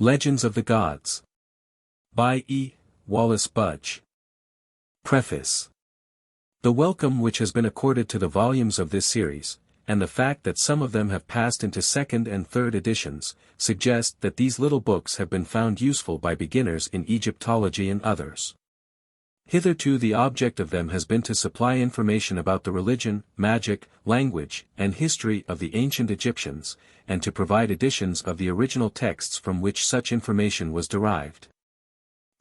Legends of the Gods. By E. Wallis Budge. Preface. The welcome which has been accorded to the volumes of this series, and the fact that some of them have passed into second and third editions, suggest that these little books have been found useful by beginners in Egyptology and others. Hitherto the object of them has been to supply information about the religion, magic, language, and history of the ancient Egyptians, and to provide editions of the original texts from which such information was derived.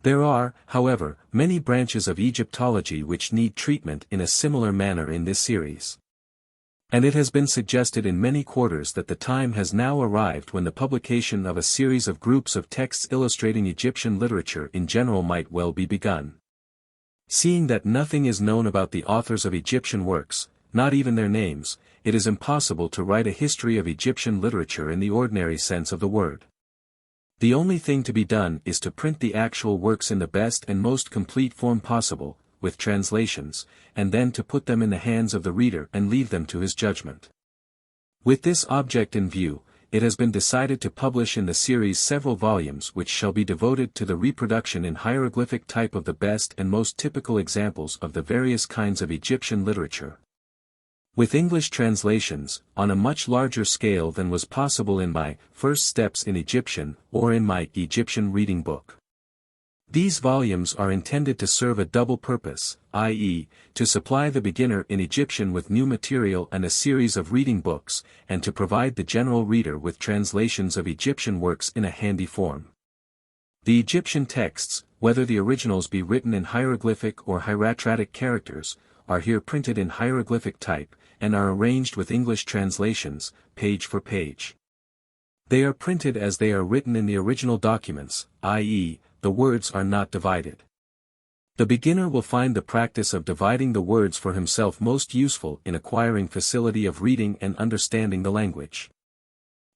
There are, however, many branches of Egyptology which need treatment in a similar manner in this series. And it has been suggested in many quarters that the time has now arrived when the publication of a series of groups of texts illustrating Egyptian literature in general might well be begun. Seeing that nothing is known about the authors of Egyptian works, not even their names, it is impossible to write a history of Egyptian literature in the ordinary sense of the word. The only thing to be done is to print the actual works in the best and most complete form possible, with translations, and then to put them in the hands of the reader and leave them to his judgment. With this object in view, it has been decided to publish in the series several volumes which shall be devoted to the reproduction in hieroglyphic type of the best and most typical examples of the various kinds of Egyptian literature. With English translations, on a much larger scale than was possible in my First Steps in Egyptian or in my Egyptian Reading Book. These volumes are intended to serve a double purpose, i.e., to supply the beginner in Egyptian with new material and a series of reading books, and to provide the general reader with translations of Egyptian works in a handy form. The Egyptian texts, whether the originals be written in hieroglyphic or hieratic characters, are here printed in hieroglyphic type, and are arranged with English translations, page for page. They are printed as they are written in the original documents, i.e., the words are not divided. The beginner will find the practice of dividing the words for himself most useful in acquiring facility of reading and understanding the language.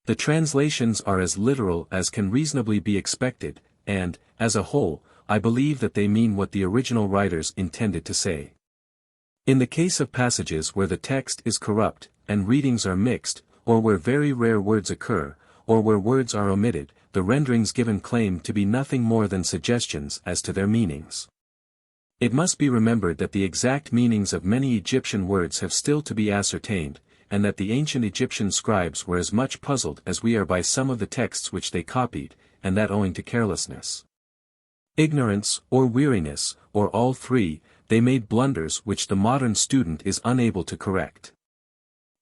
The translations are as literal as can reasonably be expected, and, as a whole, I believe that they mean what the original writers intended to say. In the case of passages where the text is corrupt, and readings are mixed, or where very rare words occur, or where words are omitted, the renderings given claim to be nothing more than suggestions as to their meanings. It must be remembered that the exact meanings of many Egyptian words have still to be ascertained, and that the ancient Egyptian scribes were as much puzzled as we are by some of the texts which they copied, and that owing to carelessness, ignorance, or weariness, or all three, they made blunders which the modern student is unable to correct.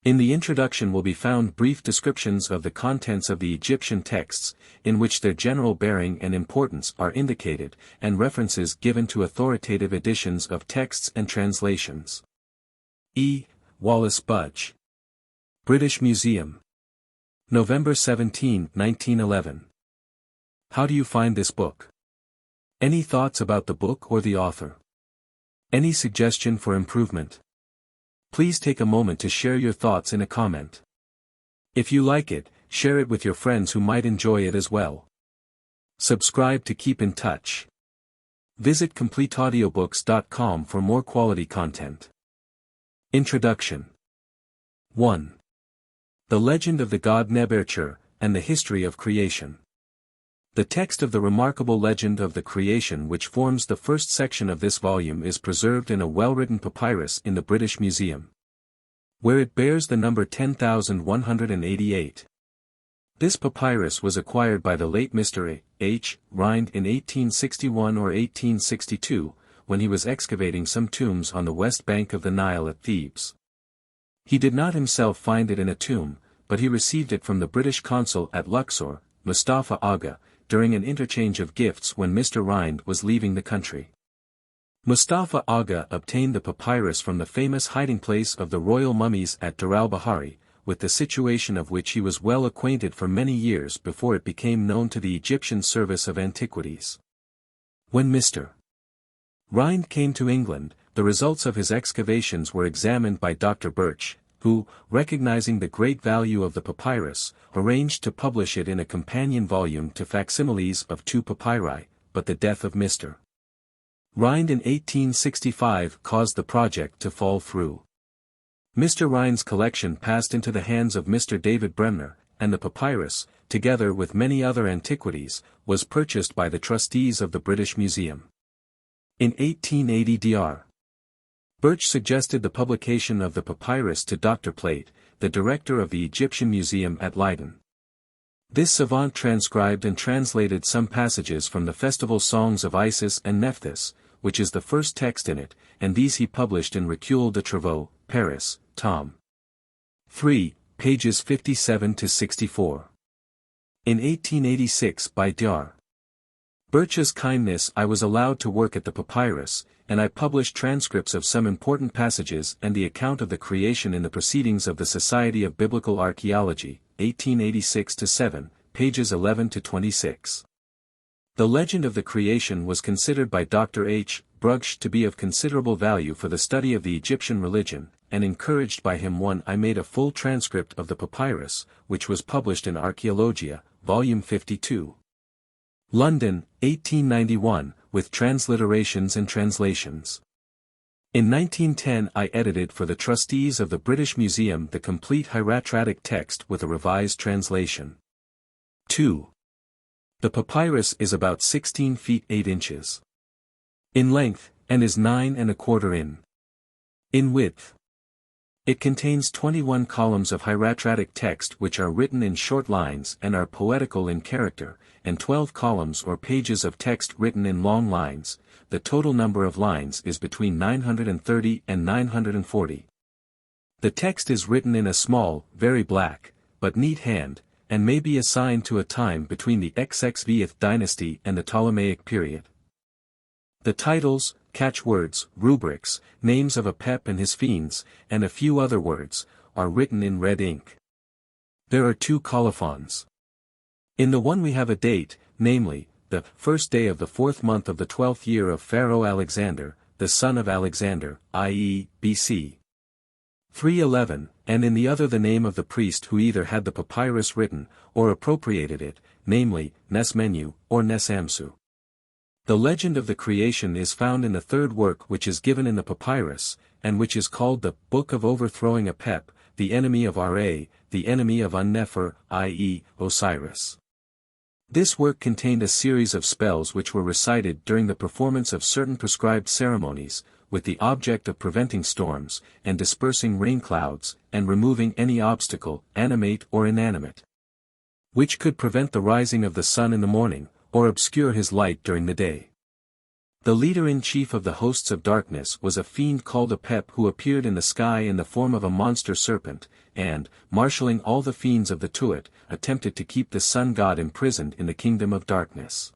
In the introduction will be found brief descriptions of the contents of the Egyptian texts, in which their general bearing and importance are indicated, and references given to authoritative editions of texts and translations. E. Wallis Budge. British Museum. November 17, 1911. How do you find this book? Any thoughts about the book or the author? Any suggestion for improvement? Please take a moment to share your thoughts in a comment. If you like it, share it with your friends who might enjoy it as well. Subscribe to keep in touch. Visit CompleteAudiobooks.com for more quality content. Introduction. 1. The legend of the god Neb-Er-Tcher, and the history of creation. The text of the remarkable legend of the creation which forms the first section of this volume is preserved in a well-written papyrus in the British Museum, where it bears the number 10,188. This papyrus was acquired by the late Mr. H. Rhind in 1861 or 1862, when he was excavating some tombs on the west bank of the Nile at Thebes. He did not himself find it in a tomb, but he received it from the British consul at Luxor, Mustafa Aga, during an interchange of gifts when Mr. Rhind was leaving the country. Mustafa Aga obtained the papyrus from the famous hiding place of the royal mummies at Dar al-Bahari, with the situation of which he was well acquainted for many years before it became known to the Egyptian Service of Antiquities. When Mr. Rhind came to England, the results of his excavations were examined by Dr. Birch, who, recognizing the great value of the papyrus, arranged to publish it in a companion volume to facsimiles of 2 papyri, but the death of Mr. Rhind in 1865 caused the project to fall through. Mr. Rhind's collection passed into the hands of Mr. David Bremner, and the papyrus, together with many other antiquities, was purchased by the trustees of the British Museum. In 1880 Dr. Birch suggested the publication of the papyrus to Dr. Plate, the director of the Egyptian Museum at Leiden. This savant transcribed and translated some passages from the festival songs of Isis and Nephthys, which is the first text in it, and these he published in Recueil de Travaux, Paris, Tom. 3, pages 57 to 64. In 1886 by Dr. Birch's kindness I was allowed to work at the papyrus, and I published transcripts of some important passages and the account of the creation in the Proceedings of the Society of Biblical Archaeology, 1886-7, pages 11 to 26. The legend of the creation was considered by Dr. H. Brugsch to be of considerable value for the study of the Egyptian religion, and encouraged by him I made a full transcript of the papyrus, which was published in Archaeologia, Volume 52. London, 1891, with transliterations and translations. In 1910 I edited for the trustees of the British Museum the complete hieratic text with a revised translation. 2. The papyrus is about 16 feet 8 inches in length, and is 9 1/4 in width. It contains 21 columns of hieratic text which are written in short lines and are poetical in character, and 12 columns or pages of text written in long lines. The total number of lines is between 930 and 940. The text is written in a small, very black, but neat hand, and may be assigned to a time between the XXVth dynasty and the Ptolemaic period. The titles, catchwords, rubrics, names of Apep and his fiends, and a few other words, are written in red ink. There are 2 colophons. In the one we have a date, namely, the first day of the 4th month of the 12th year of Pharaoh Alexander, the son of Alexander, i.e., BC. 311, and in the other the name of the priest who either had the papyrus written, or appropriated it, namely, Nesmenu, or Nesamsu. The legend of the creation is found in the 3rd work which is given in the papyrus, and which is called the Book of Overthrowing Apep, the enemy of Ra, the enemy of Un-Nefer, i.e., Osiris. This work contained a series of spells which were recited during the performance of certain prescribed ceremonies, with the object of preventing storms, and dispersing rain clouds, and removing any obstacle, animate or inanimate, which could prevent the rising of the sun in the morning, or obscure his light during the day. The leader-in-chief of the hosts of darkness was a fiend called Apep who appeared in the sky in the form of a monster serpent, and, marshalling all the fiends of the Tuat, attempted to keep the sun god imprisoned in the kingdom of darkness.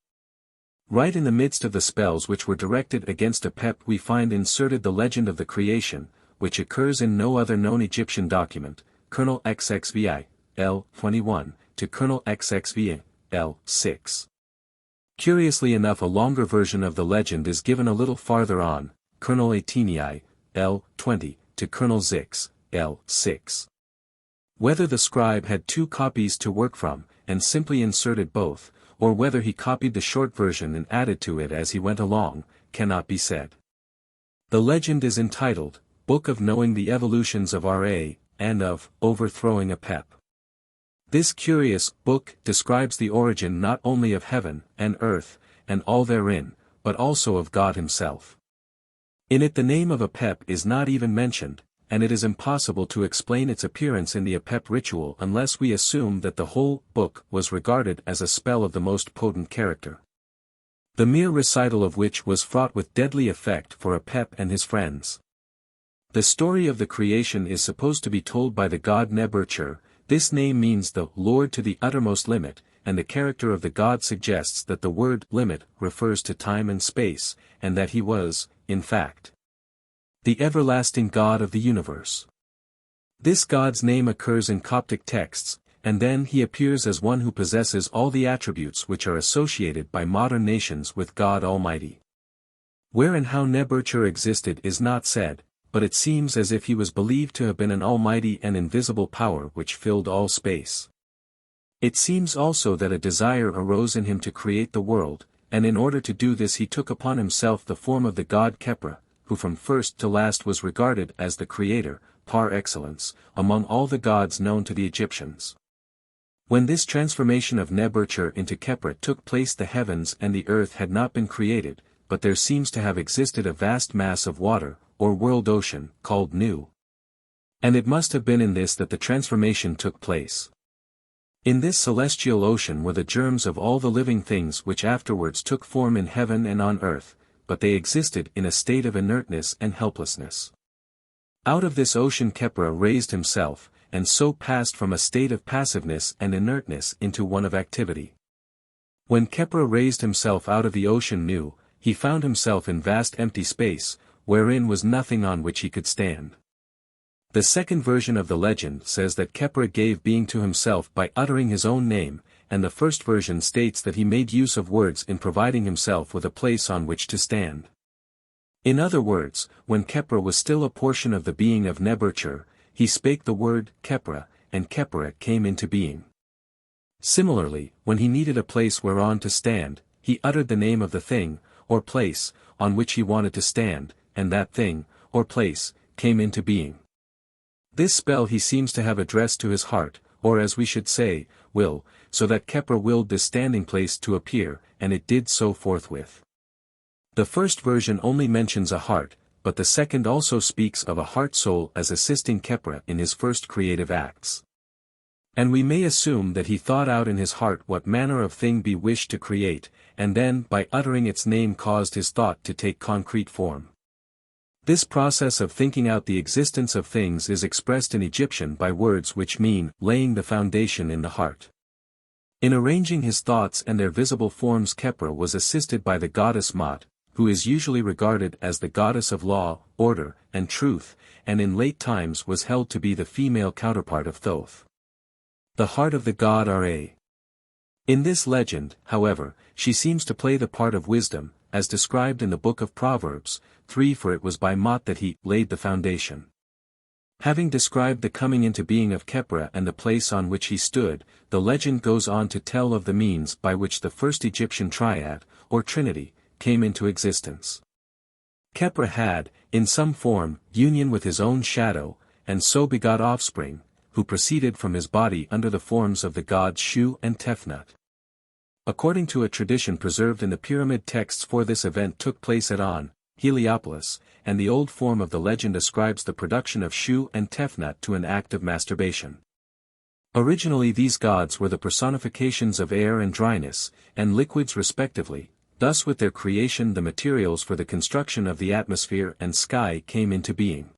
Right in the midst of the spells which were directed against Apep we find inserted the legend of the creation, which occurs in no other known Egyptian document, Colonel XXVI, L. 21, to Colonel XXVI, L. 6. Curiously enough a longer version of the legend is given a little farther on, Colonel Atenii, L. 20, to Colonel Zix, L. 6. Whether the scribe had 2 copies to work from, and simply inserted both, or whether he copied the short version and added to it as he went along, cannot be said. The legend is entitled, Book of Knowing the Evolutions of Ra, and of Overthrowing Apep. This curious book describes the origin not only of heaven and earth, and all therein, but also of God himself. In it the name of Apep is not even mentioned, and it is impossible to explain its appearance in the Apep ritual unless we assume that the whole book was regarded as a spell of the most potent character, the mere recital of which was fraught with deadly effect for Apep and his friends. The story of the creation is supposed to be told by the god Neb-Er-Tcher. This name means the Lord to the uttermost limit, and the character of the god suggests that the word limit refers to time and space, and that he was, in fact, the everlasting God of the universe. This God's name occurs in Coptic texts, and then he appears as one who possesses all the attributes which are associated by modern nations with God Almighty. Where and how Neb-Er-Tcher existed is not said, but it seems as if he was believed to have been an almighty and invisible power which filled all space. It seems also that a desire arose in him to create the world, and in order to do this he took upon himself the form of the god Khepra, who from first to last was regarded as the creator, par excellence, among all the gods known to the Egyptians. When this transformation of Neb-Er-Tcher into Khepra took place, the heavens and the earth had not been created, but there seems to have existed a vast mass of water, or world ocean, called Nu. And it must have been in this that the transformation took place. In this celestial ocean were the germs of all the living things which afterwards took form in heaven and on earth, but they existed in a state of inertness and helplessness. Out of this ocean Khepra raised himself, and so passed from a state of passiveness and inertness into one of activity. When Khepra raised himself out of the ocean Nu, he found himself in vast empty space, wherein was nothing on which he could stand. The second version of the legend says that Khepra gave being to himself by uttering his own name, and the first version states that he made use of words in providing himself with a place on which to stand. In other words, when Khepra was still a portion of the being of Neb-Er-Tcher, he spake the word Khepra, and Khepra came into being. Similarly, when he needed a place whereon to stand, he uttered the name of the thing, or place, on which he wanted to stand, and that thing, or place, came into being. This spell he seems to have addressed to his heart, or as we should say, will, so that Khepra willed this standing place to appear, and it did so forthwith. The first version only mentions a heart, but the second also speaks of a heart-soul as assisting Khepra in his first creative acts. And we may assume that he thought out in his heart what manner of thing he wished to create, and then by uttering its name caused his thought to take concrete form. This process of thinking out the existence of things is expressed in Egyptian by words which mean laying the foundation in the heart. In arranging his thoughts and their visible forms, Khepra was assisted by the goddess Mot, who is usually regarded as the goddess of law, order, and truth, and in late times was held to be the female counterpart of Thoth. The heart of the god Ra. In this legend, however, she seems to play the part of wisdom, as described in the book of Proverbs, 3, for it was by Mot that he laid the foundation. Having described the coming into being of Khepra and the place on which he stood, the legend goes on to tell of the means by which the first Egyptian triad, or trinity, came into existence. Khepra had, in some form, union with his own shadow, and so begot offspring, who proceeded from his body under the forms of the gods Shu and Tefnut. According to a tradition preserved in the pyramid texts, for this event took place at On, Heliopolis, and the old form of the legend ascribes the production of Shu and Tefnut to an act of masturbation. Originally these gods were the personifications of air and dryness, and liquids respectively, thus with their creation the materials for the construction of the atmosphere and sky came into being.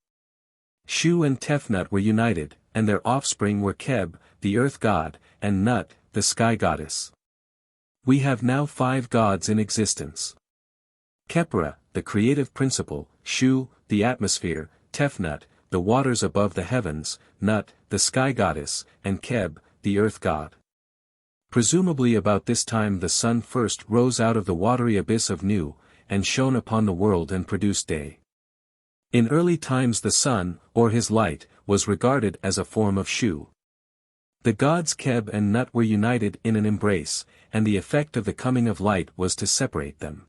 Shu and Tefnut were united, and their offspring were Kheb, the earth god, and Nut, the sky goddess. We have now 5 gods in existence. Khepra, the creative principle, Shu, the atmosphere, Tefnut, the waters above the heavens, Nut, the sky goddess, and Kheb, the earth god. Presumably about this time the sun first rose out of the watery abyss of Nu, and shone upon the world and produced day. In early times the sun, or his light, was regarded as a form of Shu. The gods Kheb and Nut were united in an embrace, and the effect of the coming of light was to separate them.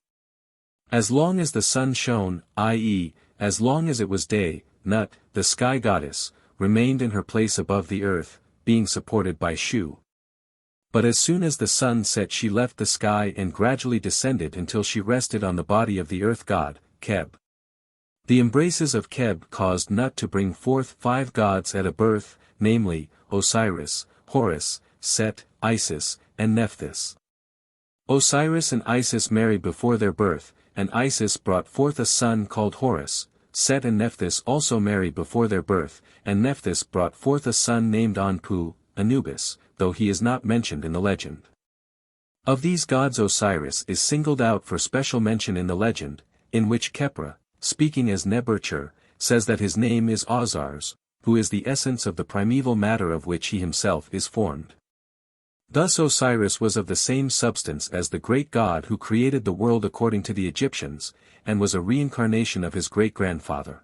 As long as the sun shone, i.e., as long as it was day, Nut, the sky goddess, remained in her place above the earth, being supported by Shu. But as soon as the sun set she left the sky and gradually descended until she rested on the body of the earth god, Kheb. The embraces of Kheb caused Nut to bring forth 5 gods at a birth, namely, Osiris, Horus, Set, Isis, and Nephthys. Osiris and Isis married before their birth, and Isis brought forth a son called Horus. Set and Nephthys also married before their birth, and Nephthys brought forth a son named Anpu, Anubis, though he is not mentioned in the legend. Of these gods Osiris is singled out for special mention in the legend, in which Khepra, speaking as Neb-Er-Tcher, says that his name is Osiris, who is the essence of the primeval matter of which he himself is formed. Thus Osiris was of the same substance as the great god who created the world according to the Egyptians, and was a reincarnation of his great-grandfather.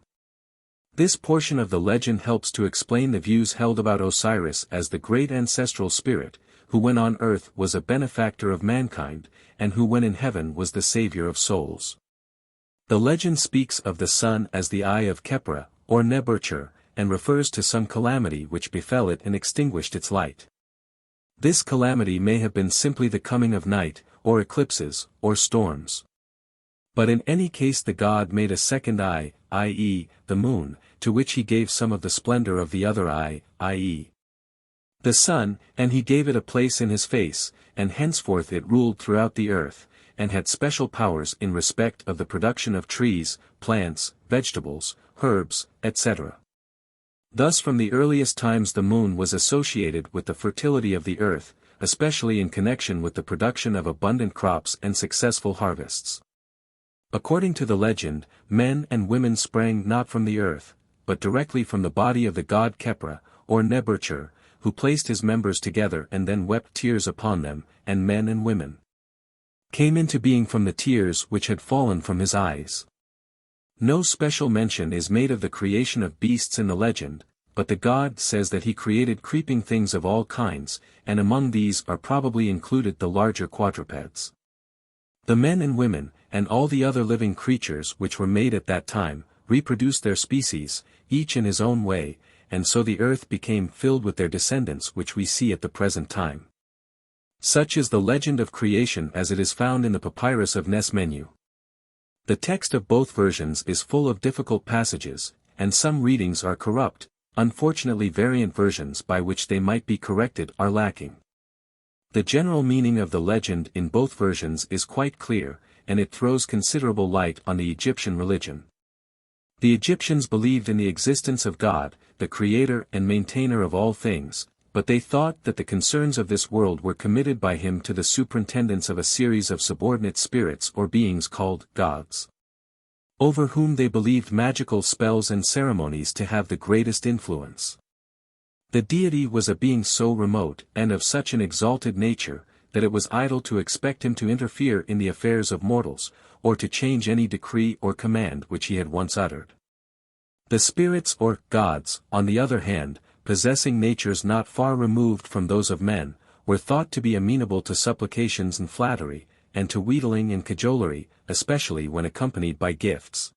This portion of the legend helps to explain the views held about Osiris as the great ancestral spirit, who when on earth was a benefactor of mankind, and who when in heaven was the savior of souls. The legend speaks of the sun as the eye of Khepra, or Neb-Er-Tcher, and refers to some calamity which befell it and extinguished its light. This calamity may have been simply the coming of night, or eclipses, or storms. But in any case the god made a second eye, i.e., the moon, to which he gave some of the splendor of the other eye, i.e., the sun, and he gave it a place in his face, and henceforth it ruled throughout the earth, and had special powers in respect of the production of trees, plants, vegetables, herbs, etc. Thus from the earliest times the moon was associated with the fertility of the earth, especially in connection with the production of abundant crops and successful harvests. According to the legend, men and women sprang not from the earth, but directly from the body of the god Khepra, or Neb-Er-Tcher, who placed his members together and then wept tears upon them, and men and women came into being from the tears which had fallen from his eyes. No special mention is made of the creation of beasts in the legend, but the god says that he created creeping things of all kinds, and among these are probably included the larger quadrupeds. The men and women, and all the other living creatures which were made at that time, reproduced their species, each in his own way, and so the earth became filled with their descendants which we see at the present time. Such is the legend of creation as it is found in the papyrus of Nes-Menu. The text of both versions is full of difficult passages, and some readings are corrupt. Unfortunately variant versions by which they might be corrected are lacking. The general meaning of the legend in both versions is quite clear, and it throws considerable light on the Egyptian religion. The Egyptians believed in the existence of God, the creator and maintainer of all things, but they thought that the concerns of this world were committed by him to the superintendence of a series of subordinate spirits or beings called gods, over whom they believed magical spells and ceremonies to have the greatest influence. The deity was a being so remote and of such an exalted nature, that it was idle to expect him to interfere in the affairs of mortals, or to change any decree or command which he had once uttered. The spirits or gods, on the other hand, possessing natures not far removed from those of men, were thought to be amenable to supplications and flattery, and to wheedling and cajolery, especially when accompanied by gifts.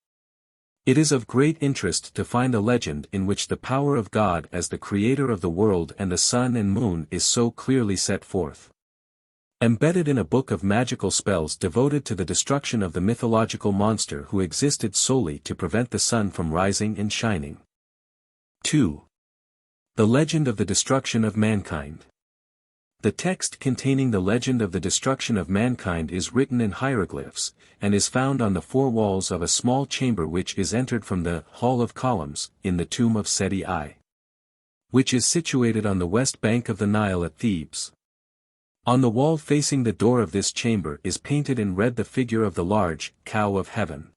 It is of great interest to find a legend in which the power of God as the creator of the world and the sun and moon is so clearly set forth. Embedded in a book of magical spells devoted to the destruction of the mythological monster who existed solely to prevent the sun from rising and shining. 2. The legend of the destruction of mankind. The text containing the legend of the destruction of mankind is written in hieroglyphs, and is found on the four walls of a small chamber which is entered from the Hall of Columns, in the tomb of Seti I, which is situated on the west bank of the Nile at Thebes. On the wall facing the door of this chamber is painted in red the figure of the large cow of heaven.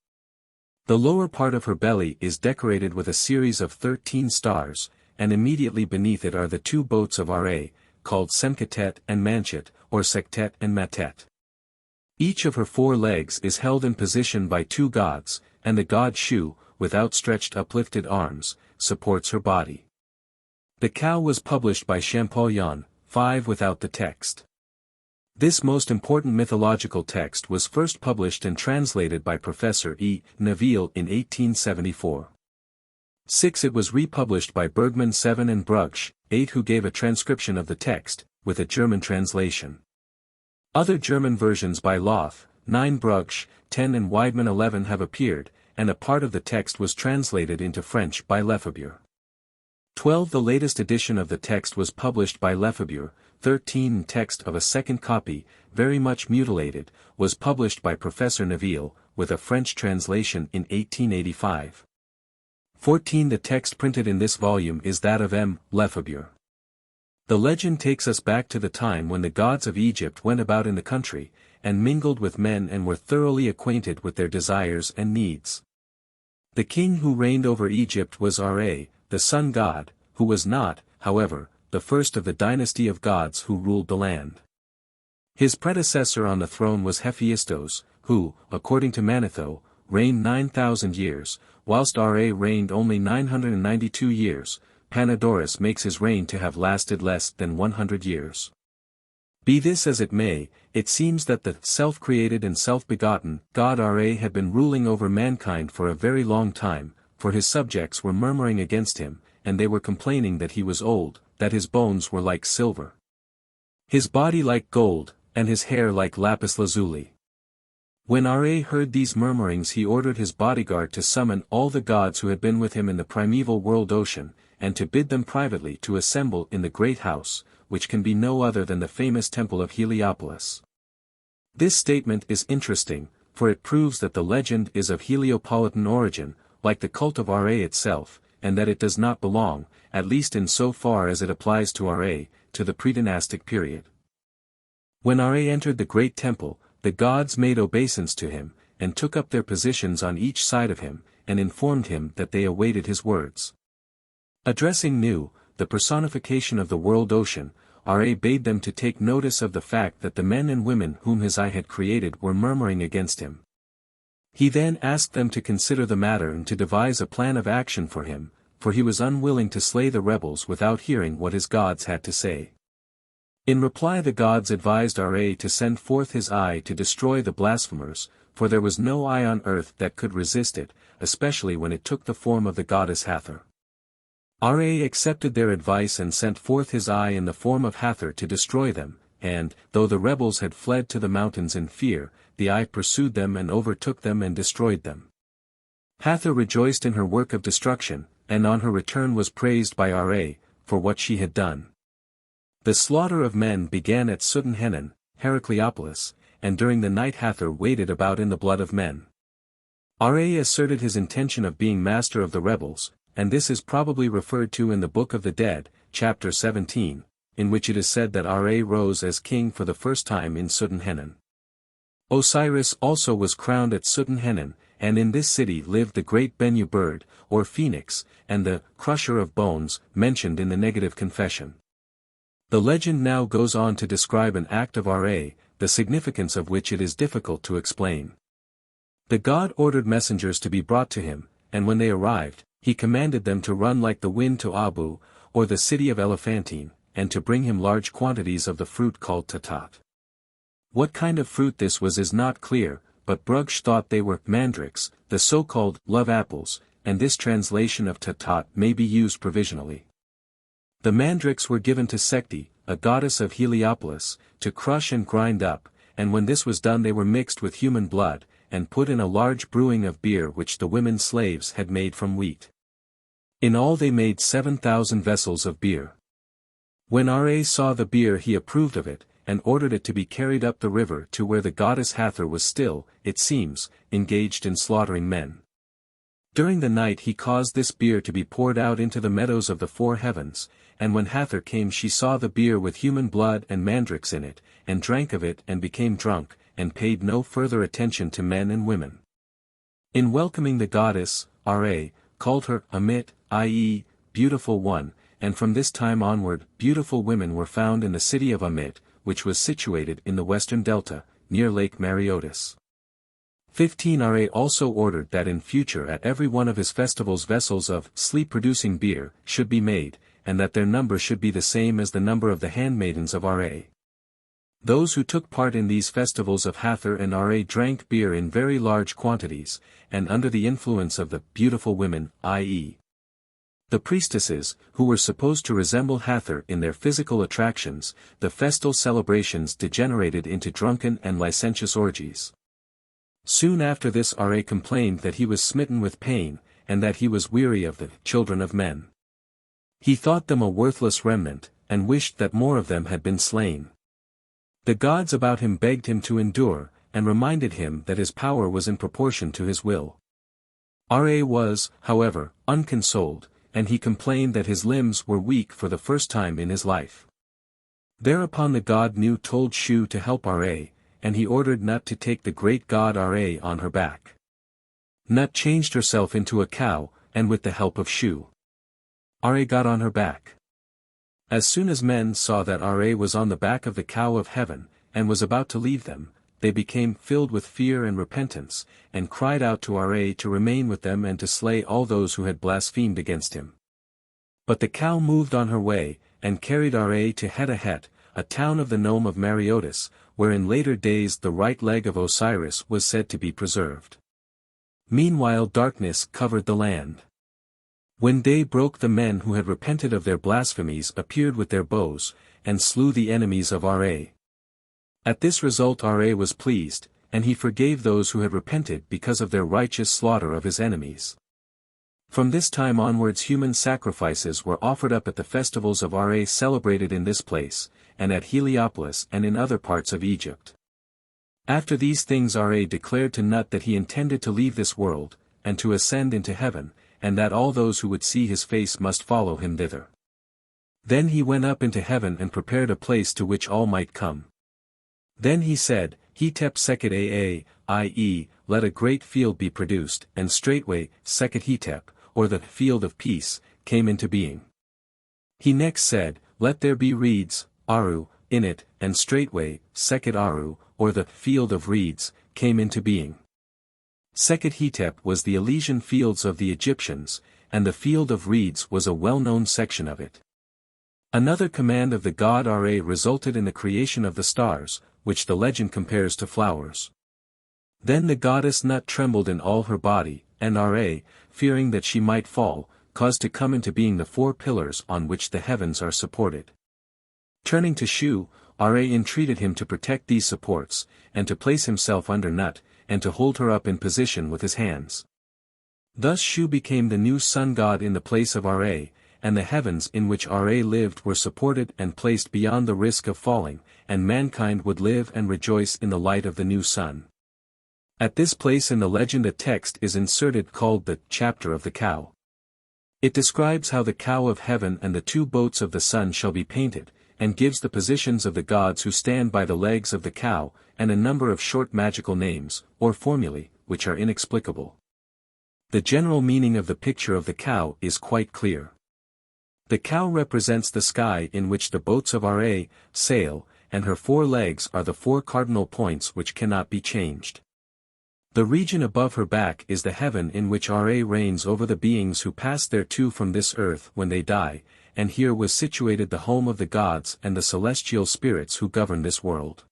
The lower part of her belly is decorated with a series of 13 stars, and immediately beneath it are the two boats of Ra, called Semketet and Manchet, or Sektet and Matet. Each of her four legs is held in position by two gods, and the god Shu, with outstretched uplifted arms, supports her body. The cow was published by Champollion, 5 without the text. This most important mythological text was first published and translated by Professor E. Neville in 1874. 6. It was republished by Bergman 7 and Bruch, 8 who gave a transcription of the text, with a German translation. Other German versions by Loth, 9 Bruch, 10 and Weidmann 11 have appeared, and a part of the text was translated into French by Lefebvre. 12. The latest edition of the text was published by Lefebvre. 13. Text of a second copy, very much mutilated, was published by Professor Neville, with a French translation in 1885. 14. The text printed in this volume is that of M. Lefebvre. The legend takes us back to the time when the gods of Egypt went about in the country, and mingled with men and were thoroughly acquainted with their desires and needs. The king who reigned over Egypt was Ra, the sun god, who was not, however, the first of the dynasty of gods who ruled the land. His predecessor on the throne was Hephaestos, who, according to Manetho, reigned 9,000 years, whilst Ra reigned only 992 years. Panodorus makes his reign to have lasted less than 100 years. Be this as it may, it seems that the self-created and self-begotten god Ra had been ruling over mankind for a very long time, for his subjects were murmuring against him, and they were complaining that he was old, that his bones were like silver. his body like gold, and his hair like lapis lazuli. When Ra heard these murmurings, he ordered his bodyguard to summon all the gods who had been with him in the primeval world ocean, and to bid them privately to assemble in the great house, which can be no other than the famous temple of Heliopolis. This statement is interesting, for it proves that the legend is of Heliopolitan origin, like the cult of Ra itself, and that it does not belong, at least in so far as it applies to Ra, to the pre-dynastic period. When Ra entered the great temple, the gods made obeisance to him, and took up their positions on each side of him, and informed him that they awaited his words. Addressing Nu, the personification of the world ocean, Ra bade them to take notice of the fact that the men and women whom his eye had created were murmuring against him. He then asked them to consider the matter and to devise a plan of action for him, for he was unwilling to slay the rebels without hearing what his gods had to say. In reply, the gods advised Ra to send forth his eye to destroy the blasphemers, for there was no eye on earth that could resist it, especially when it took the form of the goddess Hathor. Ra accepted their advice and sent forth his eye in the form of Hathor to destroy them, and, though the rebels had fled to the mountains in fear, the eye pursued them and overtook them and destroyed them. Hathor rejoiced in her work of destruction, and on her return was praised by Ra, for what she had done. The slaughter of men began at Suten-Henan, Heracleopolis, and during the night Hathor waded about in the blood of men. Ra asserted his intention of being master of the rebels, and this is probably referred to in the Book of the Dead, chapter 17, in which it is said that Ra rose as king for the first time in Suten-Henan. Osiris also was crowned at Suten-Henan, and in this city lived the great Bennu bird, or phoenix, and the crusher of bones, mentioned in the negative confession. The legend now goes on to describe an act of Ra, the significance of which it is difficult to explain. The god ordered messengers to be brought to him, and when they arrived, he commanded them to run like the wind to Abu, or the city of Elephantine, and to bring him large quantities of the fruit called THOTH. What kind of fruit this was is not clear, but Brugsch thought they were mandrakes, the so-called love apples, and this translation of THOTH may be used provisionally. The mandrakes were given to Sekti, a goddess of Heliopolis, to crush and grind up, and when this was done they were mixed with human blood, and put in a large brewing of beer which the women slaves had made from wheat. In all they made 7,000 vessels of beer. When Ra saw the beer he approved of it, and ordered it to be carried up the river to where the goddess Hathor was still, it seems, engaged in slaughtering men. During the night he caused this beer to be poured out into the meadows of the four heavens, and when Hathor came she saw the beer with human blood and mandrakes in it, and drank of it and became drunk, and paid no further attention to men and women. In welcoming the goddess, Ra called her Amit, i.e., beautiful one, and from this time onward beautiful women were found in the city of Amit, which was situated in the western delta, near Lake Mareotis. 15 Ra also ordered that in future at every one of his festivals vessels of sleep-producing beer should be made, and that their number should be the same as the number of the handmaidens of Ra. Those who took part in these festivals of Hathor and Ra drank beer in very large quantities, and under the influence of the beautiful women, i.e., the priestesses, who were supposed to resemble Hathor in their physical attractions, the festal celebrations degenerated into drunken and licentious orgies. Soon after this Ra complained that he was smitten with pain, and that he was weary of the children of men. He thought them a worthless remnant, and wished that more of them had been slain. The gods about him begged him to endure, and reminded him that his power was in proportion to his will. Ra was, however, unconsoled, and he complained that his limbs were weak for the first time in his life. Thereupon the god Nu told Shu to help Ra, and he ordered Nut to take the great god Ra on her back. Nut changed herself into a cow, and with the help of Shu, Ra got on her back. As soon as men saw that Ra was on the back of the cow of heaven, and was about to leave them, they became filled with fear and repentance, and cried out to Ra to remain with them and to slay all those who had blasphemed against him. But the cow moved on her way, and carried Ra to Heru-Behutet, a town of the nome of Mareotis, where in later days the right leg of Osiris was said to be preserved. Meanwhile darkness covered the land. When day broke the men who had repented of their blasphemies appeared with their bows, and slew the enemies of Ra. At this result Ra was pleased, and he forgave those who had repented because of their righteous slaughter of his enemies. From this time onwards human sacrifices were offered up at the festivals of Ra celebrated in this place, and at Heliopolis and in other parts of Egypt. After these things Ra declared to Nut that he intended to leave this world, and to ascend into heaven, and that all those who would see his face must follow him thither. Then he went up into heaven and prepared a place to which all might come. Then he said, Hetep Sekhet Aa, i.e., let a great field be produced, and straightway, Sekhet Hetep, or the field of peace, came into being. He next said, let there be reeds, Aru, in it, and straightway, Sekhet Aru, or the field of reeds, came into being. Sekhet Hetep was the Elysian fields of the Egyptians, and the field of reeds was a well-known section of it. Another command of the god Ra resulted in the creation of the stars, which the legend compares to flowers. Then the goddess Nut trembled in all her body, and Ra, fearing that she might fall, caused to come into being the 4 pillars on which the heavens are supported. Turning to Shu, Ra entreated him to protect these supports, and to place himself under Nut, and to hold her up in position with his hands. Thus Shu became the new sun god in the place of Ra, and the heavens in which Ra lived were supported and placed beyond the risk of falling, and mankind would live and rejoice in the light of the new sun. At this place in the legend a text is inserted called the chapter of the cow. It describes how the cow of heaven and the 2 boats of the sun shall be painted, and gives the positions of the gods who stand by the legs of the cow, and a number of short magical names, or formulae, which are inexplicable. The general meaning of the picture of the cow is quite clear. The cow represents the sky in which the boats of Ra sail, and her 4 legs are the 4 cardinal points which cannot be changed. The region above her back is the heaven in which Ra reigns over the beings who pass thereto from this earth when they die, and here was situated the home of the gods and the celestial spirits who govern this world.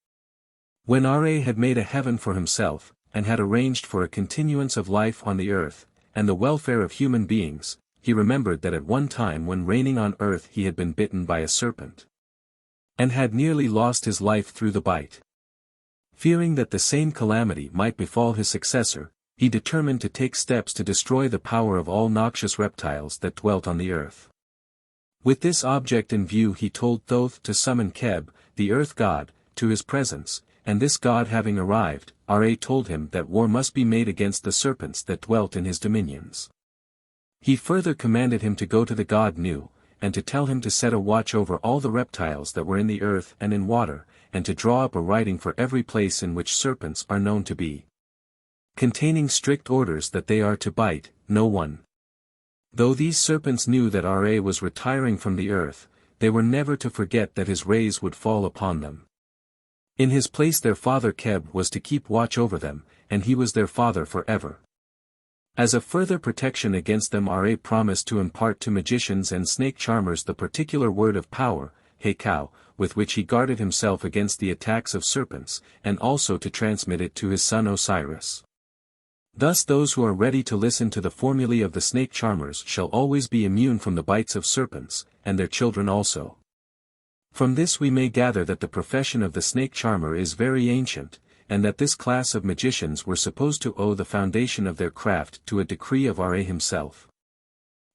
When Ra had made a heaven for himself, and had arranged for a continuance of life on the earth, and the welfare of human beings, he remembered that at one time when reigning on earth he had been bitten by a serpent, and had nearly lost his life through the bite. Fearing that the same calamity might befall his successor, he determined to take steps to destroy the power of all noxious reptiles that dwelt on the earth. With this object in view he told Thoth to summon Keb, the earth god, to his presence, and this god having arrived, Ra told him that war must be made against the serpents that dwelt in his dominions. He further commanded him to go to the god Nu, and to tell him to set a watch over all the reptiles that were in the earth and in water, and to draw up a writing for every place in which serpents are known to be, containing strict orders that they are to bite no one. Though these serpents knew that Ra was retiring from the earth, they were never to forget that his rays would fall upon them. In his place their father Keb was to keep watch over them, and he was their father forever. As a further protection against them Ra promised to impart to magicians and snake charmers the particular word of power, Hekau, with which he guarded himself against the attacks of serpents, and also to transmit it to his son Osiris. Thus those who are ready to listen to the formulae of the snake charmers shall always be immune from the bites of serpents, and their children also. From this we may gather that the profession of the snake charmer is very ancient, and that this class of magicians were supposed to owe the foundation of their craft to a decree of Ra himself.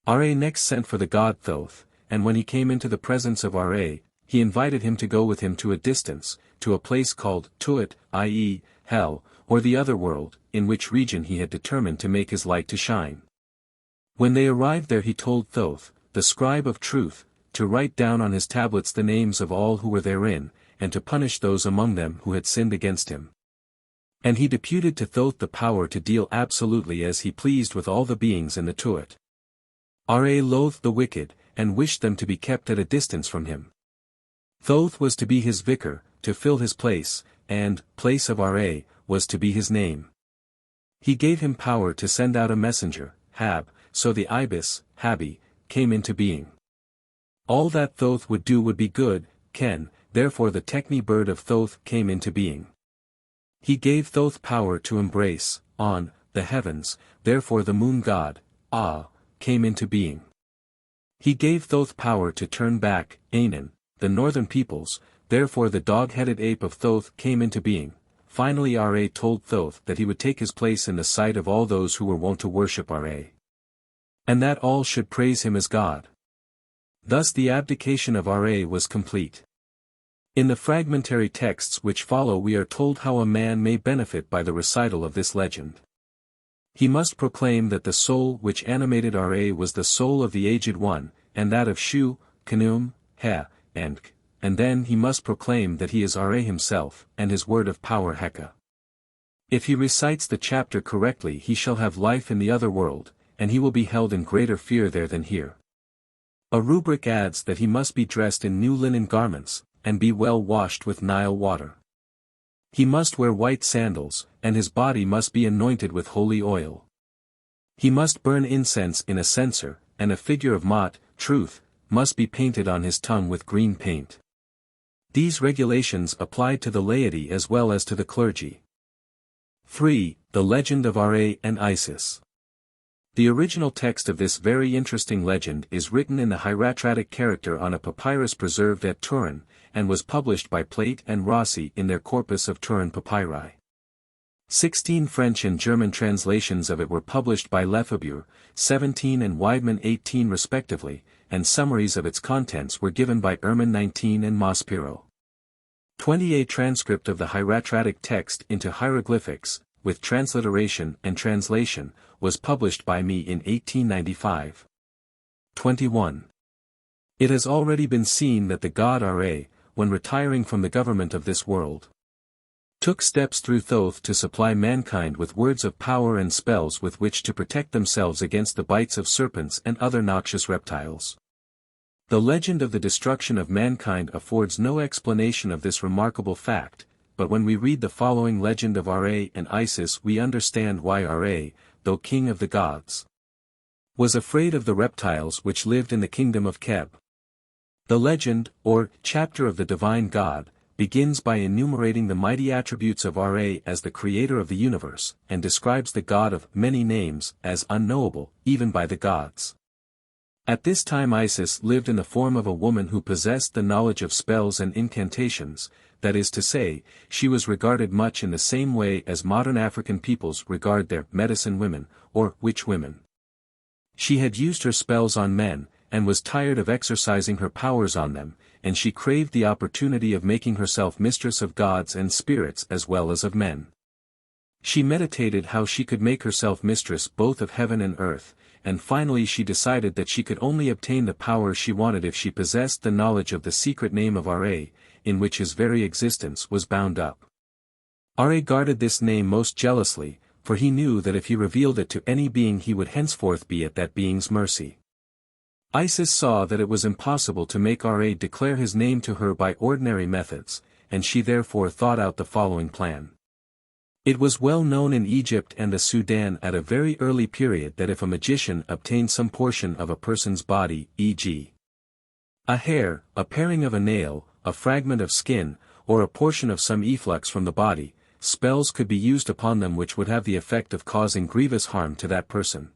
Ra next sent for the god Thoth, and when he came into the presence of Ra, he invited him to go with him to a distance, to a place called Tuat, i.e., Hell, or the other world, in which region he had determined to make his light to shine. When they arrived there he told Thoth, the scribe of truth, to write down on his tablets the names of all who were therein, and to punish those among them who had sinned against him. And he deputed to Thoth the power to deal absolutely as he pleased with all the beings in the Tuat. Ra loathed the wicked, and wished them to be kept at a distance from him. Thoth was to be his vicar, to fill his place, and place of Ra was to be his name. He gave him power to send out a messenger, Hab, so the ibis, Habi, came into being. All that Thoth would do would be good, Ken, therefore the Tekni bird of Thoth came into being. He gave Thoth power to embrace, On, the heavens, therefore the moon god, came into being. He gave Thoth power to turn back, Anan, the northern peoples, therefore the dog-headed ape of Thoth came into being. Finally Ra told Thoth that he would take his place in the sight of all those who were wont to worship Ra. And that all should praise him as God. Thus the abdication of Ra was complete. In the fragmentary texts which follow we are told how a man may benefit by the recital of this legend. He must proclaim that the soul which animated Ra was the soul of the Aged One, and that of Shu, Khnemu, He, and K, and then he must proclaim that he is Ra himself, and his word of power Heka. If he recites the chapter correctly he shall have life in the other world, and he will be held in greater fear there than here. A rubric adds that he must be dressed in new linen garments, and be well washed with Nile water. He must wear white sandals, and his body must be anointed with holy oil. He must burn incense in a censer, and a figure of Mot, truth, must be painted on his tongue with green paint. These regulations applied to the laity as well as to the clergy. 3. The Legend of Ra and Isis. The original text of this very interesting legend is written in the hieratic character on a papyrus preserved at Turin, and was published by Plate and Rossi in their corpus of Turin papyri. 16 French and German translations of it were published by Lefebvre, 17 and Weidmann 18 respectively, and summaries of its contents were given by Erman 19 and Maspero. 28 transcript of the hieratic text into hieroglyphics, with transliteration and translation, was published by me in 1895. 21. It has already been seen that the god Ra, when retiring from the government of this world, took steps through Thoth to supply mankind with words of power and spells with which to protect themselves against the bites of serpents and other noxious reptiles. The legend of the destruction of mankind affords no explanation of this remarkable fact, but when we read the following legend of Ra and Isis we understand why Ra, though king of the gods, was afraid of the reptiles which lived in the kingdom of Keb. The legend, or chapter of the divine god, begins by enumerating the mighty attributes of Ra as the creator of the universe, and describes the god of many names as unknowable, even by the gods. At this time Isis lived in the form of a woman who possessed the knowledge of spells and incantations, that is to say, she was regarded much in the same way as modern African peoples regard their medicine women, or witch women. She had used her spells on men, and was tired of exercising her powers on them, and she craved the opportunity of making herself mistress of gods and spirits as well as of men. She meditated how she could make herself mistress both of heaven and earth, and finally she decided that she could only obtain the power she wanted if she possessed the knowledge of the secret name of Ra, in which his very existence was bound up. Ra guarded this name most jealously, for he knew that if he revealed it to any being he would henceforth be at that being's mercy. Isis saw that it was impossible to make Ra declare his name to her by ordinary methods, and she therefore thought out the following plan. It was well known in Egypt and the Sudan at a very early period that if a magician obtained some portion of a person's body, e.g., a hair, a paring of a nail, a fragment of skin, or a portion of some efflux from the body, spells could be used upon them which would have the effect of causing grievous harm to that person.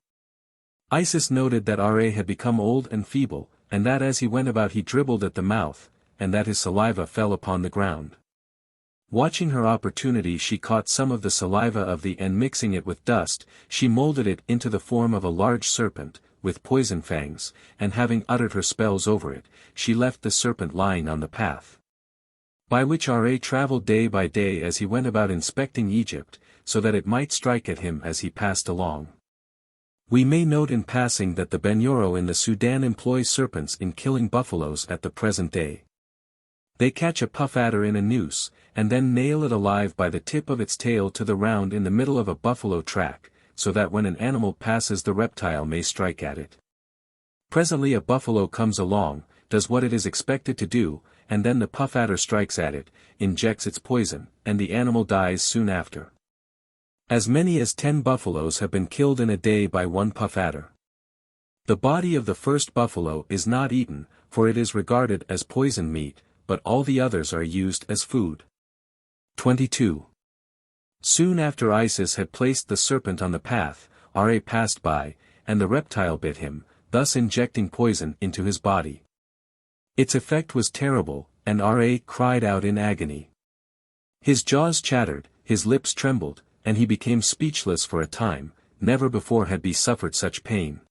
Isis noted that Ra had become old and feeble, and that as he went about he dribbled at the mouth, and that his saliva fell upon the ground. Watching her opportunity she caught some of the saliva of the and mixing it with dust, she molded it into the form of a large serpent, with poison fangs, and having uttered her spells over it, she left the serpent lying on the path by which Ra travelled day by day as he went about inspecting Egypt, so that it might strike at him as he passed along. We may note in passing that the Benyoro in the Sudan employ serpents in killing buffaloes at the present day. They catch a puff adder in a noose, and then nail it alive by the tip of its tail to the round in the middle of a buffalo track, so that when an animal passes the reptile may strike at it. Presently a buffalo comes along, does what it is expected to do, and then the puff adder strikes at it, injects its poison, and the animal dies soon after. As many as 10 buffaloes have been killed in a day by one puff adder. The body of the first buffalo is not eaten, for it is regarded as poisoned meat, but all the others are used as food. 22. Soon after Isis had placed the serpent on the path, Ra passed by, and the reptile bit him, thus injecting poison into his body. Its effect was terrible, and Ra cried out in agony. His jaws chattered, his lips trembled, and he became speechless for a time. Never before had he suffered such pain.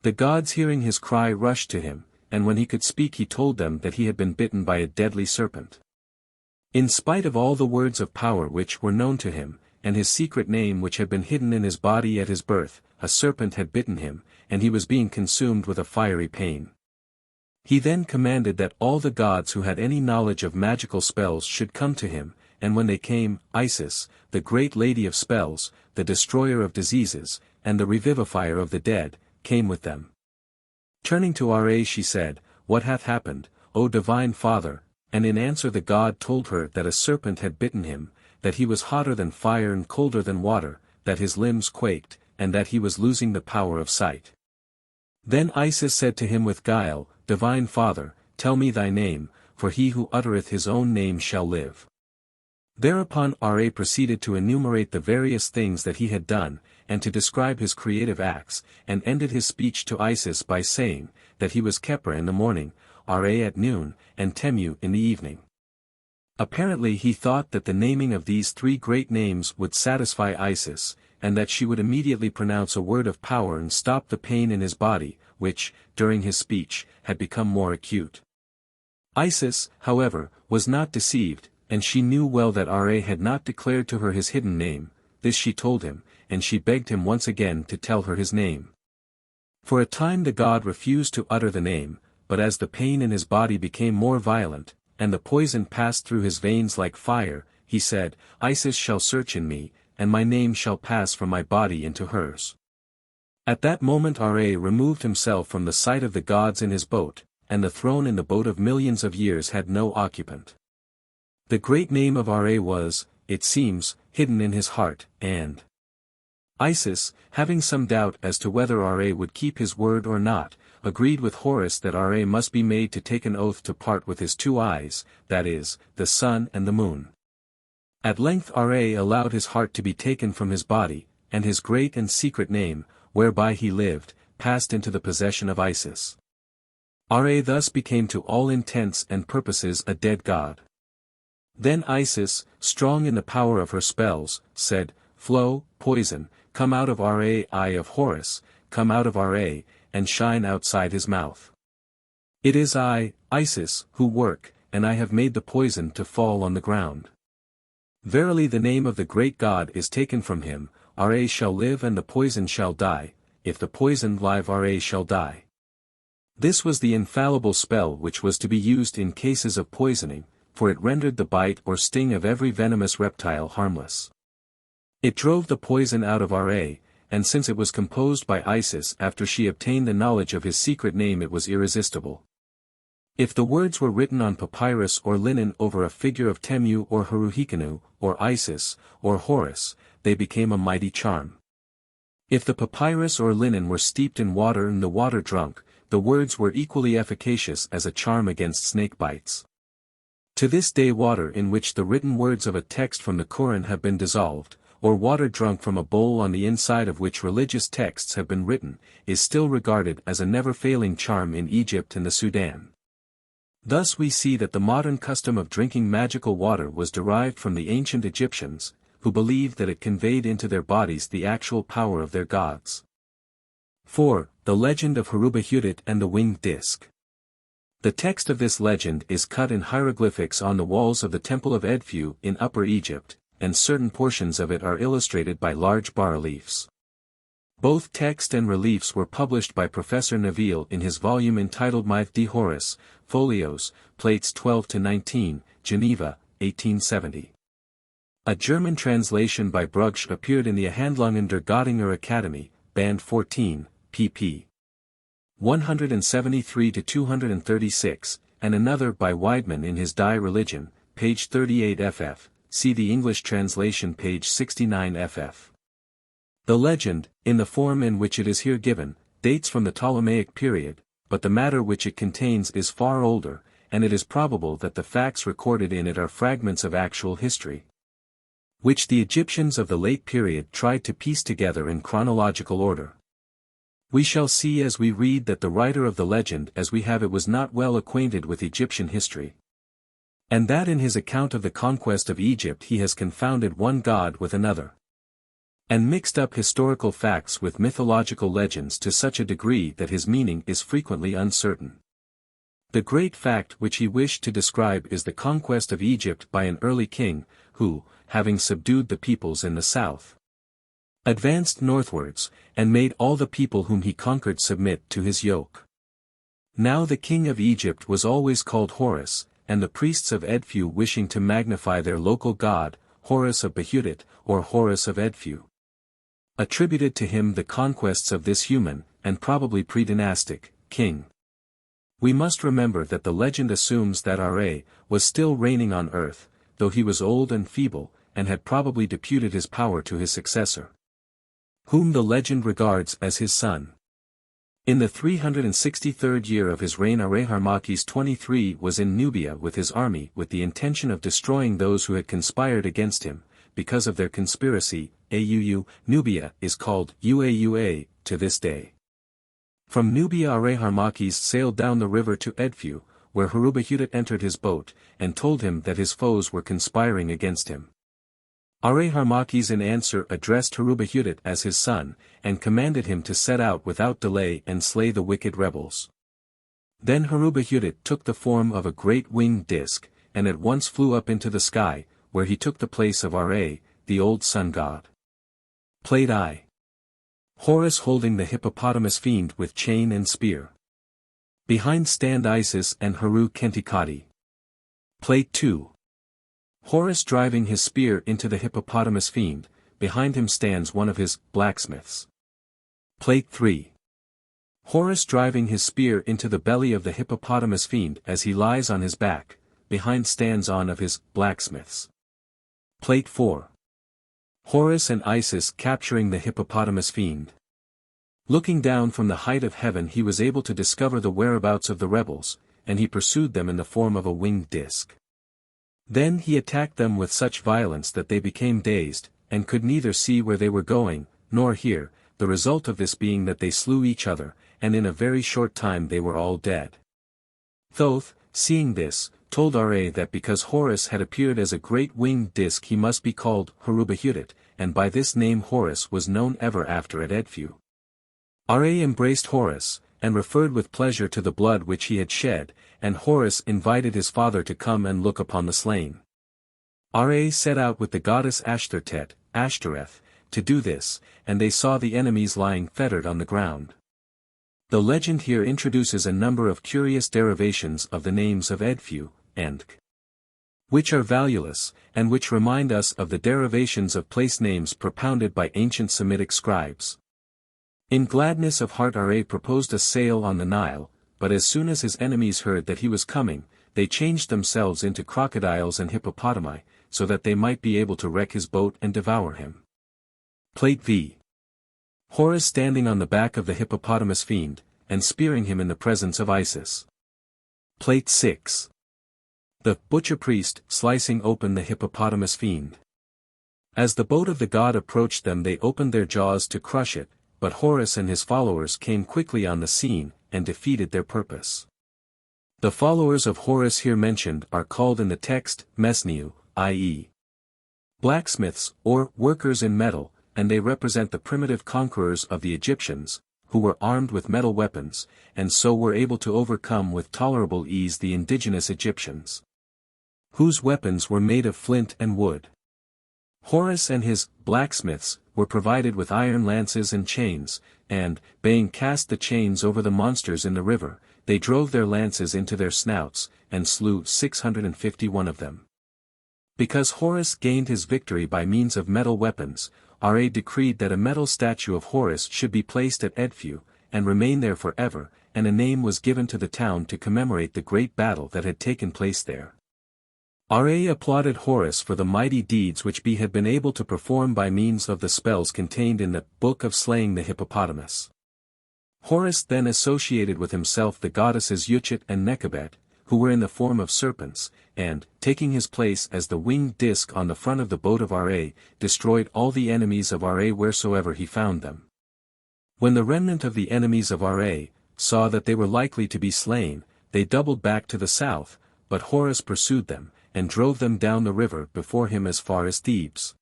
The gods hearing his cry rushed to him, and when he could speak he told them that he had been bitten by a deadly serpent. In spite of all the words of power which were known to him, and his secret name which had been hidden in his body at his birth, a serpent had bitten him, and he was being consumed with a fiery pain. He then commanded that all the gods who had any knowledge of magical spells should come to him, and when they came, Isis, the great lady of spells, the destroyer of diseases, and the revivifier of the dead, came with them. Turning to Ra she said, "What hath happened, O divine father?" And in answer the god told her that a serpent had bitten him, that he was hotter than fire and colder than water, that his limbs quaked, and that he was losing the power of sight. Then Isis said to him with guile, "Divine father, tell me thy name, for he who uttereth his own name shall live." Thereupon Ra proceeded to enumerate the various things that he had done, and to describe his creative acts, and ended his speech to Isis by saying, that he was Khepra in the morning, Ra at noon, and Temu in the evening. Apparently he thought that the naming of these three great names would satisfy Isis, and that she would immediately pronounce a word of power and stop the pain in his body, which, during his speech, had become more acute. Isis, however, was not deceived, and she knew well that Ra had not declared to her his hidden name. This she told him, and she begged him once again to tell her his name. For a time the god refused to utter the name, but as the pain in his body became more violent, and the poison passed through his veins like fire, he said, "Isis shall search in me, and my name shall pass from my body into hers." At that moment Ra removed himself from the sight of the gods in his boat, and the throne in the boat of millions of years had no occupant. The great name of Ra was, it seems, hidden in his heart, and Isis, having some doubt as to whether Ra would keep his word or not, agreed with Horus that Ra must be made to take an oath to part with his two eyes, that is, the sun and the moon. At length Ra allowed his heart to be taken from his body, and his great and secret name, whereby he lived, passed into the possession of Isis. Ra thus became to all intents and purposes a dead god. Then Isis, strong in the power of her spells, said, "Flow, poison, come out of Ra, eye of Horus, come out of Ra, and shine outside his mouth. It is I, Isis, who work, and I have made the poison to fall on the ground. Verily the name of the great god is taken from him, Ra shall live and the poison shall die, if the poison live Ra shall die." This was the infallible spell which was to be used in cases of poisoning, for it rendered the bite or sting of every venomous reptile harmless. It drove the poison out of Ra, and since it was composed by Isis after she obtained the knowledge of his secret name it was irresistible. If the words were written on papyrus or linen over a figure of Temu or Heru-Behutet, or Isis, or Horus, they became a mighty charm. If the papyrus or linen were steeped in water and the water drunk, the words were equally efficacious as a charm against snake bites. To this day water in which the written words of a text from the Quran have been dissolved, or water drunk from a bowl on the inside of which religious texts have been written, is still regarded as a never-failing charm in Egypt and the Sudan. Thus we see that the modern custom of drinking magical water was derived from the ancient Egyptians, who believed that it conveyed into their bodies the actual power of their gods. 4. The legend of Heru-Behutet and the winged disc. The text of this legend is cut in hieroglyphics on the walls of the Temple of Edfu in Upper Egypt, and certain portions of it are illustrated by large bas-reliefs. Both text and reliefs were published by Professor Neville in his volume entitled Mythology Horus, Folios, Plates 12-19, Geneva, 1870. A German translation by Brugsch appeared in the Handlungen der Göttinger Academy, Band 14, pp. 173-236, and another by Weidmann in his Die Religion, page 38 ff. See the English translation page 69 ff. The legend, in the form in which it is here given, dates from the Ptolemaic period, but the matter which it contains is far older, and it is probable that the facts recorded in it are fragments of actual history, which the Egyptians of the late period tried to piece together in chronological order. We shall see as we read that the writer of the legend as we have it was not well acquainted with Egyptian history. And that in his account of the conquest of Egypt he has confounded one god with another. And mixed up historical facts with mythological legends to such a degree that his meaning is frequently uncertain. The great fact which he wished to describe is the conquest of Egypt by an early king, who, having subdued the peoples in the south, advanced northwards, and made all the people whom he conquered submit to his yoke. Now the king of Egypt was always called Horus, and the priests of Edfu wishing to magnify their local god, Horus of Behutet, or Horus of Edfu, attributed to him the conquests of this human, and probably pre-dynastic, king. We must remember that the legend assumes that Ra was still reigning on earth, though he was old and feeble, and had probably deputed his power to his successor, whom the legend regards as his son. In the 363rd year of his reign Harmachis 23 was in Nubia with his army with the intention of destroying those who had conspired against him, because of their conspiracy. Nubia is called Uaua to this day. From Nubia Harmachis sailed down the river to Edfu, where Heru-Behutet entered his boat, and told him that his foes were conspiring against him. Harmachis in answer addressed Heru-Behutet as his son, and commanded him to set out without delay and slay the wicked rebels. Then Heru-Behutet took the form of a great winged disk, and at once flew up into the sky, where he took the place of Ra, the old sun god. Plate I. Horus holding the hippopotamus fiend with chain and spear. Behind stand Isis and Heru-Behutet. Plate II. Horus driving his spear into the hippopotamus fiend, behind him stands one of his blacksmiths. Plate III. Horus driving his spear into the belly of the hippopotamus fiend as he lies on his back, behind stands one of his blacksmiths. Plate IV. Horus and Isis capturing the hippopotamus fiend. Looking down from the height of heaven he was able to discover the whereabouts of the rebels, and he pursued them in the form of a winged disk. Then he attacked them with such violence that they became dazed, and could neither see where they were going, nor hear, the result of this being that they slew each other, and in a very short time they were all dead. Thoth, seeing this, told Ra that because Horus had appeared as a great winged disk he must be called Heru-Behutet, and by this name Horus was known ever after at Edfu. Ra embraced Horus, and referred with pleasure to the blood which he had shed, and Horus invited his father to come and look upon the slain. Ra set out with the goddess Ashtoreth, to do this, and they saw the enemies lying fettered on the ground. The legend here introduces a number of curious derivations of the names of Edfu, and K, which are valueless, and which remind us of the derivations of place names propounded by ancient Semitic scribes. In gladness of heart Ra proposed a sail on the Nile, but as soon as his enemies heard that he was coming, they changed themselves into crocodiles and hippopotami, so that they might be able to wreck his boat and devour him. Plate V. Horus standing on the back of the hippopotamus fiend, and spearing him in the presence of Isis. Plate 6. The butcher priest slicing open the hippopotamus fiend. As the boat of the god approached them they opened their jaws to crush it, but Horus and his followers came quickly on the scene, and defeated their purpose. The followers of Horus here mentioned are called in the text Mesneu, i.e. blacksmiths, or workers in metal, and they represent the primitive conquerors of the Egyptians, who were armed with metal weapons, and so were able to overcome with tolerable ease the indigenous Egyptians, whose weapons were made of flint and wood. Horus and his blacksmiths were provided with iron lances and chains, and, being cast the chains over the monsters in the river, they drove their lances into their snouts, and slew 651 of them. Because Horus gained his victory by means of metal weapons, Ra decreed that a metal statue of Horus should be placed at Edfu, and remain there forever, and a name was given to the town to commemorate the great battle that had taken place there. Ra applauded Horus for the mighty deeds which he had been able to perform by means of the spells contained in the Book of Slaying the Hippopotamus. Horus then associated with himself the goddesses Utchet and Nekhabet, who were in the form of serpents, and, taking his place as the winged disk on the front of the boat of Ra, destroyed all the enemies of Ra wheresoever he found them. When the remnant of the enemies of Ra saw that they were likely to be slain, they doubled back to the south, but Horus pursued them, and drove them down the river before him as far as Thebes.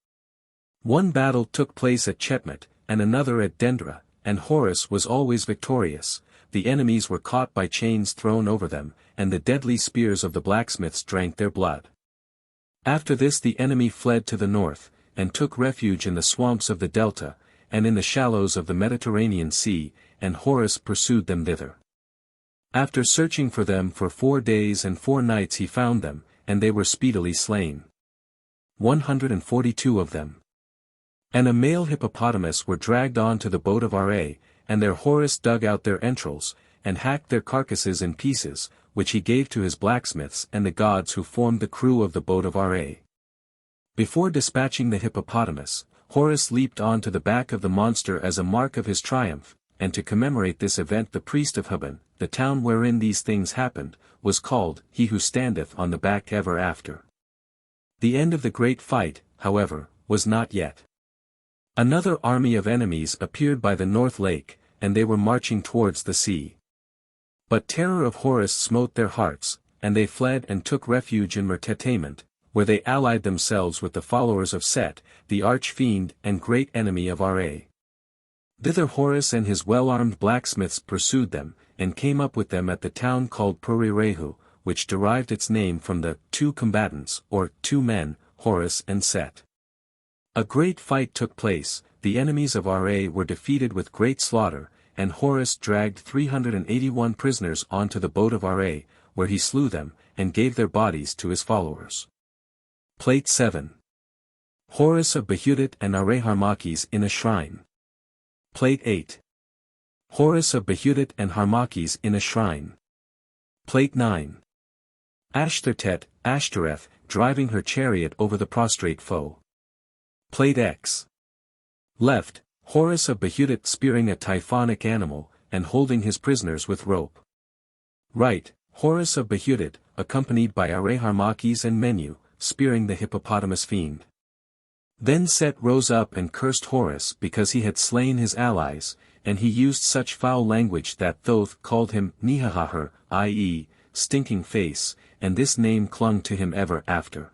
One battle took place at Chetmet, and another at Dendra, and Horus was always victorious. The enemies were caught by chains thrown over them, and the deadly spears of the blacksmiths drank their blood. After this the enemy fled to the north, and took refuge in the swamps of the delta, and in the shallows of the Mediterranean Sea, and Horus pursued them thither. After searching for them for 4 days and 4 nights he found them, and they were speedily slain. 142 of them. And a male hippopotamus were dragged on to the boat of Ra, and there Horus dug out their entrails, and hacked their carcasses in pieces, which he gave to his blacksmiths and the gods who formed the crew of the boat of Ra. Before dispatching the hippopotamus, Horus leaped on to the back of the monster as a mark of his triumph, and to commemorate this event the priest of Heban, the town wherein these things happened, was called He Who Standeth on the Back Ever After. The end of the great fight, however, was not yet. Another army of enemies appeared by the north lake, and they were marching towards the sea. But terror of Horus smote their hearts, and they fled and took refuge in Mer-Tetaiment, where they allied themselves with the followers of Set, the arch-fiend and great enemy of Ra. Thither Horus and his well-armed blacksmiths pursued them, and came up with them at the town called Puri-Rehu, which derived its name from the 2 combatants, or 2 men, Horus and Set. A great fight took place, the enemies of Ra were defeated with great slaughter, and Horus dragged 381 prisoners onto the boat of Ra, where he slew them, and gave their bodies to his followers. Plate 7. Horus of Behutet and Harmachis in a shrine. Plate 8. Horus of Behutet and Harmachis in a shrine. Plate 9. Ashtartet, Ashtoreth, driving her chariot over the prostrate foe. Plate X. Left, Horus of Behutet spearing a typhonic animal, and holding his prisoners with rope. Right, Horus of Behutet, accompanied by Harmachis and Menu, spearing the hippopotamus fiend. Then Set rose up and cursed Horus because he had slain his allies, and he used such foul language that Thoth called him Nihahaher, i.e., stinking face, and this name clung to him ever after.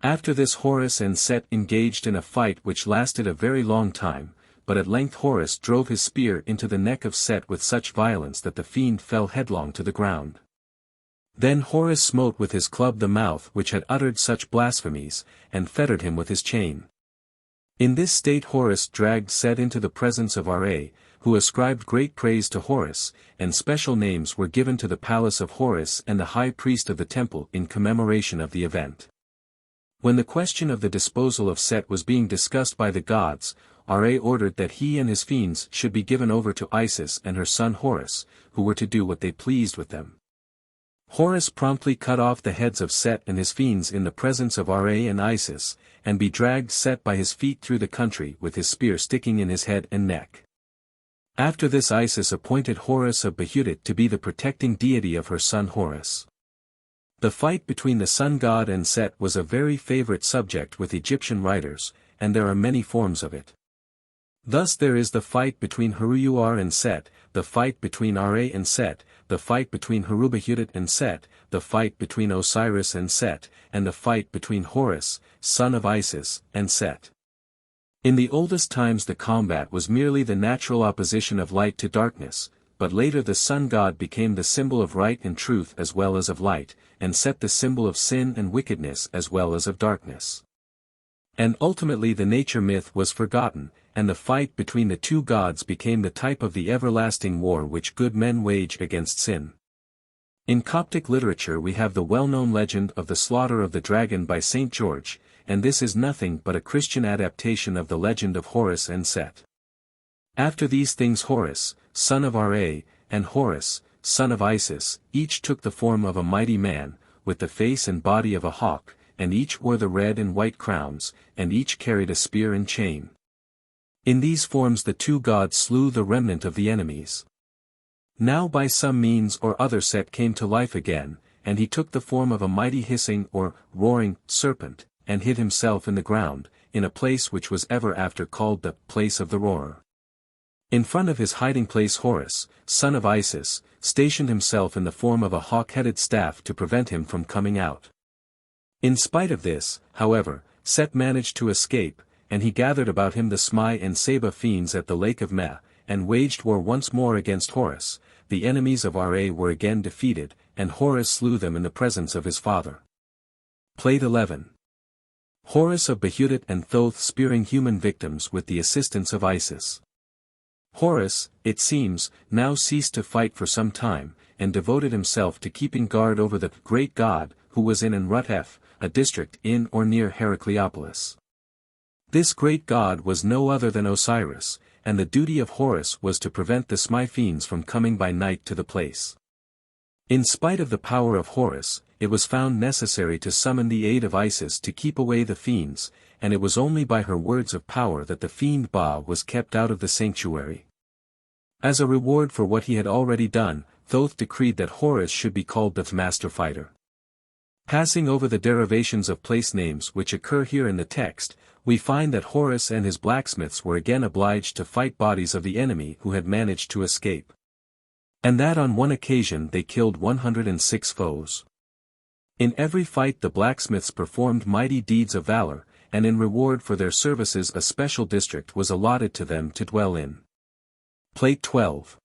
After this Horus and Set engaged in a fight which lasted a very long time, but at length Horus drove his spear into the neck of Set with such violence that the fiend fell headlong to the ground. Then Horus smote with his club the mouth which had uttered such blasphemies, and fettered him with his chain. In this state Horus dragged Set into the presence of Ra, who ascribed great praise to Horus, and special names were given to the palace of Horus and the high priest of the temple in commemoration of the event. When the question of the disposal of Set was being discussed by the gods, Ra ordered that he and his fiends should be given over to Isis and her son Horus, who were to do what they pleased with them. Horus promptly cut off the heads of Set and his fiends in the presence of Ra and Isis, and dragged Set by his feet through the country with his spear sticking in his head and neck. After this Isis appointed Horus of Behutet to be the protecting deity of her son Horus. The fight between the sun god and Set was a very favorite subject with Egyptian writers, and there are many forms of it. Thus there is the fight between Heru-Behutet and Set, the fight between Ra and Set, the fight between Heru-Behutet and Set, the fight between Osiris and Set, and the fight between Horus, son of Isis, and Set. In the oldest times the combat was merely the natural opposition of light to darkness, but later the sun god became the symbol of right and truth as well as of light, and Set the symbol of sin and wickedness as well as of darkness. And ultimately the nature myth was forgotten, and the fight between the two gods became the type of the everlasting war which good men wage against sin. In Coptic literature we have the well-known legend of the slaughter of the dragon by St. George, and this is nothing but a Christian adaptation of the legend of Horus and Set. After these things Horus, son of Ra, and Horus, son of Isis, each took the form of a mighty man, with the face and body of a hawk, and each wore the red and white crowns, and each carried a spear and chain. In these forms the two gods slew the remnant of the enemies. Now by some means or other Set came to life again, and he took the form of a mighty hissing or roaring serpent, and hid himself in the ground, in a place which was ever after called the place of the roarer. In front of his hiding place Horus, son of Isis, stationed himself in the form of a hawk-headed staff to prevent him from coming out. In spite of this, however, Set managed to escape, and he gathered about him the Smai and Seba fiends at the lake of Meh, and waged war once more against Horus. The enemies of Ra were again defeated, and Horus slew them in the presence of his father. Plate 11. Horus of Behutet and Thoth spearing human victims with the assistance of Isis. Horus, it seems, now ceased to fight for some time, and devoted himself to keeping guard over the great god, who was in Enrut-F, a district in or near Heracleopolis. This great god was no other than Osiris, and the duty of Horus was to prevent the Smai fiends from coming by night to the place. In spite of the power of Horus, it was found necessary to summon the aid of Isis to keep away the fiends, and it was only by her words of power that the fiend Ba was kept out of the sanctuary. As a reward for what he had already done, Thoth decreed that Horus should be called the Master Fighter. Passing over the derivations of place names which occur here in the text, we find that Horus and his blacksmiths were again obliged to fight bodies of the enemy who had managed to escape. And that on one occasion they killed 106 foes. In every fight the blacksmiths performed mighty deeds of valor, and in reward for their services a special district was allotted to them to dwell in. Plate 12.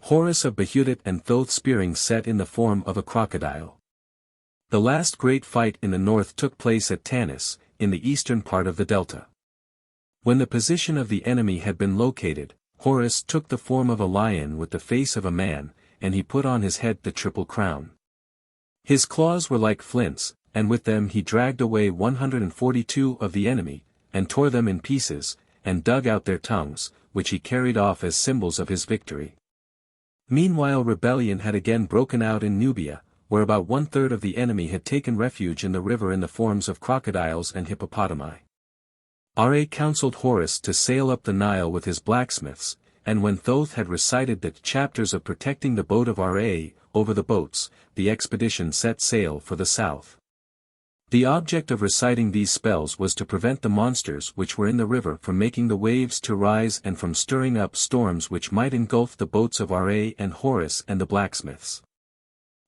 Horus of Behutet and Thoth spearing Set in the form of a crocodile. The last great fight in the north took place at Tanis, in the eastern part of the delta. When the position of the enemy had been located, Horus took the form of a lion with the face of a man, and he put on his head the triple crown. His claws were like flints, and with them he dragged away 142 of the enemy, and tore them in pieces, and dug out their tongues, which he carried off as symbols of his victory. Meanwhile rebellion had again broken out in Nubia, where about 1/3 of the enemy had taken refuge in the river in the forms of crocodiles and hippopotami. Ra counseled Horus to sail up the Nile with his blacksmiths, and when Thoth had recited the chapters of protecting the boat of Ra, over the boats, the expedition set sail for the south. The object of reciting these spells was to prevent the monsters which were in the river from making the waves to rise and from stirring up storms which might engulf the boats of Ra and Horus and the blacksmiths.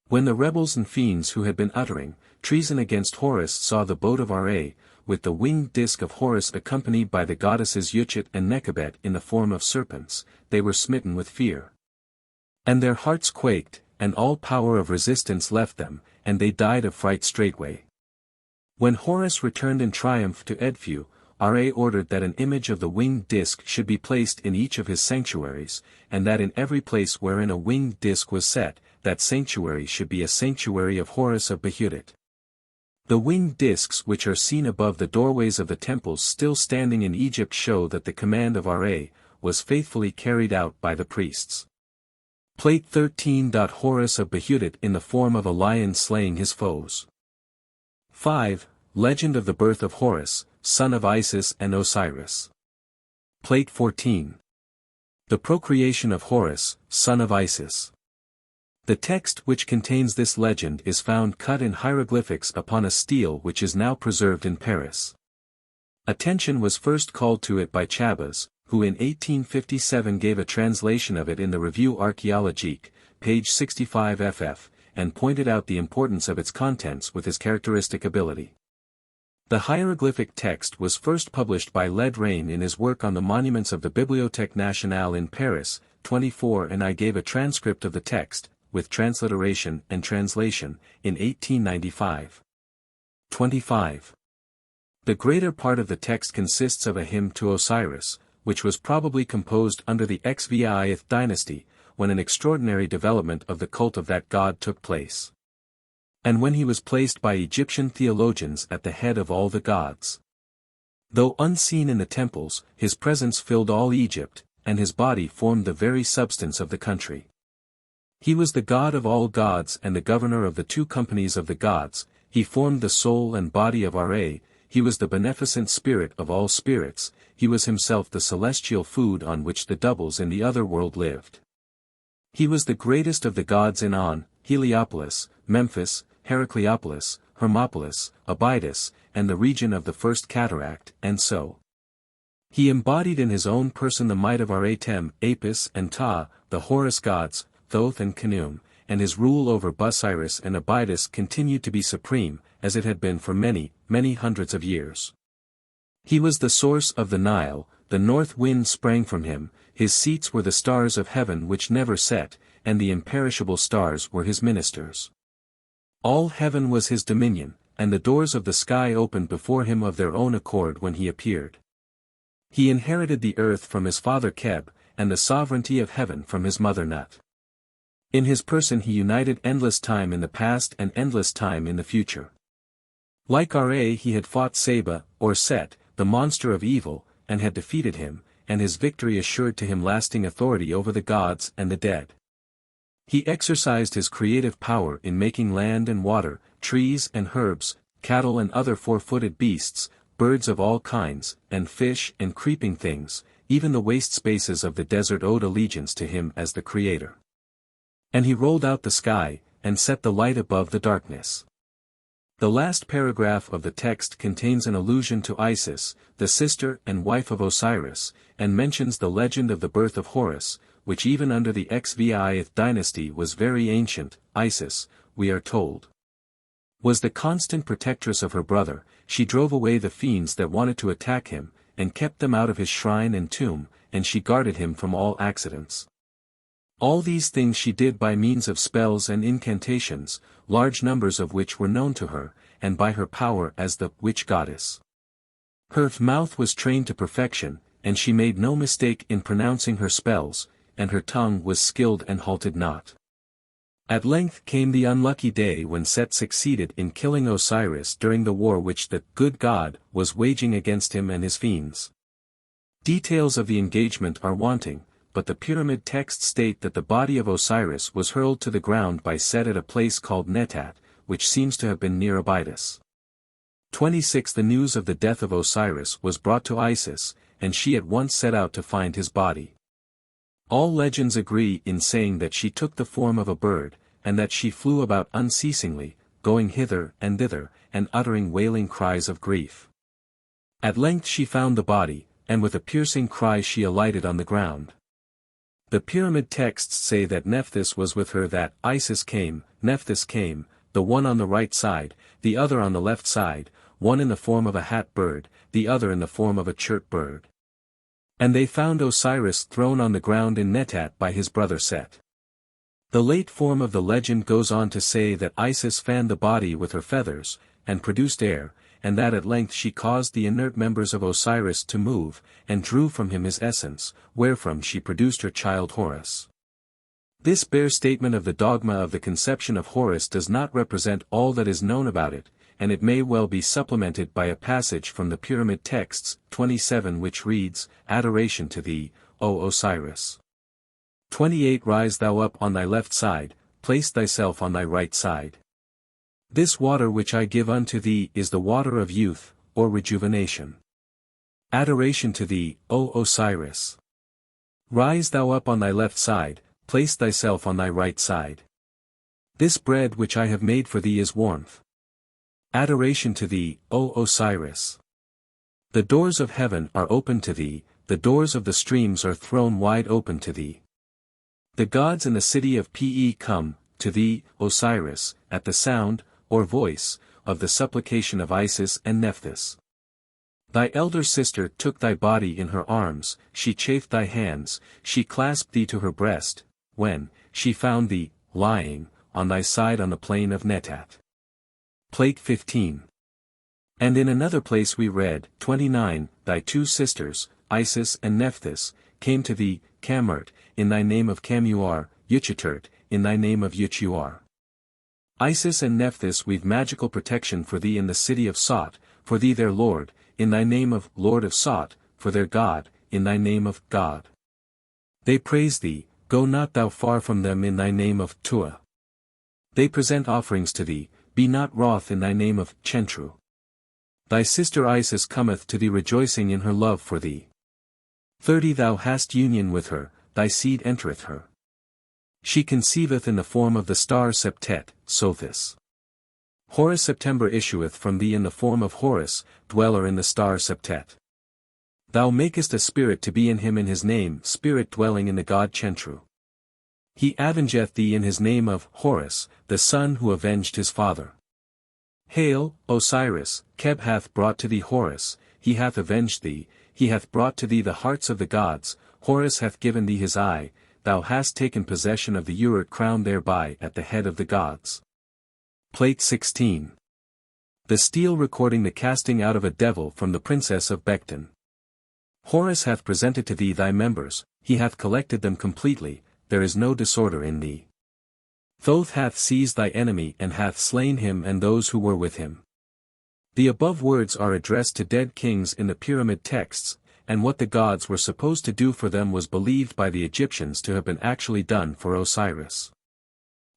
When the rebels and fiends who had been uttering treason against Horus saw the boat of Ra, with the winged disc of Horus accompanied by the goddesses Utchet and Nekhabet in the form of serpents, they were smitten with fear. And their hearts quaked, and all power of resistance left them, and they died of fright straightway. When Horus returned in triumph to Edfu, Ra ordered that an image of the winged disc should be placed in each of his sanctuaries, and that in every place wherein a winged disc was set, that sanctuary should be a sanctuary of Horus of Behutet. The winged discs which are seen above the doorways of the temples still standing in Egypt show that the command of Ra was faithfully carried out by the priests. Plate 13. Horus of Behutet in the form of a lion slaying his foes. 5. Legend of the birth of Horus, son of Isis and Osiris. Plate 14. The procreation of Horus, son of Isis. The text which contains this legend is found cut in hieroglyphics upon a stele which is now preserved in Paris. Attention was first called to it by Chabas, who in 1857 gave a translation of it in the Revue Archéologique, page 65 ff., and pointed out the importance of its contents with his characteristic ability. The hieroglyphic text was first published by Ledrein in his work on the monuments of the Bibliothèque Nationale in Paris, 24, and I gave a transcript of the text, with transliteration and translation, in 1895. 25. The greater part of the text consists of a hymn to Osiris, which was probably composed under the Xviith dynasty, when an extraordinary development of the cult of that god took place. And when he was placed by Egyptian theologians at the head of all the gods. Though unseen in the temples, his presence filled all Egypt, and his body formed the very substance of the country. He was the god of all gods and the governor of the two companies of the gods, he formed the soul and body of Ra, he was the beneficent spirit of all spirits, he was himself the celestial food on which the doubles in the other world lived. He was the greatest of the gods in On, Heliopolis, Memphis, Heracleopolis, Hermopolis, Abydos, and the region of the first cataract, and so He embodied in his own person the might of Ar-Atem, Apis and Ptah, the Horus gods, Thoth and Khnemu, and his rule over Osiris and Abydos continued to be supreme, as it had been for many, many hundreds of years. He was the source of the Nile, the north wind sprang from him, his seats were the stars of heaven which never set, and the imperishable stars were his ministers. All heaven was his dominion, and the doors of the sky opened before him of their own accord when he appeared. He inherited the earth from his father Keb, and the sovereignty of heaven from his mother Nut. In his person he united endless time in the past and endless time in the future. Like Ra he had fought Seba, or Set, the monster of evil, and had defeated him, and his victory assured to him lasting authority over the gods and the dead. He exercised his creative power in making land and water, trees and herbs, cattle and other four-footed beasts, birds of all kinds, and fish and creeping things, even the waste spaces of the desert owed allegiance to him as the creator. And he rolled out the sky, and set the light above the darkness. The last paragraph of the text contains an allusion to Isis, the sister and wife of Osiris, and mentions the legend of the birth of Horus, which even under the Xviith dynasty was very ancient. Isis, we are told, was the constant protectress of her brother. She drove away the fiends that wanted to attack him, and kept them out of his shrine and tomb, and she guarded him from all accidents. All these things she did by means of spells and incantations, large numbers of which were known to her, and by her power as the witch goddess. Her mouth was trained to perfection, and she made no mistake in pronouncing her spells, and her tongue was skilled and halted not. At length came the unlucky day when Set succeeded in killing Osiris during the war which the good god was waging against him and his fiends. Details of the engagement are wanting, but the pyramid texts state that the body of Osiris was hurled to the ground by Set at a place called Netat, which seems to have been near Abydos. 26 The news of the death of Osiris was brought to Isis, and she at once set out to find his body. All legends agree in saying that she took the form of a bird, and that she flew about unceasingly, going hither and thither, and uttering wailing cries of grief. At length she found the body, and with a piercing cry she alighted on the ground. The pyramid texts say that Nephthys was with her, that Isis came, Nephthys came, the one on the right side, the other on the left side, one in the form of a hat bird, the other in the form of a chert bird. And they found Osiris thrown on the ground in Netat by his brother Set. The late form of the legend goes on to say that Isis fanned the body with her feathers, and produced air, and that at length she caused the inert members of Osiris to move, and drew from him his essence, wherefrom she produced her child Horus. This bare statement of the dogma of the conception of Horus does not represent all that is known about it, and it may well be supplemented by a passage from the pyramid texts, 27 which reads, Adoration to thee, O Osiris. 28 Rise thou up on thy left side, place thyself on thy right side. This water which I give unto thee is the water of youth, or rejuvenation. Adoration to thee, O Osiris. Rise thou up on thy left side, place thyself on thy right side. This bread which I have made for thee is warmth. Adoration to thee, O Osiris. The doors of heaven are open to thee, the doors of the streams are thrown wide open to thee. The gods in the city of Pe come, to thee, Osiris, at the sound, or voice, of the supplication of Isis and Nephthys. Thy elder sister took thy body in her arms, she chafed thy hands, she clasped thee to her breast, when she found thee, lying, on thy side on the plain of Netat. Plate 15. And in another place we read, 29, Thy two sisters, Isis and Nephthys, came to thee, Kamert, in thy name of Kamuar, Yuchetert, in thy name of Yuchuar. Isis and Nephthys weave magical protection for thee in the city of Sot, for thee their lord, in thy name of Lord of Sot, for their God, in thy name of God. They praise thee, go not thou far from them in thy name of Tua. They present offerings to thee, be not wroth in thy name of Chentru. Thy sister Isis cometh to thee rejoicing in her love for thee. 30 Thou hast union with her, thy seed entereth her. She conceiveth in the form of the star Septet, Sothis. Horus September issueth from thee in the form of Horus, dweller in the star Septet. Thou makest a spirit to be in him in his name, spirit dwelling in the god Chentru. He avengeth thee in his name of Horus, the son who avenged his father. Hail, Osiris, Keb hath brought to thee Horus, he hath avenged thee, he hath brought to thee the hearts of the gods, Horus hath given thee his eye, thou hast taken possession of the Urut crown thereby at the head of the gods. Plate 16. The stele recording the casting out of a devil from the princess of Bekhten. Horus hath presented to thee thy members, he hath collected them completely, there is no disorder in thee. Thoth hath seized thy enemy and hath slain him and those who were with him. The above words are addressed to dead kings in the pyramid texts, and what the gods were supposed to do for them was believed by the Egyptians to have been actually done for Osiris.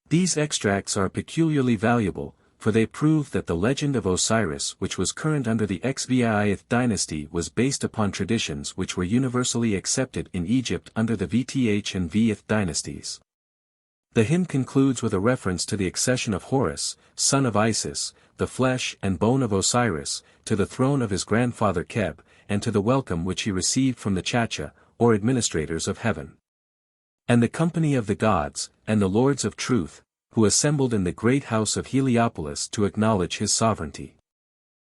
These extracts are peculiarly valuable, for they prove that the legend of Osiris which was current under the Xviith dynasty was based upon traditions which were universally accepted in Egypt under the Vth and Vth dynasties. The hymn concludes with a reference to the accession of Horus, son of Isis, the flesh and bone of Osiris, to the throne of his grandfather Keb, and to the welcome which he received from the Chacha, or administrators of heaven. And the company of the gods, and the lords of truth, who assembled in the great house of Heliopolis to acknowledge his sovereignty.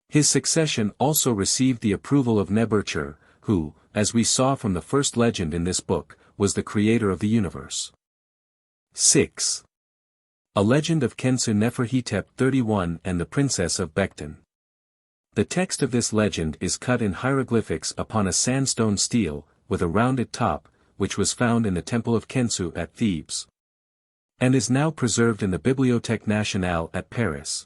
His succession also received the approval of Neb-Er-Tcher, who, as we saw from the first legend in this book, was the creator of the universe. 6. A legend of Khensu Nefer-Hetep 31 and the princess of Bekhten. The text of this legend is cut in hieroglyphics upon a sandstone stele, with a rounded top, which was found in the temple of Khensu at Thebes, and is now preserved in the Bibliothèque Nationale at Paris.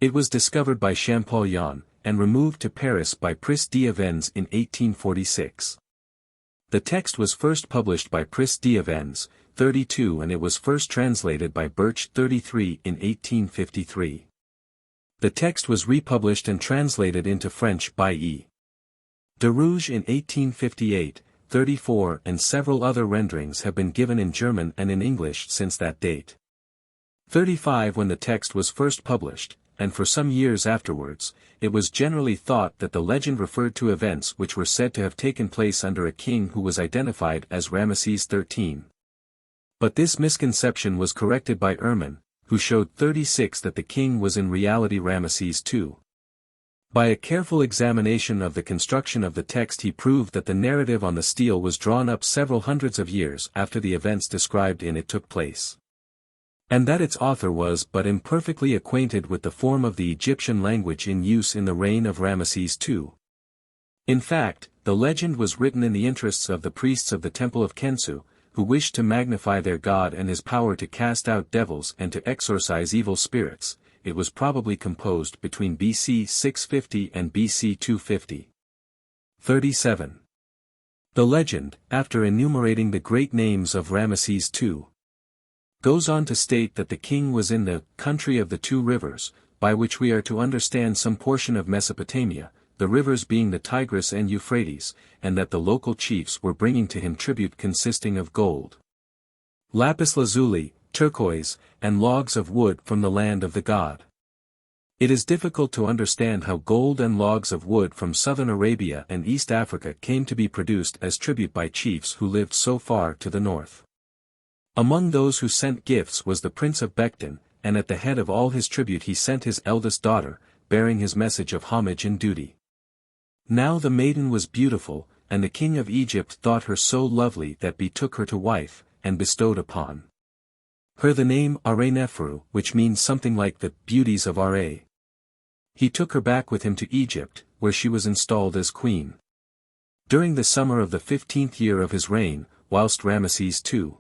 It was discovered by Champollion, and removed to Paris by Pris d'Avens in 1846. The text was first published by Pris d'Avens, 32, and it was first translated by Birch 33 in 1853. The text was republished and translated into French by E. de Rouge in 1858, 34, and several other renderings have been given in German and in English since that date. 35 When the text was first published, and for some years afterwards, it was generally thought that the legend referred to events which were said to have taken place under a king who was identified as Ramesses XIII. But this misconception was corrected by Ehrman, who showed 36 that the king was in reality Ramesses II. By a careful examination of the construction of the text he proved that the narrative on the stele was drawn up several hundreds of years after the events described in it took place, and that its author was but imperfectly acquainted with the form of the Egyptian language in use in the reign of Ramesses II. In fact, the legend was written in the interests of the priests of the temple of Khensu, who wished to magnify their god and his power to cast out devils and to exorcise evil spirits. It was probably composed between BC 650 and BC 250. 37. The legend, after enumerating the great names of Ramesses II, goes on to state that the king was in the country of the two rivers, by which we are to understand some portion of Mesopotamia, the rivers being the Tigris and Euphrates, and that the local chiefs were bringing to him tribute consisting of gold, lapis lazuli, turquoise, and logs of wood from the land of the god. It is difficult to understand how gold and logs of wood from southern Arabia and East Africa came to be produced as tribute by chiefs who lived so far to the north. Among those who sent gifts was the prince of Bekhten, and at the head of all his tribute he sent his eldest daughter, bearing his message of homage and duty. Now the maiden was beautiful, and the king of Egypt thought her so lovely that betook her to wife, and bestowed upon her the name Are-Neferu, which means something like the beauties of Are. He took her back with him to Egypt, where she was installed as queen. During the summer of the 15th year of his reign, whilst Ramesses II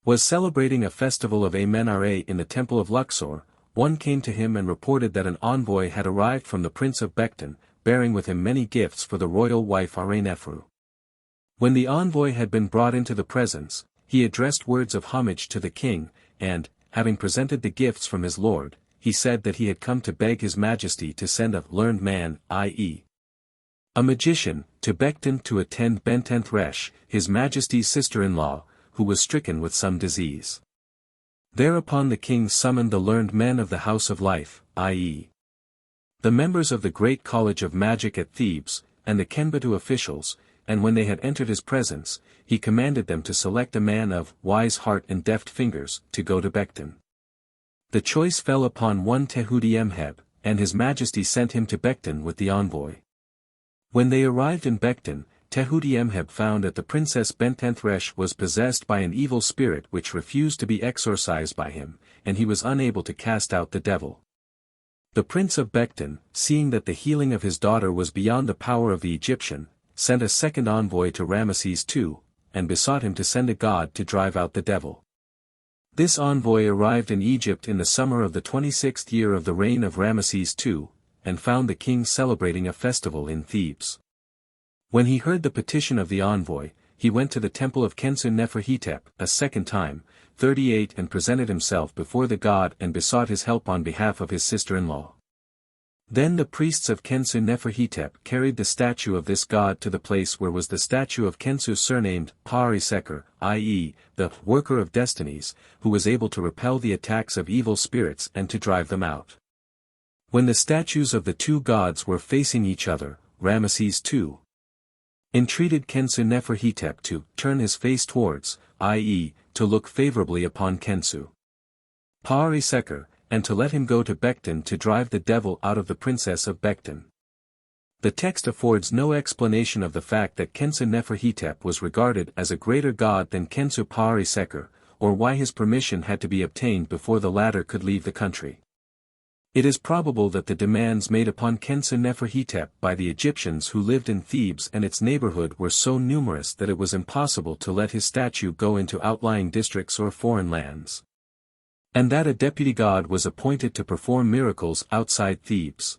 was celebrating a festival of Amen-Ra in the temple of Luxor, one came to him and reported that an envoy had arrived from the prince of Bekhten, bearing with him many gifts for the royal wife Are-Neferu. When the envoy had been brought into the presence, he addressed words of homage to the king, and, having presented the gifts from his lord, he said that he had come to beg his majesty to send a learned man, i.e. a magician, to Bekhten to attend Benten-Thresh, his majesty's sister-in-law, who was stricken with some disease. Thereupon the king summoned the learned men of the House of Life, i.e. the members of the Great College of Magic at Thebes, and the Khensu officials, and when they had entered his presence, he commanded them to select a man of wise heart and deft fingers, to go to Bekhten. The choice fell upon one Tehuti-Emheb, and his majesty sent him to Bekhten with the envoy. When they arrived in Bekhten, Tehuti-Emheb found that the princess Bent-Enthresh was possessed by an evil spirit which refused to be exorcised by him, and he was unable to cast out the devil. The prince of Bekhten, seeing that the healing of his daughter was beyond the power of the Egyptian, sent a second envoy to Ramesses II, and besought him to send a god to drive out the devil. This envoy arrived in Egypt in the summer of the 26th year of the reign of Ramesses II, and found the king celebrating a festival in Thebes. When he heard the petition of the envoy, he went to the temple of Khensu Nefer-Hetep a second time, 38, and presented himself before the god and besought his help on behalf of his sister-in-law. Then the priests of Khensu Nefer-Hetep carried the statue of this god to the place where was the statue of Khensu surnamed Ptah, i.e., the worker of destinies, who was able to repel the attacks of evil spirits and to drive them out. When the statues of the two gods were facing each other, Ramesses II entreated Khensu Nefer-Hetep to turn his face towards, i.e., to look favorably upon Khensu Ptah, and to let him go to Bekhten to drive the devil out of the princess of Bekhten. The text affords no explanation of the fact that Khensu Nefer-Hetep was regarded as a greater god than Khensu Ptah, or why his permission had to be obtained before the latter could leave the country. It is probable that the demands made upon Khensu Nefer-Hetep by the Egyptians who lived in Thebes and its neighborhood were so numerous that it was impossible to let his statue go into outlying districts or foreign lands, and that a deputy god was appointed to perform miracles outside Thebes.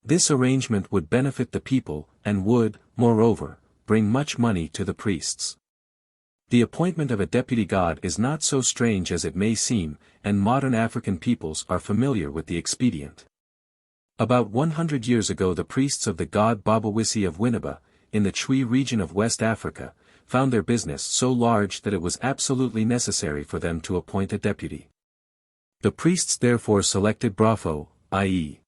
This arrangement would benefit the people, and would, moreover, bring much money to the priests. The appointment of a deputy god is not so strange as it may seem, and modern African peoples are familiar with the expedient. About 100 years ago the priests of the god Babawisi of Winneba, in the Chui region of West Africa, found their business so large that it was absolutely necessary for them to appoint a deputy. The priests therefore selected Brafo, i.e.,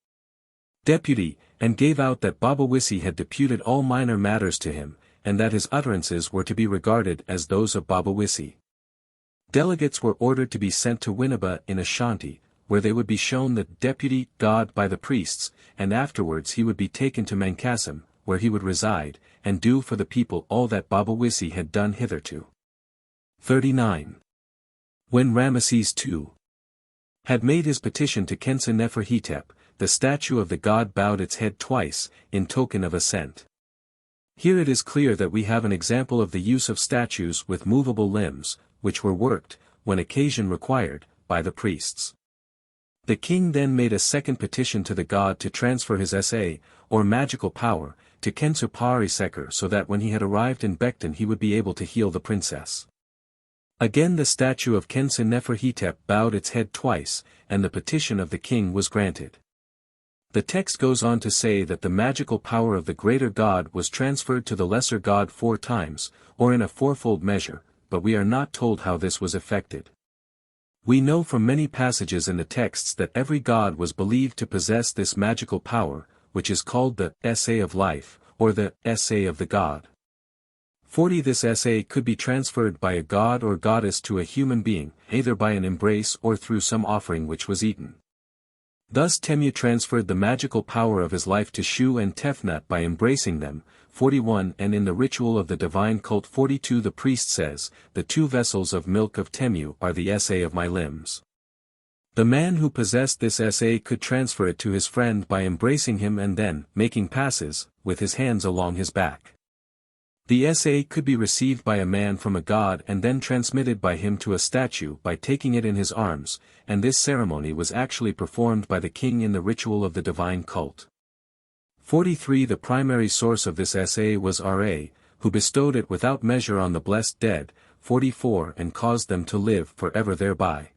deputy, and gave out that Babawisi had deputed all minor matters to him, and that his utterances were to be regarded as those of Babawisi. Delegates were ordered to be sent to Winneba in Ashanti, where they would be shown the deputy god by the priests, and afterwards he would be taken to Mankassim, where he would reside, and do for the people all that Babawisi had done hitherto. 39. When Ramesses II had made his petition to Khensu Nefer-Hetep, the statue of the god bowed its head twice, in token of assent. Here it is clear that we have an example of the use of statues with movable limbs, which were worked, when occasion required, by the priests. The king then made a second petition to the god to transfer his sa, or magical power, to Khensu Ptah so that when he had arrived in Bekhten he would be able to heal the princess. Again the statue of Khensu Nefer-Hetep bowed its head twice, and the petition of the king was granted. The text goes on to say that the magical power of the greater god was transferred to the lesser god 4 times, or in a fourfold measure, but we are not told how this was effected. We know from many passages in the texts that every god was believed to possess this magical power, which is called the sa of life, or the sa of the god. 40 This sa could be transferred by a god or goddess to a human being, either by an embrace or through some offering which was eaten. Thus Khnemu transferred the magical power of his life to Shu and Tefnut by embracing them, 41 And in the ritual of the divine cult 42 the priest says, the 2 vessels of milk of Khnemu are the sa of my limbs. The man who possessed this sa could transfer it to his friend by embracing him and then, making passes, with his hands along his back. The sa could be received by a man from a god and then transmitted by him to a statue by taking it in his arms, and this ceremony was actually performed by the king in the ritual of the divine cult. 43 The primary source of this sa was Ra, who bestowed it without measure on the blessed dead, 44 And caused them to live forever thereby.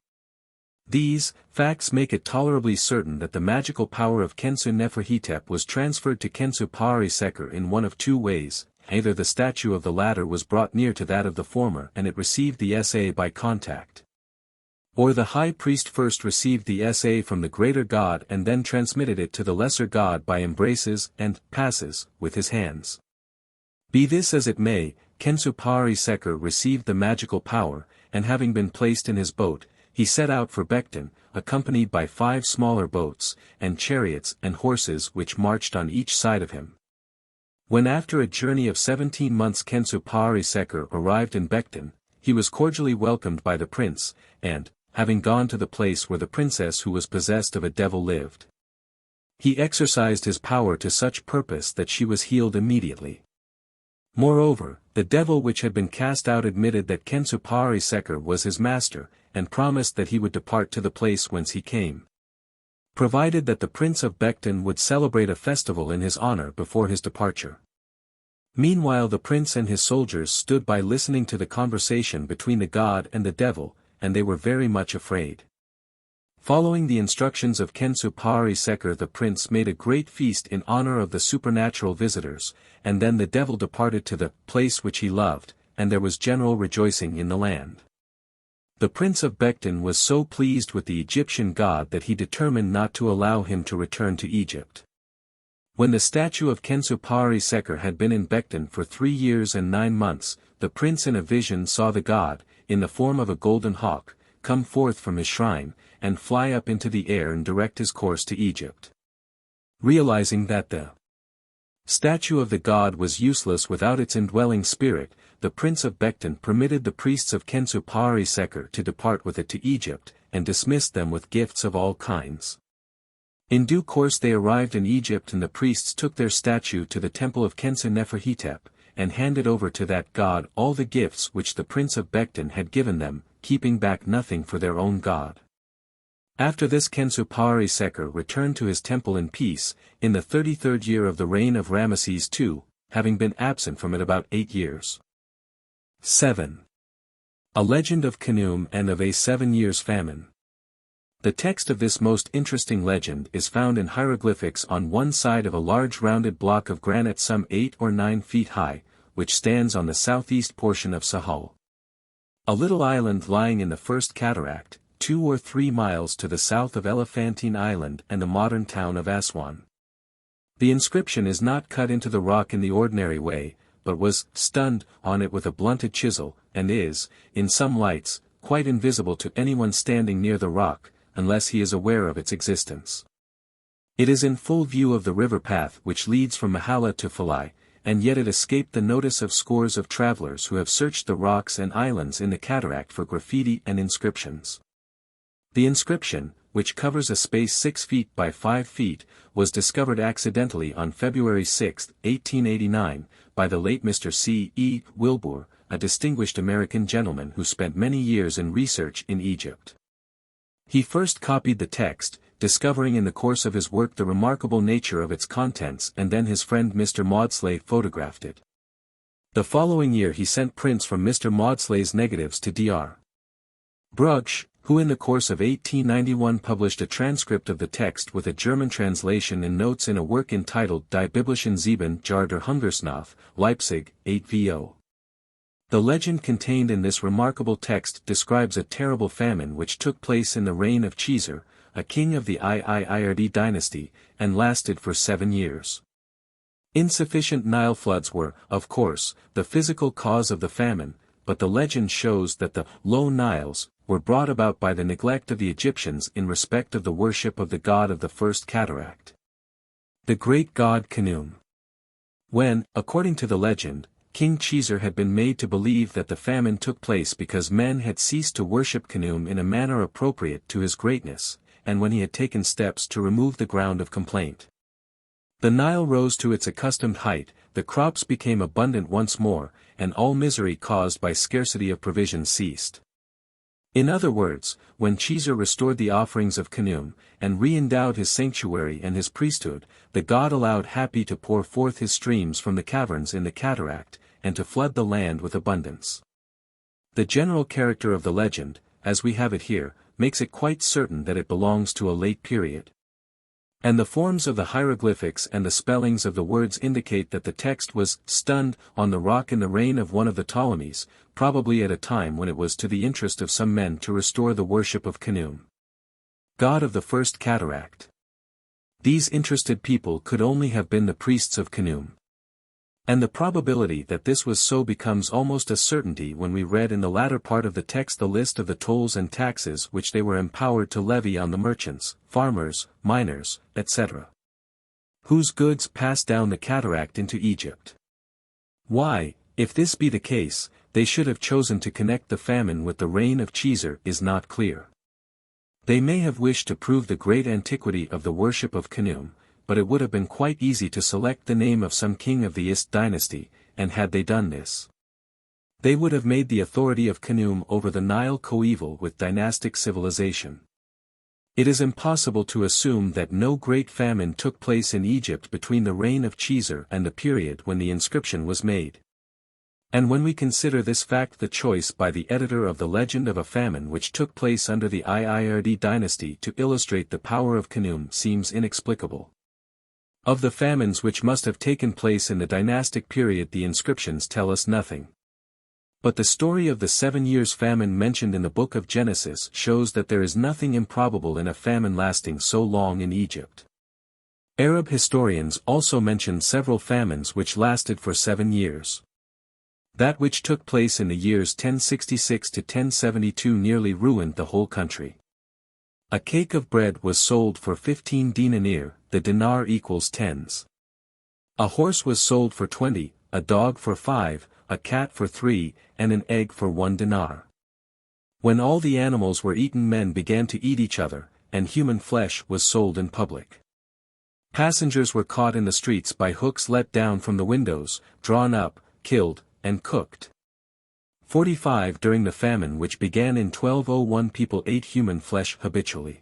These facts make it tolerably certain that the magical power of Khensu Nefer-Hetep was transferred to Khensu Ptah in one of 2 ways. Either the statue of the latter was brought near to that of the former and it received the sa by contact, Or the high priest first received the SA from the greater god and then transmitted it to the lesser god by embraces and passes with his hands. Be this as it may, Khensu-Ptah received the magical power, and having been placed in his boat, he set out for Bekhten, accompanied by 5 smaller boats, and chariots and horses which marched on each side of him. When after a journey of 17 months Khensu-Ptah arrived in Bekhten, he was cordially welcomed by the prince, and, having gone to the place where the princess who was possessed of a devil lived, he exercised his power to such purpose that she was healed immediately. Moreover, the devil which had been cast out admitted that Khensu-Ptah was his master, and promised that he would depart to the place whence he came, provided that the prince of Bekhten would celebrate a festival in his honor before his departure. Meanwhile the prince and his soldiers stood by listening to the conversation between the god and the devil, and they were very much afraid. Following the instructions of Khensu-Ptah the prince made a great feast in honor of the supernatural visitors, and then the devil departed to the place which he loved, and there was general rejoicing in the land. The prince of Bekhten was so pleased with the Egyptian god that he determined not to allow him to return to Egypt. When the statue of Khensu-Ptah had been in Bekhten for 3 years and 9 months, the prince in a vision saw the god, in the form of a golden hawk, come forth from his shrine, and fly up into the air and direct his course to Egypt. Realizing that the statue of the god was useless without its indwelling spirit, the prince of Bekhten permitted the priests of Khensu-Ptah to depart with it to Egypt, and dismissed them with gifts of all kinds. In due course they arrived in Egypt and the priests took their statue to the temple of Khensu Nefer-Hetep, and handed over to that god all the gifts which the prince of Bekhten had given them, keeping back nothing for their own god. After this Khensu-Ptah returned to his temple in peace, in the 33rd year of the reign of Ramesses II, having been absent from it about 8 years. 7. A legend of Khnemu and of a 7 years famine. The text of this most interesting legend is found in hieroglyphics on one side of a large rounded block of granite some 8 or 9 feet high, which stands on the southeast portion of Sahel. A little island lying in the first cataract, 2 or 3 miles to the south of Elephantine Island and the modern town of Aswan. The inscription is not cut into the rock in the ordinary way, but was stunned on it with a blunted chisel, and is, in some lights, quite invisible to anyone standing near the rock, unless he is aware of its existence. It is in full view of the river path which leads from Mahala to Falai, and yet it escaped the notice of scores of travelers who have searched the rocks and islands in the cataract for graffiti and inscriptions. The inscription, which covers a space 6 feet by 5 feet, was discovered accidentally on February 6, 1889, by the late Mr. C. E. Wilbur, a distinguished American gentleman who spent many years in research in Egypt. He first copied the text, discovering in the course of his work the remarkable nature of its contents, and then his friend Mr. Maudslay photographed it. The following year he sent prints from Mr. Maudslay's negatives to Dr. Brugsch, who in the course of 1891 published a transcript of the text with a German translation and notes in a work entitled Die biblischen Sieben Jahre der Hungersnot, Leipzig, 8 vo. The legend contained in this remarkable text describes a terrible famine which took place in the reign of Caesar, a king of the Iird dynasty, and lasted for 7 years. Insufficient Nile floods were, of course, the physical cause of the famine, but the legend shows that the low Niles were brought about by the neglect of the Egyptians in respect of the worship of the god of the first cataract, the great god Khnemu. When, according to the legend, King Caesar had been made to believe that the famine took place because men had ceased to worship Khnemu in a manner appropriate to his greatness, and when he had taken steps to remove the ground of complaint, the Nile rose to its accustomed height, the crops became abundant once more, and all misery caused by scarcity of provisions ceased. In other words, when Caesar restored the offerings of Khnemu, and re-endowed his sanctuary and his priesthood, the god allowed Hapi to pour forth his streams from the caverns in the cataract, and to flood the land with abundance. The general character of the legend, as we have it here, makes it quite certain that it belongs to a late period. And the forms of the hieroglyphics and the spellings of the words indicate that the text was stunned on the rock in the reign of one of the Ptolemies, probably at a time when it was to the interest of some men to restore the worship of Khnemu, god of the first cataract. These interested people could only have been the priests of Khnemu. And the probability that this was so becomes almost a certainty when we read in the latter part of the text the list of the tolls and taxes which they were empowered to levy on the merchants, farmers, miners, etc., whose goods passed down the cataract into Egypt. Why, if this be the case, they should have chosen to connect the famine with the reign of Caesar is not clear. They may have wished to prove the great antiquity of the worship of Khnemu, but it would have been quite easy to select the name of some king of the Ist dynasty, and had they done this, they would have made the authority of Khnemu over the Nile coeval with dynastic civilization. It is impossible to assume that no great famine took place in Egypt between the reign of Caesar and the period when the inscription was made. And when we consider this fact, the choice by the editor of the legend of a famine which took place under the Iird dynasty to illustrate the power of Khnemu seems inexplicable. Of the famines which must have taken place in the dynastic period the inscriptions tell us nothing. But the story of the 7 years famine mentioned in the book of Genesis shows that there is nothing improbable in a famine lasting so long in Egypt. Arab historians also mention several famines which lasted for 7 years. That which took place in the years 1066 to 1072 nearly ruined the whole country. A cake of bread was sold for 15 dinar, the dinar equals tens. A horse was sold for 20, a dog for 5, a cat for 3, and an egg for 1 dinar. When all the animals were eaten, men began to eat each other, and human flesh was sold in public. Passengers were caught in the streets by hooks let down from the windows, drawn up, killed, and cooked. 45 During the famine which began in 1201, people ate human flesh habitually.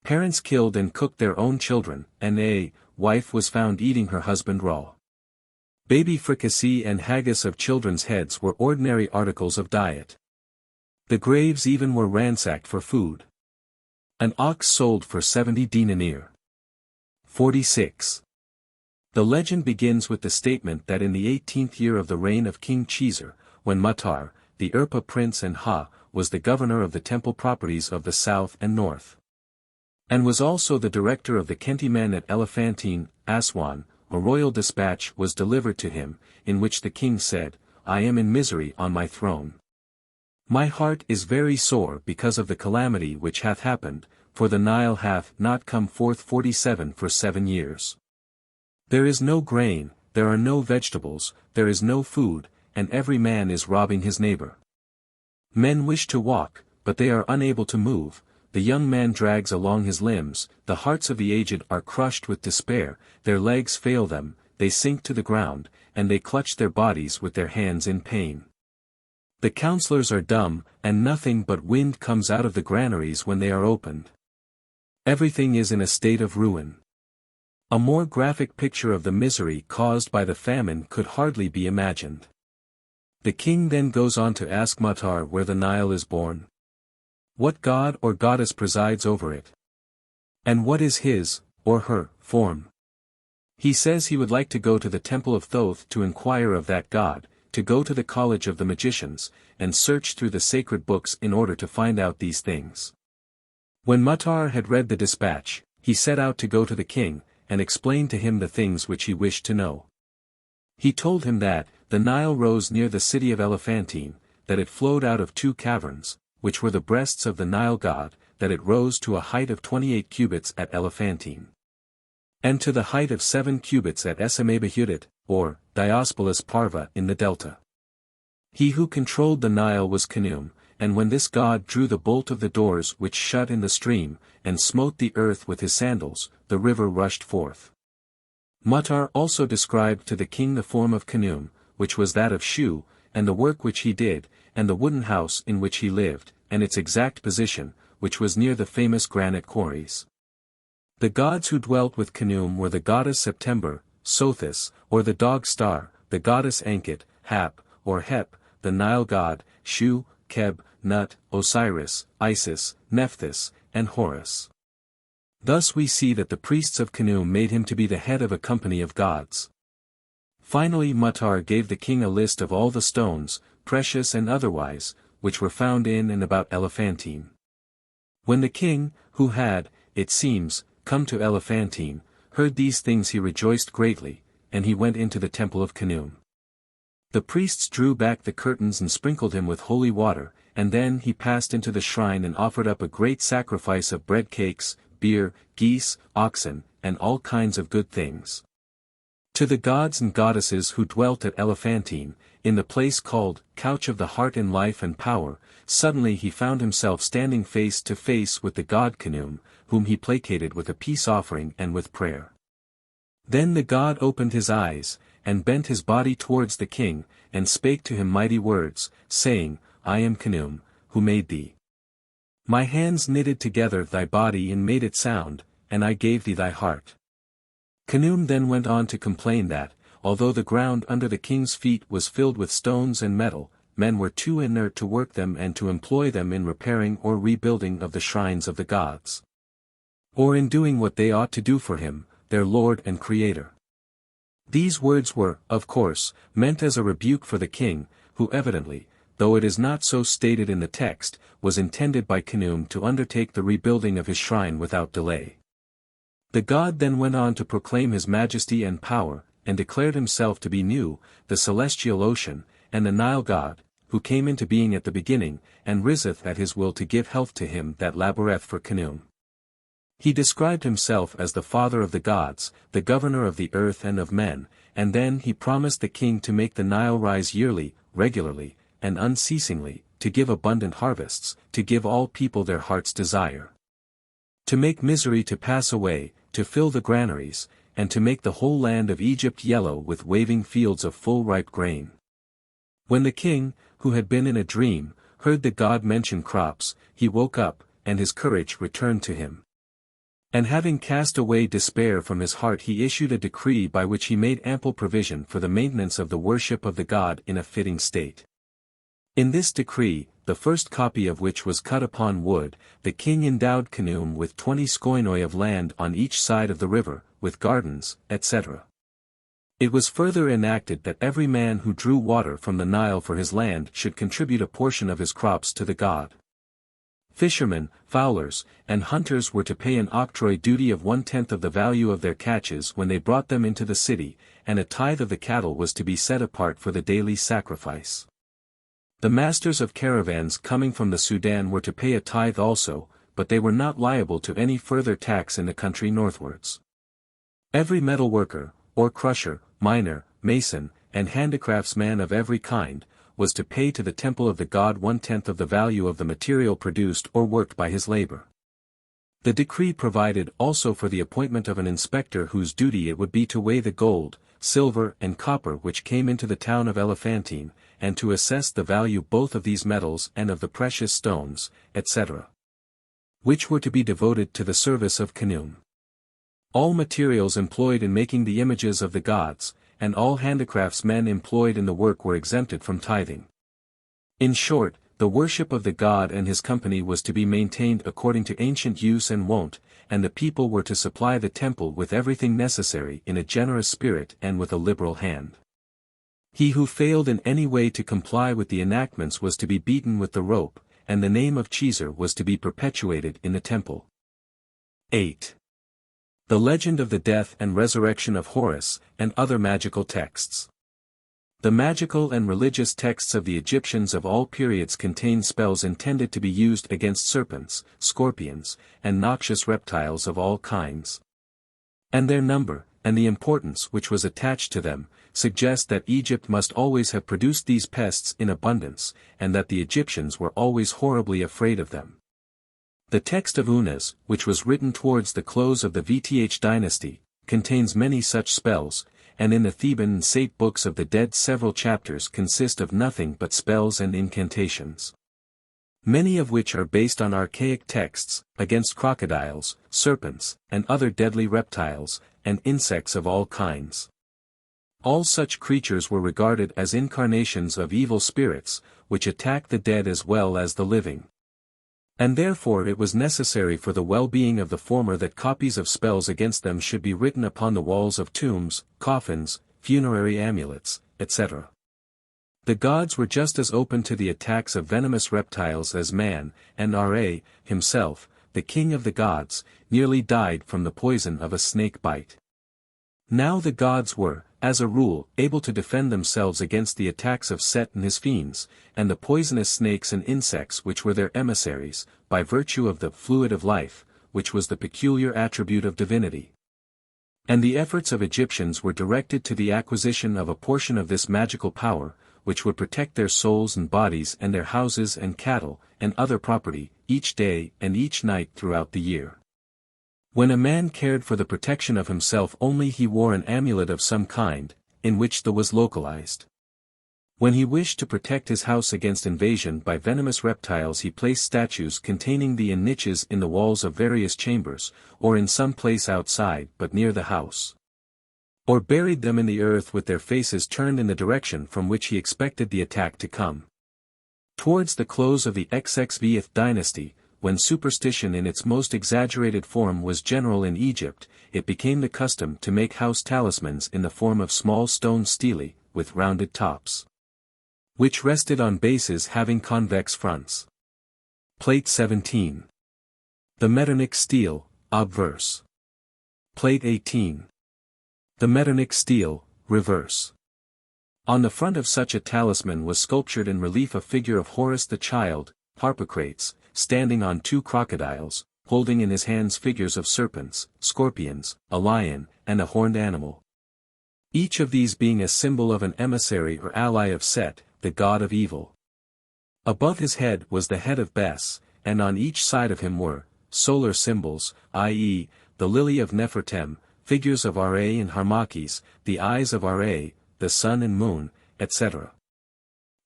Parents killed and cooked their own children, and a wife was found eating her husband raw. Baby fricassee and haggis of children's heads were ordinary articles of diet. The graves even were ransacked for food. An ox sold for 70 dinar. 46. The legend begins with the statement that in the 18th year of the reign of King Caesar, when Mutar, the Urpa prince and Ha, was the governor of the temple properties of the south and north, and was also the director of the Kentimen at Elephantine, Aswan, a royal dispatch was delivered to him, in which the king said, I am in misery on my throne. My heart is very sore because of the calamity which hath happened, for the Nile hath not come forth 47 for 7 years. There is no grain, there are no vegetables, there is no food, and every man is robbing his neighbor. Men wish to walk, but they are unable to move, the young man drags along his limbs, the hearts of the aged are crushed with despair, their legs fail them, they sink to the ground, and they clutch their bodies with their hands in pain. The counselors are dumb, and nothing but wind comes out of the granaries when they are opened. Everything is in a state of ruin. A more graphic picture of the misery caused by the famine could hardly be imagined. The king then goes on to ask Mutar where the Nile is born. What god or goddess presides over it? And what is his, or her, form? He says he would like to go to the temple of Thoth to inquire of that god, to go to the college of the magicians, and search through the sacred books in order to find out these things. When Mutar had read the dispatch, he set out to go to the king, and explain to him the things which he wished to know. He told him that, the Nile rose near the city of Elephantine, that it flowed out of 2 caverns, which were the breasts of the Nile god, that it rose to a height of 28 cubits at Elephantine, and to the height of 7 cubits at Heru-Behutet, or Diospolis Parva in the delta. He who controlled the Nile was Khnemu, and when this god drew the bolt of the doors which shut in the stream, and smote the earth with his sandals, the river rushed forth. Mutar also described to the king the form of Khnemu, which was that of Shu, and the work which he did, and the wooden house in which he lived, and its exact position, which was near the famous granite quarries. The gods who dwelt with Khnemu were the goddess September, Sothis, or the dog star, the goddess Ankhet, Hap, or Hep, the Nile god, Shu, Keb, Nut, Osiris, Isis, Nephthys, and Horus. Thus we see that the priests of Khnemu made him to be the head of a company of gods. Finally Ptah gave the king a list of all the stones, precious and otherwise, which were found in and about Elephantine. When the king, who had, it seems, come to Elephantine, heard these things he rejoiced greatly, and he went into the temple of Khnemu. The priests drew back the curtains and sprinkled him with holy water, and then he passed into the shrine and offered up a great sacrifice of bread cakes, beer, geese, oxen, and all kinds of good things. To the gods and goddesses who dwelt at Elephantine, in the place called, Couch of the Heart in Life and Power, suddenly he found himself standing face to face with the god Khnemu, whom he placated with a peace offering and with prayer. Then the god opened his eyes, and bent his body towards the king, and spake to him mighty words, saying, I am Khnemu, who made thee. My hands knitted together thy body and made it sound, and I gave thee thy heart. Khnemu then went on to complain that, although the ground under the king's feet was filled with stones and metal, men were too inert to work them and to employ them in repairing or rebuilding of the shrines of the gods, or in doing what they ought to do for him, their Lord and Creator. These words were, of course, meant as a rebuke for the king, who evidently, though it is not so stated in the text, was intended by Khnemu to undertake the rebuilding of his shrine without delay. The god then went on to proclaim his majesty and power, and declared himself to be Nu, the celestial ocean, and the Nile god, who came into being at the beginning, and riseth at his will to give health to him that laboureth for Khnemu. He described himself as the father of the gods, the governor of the earth and of men, and then he promised the king to make the Nile rise yearly, regularly, and unceasingly, to give abundant harvests, to give all people their heart's desire, to make misery to pass away, to fill the granaries, and to make the whole land of Egypt yellow with waving fields of full ripe grain. When the king, who had been in a dream, heard the god mention crops, he woke up, and his courage returned to him. And having cast away despair from his heart he issued a decree by which he made ample provision for the maintenance of the worship of the god in a fitting state. In this decree, the first copy of which was cut upon wood, the king endowed Khnemu with 20 skoinoi of land on each side of the river, with gardens, etc. It was further enacted that every man who drew water from the Nile for his land should contribute a portion of his crops to the god. Fishermen, fowlers, and hunters were to pay an octroi duty of 1/10 of the value of their catches when they brought them into the city, and a tithe of the cattle was to be set apart for the daily sacrifice. The masters of caravans coming from the Sudan were to pay a tithe also, but they were not liable to any further tax in the country northwards. Every metal worker, or crusher, miner, mason, and handicraftsman of every kind, was to pay to the temple of the god 1/10 of the value of the material produced or worked by his labor. The decree provided also for the appointment of an inspector whose duty it would be to weigh the gold, silver and copper which came into the town of Elephantine, and to assess the value both of these metals and of the precious stones, etc., which were to be devoted to the service of Khnemu. All materials employed in making the images of the gods, and all handicraftsmen employed in the work were exempted from tithing. In short, the worship of the god and his company was to be maintained according to ancient use and wont, and the people were to supply the temple with everything necessary in a generous spirit and with a liberal hand. He who failed in any way to comply with the enactments was to be beaten with the rope, and the name of Cheeser was to be perpetuated in the temple. 8. The legend of the death and resurrection of Horus, and other magical texts. The magical and religious texts of the Egyptians of all periods contain spells intended to be used against serpents, scorpions, and noxious reptiles of all kinds. And their number, and the importance which was attached to them, suggest that Egypt must always have produced these pests in abundance, and that the Egyptians were always horribly afraid of them. The text of Unas, which was written towards the close of the Vth dynasty, contains many such spells, and in the Theban and Sate books of the dead several chapters consist of nothing but spells and incantations, many of which are based on archaic texts, against crocodiles, serpents, and other deadly reptiles, and insects of all kinds. All such creatures were regarded as incarnations of evil spirits, which attack the dead as well as the living. And therefore it was necessary for the well-being of the former that copies of spells against them should be written upon the walls of tombs, coffins, funerary amulets, etc. The gods were just as open to the attacks of venomous reptiles as man, and Ra, himself, the king of the gods, nearly died from the poison of a snake bite. Now the gods were, as a rule, able to defend themselves against the attacks of Set and his fiends, and the poisonous snakes and insects which were their emissaries, by virtue of the fluid of life, which was the peculiar attribute of divinity. And the efforts of Egyptians were directed to the acquisition of a portion of this magical power, which would protect their souls and bodies and their houses and cattle, and other property, each day and each night throughout the year. When a man cared for the protection of himself only he wore an amulet of some kind, in which the was localized. When he wished to protect his house against invasion by venomous reptiles he placed statues containing thee in niches in the walls of various chambers, or in some place outside but near the house. Or buried them in the earth with their faces turned in the direction from which he expected the attack to come. Towards the close of the XXVth dynasty, when superstition in its most exaggerated form was general in Egypt, it became the custom to make house talismans in the form of small stone stelae, with rounded tops, which rested on bases having convex fronts. Plate 17. The Metternich stele, obverse. Plate 18. The Metternich stele, reverse. On the front of such a talisman was sculptured in relief a figure of Horus the child, Harpocrates, standing on two crocodiles, holding in his hands figures of serpents, scorpions, a lion, and a horned animal. Each of these being a symbol of an emissary or ally of Set, the god of evil. Above his head was the head of Bes, and on each side of him were solar symbols, i.e., the lily of Nefer-Hetep, figures of Ra and Harmakhis, the eyes of Ra, the sun and moon, etc.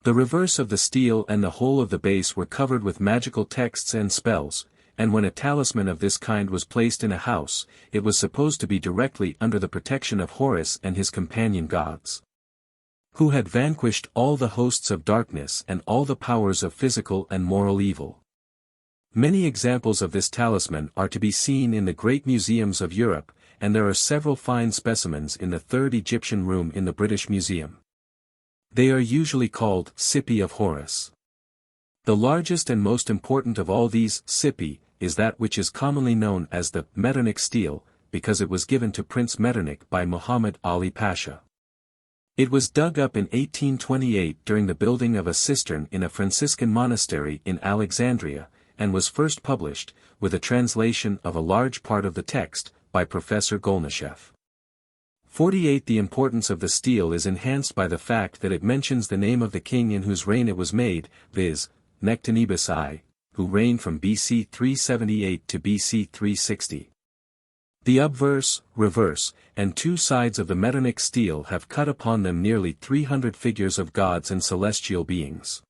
The reverse of the stele and the whole of the base were covered with magical texts and spells, and when a talisman of this kind was placed in a house, it was supposed to be directly under the protection of Horus and his companion gods, who had vanquished all the hosts of darkness and all the powers of physical and moral evil. Many examples of this talisman are to be seen in the great museums of Europe, and there are several fine specimens in the Third Egyptian Room in the British Museum. They are usually called Sippi of Horus. The largest and most important of all these Sippi is that which is commonly known as the Metternich stele, because it was given to Prince Metternich by Muhammad Ali Pasha. It was dug up in 1828 during the building of a cistern in a Franciscan monastery in Alexandria, and was first published, with a translation of a large part of the text, by Professor Golnischev. 48. The importance of the stele is enhanced by the fact that it mentions the name of the king in whose reign it was made, viz., Nectanebus I, who reigned from BC 378 to BC 360. The obverse, reverse, and two sides of the Metternich stele have cut upon them nearly 300 figures of gods and celestial beings.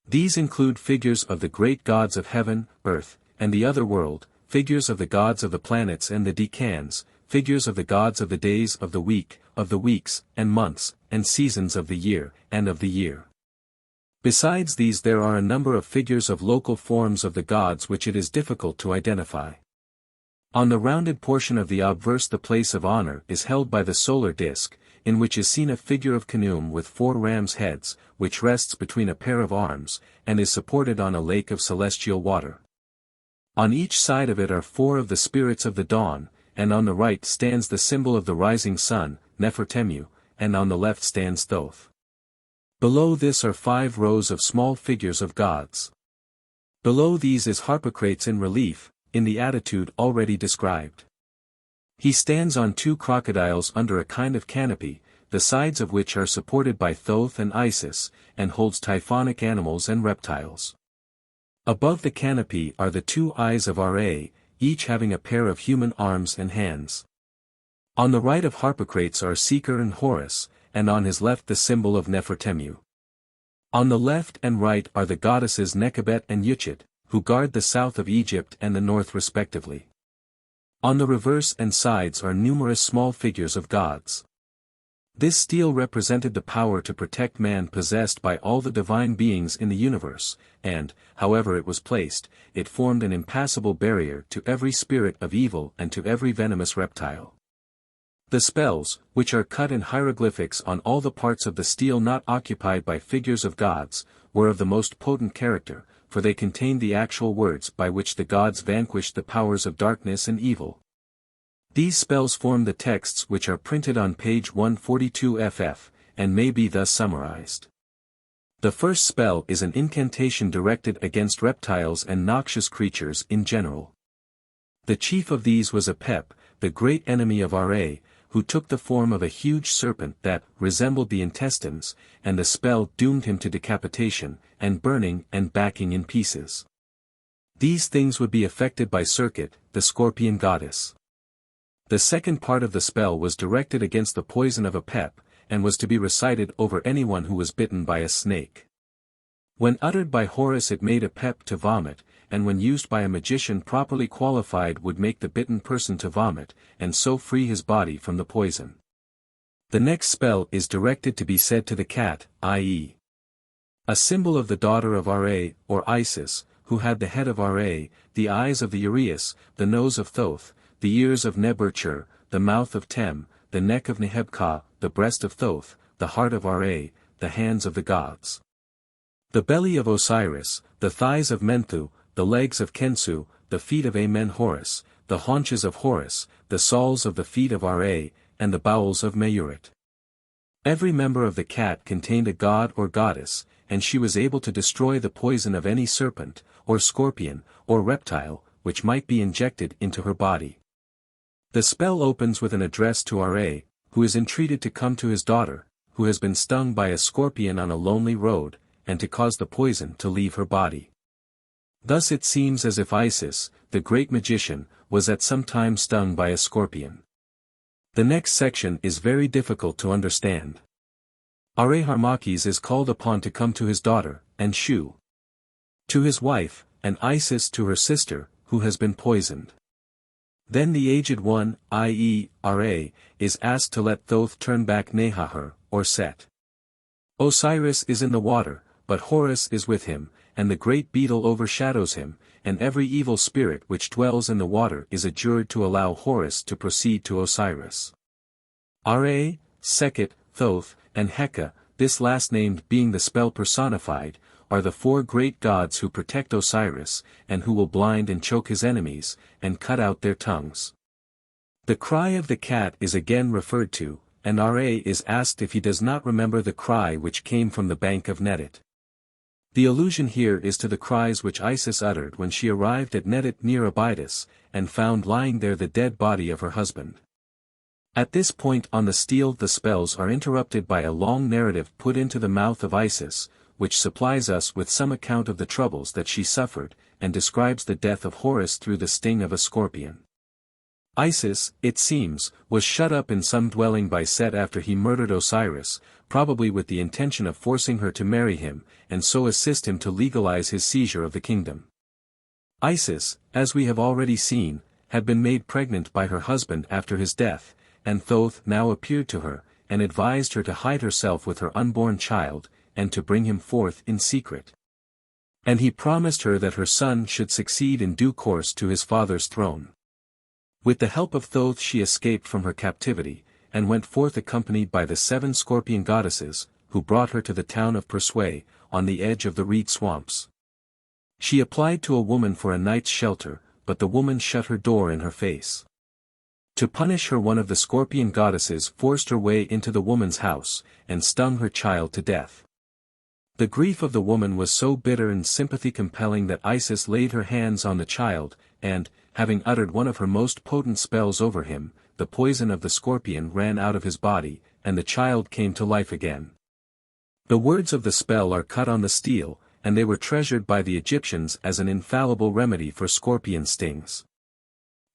These include figures of the great gods of heaven, earth, and the other world, figures of the gods of the planets and the decans, figures of the gods of the days of the week, of the weeks, and months, and seasons of the year, and of the year. Besides these there are a number of figures of local forms of the gods which it is difficult to identify. On the rounded portion of the obverse the place of honor is held by the solar disk, in which is seen a figure of Khnemu with 4 ram's heads, which rests between a pair of arms, and is supported on a lake of celestial water. On each side of it are 4 of the spirits of the dawn, and on the right stands the symbol of the rising sun, Nefer-Temu, and on the left stands Thoth. Below this are 5 rows of small figures of gods. Below these is Harpocrates in relief, in the attitude already described. He stands on 2 crocodiles under a kind of canopy, the sides of which are supported by Thoth and Isis, and holds typhonic animals and reptiles. Above the canopy are the 2 eyes of Ra, each having a pair of human arms and hands. On the right of Harpocrates are Seeker and Horus, and on his left the symbol of Nefer-Temu. On the left and right are the goddesses Nekhebet and Utchet, who guard the south of Egypt and the north respectively. On the reverse and sides are numerous small figures of gods. This steel represented the power to protect man possessed by all the divine beings in the universe, and, however it was placed, it formed an impassable barrier to every spirit of evil and to every venomous reptile. The spells, which are cut in hieroglyphics on all the parts of the steel not occupied by figures of gods, were of the most potent character, for they contained the actual words by which the gods vanquished the powers of darkness and evil. These spells form the texts which are printed on page 142 ff, and may be thus summarized. The first spell is an incantation directed against reptiles and noxious creatures in general. The chief of these was Apep, the great enemy of Ra, who took the form of a huge serpent that resembled the intestines, and the spell doomed him to decapitation, and burning and backing in pieces. These things would be effected by Serket, the scorpion goddess. The second part of the spell was directed against the poison of Apep, and was to be recited over anyone who was bitten by a snake. When uttered by Horus it made Apep to vomit, and when used by a magician properly qualified would make the bitten person to vomit, and so free his body from the poison. The next spell is directed to be said to the cat, i.e. a symbol of the daughter of Ra, or Isis, who had the head of Ra, the eyes of the Urias, the nose of Thoth, the ears of Neb-Er-Tcher, the mouth of Tem, the neck of Neheb-Ka, the breast of Thoth, the heart of Ra, the hands of the gods. The belly of Osiris, the thighs of Menthu, the legs of Khensu, the feet of Amen-Horus, the haunches of Horus, the soles of the feet of Ra, and the bowels of Mayurit. Every member of the cat contained a god or goddess, and she was able to destroy the poison of any serpent, or scorpion, or reptile, which might be injected into her body. The spell opens with an address to Ra, who is entreated to come to his daughter, who has been stung by a scorpion on a lonely road, and to cause the poison to leave her body. Thus it seems as if Isis, the great magician, was at some time stung by a scorpion. The next section is very difficult to understand. Harmakis is called upon to come to his daughter, and Shu to his wife, and Isis to her sister, who has been poisoned. Then the aged one, i.e., Ra, is asked to let Thoth turn back Neha-her, or Set. Osiris is in the water, but Horus is with him, and the great beetle overshadows him, and every evil spirit which dwells in the water is adjured to allow Horus to proceed to Osiris. Ra, Sekhet, Thoth, and Heka, this last named being the spell personified, are the four great gods who protect Osiris, and who will blind and choke his enemies, and cut out their tongues. The cry of the cat is again referred to, and Ra is asked if he does not remember the cry which came from the bank of Nedet. The allusion here is to the cries which Isis uttered when she arrived at Nedet near Abydos, and found lying there the dead body of her husband. At this point on the steel the spells are interrupted by a long narrative put into the mouth of Isis, which supplies us with some account of the troubles that she suffered, and describes the death of Horus through the sting of a scorpion. Isis, it seems, was shut up in some dwelling by Set after he murdered Osiris, probably with the intention of forcing her to marry him, and so assist him to legalize his seizure of the kingdom. Isis, as we have already seen, had been made pregnant by her husband after his death, and Thoth now appeared to her, and advised her to hide herself with her unborn child, and to bring him forth in secret. And he promised her that her son should succeed in due course to his father's throne. With the help of Thoth she escaped from her captivity, and went forth accompanied by the 7 scorpion goddesses, who brought her to the town of Persue, on the edge of the reed swamps. She applied to a woman for a night's shelter, but the woman shut her door in her face. To punish her one of the scorpion goddesses forced her way into the woman's house, and stung her child to death. The grief of the woman was so bitter and sympathy compelling that Isis laid her hands on the child, and, having uttered one of her most potent spells over him, the poison of the scorpion ran out of his body, and the child came to life again. The words of the spell are cut on the steel, and they were treasured by the Egyptians as an infallible remedy for scorpion stings.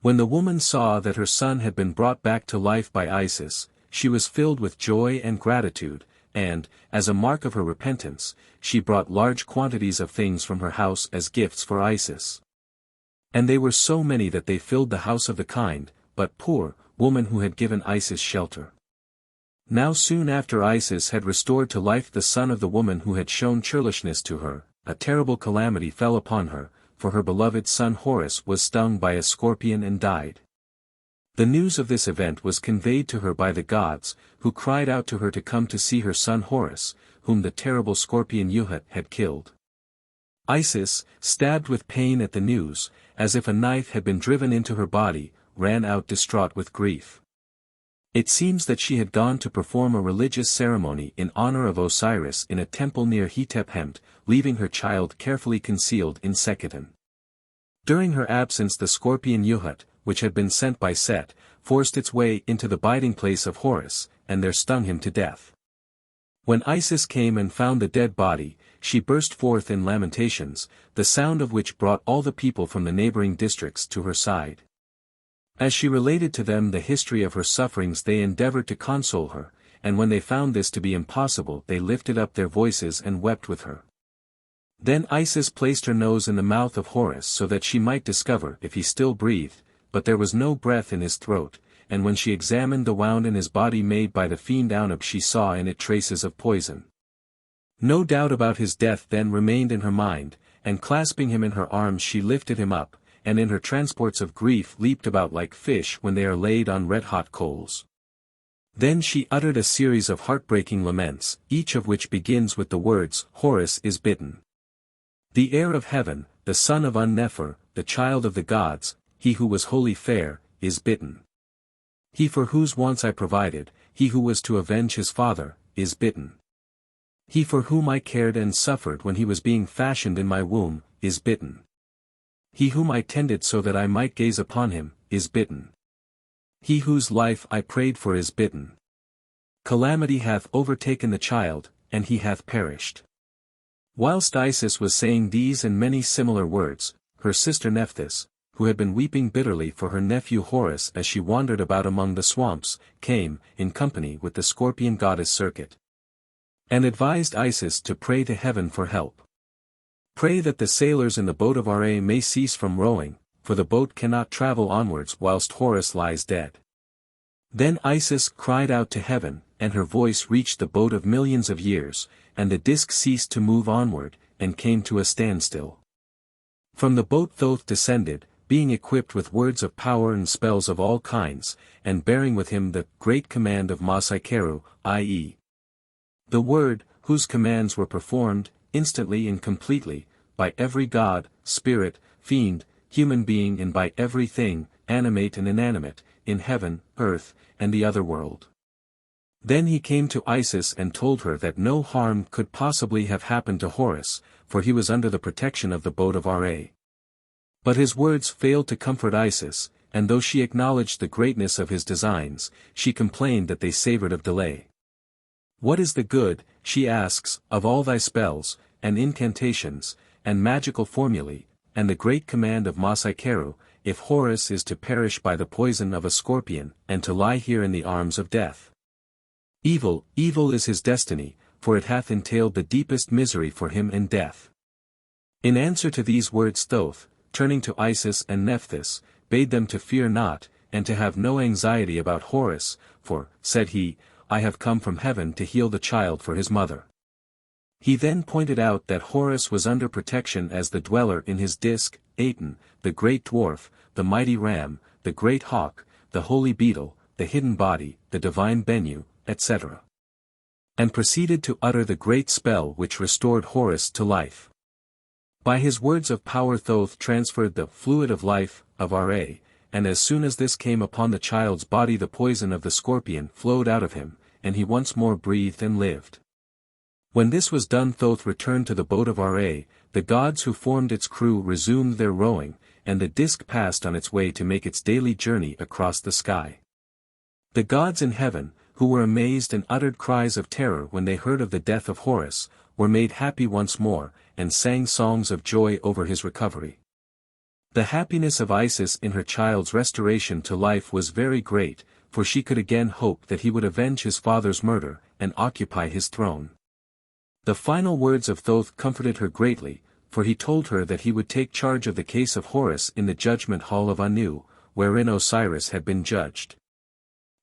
When the woman saw that her son had been brought back to life by Isis, she was filled with joy and gratitude, and, as a mark of her repentance, she brought large quantities of things from her house as gifts for Isis. And they were so many that they filled the house of the kind, but poor, woman who had given Isis shelter. Now soon after Isis had restored to life the son of the woman who had shown churlishness to her, a terrible calamity fell upon her, for her beloved son Horus was stung by a scorpion and died. The news of this event was conveyed to her by the gods, who cried out to her to come to see her son Horus, whom the terrible scorpion Behutet had killed. Isis, stabbed with pain at the news, as if a knife had been driven into her body, ran out distraught with grief. It seems that she had gone to perform a religious ceremony in honor of Osiris in a temple near Hetep, leaving her child carefully concealed in Bekhten. During her absence the scorpion Behutet, which had been sent by Set, forced its way into the biding place of Horus, and there stung him to death. When Isis came and found the dead body, she burst forth in lamentations, the sound of which brought all the people from the neighboring districts to her side. As she related to them the history of her sufferings they endeavored to console her, and when they found this to be impossible they lifted up their voices and wept with her. Then Isis placed her nose in the mouth of Horus so that she might discover if he still breathed, but there was no breath in his throat, and when she examined the wound in his body made by the fiend Anub she saw in it traces of poison. No doubt about his death then remained in her mind, and clasping him in her arms she lifted him up, and in her transports of grief leaped about like fish when they are laid on red-hot coals. Then she uttered a series of heartbreaking laments, each of which begins with the words, "Horus is bitten. The heir of heaven, the son of Un-Nefer, the child of the gods, he who was wholly fair, is bitten. He for whose wants I provided, he who was to avenge his father, is bitten. He for whom I cared and suffered when he was being fashioned in my womb, is bitten. He whom I tended so that I might gaze upon him, is bitten. He whose life I prayed for is bitten. Calamity hath overtaken the child, and he hath perished." Whilst Isis was saying these and many similar words, her sister Nephthys, who had been weeping bitterly for her nephew Horus as she wandered about among the swamps, came, in company with the scorpion goddess Serket, and advised Isis to pray to heaven for help. "Pray that the sailors in the boat of Ra may cease from rowing, for the boat cannot travel onwards whilst Horus lies dead." Then Isis cried out to heaven, and her voice reached the boat of millions of years, and the disk ceased to move onward, and came to a standstill. From the boat Thoth descended, being equipped with words of power and spells of all kinds, and bearing with him the great command of Khensu, i.e. the word, whose commands were performed, instantly and completely, by every god, spirit, fiend, human being and by every thing, animate and inanimate, in heaven, earth, and the other world. Then he came to Isis and told her that no harm could possibly have happened to Horus, for he was under the protection of the boat of Ra. But his words failed to comfort Isis, and though she acknowledged the greatness of his designs, she complained that they savored of delay. "What is the good," she asks, "of all thy spells, and incantations, and magical formulae, and the great command of Khensu, if Horus is to perish by the poison of a scorpion, and to lie here in the arms of death? Evil, evil is his destiny, for it hath entailed the deepest misery for him in death." In answer to these words Thoth, turning to Isis and Nephthys, bade them to fear not, and to have no anxiety about Horus, for, said he, "I have come from heaven to heal the child for his mother." He then pointed out that Horus was under protection as the dweller in his disk, Aten, the great dwarf, the mighty ram, the great hawk, the holy beetle, the hidden body, the divine Bennu, etc. And proceeded to utter the great spell which restored Horus to life. By his words of power Thoth transferred the fluid of life, of Ra, and as soon as this came upon the child's body the poison of the scorpion flowed out of him, and he once more breathed and lived. When this was done Thoth returned to the boat of Ra, the gods who formed its crew resumed their rowing, and the disk passed on its way to make its daily journey across the sky. The gods in heaven, who were amazed and uttered cries of terror when they heard of the death of Horus, were made happy once more, and sang songs of joy over his recovery. The happiness of Isis in her child's restoration to life was very great, for she could again hope that he would avenge his father's murder, and occupy his throne. The final words of Thoth comforted her greatly, for he told her that he would take charge of the case of Horus in the judgment hall of Anu, wherein Osiris had been judged.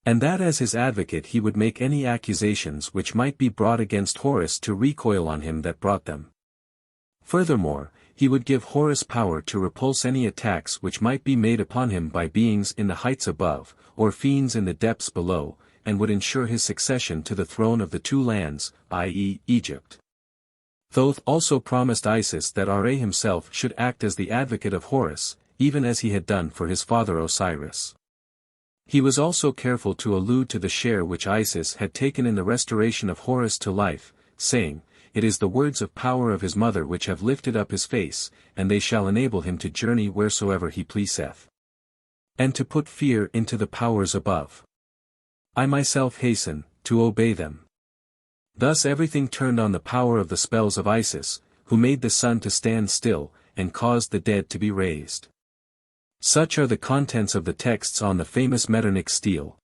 And that as his advocate he would make any accusations which might be brought against Horus to recoil on him that brought them. Furthermore, he would give Horus power to repulse any attacks which might be made upon him by beings in the heights above, or fiends in the depths below, and would ensure his succession to the throne of the two lands, i.e., Egypt. Thoth also promised Isis that Ra himself should act as the advocate of Horus, even as he had done for his father Osiris. He was also careful to allude to the share which Isis had taken in the restoration of Horus to life, saying, "It is the words of power of his mother which have lifted up his face, and they shall enable him to journey wheresoever he pleaseth. And to put fear into the powers above. I myself hasten, to obey them." Thus everything turned on the power of the spells of Isis, who made the sun to stand still, and caused the dead to be raised. Such are the contents of the texts on the famous Metternich stele.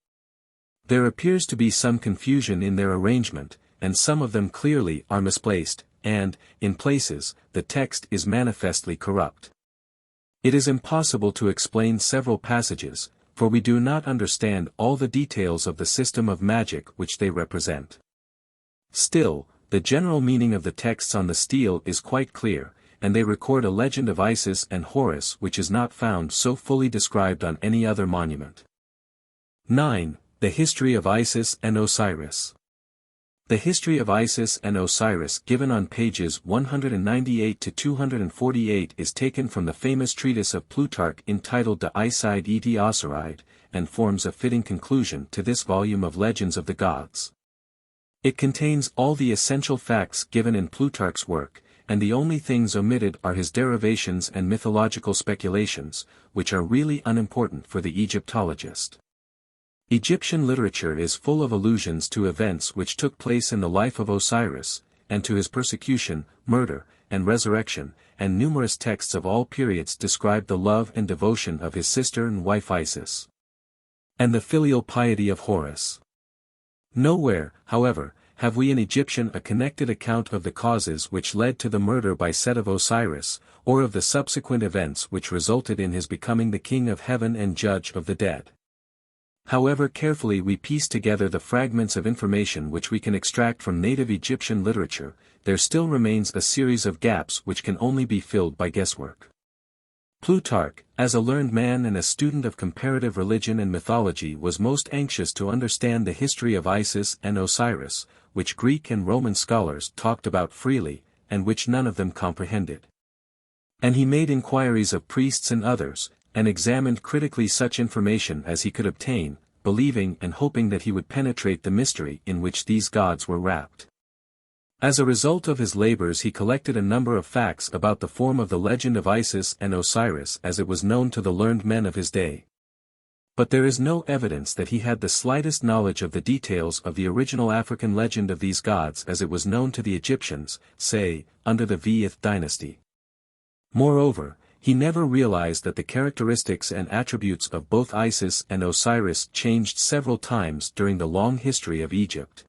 There appears to be some confusion in their arrangement, and some of them clearly are misplaced, and, in places, the text is manifestly corrupt. It is impossible to explain several passages, for we do not understand all the details of the system of magic which they represent. Still, the general meaning of the texts on the stele is quite clear, and they record a legend of Isis and Horus which is not found so fully described on any other monument. 9. The history of Isis and Osiris. The history of Isis and Osiris given on pages 198 to 248 is taken from the famous treatise of Plutarch entitled De Isid et Osiride, and forms a fitting conclusion to this volume of Legends of the Gods. It contains all the essential facts given in Plutarch's work, and the only things omitted are his derivations and mythological speculations, which are really unimportant for the Egyptologist. Egyptian literature is full of allusions to events which took place in the life of Osiris, and to his persecution, murder, and resurrection, and numerous texts of all periods describe the love and devotion of his sister and wife Isis, and the filial piety of Horus. Nowhere, however, have we in Egyptian a connected account of the causes which led to the murder by Set of Osiris, or of the subsequent events which resulted in his becoming the king of heaven and judge of the dead. However carefully we piece together the fragments of information which we can extract from native Egyptian literature, there still remains a series of gaps which can only be filled by guesswork. Plutarch, as a learned man and a student of comparative religion and mythology, was most anxious to understand the history of Isis and Osiris, which Greek and Roman scholars talked about freely, and which none of them comprehended. And he made inquiries of priests and others, and examined critically such information as he could obtain, believing and hoping that he would penetrate the mystery in which these gods were wrapped. As a result of his labors he collected a number of facts about the form of the legend of Isis and Osiris as it was known to the learned men of his day. But there is no evidence that he had the slightest knowledge of the details of the original African legend of these gods as it was known to the Egyptians, say, under the Vth dynasty. Moreover, he never realized that the characteristics and attributes of both Isis and Osiris changed several times during the long history of Egypt.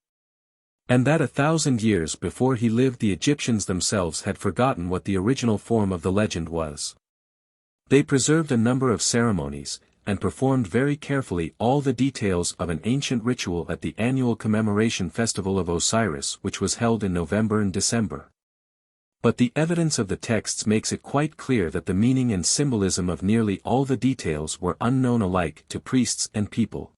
And that 1,000 years before he lived the Egyptians themselves had forgotten what the original form of the legend was. They preserved a number of ceremonies, and performed very carefully all the details of an ancient ritual at the annual commemoration festival of Osiris which was held in November and December. But the evidence of the texts makes it quite clear that the meaning and symbolism of nearly all the details were unknown alike to priests and people.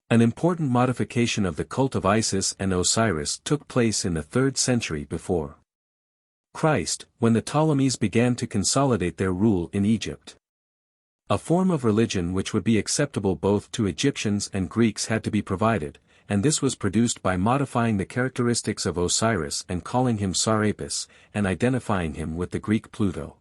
An important modification of the cult of Isis and Osiris took place in the 3rd century before Christ, when the Ptolemies began to consolidate their rule in Egypt. A form of religion which would be acceptable both to Egyptians and Greeks had to be provided, and this was produced by modifying the characteristics of Osiris and calling him Sarapis, and identifying him with the Greek Pluto.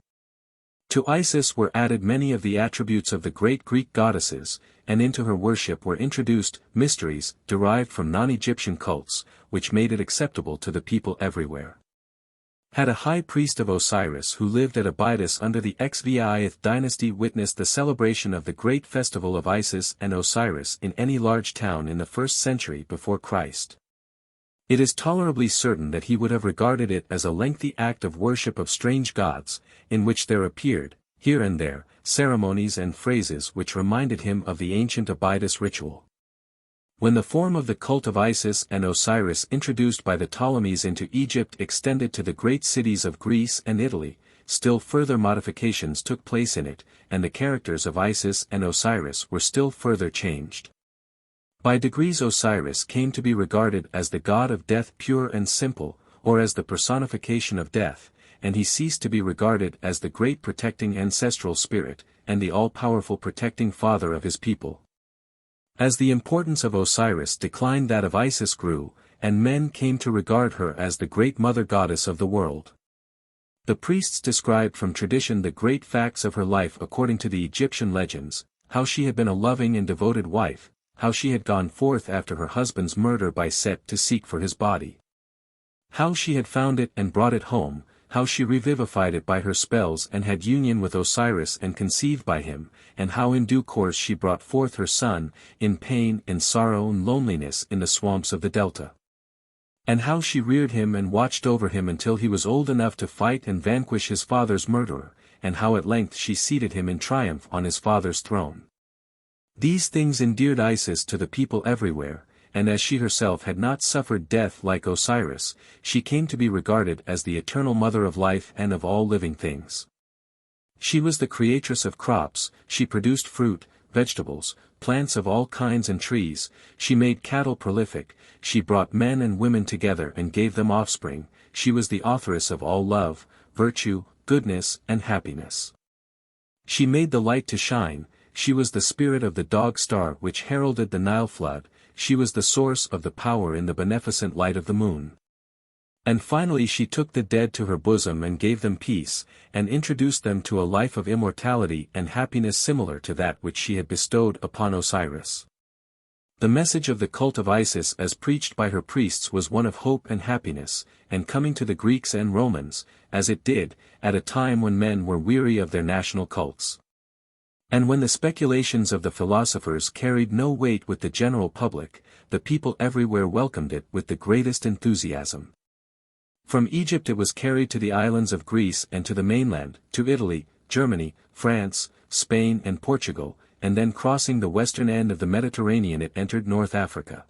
To Isis were added many of the attributes of the great Greek goddesses, and into her worship were introduced mysteries derived from non-Egyptian cults, which made it acceptable to the people everywhere. Had a high priest of Osiris who lived at Abydos under the Xvith dynasty witnessed the celebration of the great festival of Isis and Osiris in any large town in the 1st century before Christ, it is tolerably certain that he would have regarded it as a lengthy act of worship of strange gods, in which there appeared, here and there, ceremonies and phrases which reminded him of the ancient Abydos ritual. When the form of the cult of Isis and Osiris introduced by the Ptolemies into Egypt extended to the great cities of Greece and Italy, still further modifications took place in it, and the characters of Isis and Osiris were still further changed. By degrees Osiris came to be regarded as the god of death pure and simple, or as the personification of death, and he ceased to be regarded as the great protecting ancestral spirit, and the all-powerful protecting father of his people. As the importance of Osiris declined, that of Isis grew, and men came to regard her as the great mother goddess of the world. The priests described from tradition the great facts of her life according to the Egyptian legends, how she had been a loving and devoted wife, how she had gone forth after her husband's murder by Set to seek for his body, how she had found it and brought it home, how she revivified it by her spells and had union with Osiris and conceived by him, and how in due course she brought forth her son, in pain and sorrow and loneliness in the swamps of the delta. And how she reared him and watched over him until he was old enough to fight and vanquish his father's murderer, and how at length she seated him in triumph on his father's throne. These things endeared Isis to the people everywhere, and as she herself had not suffered death like Osiris, she came to be regarded as the eternal mother of life and of all living things. She was the creatress of crops, she produced fruit, vegetables, plants of all kinds and trees, she made cattle prolific, she brought men and women together and gave them offspring, she was the authoress of all love, virtue, goodness, and happiness. She made the light to shine, she was the spirit of the dog star which heralded the Nile flood, she was the source of the power in the beneficent light of the moon. And finally she took the dead to her bosom and gave them peace, and introduced them to a life of immortality and happiness similar to that which she had bestowed upon Osiris. The message of the cult of Isis as preached by her priests was one of hope and happiness, and coming to the Greeks and Romans, as it did, at a time when men were weary of their national cults. And when the speculations of the philosophers carried no weight with the general public, the people everywhere welcomed it with the greatest enthusiasm. From Egypt it was carried to the islands of Greece and to the mainland, to Italy, Germany, France, Spain and Portugal, and then crossing the western end of the Mediterranean it entered North Africa.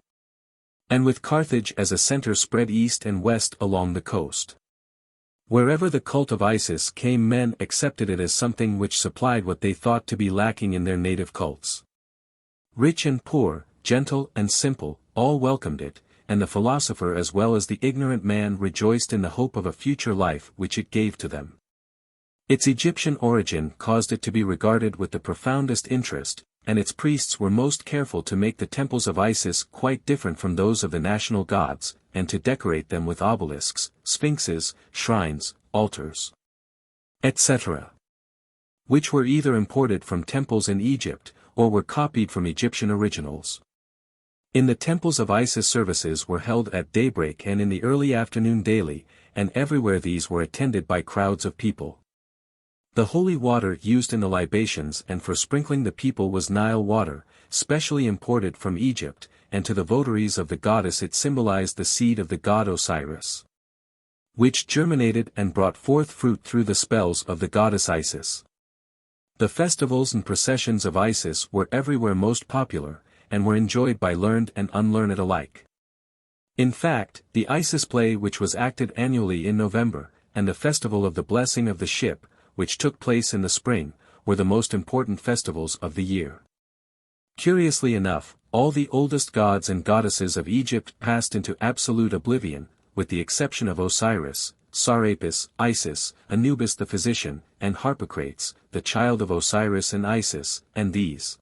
And with Carthage as a center spread east and west along the coast. Wherever the cult of Isis came, men accepted it as something which supplied what they thought to be lacking in their native cults. Rich and poor, gentle and simple, all welcomed it, and the philosopher as well as the ignorant man rejoiced in the hope of a future life which it gave to them. Its Egyptian origin caused it to be regarded with the profoundest interest, and its priests were most careful to make the temples of Isis quite different from those of the national gods, and to decorate them with obelisks, sphinxes, shrines, altars, etc., which were either imported from temples in Egypt, or were copied from Egyptian originals. In the temples of Isis services were held at daybreak and in the early afternoon daily, and everywhere these were attended by crowds of people. The holy water used in the libations and for sprinkling the people was Nile water, specially imported from Egypt, and to the votaries of the goddess it symbolized the seed of the god Osiris, which germinated and brought forth fruit through the spells of the goddess Isis. The festivals and processions of Isis were everywhere most popular, and were enjoyed by learned and unlearned alike. In fact, the Isis play which was acted annually in November, and the festival of the blessing of the ship, which took place in the spring, were the most important festivals of the year. Curiously enough, all the oldest gods and goddesses of Egypt passed into absolute oblivion, with the exception of Osiris, Sarapis, Isis, Anubis the physician, and Harpocrates, the child of Osiris and Isis, and these,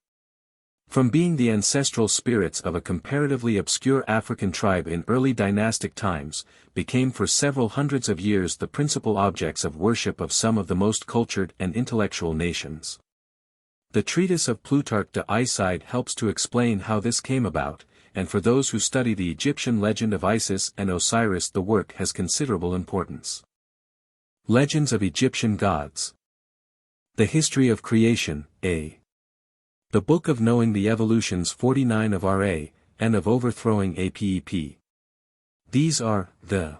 from being the ancestral spirits of a comparatively obscure African tribe in early dynastic times, became for several hundreds of years the principal objects of worship of some of the most cultured and intellectual nations. The treatise of Plutarch de Iside helps to explain how this came about, and for those who study the Egyptian legend of Isis and Osiris the work has considerable importance. Legends of Egyptian Gods. The History of Creation, A. The Book of Knowing the Evolutions 49 of R.A., and of Overthrowing APEP. These are the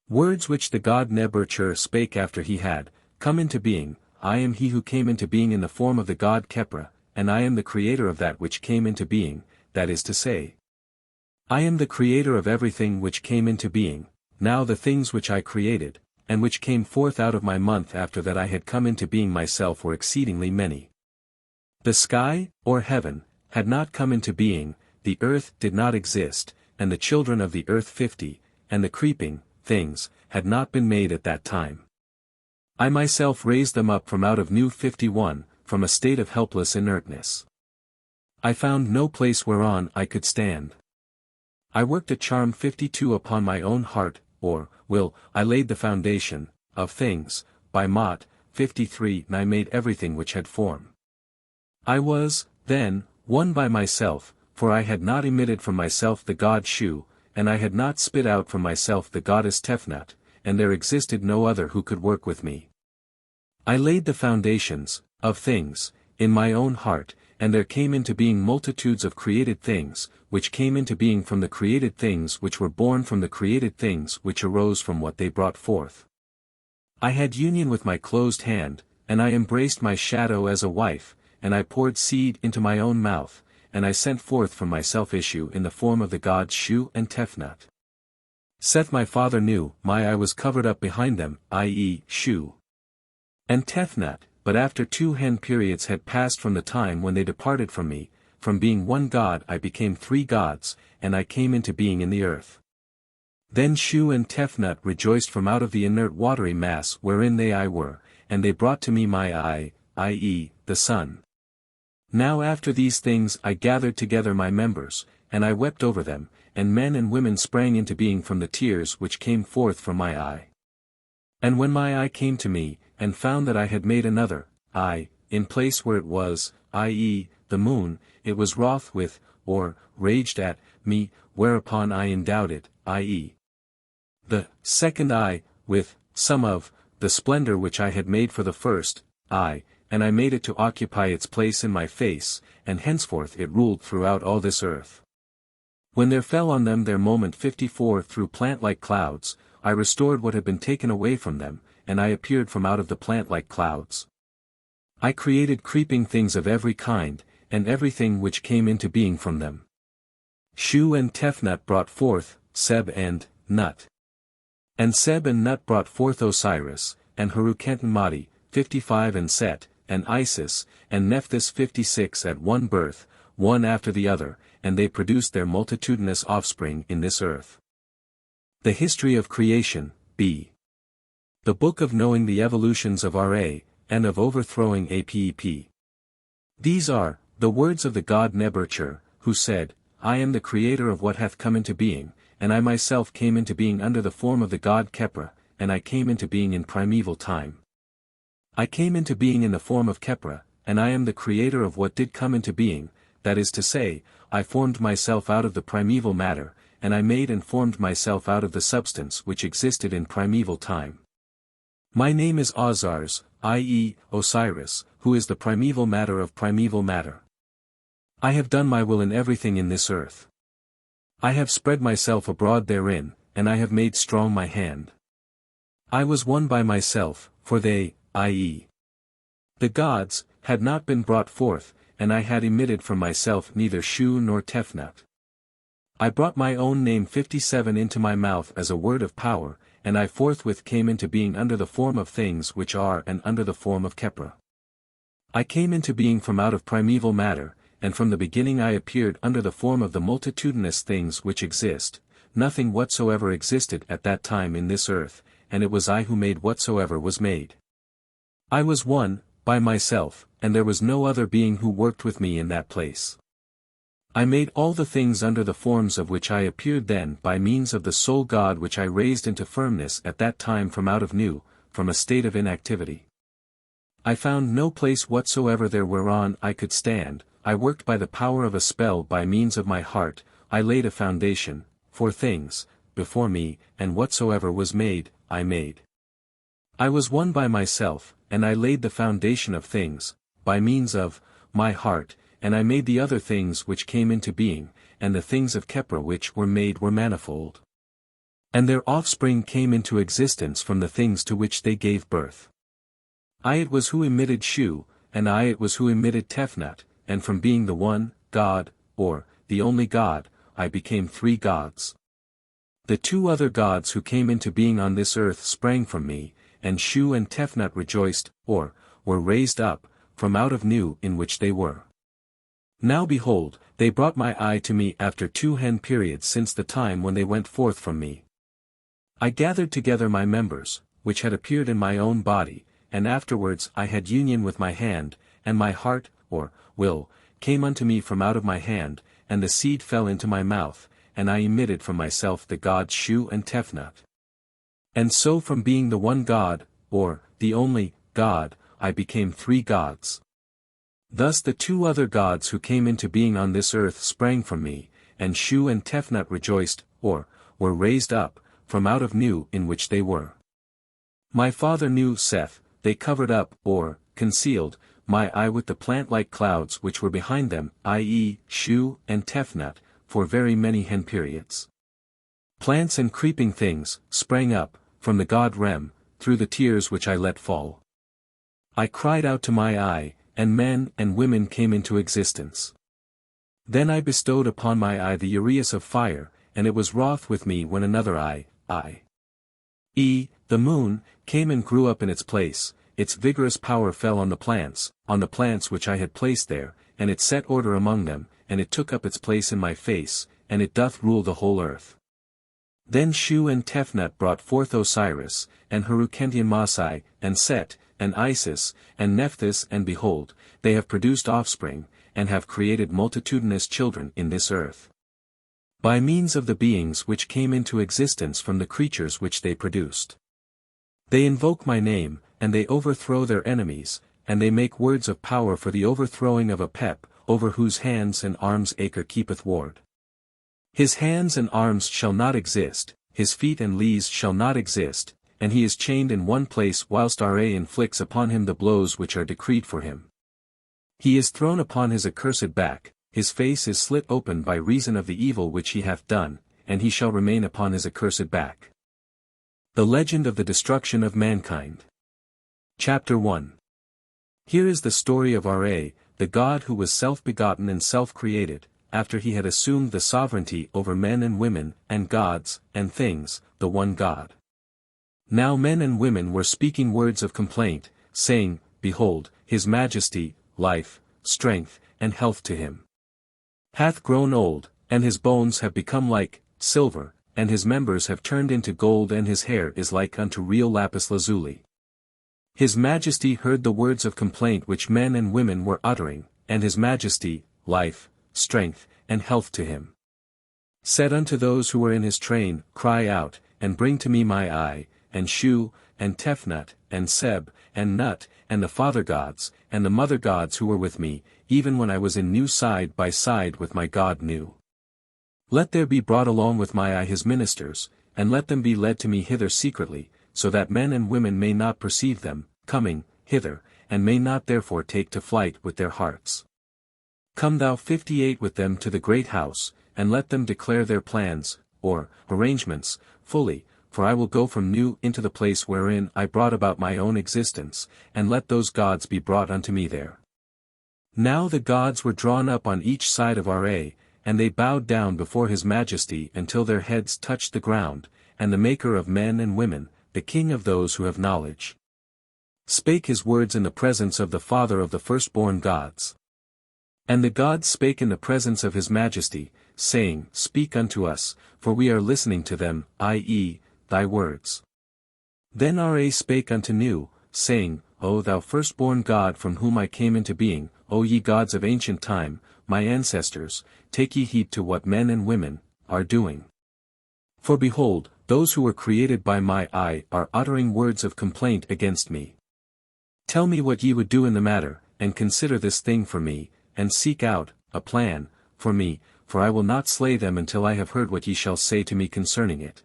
words which the god Neb-Er-Tcher spake after he had come into being. I am he who came into being in the form of the god Khepra, and I am the creator of that which came into being, that is to say, I am the creator of everything which came into being. Now the things which I created, and which came forth out of my month after that I had come into being myself were exceedingly many. The sky, or heaven, had not come into being, the earth did not exist, and the children of the earth 50, and the creeping things, had not been made at that time. I myself raised them up from out of new 51, from a state of helpless inertness. I found no place whereon I could stand. I worked a charm 52 upon my own heart, or will, I laid the foundation, of things, by Mot, 53 and I made everything which had form. I was, then, one by myself, for I had not emitted from myself the god Shu, and I had not spit out from myself the goddess Tefnut, and there existed no other who could work with me. I laid the foundations, of things, in my own heart, and there came into being multitudes of created things, which came into being from the created things which were born from the created things which arose from what they brought forth. I had union with my closed hand, and I embraced my shadow as a wife, and I poured seed into my own mouth, and I sent forth from myself issue in the form of the gods Shu and Tefnut. Seth my father knew, my eye was covered up behind them, i.e., Shu and Tefnut, but after 2 hen periods had passed from the time when they departed from me, from being one god I became 3 gods, and I came into being in the earth. Then Shu and Tefnut rejoiced from out of the inert watery mass wherein they I were, and they brought to me my eye, i.e., the sun. Now after these things I gathered together my members, and I wept over them, and men and women sprang into being from the tears which came forth from my eye. And when my eye came to me, and found that I had made another eye, in place where it was, i.e., the moon, it was wroth with, or raged at, me, whereupon I endowed it, i.e., the second eye, with some of the splendor which I had made for the first eye, and I made it to occupy its place in my face, and henceforth it ruled throughout all this earth. When there fell on them their moment 54 through plant-like clouds, I restored what had been taken away from them, and I appeared from out of the plant-like clouds. I created creeping things of every kind, and everything which came into being from them. Shu and Tefnut brought forth, Seb and Nut. And Seb and Nut brought forth Osiris, and Heru-Behutet 55 and Set, and Isis, and Nephthys 56 at one birth, one after the other, and they produced their multitudinous offspring in this earth. The History of Creation, B. The Book of Knowing the Evolutions of Ra, and of Overthrowing Apep. These are, the words of the god Neb-Er-Tcher, who said, I am the creator of what hath come into being, and I myself came into being under the form of the god Khepra, and I came into being in primeval time. I came into being in the form of Khepra, and I am the creator of what did come into being, that is to say, I formed myself out of the primeval matter, and I made and formed myself out of the substance which existed in primeval time. My name is Osiris, i.e., Osiris, who is the primeval matter of primeval matter. I have done my will in everything in this earth. I have spread myself abroad therein, and I have made strong my hand. I was one by myself, for they, i.e., the gods, had not been brought forth, and I had emitted from myself neither Shu nor Tefnut. I brought my own name 57 into my mouth as a word of power, and I forthwith came into being under the form of things which are and under the form of Khepra. I came into being from out of primeval matter, and from the beginning I appeared under the form of the multitudinous things which exist. Nothing whatsoever existed at that time in this earth, and it was I who made whatsoever was made. I was one, by myself, and there was no other being who worked with me in that place. I made all the things under the forms of which I appeared then by means of the sole God which I raised into firmness at that time from out of new, from a state of inactivity. I found no place whatsoever there whereon I could stand. I worked by the power of a spell by means of my heart. I laid a foundation, for things, before me, and whatsoever was made, I made. I was one by myself, and I laid the foundation of things, by means of my heart, and I made the other things which came into being, and the things of Khepra which were made were manifold. And their offspring came into existence from the things to which they gave birth. I it was who emitted Shu, and I it was who emitted Tefnut, and from being the one, God, or, the only God, I became 3 gods. The 2 other gods who came into being on this earth sprang from me, and Shu and Tefnut rejoiced, or, were raised up, from out of Nu in which they were. Now behold, they brought my eye to me after 2 hen periods since the time when they went forth from me. I gathered together my members, which had appeared in my own body, and afterwards I had union with my hand, and my heart, or, will, came unto me from out of my hand, and the seed fell into my mouth, and I emitted from myself the gods Shu and Tefnut. And so from being the one God, or, the only, God, I became 3 gods. Thus the 2 other gods who came into being on this earth sprang from me, and Shu and Tefnut rejoiced, or, were raised up, from out of Nu in which they were. My father knew Seth, they covered up, or, concealed, my eye with the plant-like clouds which were behind them, i.e., Shu and Tefnut, for very many hen periods. Plants and creeping things sprang up, from the god Rem, through the tears which I let fall. I cried out to my eye, and men and women came into existence. Then I bestowed upon my eye the uraeus of fire, and it was wroth with me when another eye, i.e., the moon, came and grew up in its place. Its vigorous power fell on the plants which I had placed there, and it set order among them, and it took up its place in my face, and it doth rule the whole earth. Then Shu and Tefnut brought forth Osiris, and Heru-Behutet, and Set, and Isis, and Nephthys, and behold, they have produced offspring, and have created multitudinous children in this earth. By means of the beings which came into existence from the creatures which they produced. They invoke my name, and they overthrow their enemies, and they make words of power for the overthrowing of a pep, over whose hands and arms Acre keepeth ward. His hands and arms shall not exist, his feet and lees shall not exist, and he is chained in one place whilst Ra inflicts upon him the blows which are decreed for him. He is thrown upon his accursed back, his face is slit open by reason of the evil which he hath done, and he shall remain upon his accursed back. The Legend of the Destruction of Mankind. Chapter 1. Here is the story of Ra, the god who was self-begotten and self-created, after he had assumed the sovereignty over men and women, and gods, and things, the one God. Now men and women were speaking words of complaint, saying, Behold, his majesty, life, strength, and health to him hath grown old, and his bones have become like silver, and his members have turned into gold, and his hair is like unto real lapis lazuli. His majesty heard the words of complaint which men and women were uttering, and his majesty, life, strength, and health to him said unto those who were in his train, Cry out, and bring to me my eye, and Shu, and Tefnut, and Seb, and Nut, and the father gods, and the mother gods who were with me, even when I was in Nu side by side with my god Nu. Let there be brought along with my eye his ministers, and let them be led to me hither secretly, so that men and women may not perceive them, coming, hither, and may not therefore take to flight with their hearts. Come thou 58 with them to the great house, and let them declare their plans, or, arrangements, fully, for I will go from Nu into the place wherein I brought about my own existence, and let those gods be brought unto me there. Now the gods were drawn up on each side of Ra, and they bowed down before his majesty until their heads touched the ground, and the maker of men and women, the king of those who have knowledge, spake his words in the presence of the father of the firstborn gods. And the gods spake in the presence of his majesty, saying, Speak unto us, for we are listening to them, i.e., thy words. Then Ra spake unto Nu, saying, O thou firstborn God from whom I came into being, O ye gods of ancient time, my ancestors, take ye heed to what men and women are doing. For behold, those who were created by my eye are uttering words of complaint against me. Tell me what ye would do in the matter, and consider this thing for me, and seek out a plan for me, for I will not slay them until I have heard what ye shall say to me concerning it.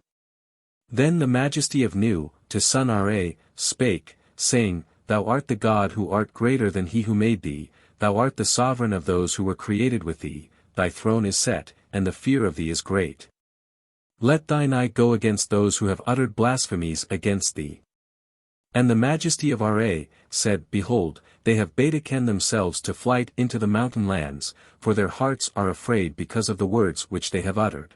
Then the majesty of Nu, to son Ra, spake, saying, Thou art the God who art greater than he who made thee, thou art the sovereign of those who were created with thee, thy throne is set, and the fear of thee is great. Let thine eye go against those who have uttered blasphemies against thee. And the majesty of Ra said, Behold, they have betaken themselves to flight into the mountain lands, for their hearts are afraid because of the words which they have uttered.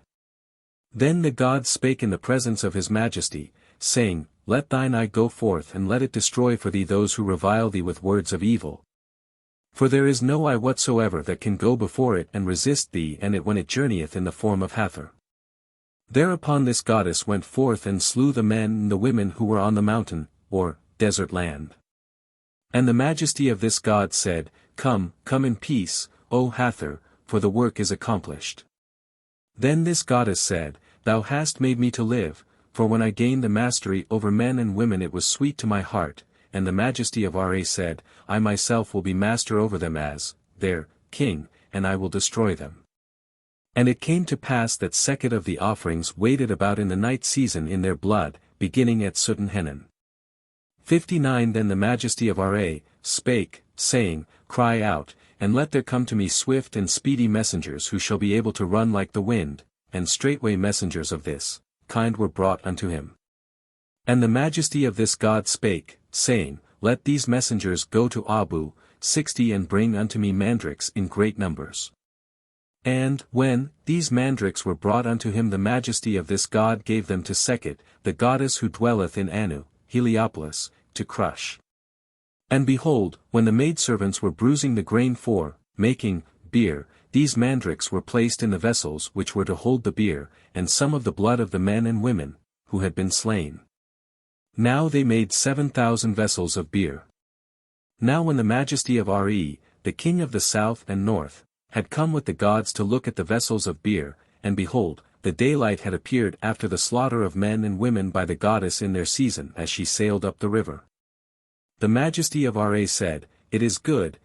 Then the god spake in the presence of his majesty, saying, Let thine eye go forth and let it destroy for thee those who revile thee with words of evil. For there is no eye whatsoever that can go before it and resist thee and it when it journeyeth in the form of Hathor. Thereupon this goddess went forth and slew the men and the women who were on the mountain, or desert land. And the majesty of this god said, Come, come in peace, O Hathor, for the work is accomplished. Then this goddess said, Thou hast made me to live, for when I gained the mastery over men and women it was sweet to my heart, and the majesty of Ra said, I myself will be master over them as their king, and I will destroy them. And it came to pass that Sekhet of the offerings waded about in the night season in their blood, beginning at Suten-Henan. 59 Then the majesty of Ra spake, saying, Cry out, and let there come to me swift and speedy messengers who shall be able to run like the wind, and straightway messengers of this kind were brought unto him. And the majesty of this god spake, saying, Let these messengers go to Abu, 60 and bring unto me mandrakes in great numbers. And, when these mandrakes were brought unto him the majesty of this god gave them to Sekhet, the goddess who dwelleth in Anu, Heliopolis, to crush. And behold, when the maidservants were bruising the grain for making beer, these mandrakes were placed in the vessels which were to hold the beer, and some of the blood of the men and women, who had been slain. Now they made 7,000 vessels of beer. Now when the majesty of Re, the king of the south and north, had come with the gods to look at the vessels of beer, and behold, the daylight had appeared after the slaughter of men and women by the goddess in their season as she sailed up the river. The majesty of Ra said, It is good,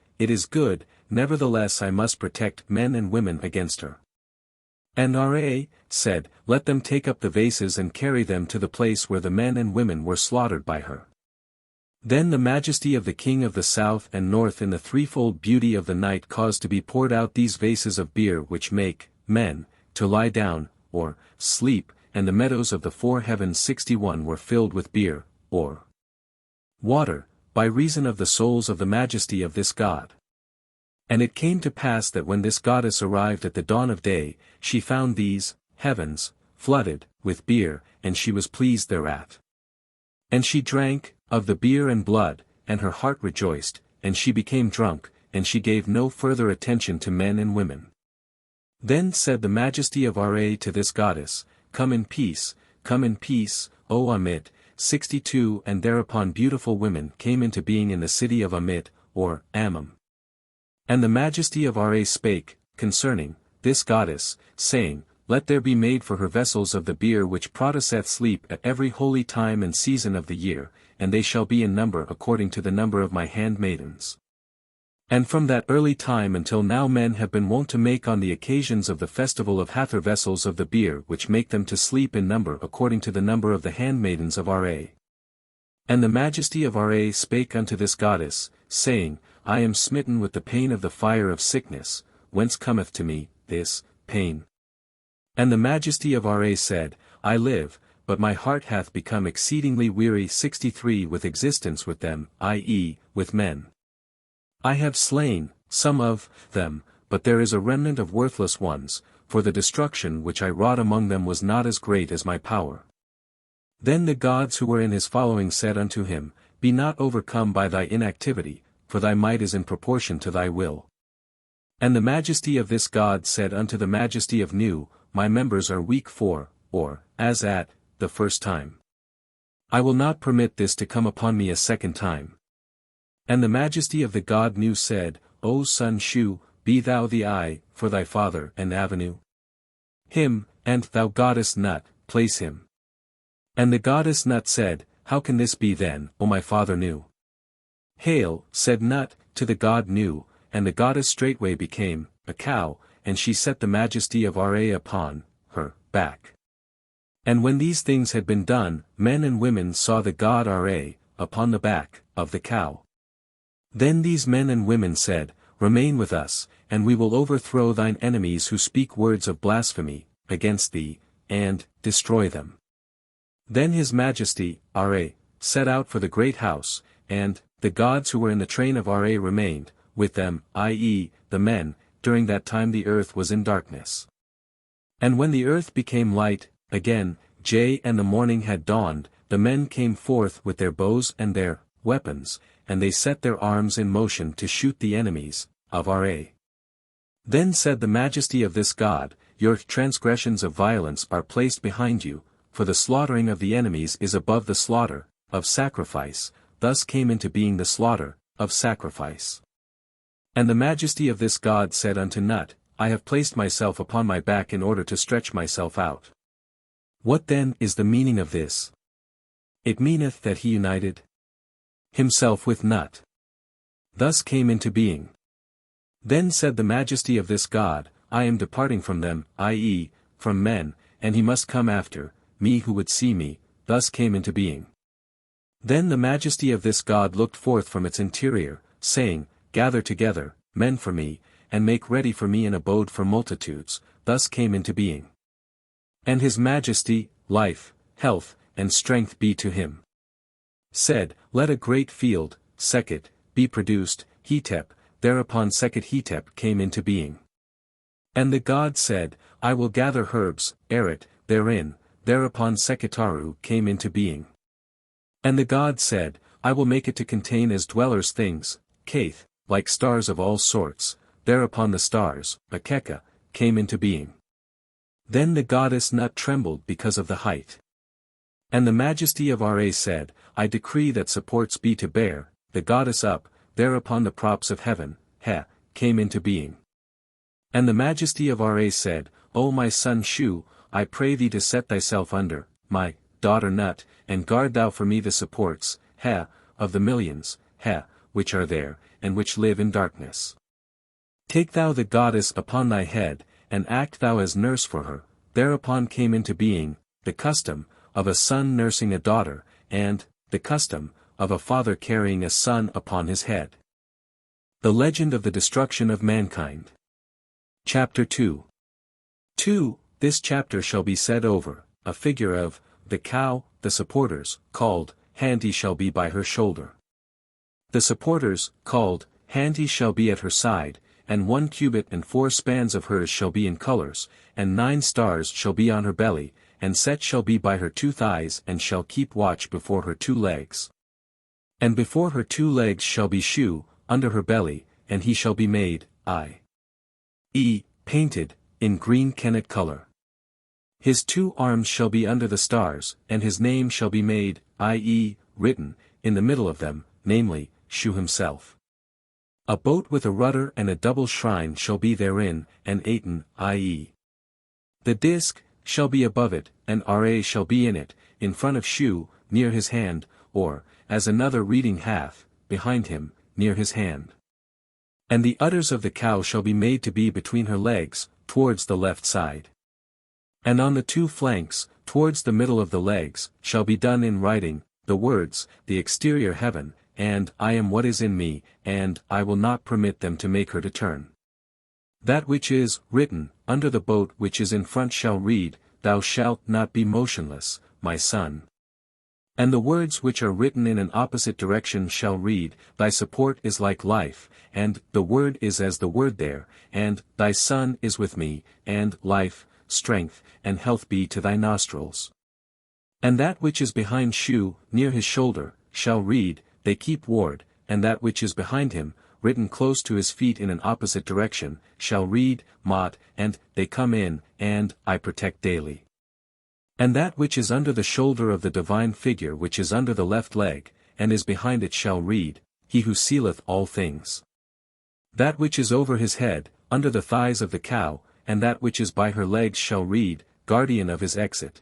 nevertheless I must protect men and women against her. And Ra said, Let them take up the vases and carry them to the place where the men and women were slaughtered by her. Then the majesty of the king of the south and north in the threefold beauty of the night caused to be poured out these vases of beer which make men to lie down, or sleep, and the meadows of the four heavens 61 were filled with beer, or water, by reason of the souls of the majesty of this god. And it came to pass that when this goddess arrived at the dawn of day, she found these heavens flooded with beer, and she was pleased thereat. And she drank of the beer and blood, and her heart rejoiced, and she became drunk, and she gave no further attention to men and women. Then said the majesty of Ra to this goddess, Come in peace, O Amit, 62 And thereupon beautiful women came into being in the city of Amit, or Ammon. And the majesty of Ra spake, concerning this goddess, saying, Let there be made for her vessels of the beer which protiseth sleep at every holy time and season of the year, and they shall be in number according to the number of my handmaidens. And from that early time until now men have been wont to make on the occasions of the festival of Hathor vessels of the beer which make them to sleep in number according to the number of the handmaidens of Ra. And the majesty of Ra spake unto this goddess, saying, I am smitten with the pain of the fire of sickness, whence cometh to me this pain? And the majesty of Ra said, I live, but my heart hath become exceedingly weary 63 with existence with them, i.e., with men. I have slain some of them, but there is a remnant of worthless ones, for the destruction which I wrought among them was not as great as my power. Then the gods who were in his following said unto him, Be not overcome by thy inactivity, for thy might is in proportion to thy will. And the majesty of this god said unto the majesty of Nu, My members are weak or, as at the first time. I will not permit this to come upon me a second time. And the majesty of the god Nu said, O son Shu, be thou the eye, for thy father and avenue. Him, and thou goddess Nut, place him. And the goddess Nut said, How can this be then, O my father Nu? Hail, said Nut, to the god Nu, and the goddess straightway became a cow, and she set the majesty of Ra upon her back. And when these things had been done, men and women saw the god Ra upon the back of the cow. Then these men and women said, Remain with us, and we will overthrow thine enemies who speak words of blasphemy against thee, and destroy them. Then his majesty, Ra, set out for the great house, and the gods who were in the train of Ra remained, with them, i.e., the men, during that time the earth was in darkness. And when the earth became light, again, and the morning had dawned, the men came forth with their bows and their weapons, and they set their arms in motion to shoot the enemies of Ra. Then said the majesty of this god, your transgressions of violence are placed behind you, for the slaughtering of the enemies is above the slaughter of sacrifice, thus came into being the slaughter of sacrifice. And the majesty of this god said unto Nut, I have placed myself upon my back in order to stretch myself out. What then is the meaning of this? It meaneth that he united himself with Nut. Thus came into being. Then said the majesty of this god, I am departing from them, i.e., from men, and he must come after me who would see me, thus came into being. Then the majesty of this god looked forth from its interior, saying, Gather together, men for me, and make ready for me an abode for multitudes, thus came into being. And his majesty, life, health, and strength be to him. Said, Let a great field, Sekhet, be produced, Hetep, thereupon Sekhet-Hetep came into being. And the god said, I will gather herbs, Eret, therein, thereupon Sekhetaru came into being. And the god said, I will make it to contain as dwellers things, Kaith, like stars of all sorts, thereupon the stars, Akeka, came into being. Then the goddess Nut trembled because of the height. And the majesty of Ra said, I decree that supports be to bear, the goddess up, thereupon the props of heaven, came into being. And the majesty of Ra said, O my son Shu, I pray thee to set thyself under, my daughter Nut, and guard thou for me the supports, of the millions, which are there, and which live in darkness. Take thou the goddess upon thy head, and act thou as nurse for her, thereupon came into being, the custom, of a son nursing a daughter, and, the custom, of a father carrying a son upon his head. The Legend of the Destruction of Mankind. Chapter 2. 2. This chapter shall be said over, a figure of, the cow, the supporters, called, Hanti shall be by her shoulder. The supporters, called, Hanti shall be at her side, and 1 cubit and 4 spans of hers shall be in colors, and 9 stars shall be on her belly, and Set shall be by her 2 thighs and shall keep watch before her 2 legs. And before her 2 legs shall be Shu, under her belly, and he shall be made, painted, in green kennet color. His 2 arms shall be under the stars, and his name shall be made, written, in the middle of them, namely, Shu himself. A boat with a rudder and a double shrine shall be therein, and Aten, the disk, shall be above it, and Ra shall be in it, in front of Shu, near his hand, or, as another reading hath, behind him, near his hand. And the udders of the cow shall be made to be between her legs, towards the left side. And on the 2 flanks, towards the middle of the legs, shall be done in writing, the words, the exterior heaven, and I am what is in me, and I will not permit them to make her to turn. That which is written, under the boat which is in front shall read, Thou shalt not be motionless, my son. And the words which are written in an opposite direction shall read, Thy support is like life, and the word is as the word there, and thy son is with me, and life, strength, and health be to thy nostrils. And that which is behind Shu, near his shoulder, shall read, They keep ward, and that which is behind him, written close to his feet in an opposite direction, shall read, Mot, and they come in, and I protect daily. And that which is under the shoulder of the divine figure which is under the left leg, and is behind it shall read, He who sealeth all things. That which is over his head, under the thighs of the cow, and that which is by her legs shall read, Guardian of his exit.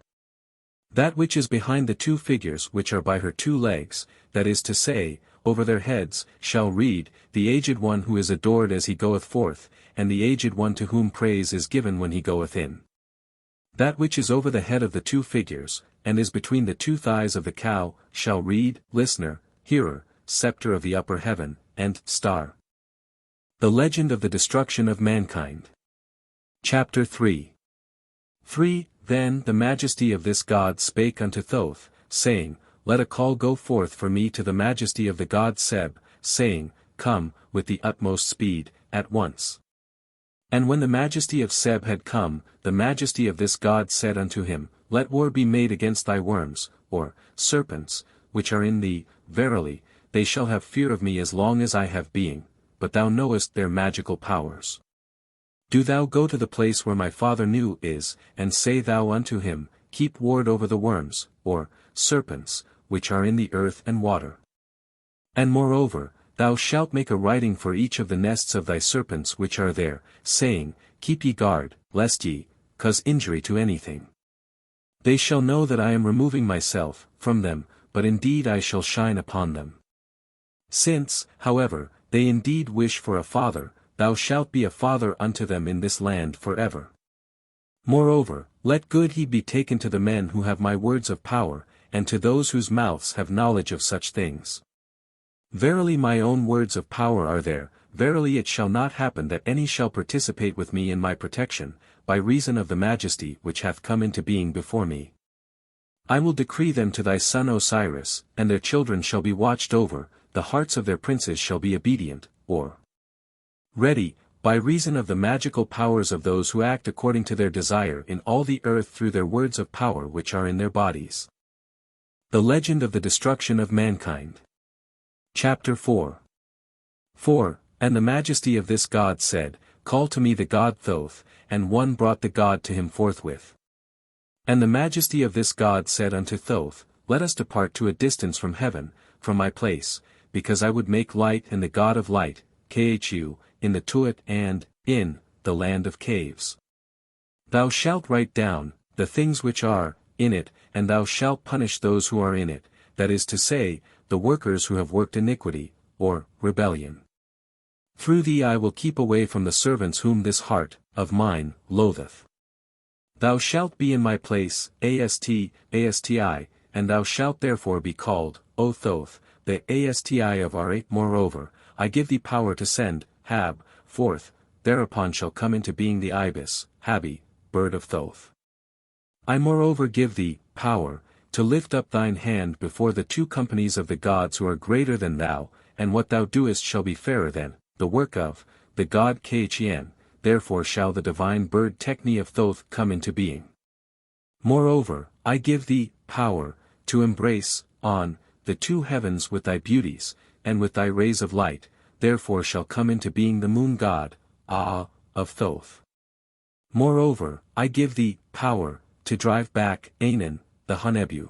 That which is behind the 2 figures which are by her 2 legs, that is to say, over their heads, shall read, The aged one who is adored as he goeth forth, and the aged one to whom praise is given when he goeth in. That which is over the head of the 2 figures, and is between the 2 thighs of the cow, shall read, Listener, Hearer, Scepter of the upper heaven, and Star. The Legend of the Destruction of Mankind. Chapter 3. 3. Then the majesty of this god spake unto Thoth, saying, let a call go forth for me to the majesty of the god Seb, saying, Come, with the utmost speed, at once. And when the majesty of Seb had come, the majesty of this god said unto him, Let war be made against thy worms, or serpents, which are in thee. Verily, they shall have fear of me as long as I have being, but thou knowest their magical powers. Do thou go to the place where my father Nu is, and say thou unto him, Keep ward over the worms, or serpents, which are in the earth and water. And moreover, thou shalt make a writing for each of the nests of thy serpents which are there, saying, Keep ye guard, lest ye cause injury to anything. They shall know that I am removing myself from them, but indeed I shall shine upon them. Since, however, they indeed wish for a father, thou shalt be a father unto them in this land forever. Moreover, let good heed be taken to the men who have my words of power, and to those whose mouths have knowledge of such things. Verily my own words of power are there, verily it shall not happen that any shall participate with me in my protection, by reason of the majesty which hath come into being before me. I will decree them to thy son Osiris, and their children shall be watched over, the hearts of their princes shall be obedient, or ready, by reason of the magical powers of those who act according to their desire in all the earth through their words of power which are in their bodies. The Legend of the Destruction of Mankind. Chapter 4. 4. And the majesty of this god said, Call to me the god Thoth, and one brought the god to him forthwith. And the majesty of this god said unto Thoth, Let us depart to a distance from heaven, from my place, because I would make light and the god of light, Khnemu, in the Tuat and, in, the land of caves. Thou shalt write down, the things which are, in it, and thou shalt punish those who are in it, that is to say, the workers who have worked iniquity, or rebellion. Through thee I will keep away from the servants whom this heart, of mine, loatheth. Thou shalt be in my place, asti, and thou shalt therefore be called, O Thoth, the asti of Ra. Moreover, I give thee power to send, Hab, forth, thereupon shall come into being the ibis, Habi, bird of Thoth. I moreover give thee, power, to lift up thine hand before the two companies of the gods who are greater than thou, and what thou doest shall be fairer than, the work of, the god Khnemu, therefore shall the divine bird Tekni of Thoth come into being. Moreover, I give thee, power, to embrace, on, the two heavens with thy beauties, and with thy rays of light, therefore shall come into being the moon god, of Thoth. Moreover, I give thee, power, to drive back, Anan, the Khnemu.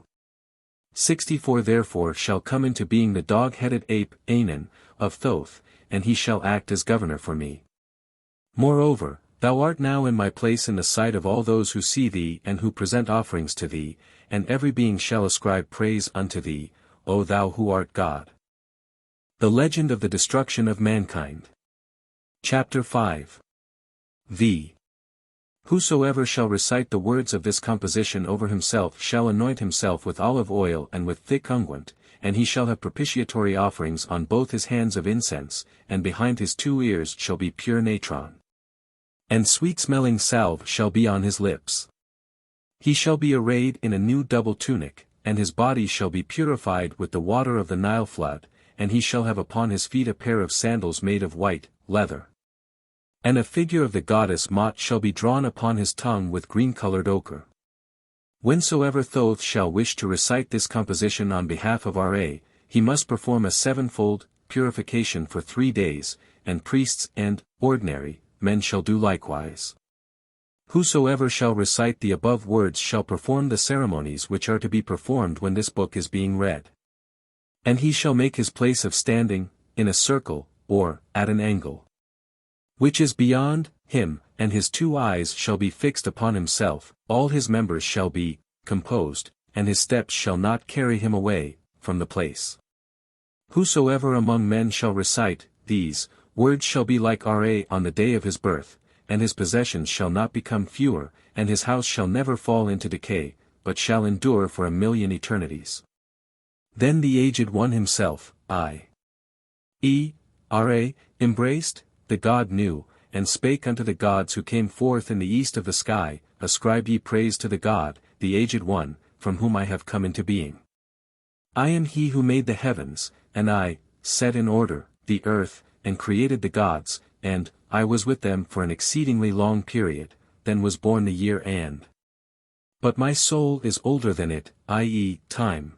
64 Therefore shall come into being the dog-headed ape, Anan, of Thoth, and he shall act as governor for me. Moreover, thou art now in my place in the sight of all those who see thee and who present offerings to thee, and every being shall ascribe praise unto thee, O thou who art God. The Legend of the Destruction of Mankind. Chapter 5. V. Whosoever shall recite the words of this composition over himself shall anoint himself with olive oil and with thick unguent, and he shall have propitiatory offerings on both his hands of incense, and behind his 2 ears shall be pure natron. And sweet-smelling salve shall be on his lips. He shall be arrayed in a new double tunic, and his body shall be purified with the water of the Nile flood, and he shall have upon his feet a pair of sandals made of white leather. And a figure of the goddess Mot shall be drawn upon his tongue with green-colored ochre. Whensoever Thoth shall wish to recite this composition on behalf of Ra, he must perform a 7-fold purification for 3 days, and priests and ordinary men shall do likewise. Whosoever shall recite the above words shall perform the ceremonies which are to be performed when this book is being read. And he shall make his place of standing, in a circle, or at an angle, which is beyond him, and his 2 eyes shall be fixed upon himself, all his members shall be composed, and his steps shall not carry him away from the place. Whosoever among men shall recite these words shall be like Ra on the day of his birth, and his possessions shall not become fewer, and his house shall never fall into decay, but shall endure for 1,000,000 eternities. Then the aged one himself, Ra, embraced the god Nu, and spake unto the gods who came forth in the east of the sky, Ascribe ye praise to the god, the aged one, from whom I have come into being. I am he who made the heavens, and I, set in order, the earth, and created the gods, and, I was with them for an exceedingly long period, then was born the year and. But my soul is older than it, i.e., time.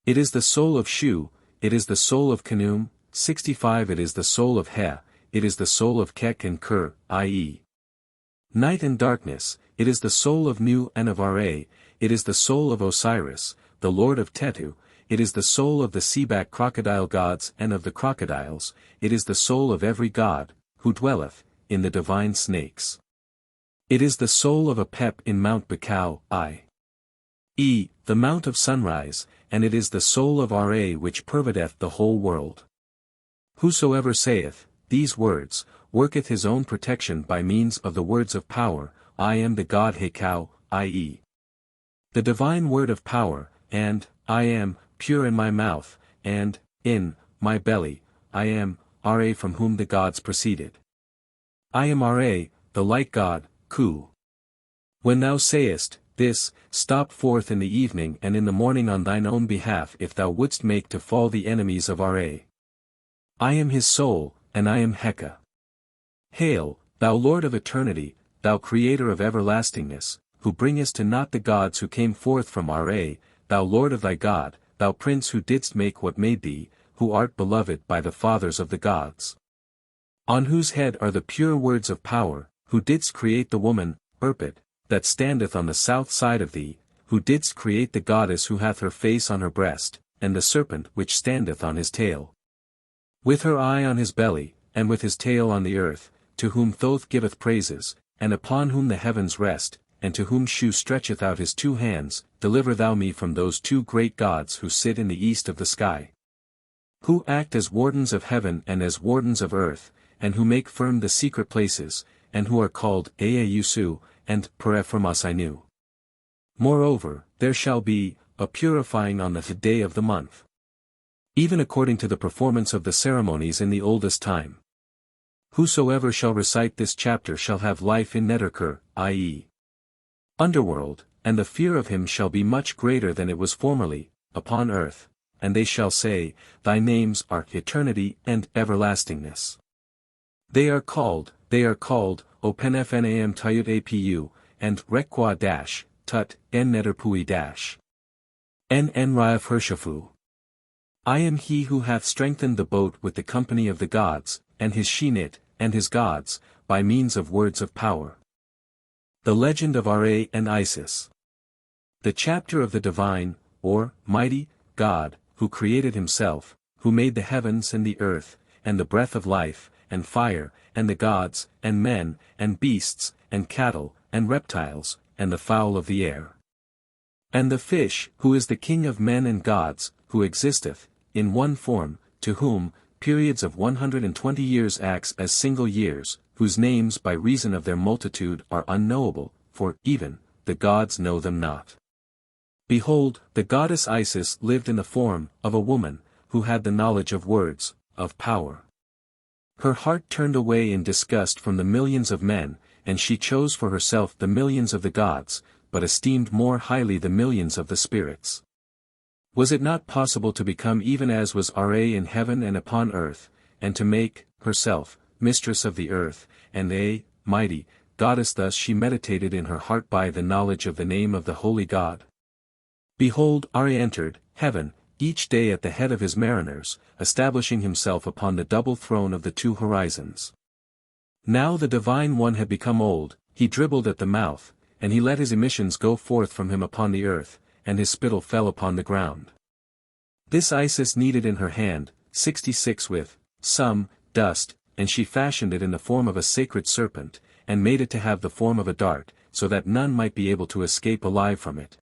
It is the soul of Shu, it is the soul of Khnemu, 65 it is the soul of He, it is the soul of Kek and Ker, i.e. night and darkness, it is the soul of Nu and of Ra, it is the soul of Osiris, the lord of Tetu, it is the soul of the seaback crocodile gods and of the crocodiles, it is the soul of every god, who dwelleth, in the divine snakes. It is the soul of Apep in Mount Bakau, i.e., the Mount of Sunrise, and it is the soul of Ra which pervadeth the whole world. Whosoever saith, these words, worketh his own protection by means of the words of power, I am the God Hekau, i.e. the divine word of power, and, I am, pure in my mouth, and, in, my belly, I am, Ra from whom the gods proceeded. I am Ra, the light God, Ku. When thou sayest, this, stop forth in the evening and in the morning on thine own behalf if thou wouldst make to fall the enemies of Ra. I am his soul, and I am Heka. Hail, thou Lord of eternity, thou Creator of everlastingness, who bringest to naught the gods who came forth from Ra, thou Lord of thy God, thou Prince who didst make what made thee, who art beloved by the fathers of the gods. On whose head are the pure words of power, who didst create the woman, Erpet, that standeth on the south side of thee, who didst create the goddess who hath her face on her breast, and the serpent which standeth on his tail. With her eye on his belly, and with his tail on the earth, to whom Thoth giveth praises, and upon whom the heavens rest, and to whom Shu stretcheth out his two hands, deliver thou me from those two great gods who sit in the east of the sky. Who act as wardens of heaven and as wardens of earth, and who make firm the secret places, and who are called Ea-Yusu, and Perephermasainu. Moreover, there shall be, a purifying on the day of the month. Even according to the performance of the ceremonies in the oldest time. Whosoever shall recite this chapter shall have life in Neb-Er-Tcher, i.e. underworld, and the fear of him shall be much greater than it was formerly, upon earth, and they shall say, Thy names are eternity and everlastingness. They are called, Openfnam Tayut Apu, and Rekwa Tut, En Neder-Pui En Raaf Hershafu. I am he who hath strengthened the boat with the company of the gods, and his Shinit, and his gods, by means of words of power. The legend of Ra and Isis. The chapter of the divine, or, mighty, God, who created himself, who made the heavens and the earth, and the breath of life, and fire, and the gods, and men, and beasts, and cattle, and reptiles, and the fowl of the air. And the fish, who is the king of men and gods, who existeth, in one form, to whom, periods of 120 years acts as single years, whose names by reason of their multitude are unknowable, for, even, the gods know them not. Behold, the goddess Isis lived in the form of a woman, who had the knowledge of words, of power. Her heart turned away in disgust from the millions of men, and she chose for herself the millions of the gods, but esteemed more highly the millions of the spirits. Was it not possible to become even as was Ra in heaven and upon earth, and to make, herself, mistress of the earth, and a, mighty, goddess? Thus she meditated in her heart by the knowledge of the name of the holy God. Behold, Ra entered heaven, each day at the head of his mariners, establishing himself upon the double throne of the two horizons. Now the Divine One had become old, he dribbled at the mouth, and he let his emissions go forth from him upon the earth, and his spittle fell upon the ground. This Isis kneaded in her hand, 66 with, some, dust, and she fashioned it in the form of a sacred serpent, and made it to have the form of a dart, so that none might be able to escape alive from it.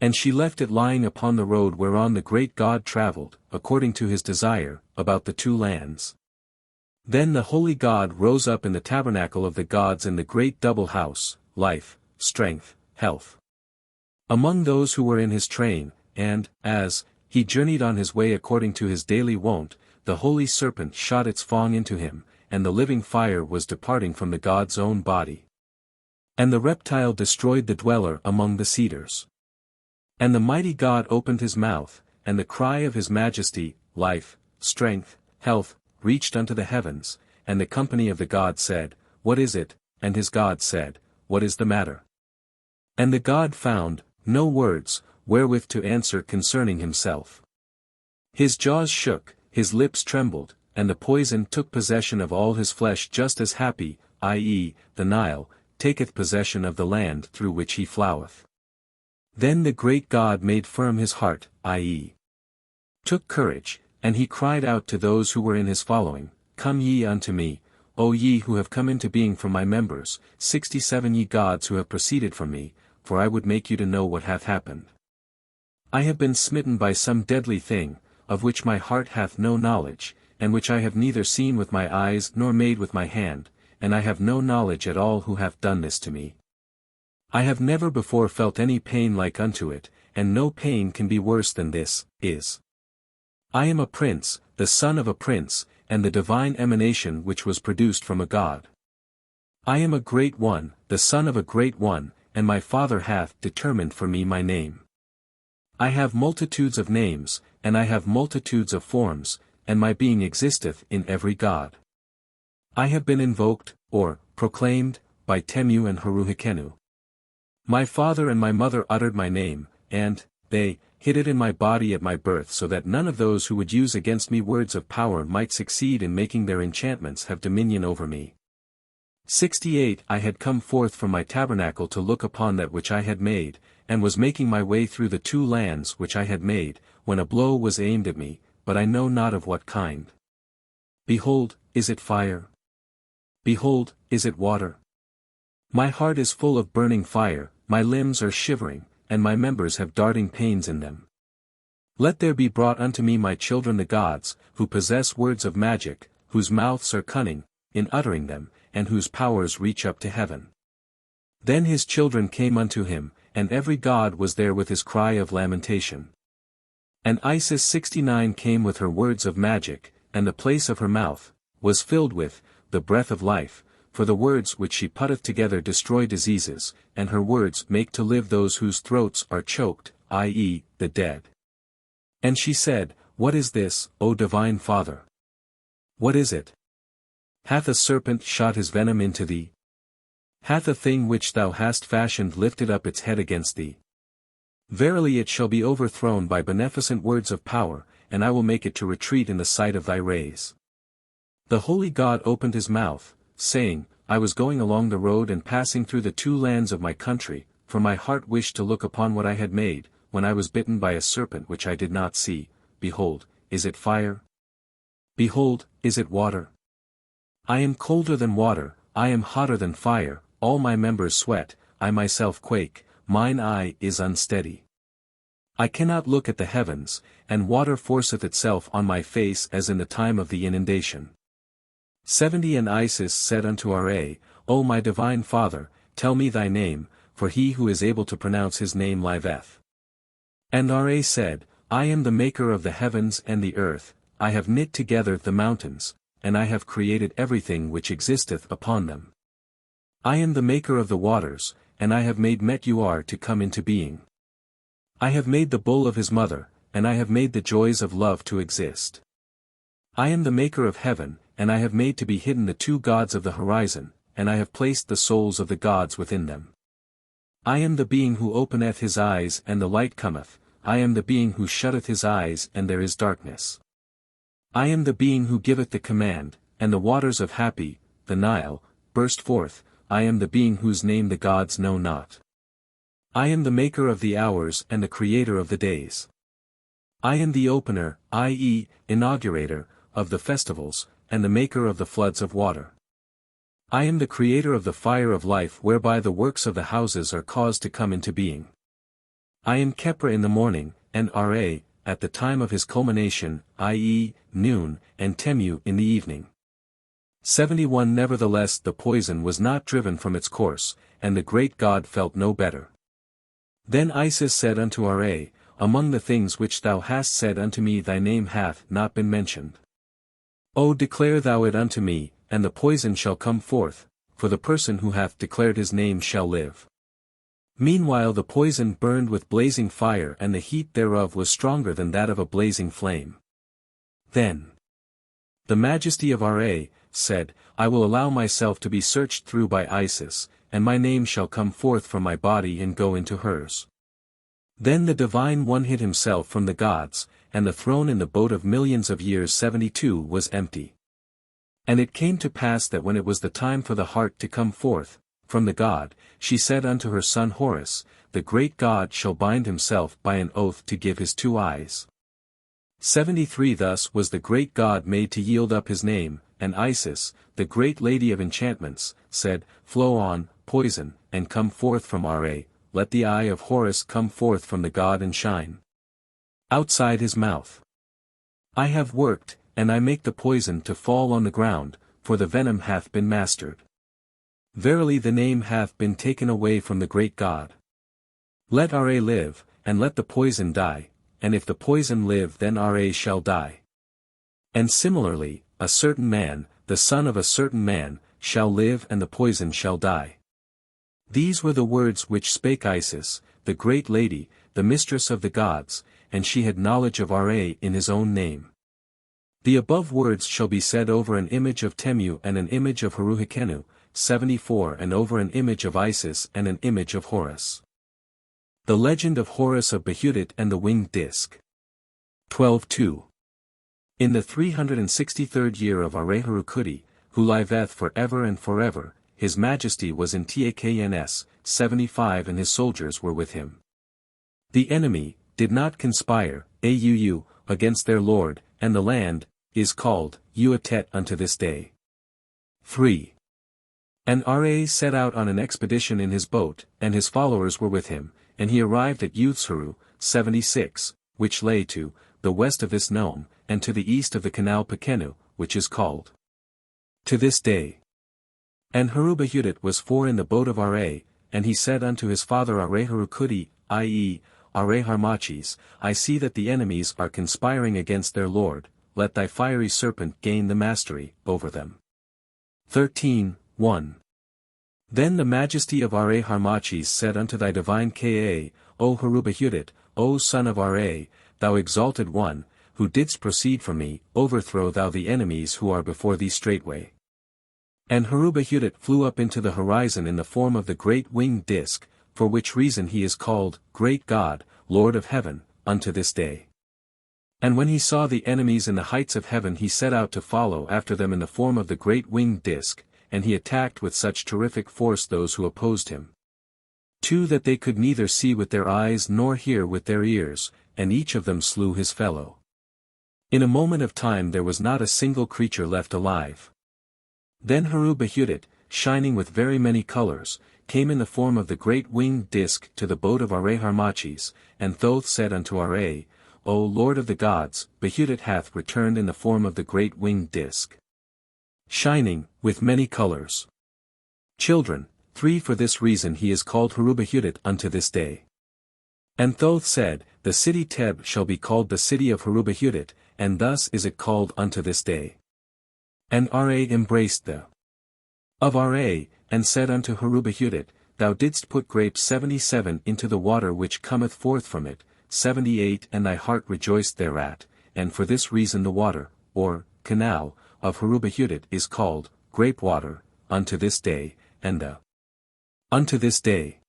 And she left it lying upon the road whereon the great God travelled, according to his desire, about the two lands. Then the holy God rose up in the tabernacle of the gods in the great double house, life, strength, health. Among those who were in his train, and, as, he journeyed on his way according to his daily wont, the holy serpent shot its fang into him, and the living fire was departing from the God's own body. And the reptile destroyed the dweller among the cedars. And the mighty God opened his mouth, and the cry of his majesty, life, strength, health, reached unto the heavens, and the company of the gods said, What is it? And his god said, What is the matter? And the god found no words, wherewith to answer concerning himself. His jaws shook, his lips trembled, and the poison took possession of all his flesh, just as happy, i.e., the Nile, taketh possession of the land through which he floweth. Then the great God made firm his heart, i.e., took courage, and he cried out to those who were in his following, Come ye unto me, O ye who have come into being from my members, 67 ye gods who have proceeded from me, for I would make you to know what hath happened. I have been smitten by some deadly thing, of which my heart hath no knowledge, and which I have neither seen with my eyes nor made with my hand, and I have no knowledge at all who hath done this to me. I have never before felt any pain like unto it, and no pain can be worse than this, is. I am a prince, the son of a prince, and the divine emanation which was produced from a god. I am a great one, the son of a great one, and my father hath determined for me my name. I have multitudes of names, and I have multitudes of forms, and my being existeth in every god. I have been invoked, or proclaimed, by Khnemu and Heru-Behutet. My father and my mother uttered my name, and they hid it in my body at my birth, so that none of those who would use against me words of power might succeed in making their enchantments have dominion over me. 68 I had come forth from my tabernacle to look upon that which I had made, and was making my way through the 2 lands which I had made, when a blow was aimed at me, but I know not of what kind. Behold, is it fire? Behold, is it water? My heart is full of burning fire, my limbs are shivering, and my members have darting pains in them. Let there be brought unto me my children the gods, who possess words of magic, whose mouths are cunning, in uttering them, and whose powers reach up to heaven. Then his children came unto him, and every god was there with his cry of lamentation. And Isis 69 came with her words of magic, and the place of her mouth was filled with the breath of life, for the words which she putteth together destroy diseases, and her words make to live those whose throats are choked, i.e., the dead. And she said, What is this, O divine Father? What is it? Hath a serpent shot his venom into thee? Hath a thing which thou hast fashioned lifted up its head against thee? Verily it shall be overthrown by beneficent words of power, and I will make it to retreat in the sight of thy rays. The holy God opened his mouth, saying, I was going along the road and passing through the 2 lands of my country, for my heart wished to look upon what I had made, when I was bitten by a serpent which I did not see. Behold, is it fire? Behold, is it water? I am colder than water, I am hotter than fire, all my members sweat, I myself quake, mine eye is unsteady. I cannot look at the heavens, and water forceth itself on my face as in the time of the inundation. 70 And Isis said unto Ra, O my divine Father, tell me thy name, for he who is able to pronounce his name liveth. And Ra said, I am the maker of the heavens and the earth, I have knit together the mountains, and I have created everything which existeth upon them. I am the maker of the waters, and I have made Metuar to come into being. I have made the bull of his mother, and I have made the joys of love to exist. I am the maker of heaven, and I have made to be hidden the 2 gods of the horizon, and I have placed the souls of the gods within them. I am the being who openeth his eyes and the light cometh, I am the being who shutteth his eyes and there is darkness. I am the being who giveth the command, and the waters of happy, the Nile, burst forth, I am the being whose name the gods know not. I am the maker of the hours and the creator of the days. I am the opener, i.e., inaugurator, of the festivals, and the maker of the floods of water. I am the creator of the fire of life whereby the works of the houses are caused to come into being. I am Khepra in the morning, and Ra, at the time of his culmination, i.e., noon, and Khnemu in the evening. 71 Nevertheless the poison was not driven from its course, and the great God felt no better. Then Isis said unto Ra, Among the things which thou hast said unto me thy name hath not been mentioned. O declare thou it unto me, and the poison shall come forth, for the person who hath declared his name shall live. Meanwhile the poison burned with blazing fire and the heat thereof was stronger than that of a blazing flame. Then the majesty of Ra said, I will allow myself to be searched through by Isis, and my name shall come forth from my body and go into hers. Then the Divine One hid himself from the gods, and the throne in the boat of millions of years 72 was empty. And it came to pass that when it was the time for the heart to come forth from the god, she said unto her son Horus, the great god shall bind himself by an oath to give his 2 eyes. 73 Thus was the great god made to yield up his name, and Isis, the great lady of enchantments, said, Flow on, poison, and come forth from Ra, let the eye of Horus come forth from the god and shine outside his mouth. I have worked, and I make the poison to fall on the ground, for the venom hath been mastered. Verily the name hath been taken away from the great god. Let Ra live, and let the poison die, and if the poison live then Ra shall die. And similarly, a certain man, the son of a certain man, shall live and the poison shall die. These were the words which spake Isis, the great lady, the mistress of the gods, and she had knowledge of Ra in his own name. The above words shall be said over an image of Khnemu and an image of Heru-Behutet, 74 and over an image of Isis and an image of Horus. The legend of Horus of Behutet and the winged disc. 12:2. In the 363rd year of Heru-Behutet, who liveth for ever and forever, his majesty was in Tkns, 75 and his soldiers were with him. The enemy did not conspire, against their lord, and the land is called Uatet unto this day. 3. And Ra set out on an expedition in his boat, and his followers were with him, and he arrived at Uthsheru, 76, which lay to the west of this nome, and to the east of the canal Khensu, which is called to this day. And Heru-Behutet was 4 in the boat of Ra, and he said unto his father Heru-Behutet, i.e., Harmachis, I see that the enemies are conspiring against their lord, let thy fiery serpent gain the mastery over them. 13:1. Then the majesty of Harmachis said unto thy divine Ka, O Heru-Behutet, O son of Ra, thou exalted one, who didst proceed from me, overthrow thou the enemies who are before thee straightway. And Heru-Behutet flew up into the horizon in the form of the great winged disk, for which reason he is called, Great God, Lord of Heaven, unto this day. And when he saw the enemies in the heights of heaven he set out to follow after them in the form of the great winged disk, and he attacked with such terrific force those who opposed him. 2 That they could neither see with their eyes nor hear with their ears, and each of them slew his fellow. In a moment of time there was not a single creature left alive. Then Heru-Behutet, shining with very many colors, came in the form of the great winged disk to the boat of Harmachis, and Thoth said unto Ra, O Lord of the gods, Behutet hath returned in the form of the great winged disk, shining with many colors. Children, 3 For this reason he is called Heru-Behutet unto this day. And Thoth said, The city Teb shall be called the city of Heru-Behutet, and thus is it called unto this day. And Ra embraced the of Ra, and said unto Heru-Behutet, Thou didst put grapes 77 into the water which cometh forth from it, 78 and thy heart rejoiced thereat, and for this reason the water, or canal, of Heru-Behutet is called grape water, unto this day, and the unto this day.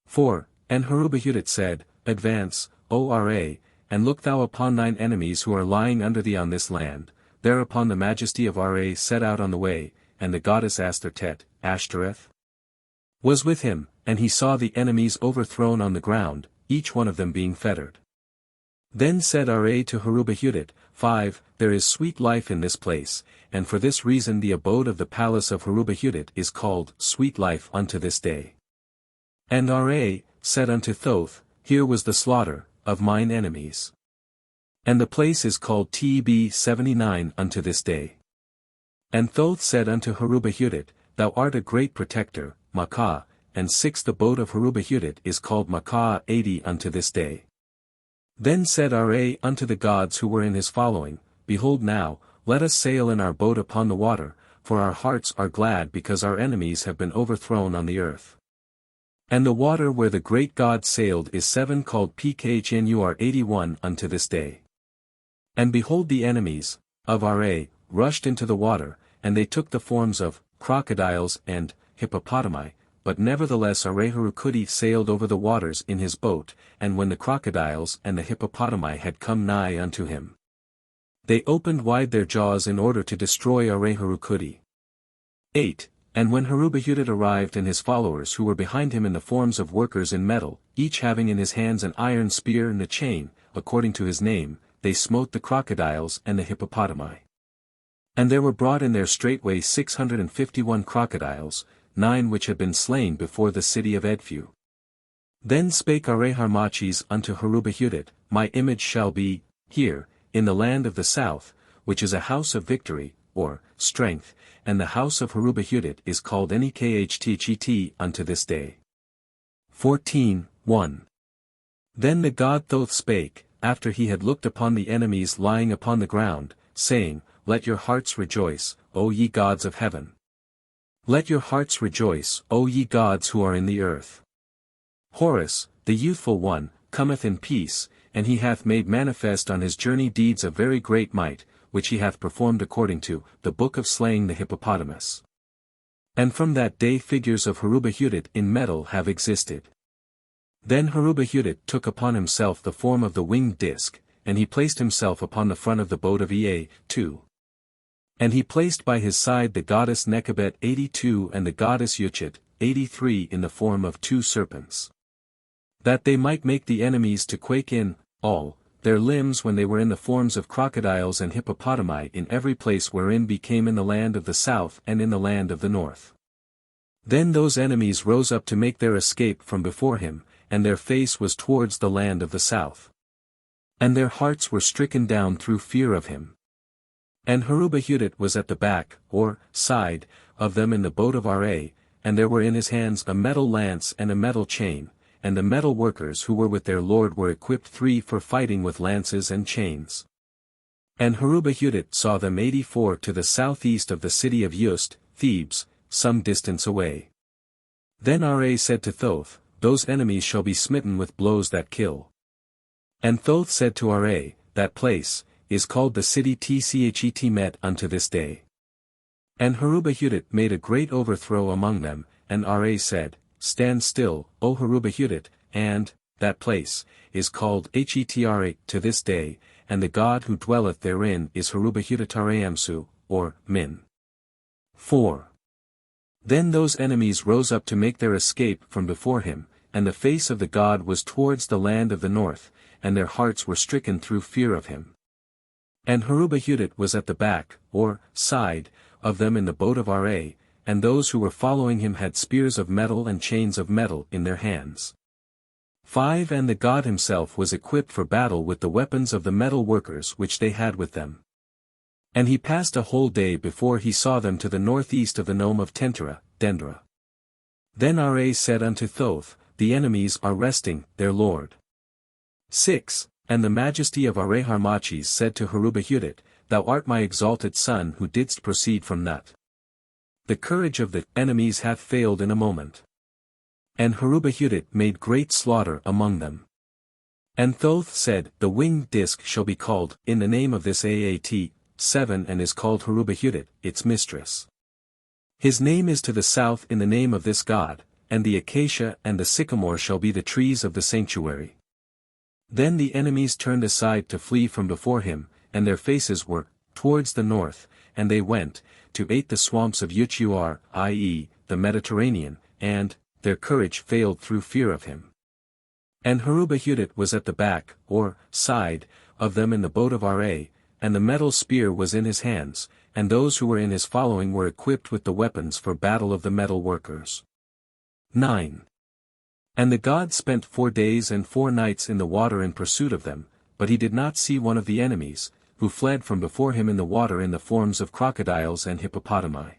4. And Heru-Behutet said, Advance, O Ra, and look thou upon thine enemies who are lying under thee on this land. Thereupon the majesty of Ra set out on the way, and the goddess Ashtoreth was with him, and he saw the enemies overthrown on the ground, each one of them being fettered. Then said Ra to Heru-Behutet, 5. There is sweet life in this place, and for this reason the abode of the palace of Heru-Behutet is called Sweet Life unto this day. And Ra said unto Thoth, Here was the slaughter of mine enemies. And the place is called Teb 79 unto this day. And Thoth said unto Heru-Behutet, Thou art a great protector, Makah, and 6 The boat of Heru-Behutet is called Makah 80 unto this day. Then said Ra unto the gods who were in his following, Behold now, let us sail in our boat upon the water, for our hearts are glad because our enemies have been overthrown on the earth. And the water where the great god sailed is 7 called Pkhnur 81 unto this day. And behold the enemies, of Ra, rushed into the water, and they took the forms of crocodiles and hippopotami, but nevertheless Heru-Behutet sailed over the waters in his boat, and when the crocodiles and the hippopotami had come nigh unto him, they opened wide their jaws in order to destroy Heru-Behutet. 8. And when Heru-Behutet arrived and his followers who were behind him in the forms of workers in metal, each having in his hands an iron spear and a chain, according to his name, they smote the crocodiles and the hippopotami. And there were brought in there straightway 651 crocodiles, 9 which had been slain before the city of Edfu. Then spake Osiris unto Heru-Behutet, My image shall be, here, in the land of the south, which is a house of victory, or, strength, and the house of Heru-Behutet is called Nekhtet unto this day. 14:1. Then the god Thoth spake, after he had looked upon the enemies lying upon the ground, saying, Let your hearts rejoice, O ye gods of heaven. Let your hearts rejoice, O ye gods who are in the earth. Horus, the youthful one, cometh in peace, and he hath made manifest on his journey deeds of very great might, which he hath performed according to the book of slaying the hippopotamus. And from that day figures of Heru-Behutet in metal have existed. Then Heru-Behutet took upon himself the form of the winged disk, and he placed himself upon the front of the boat of Ea, 2. And he placed by his side the goddess Nekhbet 82 and the goddess Uchit, 83 in the form of 2 serpents. That they might make the enemies to quake in, all, their limbs when they were in the forms of crocodiles and hippopotami in every place wherein became in the land of the south and in the land of the north. Then those enemies rose up to make their escape from before him, and their face was towards the land of the south. And their hearts were stricken down through fear of him. And Heru-Behutet was at the back, or side, of them in the boat of Ra, and there were in his hands a metal lance and a metal chain, and the metal workers who were with their lord were equipped 3 for fighting with lances and chains. And Heru-Behutet saw them 84 to the southeast of the city of Ust, Thebes, some distance away. Then Ra said to Thoth, Those enemies shall be smitten with blows that kill. And Thoth said to Ra, That place is called the city Tchet met unto this day. And Heru-Behutet made a great overthrow among them, and Ra said, Stand still, O Heru-Behutet, and, that place, is called Hetra to this day, and the god who dwelleth therein is Heru-Behutet or Min. 4. Then those enemies rose up to make their escape from before him, and the face of the god was towards the land of the north, and their hearts were stricken through fear of him. And Heru-Behutet was at the back, or side, of them in the boat of Ra, and those who were following him had spears of metal and chains of metal in their hands. 5. And the god himself was equipped for battle with the weapons of the metal workers which they had with them. And he passed a whole day before he saw them to the northeast of the nome of Tentera, Dendra. Then Ra said unto Thoth, The enemies are resting, their lord. 6. And the majesty of Osiris said to Heru-Behutet, Thou art my exalted son who didst proceed from Nut. The courage of the enemies hath failed in a moment. And Heru-Behutet made great slaughter among them. And Thoth said, The winged disk shall be called, in the name of this Aat, 7 and is called Heru-Behutet, its mistress. His name is to the south in the name of this god, and the acacia and the sycamore shall be the trees of the sanctuary. Then the enemies turned aside to flee from before him, and their faces were, towards the north, and they went, to ate the swamps of Utuar, i.e., the Mediterranean, and, their courage failed through fear of him. And Heru-Behutet was at the back, or, side, of them in the boat of Ra, and the metal spear was in his hands, and those who were in his following were equipped with the weapons for battle of the metal workers. 9. And the god spent 4 days and 4 nights in the water in pursuit of them, but he did not see one of the enemies, who fled from before him in the water in the forms of crocodiles and hippopotami.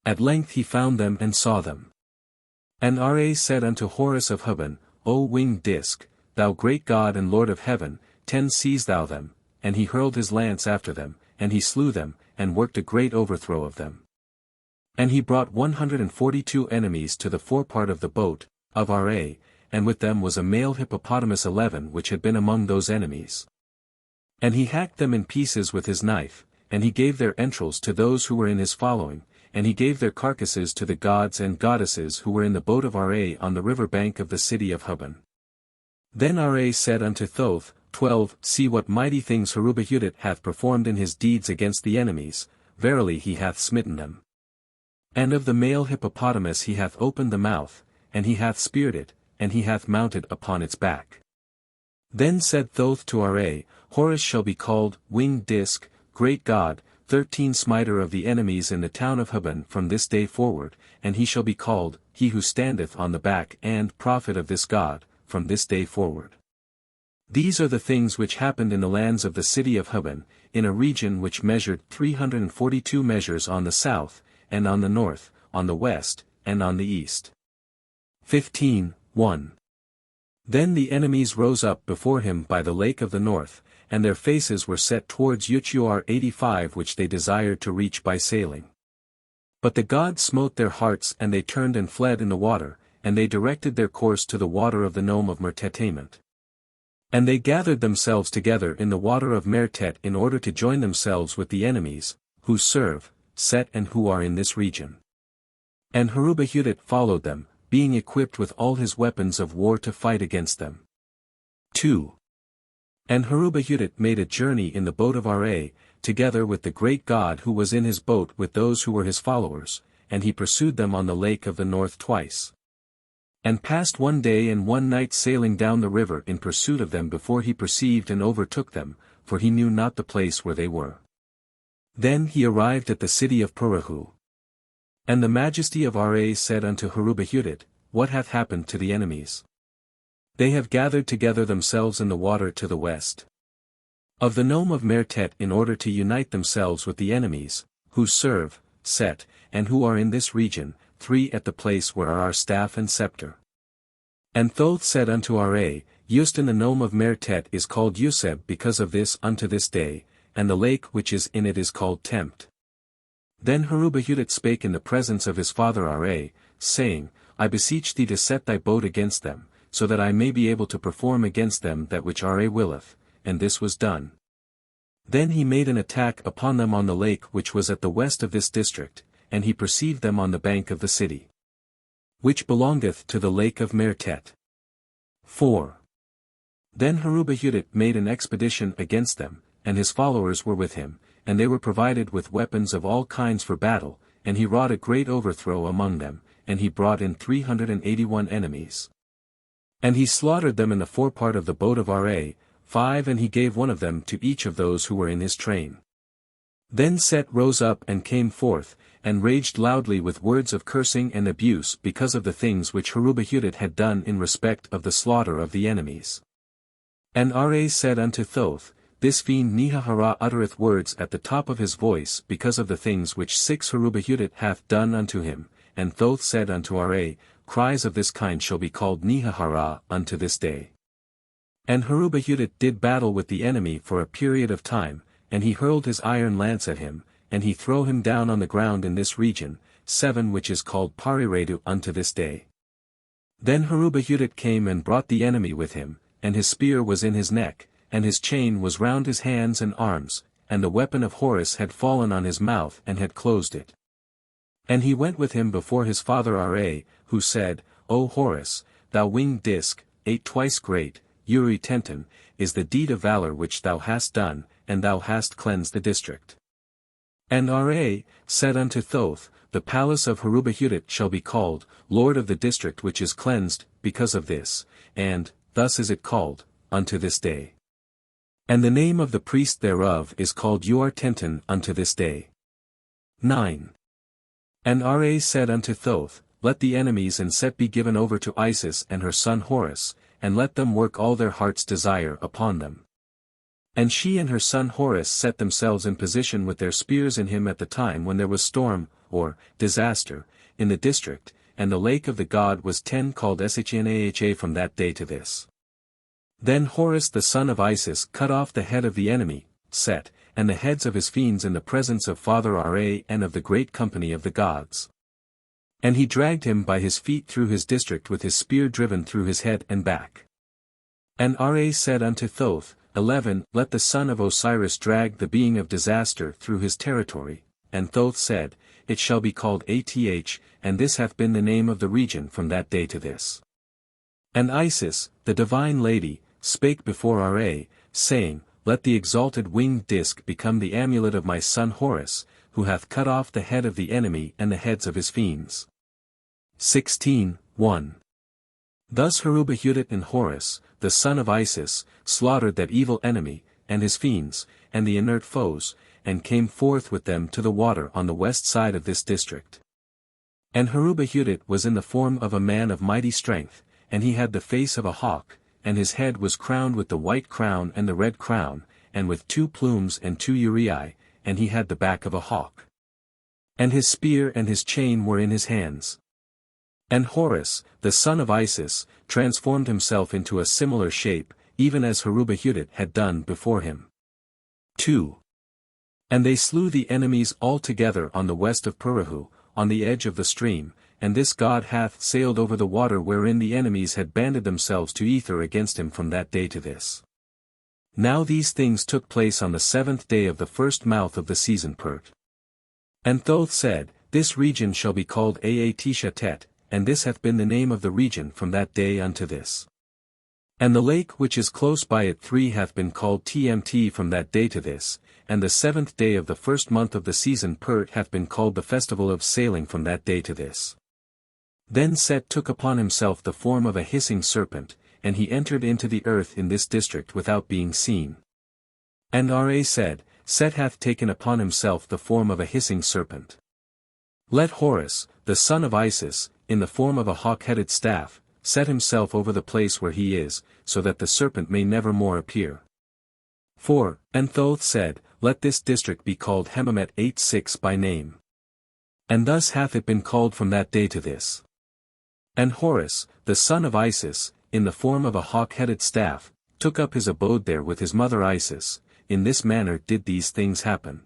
At length he found them and saw them. And Ra said unto Horus of Heaven, O winged disk, thou great God and Lord of heaven, seize thou them, and he hurled his lance after them, and he slew them, and worked a great overthrow of them. And he brought 142 enemies to the forepart of the boat, of Ra, and with them was a male hippopotamus 11 which had been among those enemies. And he hacked them in pieces with his knife, and he gave their entrails to those who were in his following, and he gave their carcasses to the gods and goddesses who were in the boat of Ra on the river bank of the city of Heru. Then Ra said unto Thoth, 12 See what mighty things Heru-Behutet hath performed in his deeds against the enemies, verily he hath smitten them. And of the male hippopotamus he hath opened the mouth, and he hath speared it, and he hath mounted upon its back. Then said Thoth to Ra, Horus shall be called, winged disk, great God, 13 smiter of the enemies in the town of Heru from this day forward, and he shall be called, he who standeth on the back and prophet of this God, from this day forward. These are the things which happened in the lands of the city of Heru, in a region which measured 342 measures on the south, and on the north, on the west, and on the east. 15:1. Then the enemies rose up before him by the lake of the north, and their faces were set towards Utuar 85 which they desired to reach by sailing. But the gods smote their hearts and they turned and fled in the water, and they directed their course to the water of the nome of Mer-Tet. And they gathered themselves together in the water of Mer-Tet in order to join themselves with the enemies, who serve, Set and who are in this region. And Heru-Behutet followed them, being equipped with all his weapons of war to fight against them. 2. And Heru-Behutet made a journey in the boat of Ra, together with the great god who was in his boat with those who were his followers, and he pursued them on the lake of the north twice. And passed 1 day and 1 night sailing down the river in pursuit of them before he perceived and overtook them, for he knew not the place where they were. Then he arrived at the city of Purahu. And the majesty of Ra said unto Heru-Behutet, What hath happened to the enemies? They have gathered together themselves in the water to the west of the nome of Mer-Tet in order to unite themselves with the enemies, who serve, Set, and who are in this region, 3 at the place where are our staff and scepter. And Thoth said unto Ra, Just in the nome of Mer-Tet is called Useb because of this unto this day, and the lake which is in it is called Tempt. Then Heru-Behutet spake in the presence of his father Ra, saying, I beseech thee to set thy boat against them, so that I may be able to perform against them that which Ra willeth, and this was done. Then he made an attack upon them on the lake which was at the west of this district, and he perceived them on the bank of the city, which belongeth to the lake of Mer-Tet. 4. Then Heru-Behutet made an expedition against them, and his followers were with him, and they were provided with weapons of all kinds for battle, and he wrought a great overthrow among them, and he brought in 381 enemies. And he slaughtered them in the forepart of the boat of Ra, 5 and he gave one of them to each of those who were in his train. Then Set rose up and came forth, and raged loudly with words of cursing and abuse because of the things which Heru-Behutet had done in respect of the slaughter of the enemies. And Ra said unto Thoth, This fiend Neha-Hara uttereth words at the top of his voice because of the things which 6 Heru-Behutet hath done unto him, and Thoth said unto Ra, Cries of this kind shall be called Neha-Hara unto this day. And Heru-Behutet did battle with the enemy for a period of time, and he hurled his iron lance at him, and he throw him down on the ground in this region, 7 which is called Pariredu unto this day. Then Heru-Behutet came and brought the enemy with him, and his spear was in his neck, and his chain was round his hands and arms, and the weapon of Horus had fallen on his mouth and had closed it. And he went with him before his father Ra, who said, O Horus, thou winged disk, 8 twice great, Heru-Behutet, is the deed of valor which thou hast done, and thou hast cleansed the district. And Ra said unto Thoth, The palace of Heru-Behutet shall be called, Lord of the district which is cleansed, because of this, and, thus is it called, unto this day. And the name of the priest thereof is called Heru-Behutet unto this day. 9. And Ra said unto Thoth, Let the enemies and Set be given over to Isis and her son Horus, and let them work all their heart's desire upon them. And she and her son Horus set themselves in position with their spears in him at the time when there was storm, or disaster, in the district, and the lake of the god was 10 called Shnaha from that day to this. Then Horus the son of Isis cut off the head of the enemy, Set, and the heads of his fiends in the presence of Father Ra and of the great company of the gods. And he dragged him by his feet through his district with his spear driven through his head and back. And Ra said unto Thoth, 11 Let the son of Osiris drag the being of disaster through his territory. And Thoth said, It shall be called Ath, and this hath been the name of the region from that day to this. And Isis, the divine lady, spake before Ra, saying, Let the exalted winged disk become the amulet of my son Horus, who hath cut off the head of the enemy and the heads of his fiends. 16:1. Thus Heru-Behutet and Horus, the son of Isis, slaughtered that evil enemy, and his fiends, and the inert foes, and came forth with them to the water on the west side of this district. And Heru-Behutet was in the form of a man of mighty strength, and he had the face of a hawk, and his head was crowned with the white crown and the red crown, and with 2 plumes and 2 uraei, and he had the back of a hawk. And his spear and his chain were in his hands. And Horus, the son of Isis, transformed himself into a similar shape, even as Heru-Behutet had done before him. 2. And they slew the enemies all together on the west of Purahu, on the edge of the stream, and this god hath sailed over the water wherein the enemies had banded themselves to ether against him from that day to this. Now these things took place on the 7th day of the first month of the season Pert. And Thoth said, This region shall be called Aatishatet, and this hath been the name of the region from that day unto this. And the lake which is close by it 3 hath been called Tmt from that day to this, and the 7th day of the first month of the season Pert hath been called the festival of sailing from that day to this. Then Set took upon himself the form of a hissing serpent, and he entered into the earth in this district without being seen. And Ra said, Set hath taken upon himself the form of a hissing serpent. Let Horus, the son of Isis, in the form of a hawk-headed staff, set himself over the place where he is, so that the serpent may never more appear. 4. And Thoth said, Let this district be called Hemamet 8:6 by name. And thus hath it been called from that day to this. And Horus, the son of Isis, in the form of a hawk-headed staff, took up his abode there with his mother Isis. In this manner did these things happen.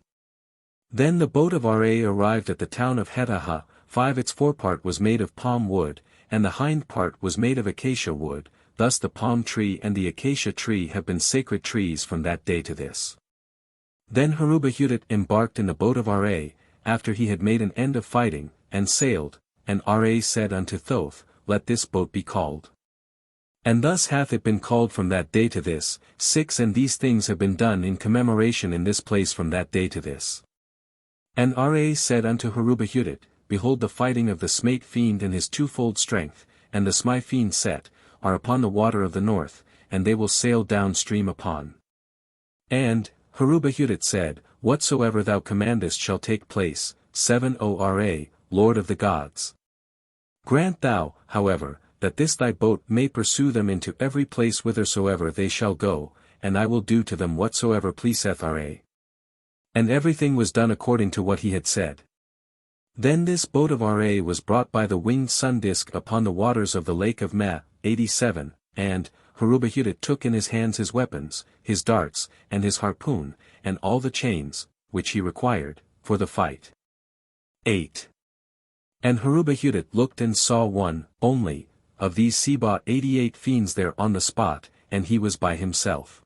Then the boat of Ra arrived at the town of Hetaha. 5 Its forepart was made of palm wood, and the hind part was made of acacia wood. Thus the palm tree and the acacia tree have been sacred trees from that day to this. Then Heru-Behutet embarked in the boat of Ra, after he had made an end of fighting, and sailed, and Ra said unto Thoth, Let this boat be called. And thus hath it been called from that day to this. 6 And these things have been done in commemoration in this place from that day to this. And Ra said unto Heru-Behutet, Behold the fighting of the Smite fiend and his twofold strength, and the Smite fiend Set, are upon the water of the north, and they will sail downstream upon. And Heru-Behutet said, Whatsoever thou commandest shall take place. 7 O Ra, Lord of the gods. Grant thou, however, that this thy boat may pursue them into every place whithersoever they shall go, and I will do to them whatsoever pleaseth Ra. And everything was done according to what he had said. Then this boat of Ra was brought by the winged sun disk upon the waters of the lake of Me, 87, and Heru-Behutet took in his hands his weapons, his darts, and his harpoon, and all the chains, which he required, for the fight. 8. And Heru-Behutet looked and saw one, only, of these Seba 88 fiends there on the spot, and he was by himself.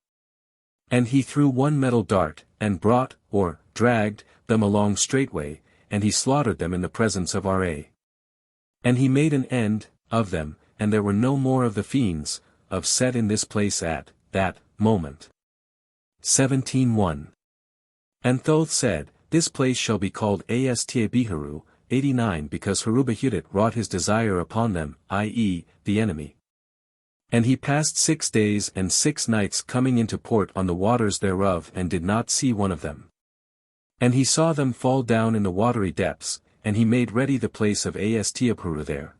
And he threw one metal dart, and brought, or dragged, them along straightway, and he slaughtered them in the presence of Ra. And he made an end of them, and there were no more of the fiends of Set in this place at that moment. 17:1. And Thoth said, This place shall be called Astbeheru, 89 because Heru-Behutet wrought his desire upon them, i.e., the enemy. And he passed 6 days and 6 nights coming into port on the waters thereof and did not see one of them. And he saw them fall down in the watery depths, and he made ready the place of Astbeheru there.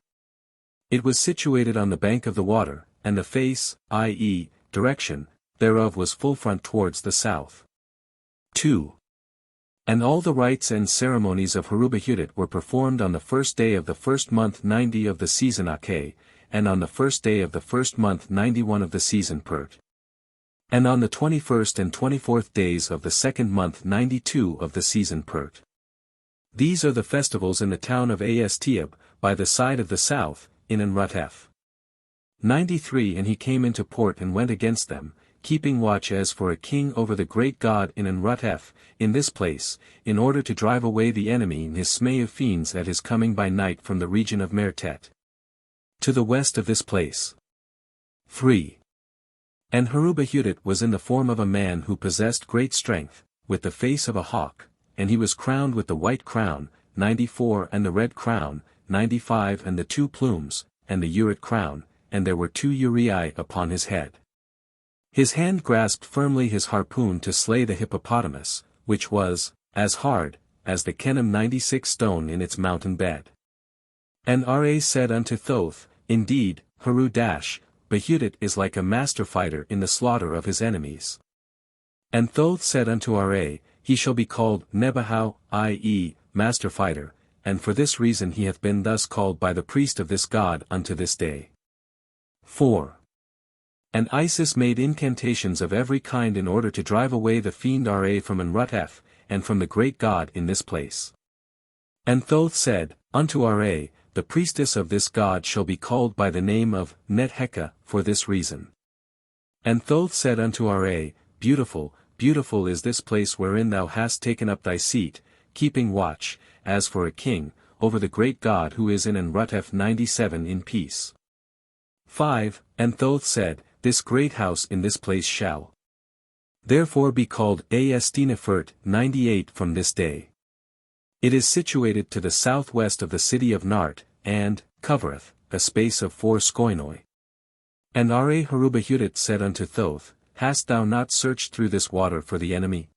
It was situated on the bank of the water, and the face, i.e., direction, thereof was full front towards the south. 2. And all the rites and ceremonies of Heru-Behutet were performed on the first day of the first month 90 of the season Ake, and on the first day of the first month 91 of the season Pert. And on the 21st and 24th days of the second month 92 of the season Pert. These are the festivals in the town of Astbeheru, by the side of the south, in Nefer-Hetep. 93 And he came into port and went against them, keeping watch as for a king over the great god in Nefer-Hetep, in this place, in order to drive away the enemy in his smay of fiends at his coming by night from the region of Mer-Tet. To the west of this place. 3. And Heru-Behutet was in the form of a man who possessed great strength, with the face of a hawk, and he was crowned with the white crown, 94 and the red crown, 95 and the 2 plumes, and the urate crown, and there were 2 uraei upon his head. His hand grasped firmly his harpoon to slay the hippopotamus, which was, as hard, as the Khenemu 96 stone in its mountain bed. And Ra said unto Thoth, Indeed, Heru-Behutet is like a master fighter in the slaughter of his enemies. And Thoth said unto Ra, He shall be called Neb-Er-Tcher, i.e., master fighter, and for this reason he hath been thus called by the priest of this god unto this day. 4. And Isis made incantations of every kind in order to drive away the fiend Ra from Nefer-Hetep, and from the great god in this place. And Thoth said, Unto Ra, the priestess of this god shall be called by the name of Nefer-Hetep for this reason. And Thoth said unto Ra, Beautiful, beautiful is this place wherein thou hast taken up thy seat, keeping watch, as for a king, over the great god who is in Nefer-Hetep 97 in peace. 5. And Thoth said, This great house in this place shall therefore be called Nefer-Hetep 98 from this day. It is situated to the southwest of the city of Nart, and covereth a space of 4 skoinoi. And Ra Heru-Behutet said unto Thoth, Hast thou not searched through this water for the enemy?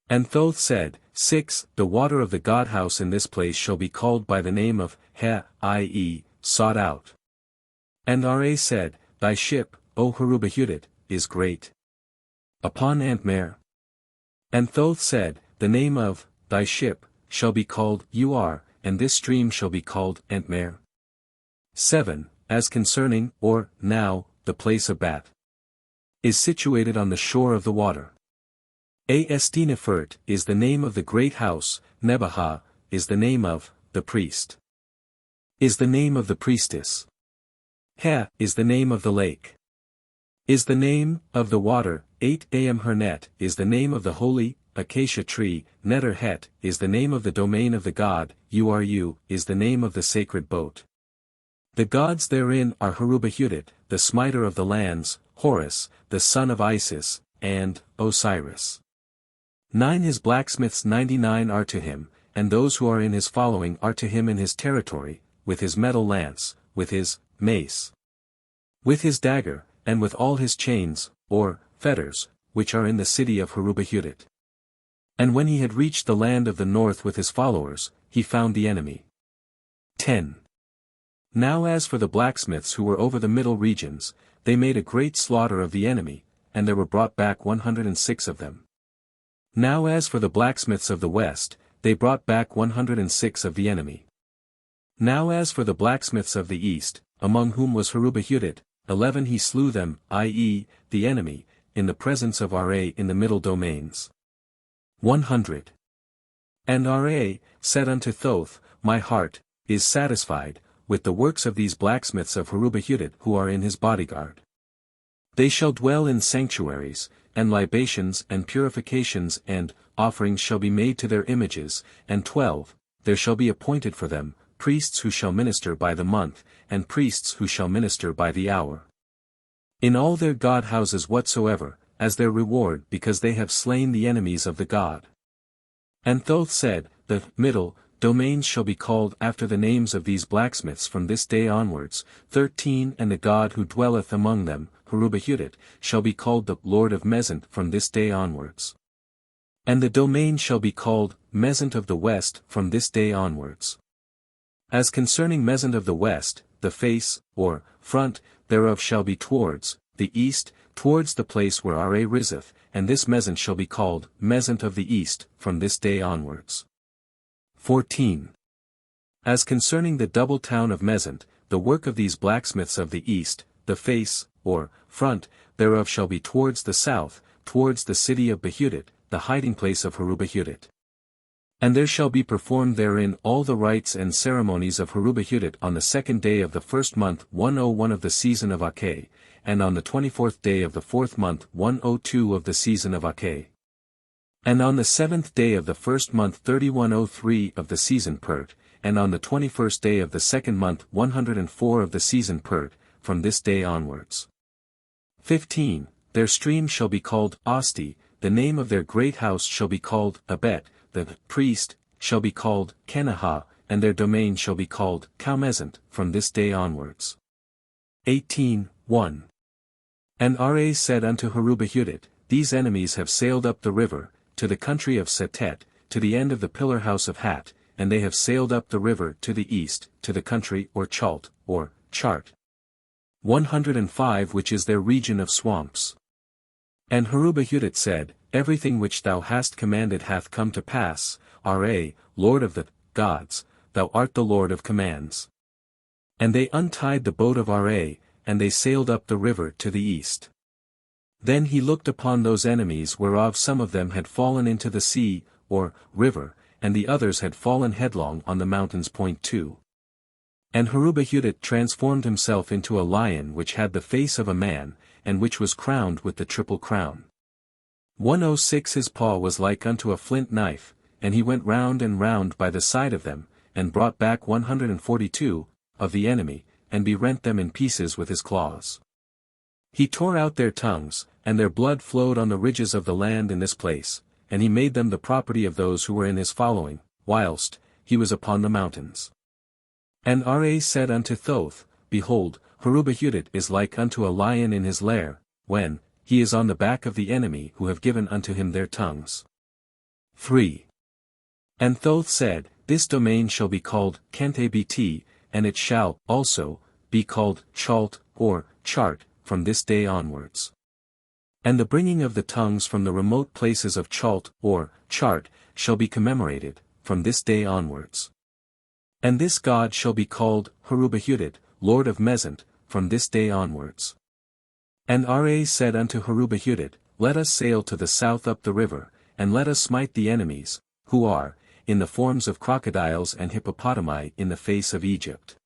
And Thoth said, 6. The water of the god house in this place shall be called by the name of i.e., sought out. And Ra said, Thy ship, O Heru-Behutet, is great. Upon Antmer. And Thoth said, The name of thy ship shall be called Ur, and this stream shall be called Antmer. 7. As concerning, or, now, the place of Bat is situated on the shore of the water. Nefer-Hetep is the name of the great house, Neb-Er-Tcher is the name of the priest. Is the name of the priestess. He is the name of the lake. Is the name of the water. 8 Amhernet is the name of the holy acacia tree. Nefer-Hetep is the name of the domain of the god. Uru is the name of the sacred boat. The gods therein are Heru-Behutet, the smiter of the lands, Horus, the son of Isis, and Osiris. 9 His blacksmiths 99 are to him, and those who are in his following are to him in his territory, with his metal lance, with his mace, with his dagger, and with all his chains, or fetters, which are in the city of Heru-Behutet. And when he had reached the land of the north with his followers, he found the enemy. 10. Now as for the blacksmiths who were over the middle regions, they made a great slaughter of the enemy, and there were brought back 106 of them. Now as for the blacksmiths of the west, they brought back 106 of the enemy. Now as for the blacksmiths of the east, among whom was Heru-Behutet, 11 he slew them, i.e., the enemy, in the presence of Ra in the middle domains. 100. And Ra said unto Thoth, My heart is satisfied with the works of these blacksmiths of Heru-Behutet who are in his bodyguard. They shall dwell in sanctuaries, and libations and purifications and offerings shall be made to their images, and 12, there shall be appointed for them, priests who shall minister by the month, and priests who shall minister by the hour. In all their god houses whatsoever, as their reward because they have slain the enemies of the god. And Thoth said, The middle domains shall be called after the names of these blacksmiths from this day onwards. 13 And the god who dwelleth among them, Heru-Behutet, shall be called the Lord of Mezent from this day onwards. And the domain shall be called Mezent of the West from this day onwards. As concerning Mezent of the West, the face, or front, thereof shall be towards the east, towards the place where Ra riseth, and this Mezent shall be called Mezent of the East from this day onwards. 14. As concerning the double town of Mezent, the work of these blacksmiths of the east, the face, or front, thereof shall be towards the south, towards the city of Behutet, the hiding place of Heru-Behutet. And there shall be performed therein all the rites and ceremonies of Heru-Behutet on the 2nd day of the 1st month 101 of the season of Ake, and on the 24th day of the 4th month 102 of the season of Ake. And on the 7th day of the 1st month 3103 of the season Pert, and on the 21st day of the 2nd month 104 of the season Pert, from this day onwards. 15. Their stream shall be called Osti, the name of their great house shall be called Abet, the priest shall be called Kenaha, and their domain shall be called Kalmezant, from this day onwards. 18. 1. And Ra said unto Heru-Behutet, These enemies have sailed up the river, to the country of Setet, to the end of the pillar house of Hat, and they have sailed up the river to the east, to the country or Chalt, or Chart. 105 which is their region of swamps. And Heru-Behutet said, Everything which thou hast commanded hath come to pass, Ra, Lord of the gods, thou art the Lord of commands. And they untied the boat of Ra, and they sailed up the river to the east. Then he looked upon those enemies whereof some of them had fallen into the sea, or river, and the others had fallen headlong on the mountains. 2. And Heru-Behutet transformed himself into a lion which had the face of a man, and which was crowned with the triple crown. 106 His paw was like unto a flint knife, and he went round and round by the side of them, and brought back 142, of the enemy, and berent them in pieces with his claws. He tore out their tongues, and their blood flowed on the ridges of the land in this place, and he made them the property of those who were in his following, whilst he was upon the mountains. And Ra said unto Thoth, Behold, Heru-Behutet is like unto a lion in his lair, when he is on the back of the enemy who have given unto him their tongues. 3. And Thoth said, This domain shall be called Khensu, and it shall, also, be called Chalt, or Chart, from this day onwards. And the bringing of the tongues from the remote places of Chalt, or Chart, shall be commemorated, from this day onwards. And this god shall be called Heru-Behutet, Lord of Mezent, from this day onwards. And Ra said unto Heru-Behutet, Let us sail to the south up the river, and let us smite the enemies, who are, in the forms of crocodiles and hippopotami in the face of Egypt.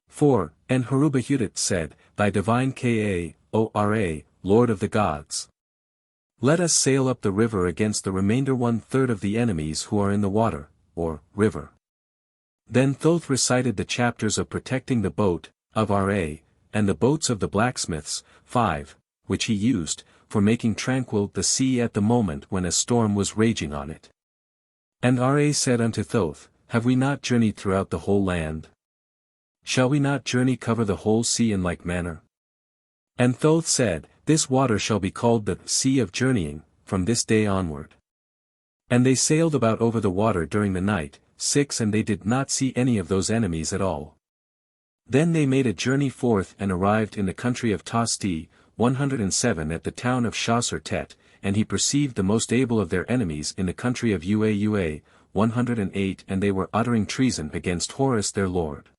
4. And Heru-Behutet said, Thy divine Ka, O Ra, Lord of the gods. Let us sail up the river against the remainder 1/3 of the enemies who are in the water, or river. Then Thoth recited the chapters of protecting the boat, of Ra, and the boats of the blacksmiths, 5, which he used, for making tranquil the sea at the moment when a storm was raging on it. And Ra said unto Thoth, Have we not journeyed throughout the whole land? Shall we not journey cover the whole sea in like manner? And Thoth said, This water shall be called the Sea of Journeying, from this day onward. And they sailed about over the water during the night, 6 and they did not see any of those enemies at all. Then they made a journey forth and arrived in the country of Tosti, 107 at the town of Shas-Tet, and he perceived the most able of their enemies in the country of Ua, 108 and they were uttering treason against Horus their lord.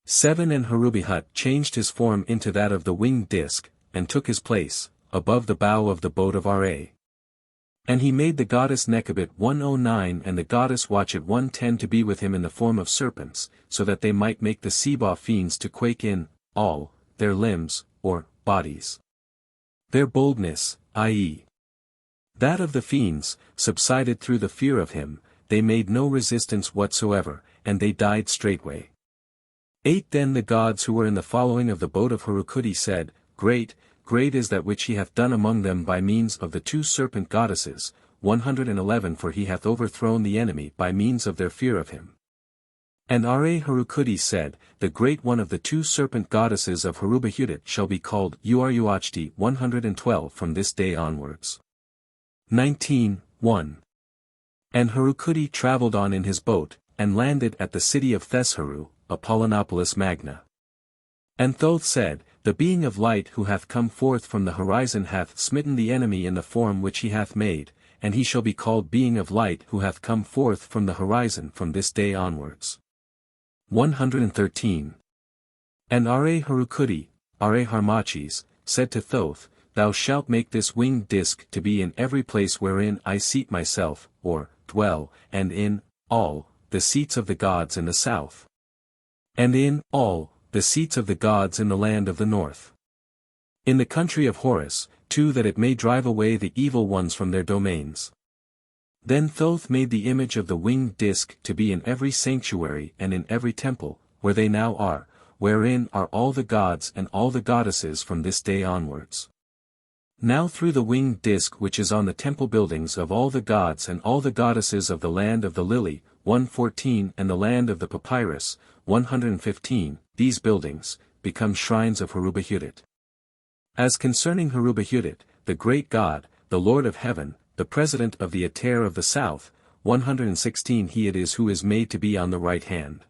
7 And Heru-Behutet changed his form into that of the winged disk, and took his place, above the bow of the boat of Ra. And he made the goddess Nekhabit 109 and the goddess Watchet 110 to be with him in the form of serpents, so that they might make the Seba fiends to quake in, all, their limbs, or, bodies. Their boldness, i.e. that of the fiends, subsided through the fear of him, they made no resistance whatsoever, and they died straightway. 8 Then the gods who were in the following of the boat of Heru-Behutet said, Great, great is that which he hath done among them by means of the 2 serpent goddesses, 111 For he hath overthrown the enemy by means of their fear of him. And Ra Heru-Behutet said, The great one of the 2 serpent goddesses of Heru-Behutet shall be called Ur-Uachti 112 from this day onwards. 19. 1. And Heru-Behutet travelled on in his boat, and landed at the city of Thesheru, Apollinopolis Magna. And Thoth said, The being of light who hath come forth from the horizon hath smitten the enemy in the form which he hath made, and he shall be called being of light who hath come forth from the horizon from this day onwards. 113. And Ra Heru-Behutet, Ra Harmachis, said to Thoth, thou shalt make this winged disk to be in every place wherein I seat myself, or, dwell, and in, all, the seats of the gods in the south. And in, all, the seats of the gods in the land of the north. In the country of Horus, too, that it may drive away the evil ones from their domains. Then Thoth made the image of the winged disk to be in every sanctuary and in every temple, where they now are, wherein are all the gods and all the goddesses from this day onwards. Now through the winged disk which is on the temple buildings of all the gods and all the goddesses of the land of the lily, 114, and the land of the papyrus, 115, these buildings, become shrines of Heru-Behutet. As concerning Heru-Behutet, the great god, the Lord of heaven, the president of the Ater of the south, 116 he it is who is made to be on the right hand.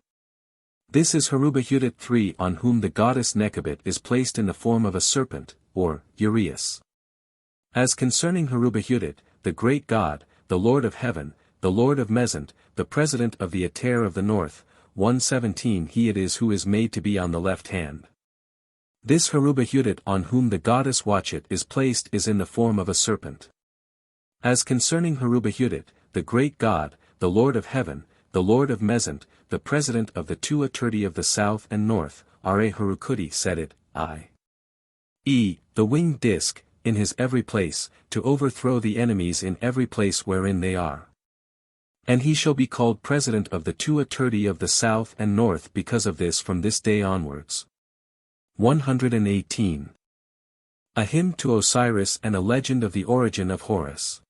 This is Heru-Behutet III on whom the goddess Nekhebit is placed in the form of a serpent, or, Urias. As concerning Heru-Behutet, the great god, the Lord of heaven, the Lord of Mezent, the president of the Ater of the north, 117 he it is who is made to be on the left hand. This Heru-Behutet on whom the goddess Watchet is placed is in the form of a serpent. As concerning Heru-Behutet, the great god, the Lord of heaven, the Lord of Mezent, the president of the two Aturti of the south and north, Heru-Kuti said it, i.e., the winged disk, in his every place, to overthrow the enemies in every place wherein they are. And he shall be called president of the two Aturti of the south and north because of this from this day onwards. 118. A hymn to Osiris and a legend of the origin of Horus.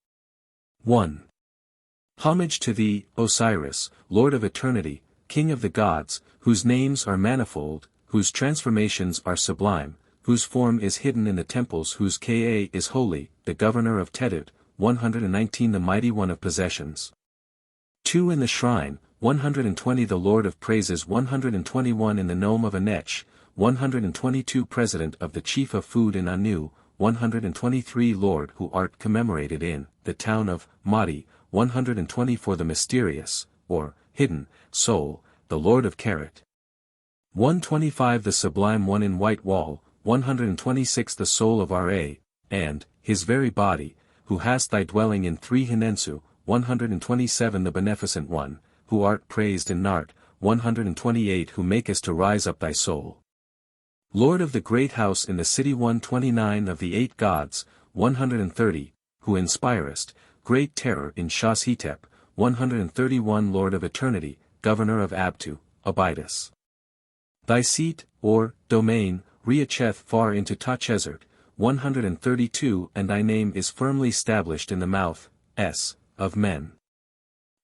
1. Homage to thee, Osiris, Lord of eternity, King of the gods, whose names are manifold, whose transformations are sublime, whose form is hidden in the temples, whose Ka is holy, the governor of Tetut, 119 the mighty one of possessions. 2 in the shrine, 120 the Lord of praises, 121 in the nome of Anech, 122 president of the chief of food in Anu, 123 Lord who art commemorated in the town of Madi, 124 the mysterious, or, hidden, soul, the Lord of Kerit. 125 the sublime one in white wall, 126 the soul of Ra, and, his very body, who hast thy dwelling in 3 Khensu, 127 the beneficent one, who art praised in Nart, 128 who makest to rise up thy soul. Lord of the great house in the city, 129 of the 8 gods, 130, who inspirest, great terror in Shas-Hetep, 131 Lord of eternity, governor of Abtu, Abydos. Thy seat, or, domain, reacheth far into Tachezert, 132 and thy name is firmly established in the mouth, of men.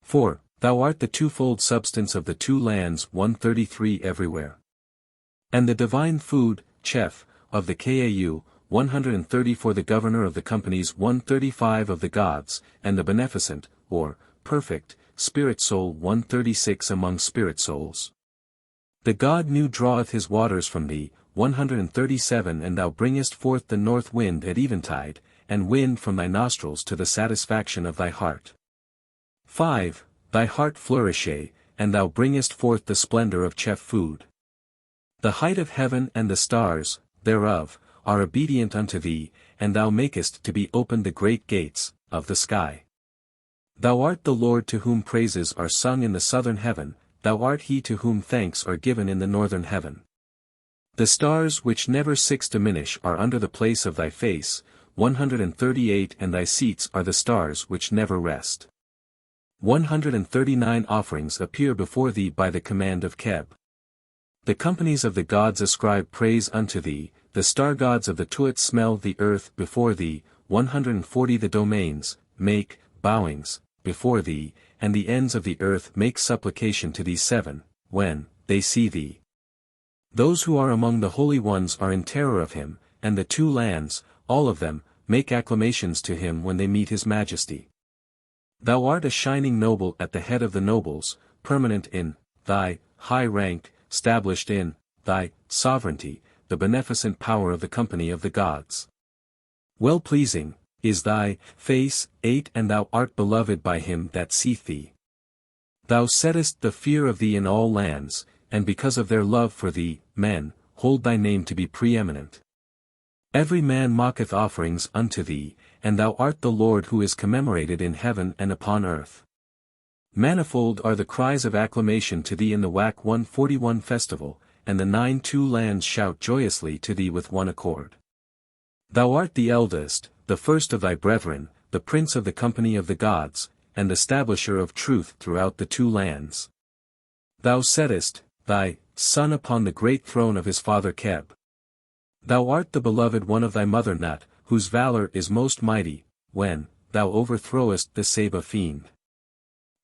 4. Thou art the twofold substance of the two lands, 133 everywhere. And the divine food, Chef, of the Kau, 134 the governor of the companies, 135 of the gods, and the beneficent, or, perfect, spirit soul, 136 among spirit souls. The god Nu draweth his waters from thee, 137 and thou bringest forth the north wind at eventide, and wind from thy nostrils to the satisfaction of thy heart. 5. Thy heart flourisheth, and thou bringest forth the splendor of Chef food. The height of heaven and the stars, thereof, are obedient unto thee, and thou makest to be opened the great gates, of the sky. Thou art the Lord to whom praises are sung in the southern heaven, thou art he to whom thanks are given in the northern heaven. The stars which never 6 diminish are under the place of thy face, 138 and thy seats are the stars which never rest. 139 offerings appear before thee by the command of Keb. The companies of the gods ascribe praise unto thee, the star gods of the Tuat smell the earth before thee, 140 the domains, make, bowings, before thee, and the ends of the earth make supplication to thee 7, when, they see thee. Those who are among the holy ones are in terror of him, and the 2 lands, all of them, make acclamations to him when they meet his majesty. Thou art a shining noble at the head of the nobles, permanent in thy high rank, stablished in thy sovereignty, the beneficent power of the company of the gods. Well-pleasing is thy face, 8 and thou art beloved by him that seeth thee. Thou settest the fear of thee in all lands, and because of their love for thee, men hold thy name to be preeminent. Every man mocketh offerings unto thee, and thou art the Lord who is commemorated in heaven and upon earth. Manifold are the cries of acclamation to thee in the WAC 141 festival, and the 9 lands shout joyously to thee with one accord. Thou art the eldest, the first of thy brethren, the prince of the company of the gods, and the stablisher of truth throughout the 2 lands. Thou settest thy son upon the great throne of his father Keb. Thou art the beloved one of thy mother Nut, whose valor is most mighty, when thou overthrowest the Seba fiend.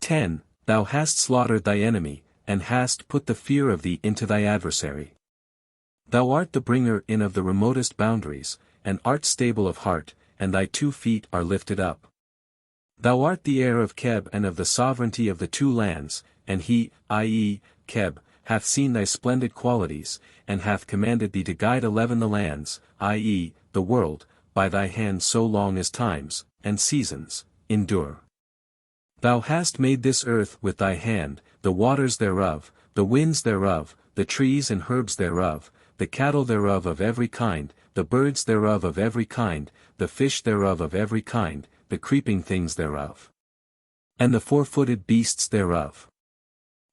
10. Thou hast slaughtered thy enemy, and hast put the fear of thee into thy adversary. Thou art the bringer in of the remotest boundaries, and art stable of heart, and thy 2 feet are lifted up. Thou art the heir of Keb and of the sovereignty of the 2 lands, and he, i.e., Keb, hath seen thy splendid qualities, and hath commanded thee to guide 11 the lands, i.e., the world, by thy hand so long as times, and seasons, endure. Thou hast made this earth with thy hand, the waters thereof, the winds thereof, the trees and herbs thereof, the cattle thereof of every kind, the birds thereof of every kind, the fish thereof of every kind, the creeping things thereof, and the 4-footed beasts thereof.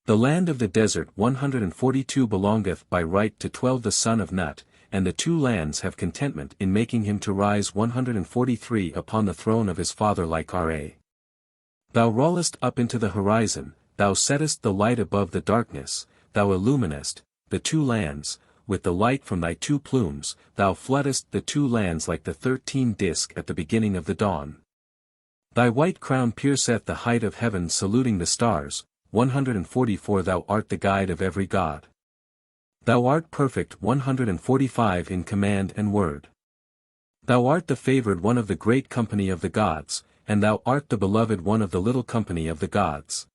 The land of the desert 142 belongeth by right to 12 the son of Nut, and the 2 lands have contentment in making him to rise 143 upon the throne of his father like Ra. Thou rollest up into the horizon, thou settest the light above the darkness, thou illuminest the 2 lands, with the light from thy 2 plumes, thou floodest the 2 lands like the 13 disk at the beginning of the dawn. Thy white crown pierceth the height of heaven saluting the stars, 144 Thou art the guide of every god. Thou art perfect 145 in command and word. Thou art the favored one of the great company of the gods, and thou art the beloved one of the little company of the gods.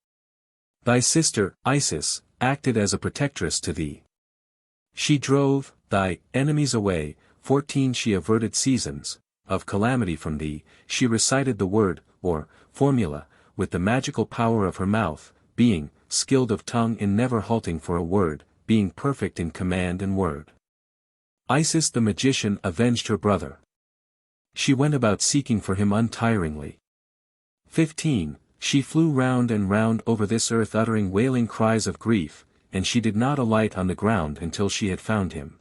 Thy sister, Isis, acted as a protectress to thee. She drove thy enemies away, 14 She averted seasons of calamity from thee, she recited the word, or formula, with the magical power of her mouth, being skilled of tongue in never halting for a word, being perfect in command and word. Isis the magician avenged her brother. She went about seeking for him untiringly. 15. She flew round and round over this earth uttering wailing cries of grief, and she did not alight on the ground until she had found him.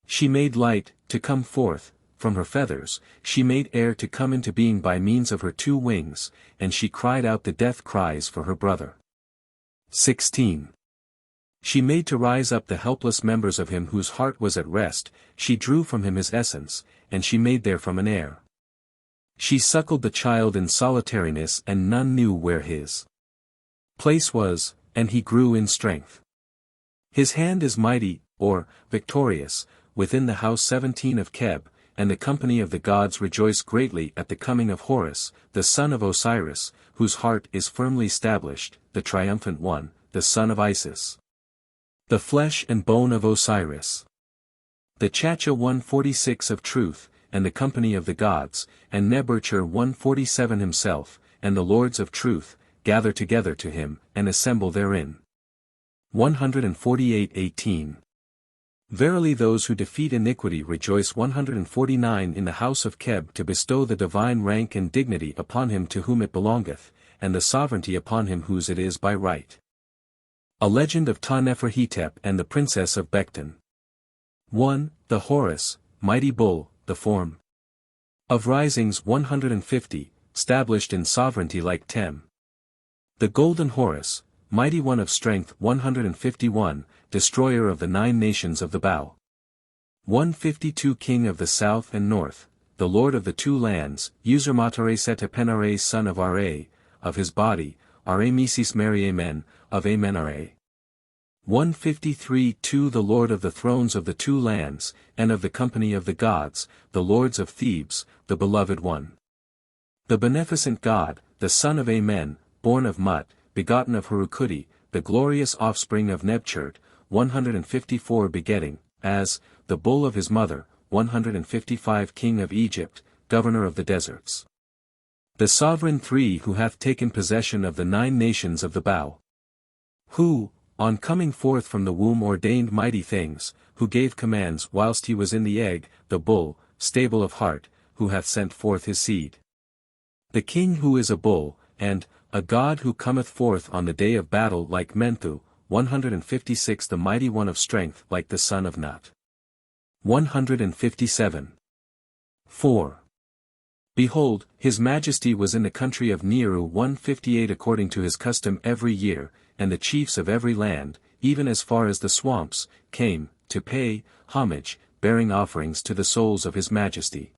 She made light to come forth from her feathers, she made air to come into being by means of her 2 wings, and she cried out the death cries for her brother. 16. She made to rise up the helpless members of him whose heart was at rest, she drew from him his essence, and she made therefrom an heir. She suckled the child in solitariness and none knew where his place was, and he grew in strength. His hand is mighty, or victorious, within the house 17 of Keb, and the company of the gods rejoice greatly at the coming of Horus, the son of Osiris, whose heart is firmly established, the triumphant one, the son of Isis. The flesh and bone of Osiris. The Chacha 146 of truth, and the company of the gods, and Neb-Er-Tcher 147 himself, and the lords of truth, gather together to him, and assemble therein. 148:18. Verily those who defeat iniquity rejoice 149 in the house of Keb to bestow the divine rank and dignity upon him to whom it belongeth, and the sovereignty upon him whose it is by right. A legend of Ptah Nefer-Hetep and the princess of Bekhten. 1. The Horus, mighty bull, the form of risings 150, stablished in sovereignty like Tem. The golden Horus, mighty one of strength 151, destroyer of the 9 nations of the bow. 152 King of the south and north, the lord of the 2 lands, User-Matere-Sete-Penare son of Ra, of his body, Ra-Mesis Meri-Amen, of Amen-Ra. 153 The Lord of the thrones of the 2 lands, and of the company of the gods, the lords of Thebes, the beloved one. The beneficent God, the son of Amen, born of Mut, begotten of Heru-Behutet, the glorious offspring of Neb-Er-Tcher, 154 begetting, as, the bull of his mother, 155 King of Egypt, governor of the deserts. The sovereign 3 who hath taken possession of the 9 nations of the bow. Who, on coming forth from the womb ordained mighty things, who gave commands whilst he was in the egg, the bull, stable of heart, who hath sent forth his seed. The king who is a bull, and, a god who cometh forth on the day of battle like Menthu, 156 the mighty one of strength like the son of Nut. 157. 4. Behold, his majesty was in the country of Neru 158 according to his custom every year, and the chiefs of every land, even as far as the swamps, came, to pay homage, bearing offerings to the souls of his majesty.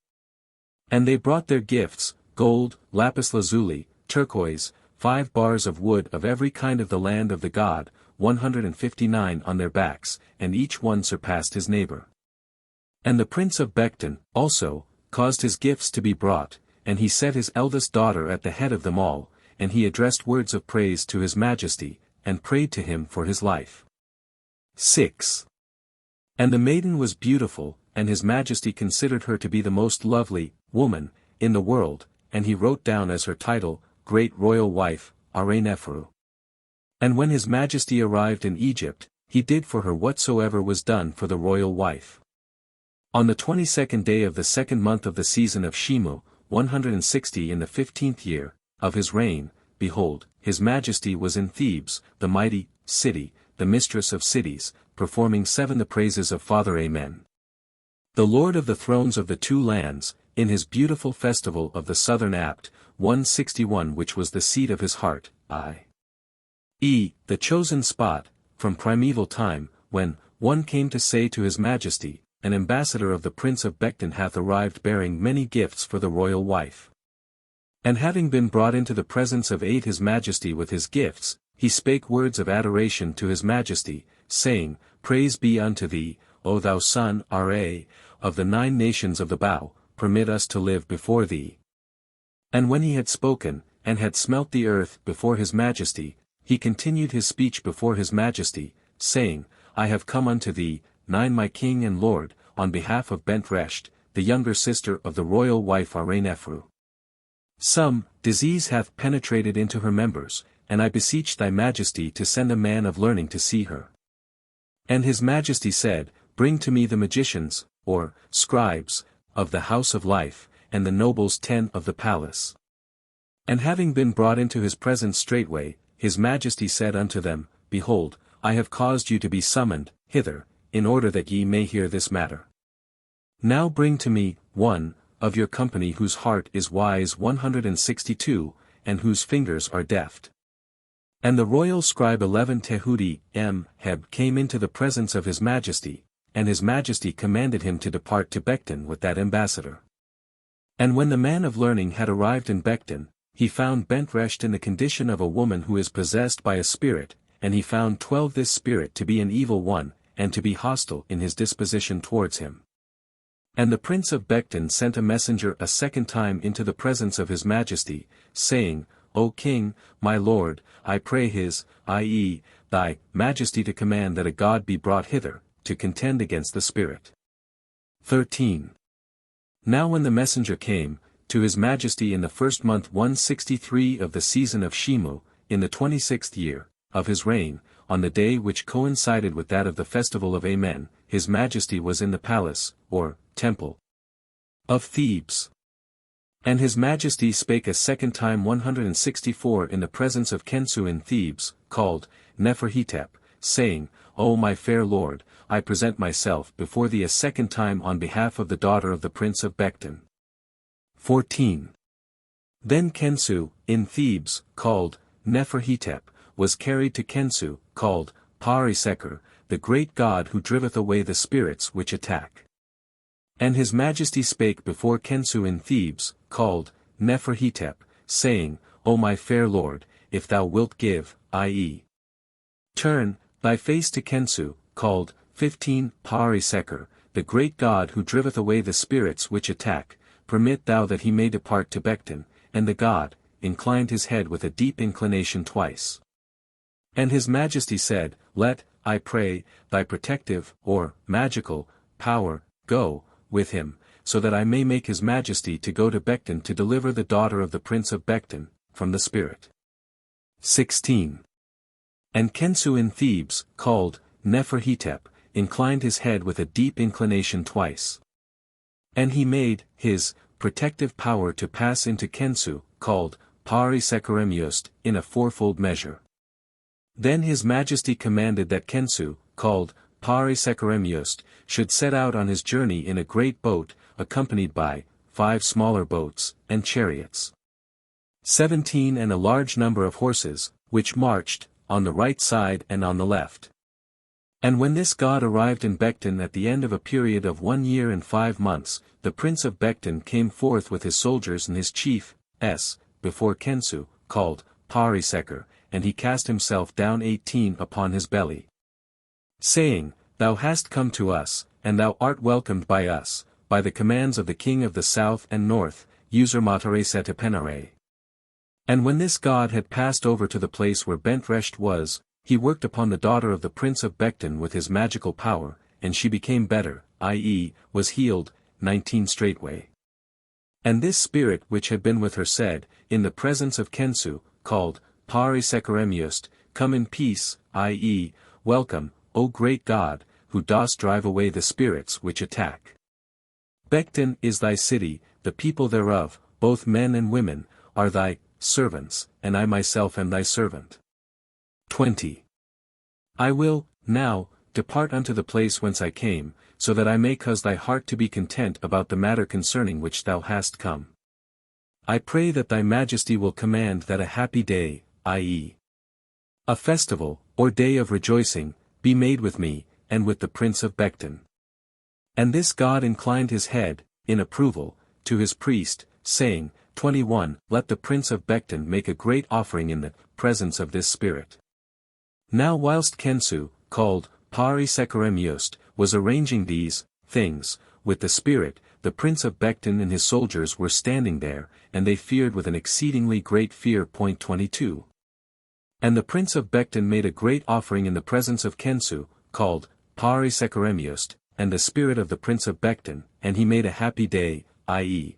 And they brought their gifts, gold, lapis lazuli, turquoise, 5 bars of wood of every kind of the land of the god, 159 on their backs, and each one surpassed his neighbor. And the prince of Bekhten, also, caused his gifts to be brought, and he set his eldest daughter at the head of them all, and he addressed words of praise to his majesty, and prayed to him for his life. 6. And the maiden was beautiful, and his majesty considered her to be the most lovely woman in the world, and he wrote down as her title, Great Royal Wife, Are-Neferu. And when his majesty arrived in Egypt, he did for her whatsoever was done for the royal wife. On the 22nd day of the 2nd month of the season of Shemu, 160 in the 15th year, of his reign, behold, his majesty was in Thebes, the mighty city, the mistress of cities, performing 7 the praises of Father Amen. The Lord of the thrones of the 2 lands, in his beautiful festival of the southern Apt, 161 which was the seat of his heart, i.e., the chosen spot, from primeval time, when, one came to say to his majesty, an ambassador of the prince of Bekhten hath arrived bearing many gifts for the royal wife. And having been brought into the presence of his majesty with his gifts, he spake words of adoration to his majesty, saying, Praise be unto thee, O thou son, Ra, of the 9 nations of the bow, permit us to live before thee. And when he had spoken, and had smelt the earth before his majesty, he continued his speech before his majesty, saying, I have come unto thee, 9 my king and lord, on behalf of Bent-Resht, the younger sister of the royal wife Are-Neferu. Some disease hath penetrated into her members, and I beseech thy majesty to send a man of learning to see her. And his majesty said, Bring to me the magicians, or scribes, of the house of life, and the nobles 10 of the palace. And having been brought into his presence straightway, his majesty said unto them, Behold, I have caused you to be summoned hither, in order that ye may hear this matter. Now bring to me, one, of your company whose heart is wise 162, and whose fingers are deft. And the royal scribe 11 Tehudi Heb came into the presence of his majesty, and his majesty commanded him to depart to Bekhten with that ambassador. And when the man of learning had arrived in Bekhten, he found Bent-Resht in the condition of a woman who is possessed by a spirit, and he found 12 this spirit to be an evil one, and to be hostile in his disposition towards him. And the prince of Bekhten sent a messenger a second time into the presence of his majesty, saying, O king, my lord, I pray his, i.e., thy majesty to command that a god be brought hither, to contend against the spirit. 13. Now when the messenger came, to his majesty in the 1st month 163 of the season of Shemu, in the 26th year, of his reign, on the day which coincided with that of the festival of Amen, his majesty was in the palace, or temple, of Thebes. And his majesty spake a second time 164 in the presence of Khensu in Thebes, called Nefer-Hetep, saying, O my fair lord, I present myself before thee a second time on behalf of the daughter of the prince of Bekhten. 14. Then Khensu, in Thebes, called Nefer-Hetep, was carried to Khensu, called Ptah, the great god who driveth away the spirits which attack. And his majesty spake before Khensu in Thebes, called Nefer-Hetep, saying, O my fair lord, if thou wilt give, i.e., turn, thy face to Khensu, called 15 Ptah, the great god who driveth away the spirits which attack, permit thou that he may depart to Bekhten, and the god, inclined his head with a deep inclination twice. And his majesty said, Let, I pray, thy protective, or magical, power, go, with him, so that I may make his majesty to go to Bekhten to deliver the daughter of the prince of Bekhten, from the spirit. 16. And Khensu in Thebes, called Nefer-Hetep, inclined his head with a deep inclination twice. And he made his protective power to pass into Khensu, called Pari-Sekerem-Yust, in a fourfold measure. Then his majesty commanded that Khensu, called Pari-Sekerem-Yust, should set out on his journey in a great boat, accompanied by 5 smaller boats, and chariots. 17 and a large number of horses, which marched, on the right side and on the left. And when this god arrived in Bekhten at the end of a period of 1 year and 5 months, the prince of Bekhten came forth with his soldiers and his chief, before Khensu, called Pari-Seker, and he cast himself down 18 upon his belly, saying, Thou hast come to us, and thou art welcomed by us, by the commands of the king of the south and north, User-Matare-Setepenare. And when this god had passed over to the place where Bent-Resht was, he worked upon the daughter of the prince of Bekhten with his magical power, and she became better, i.e., was healed, 19 straightway. And this spirit which had been with her said, in the presence of Khensu, called Pari-Sekerem-Yust, Come in peace, i.e., welcome, O great God, who dost drive away the spirits which attack. Bekhten is thy city, the people thereof, both men and women, are thy servants, and I myself am thy servant. 20. I will, now, depart unto the place whence I came, so that I may cause thy heart to be content about the matter concerning which thou hast come. I pray that thy majesty will command that a happy day, i.e., a festival, or day of rejoicing, be made with me, and with the prince of Bekhten. And this god inclined his head, in approval, to his priest, saying, 21. Let the prince of Bekhten make a great offering in the presence of this spirit. Now whilst Khensu, called Pari-Sekerem-Yust, was arranging these things, with the spirit, the prince of Bekhten and his soldiers were standing there, and they feared with an exceedingly great fear. 22. And the prince of Bekhten made a great offering in the presence of Khensu, called Pari-Sekerem-Yust, and the spirit of the prince of Bekhten, and he made a happy day, i.e.,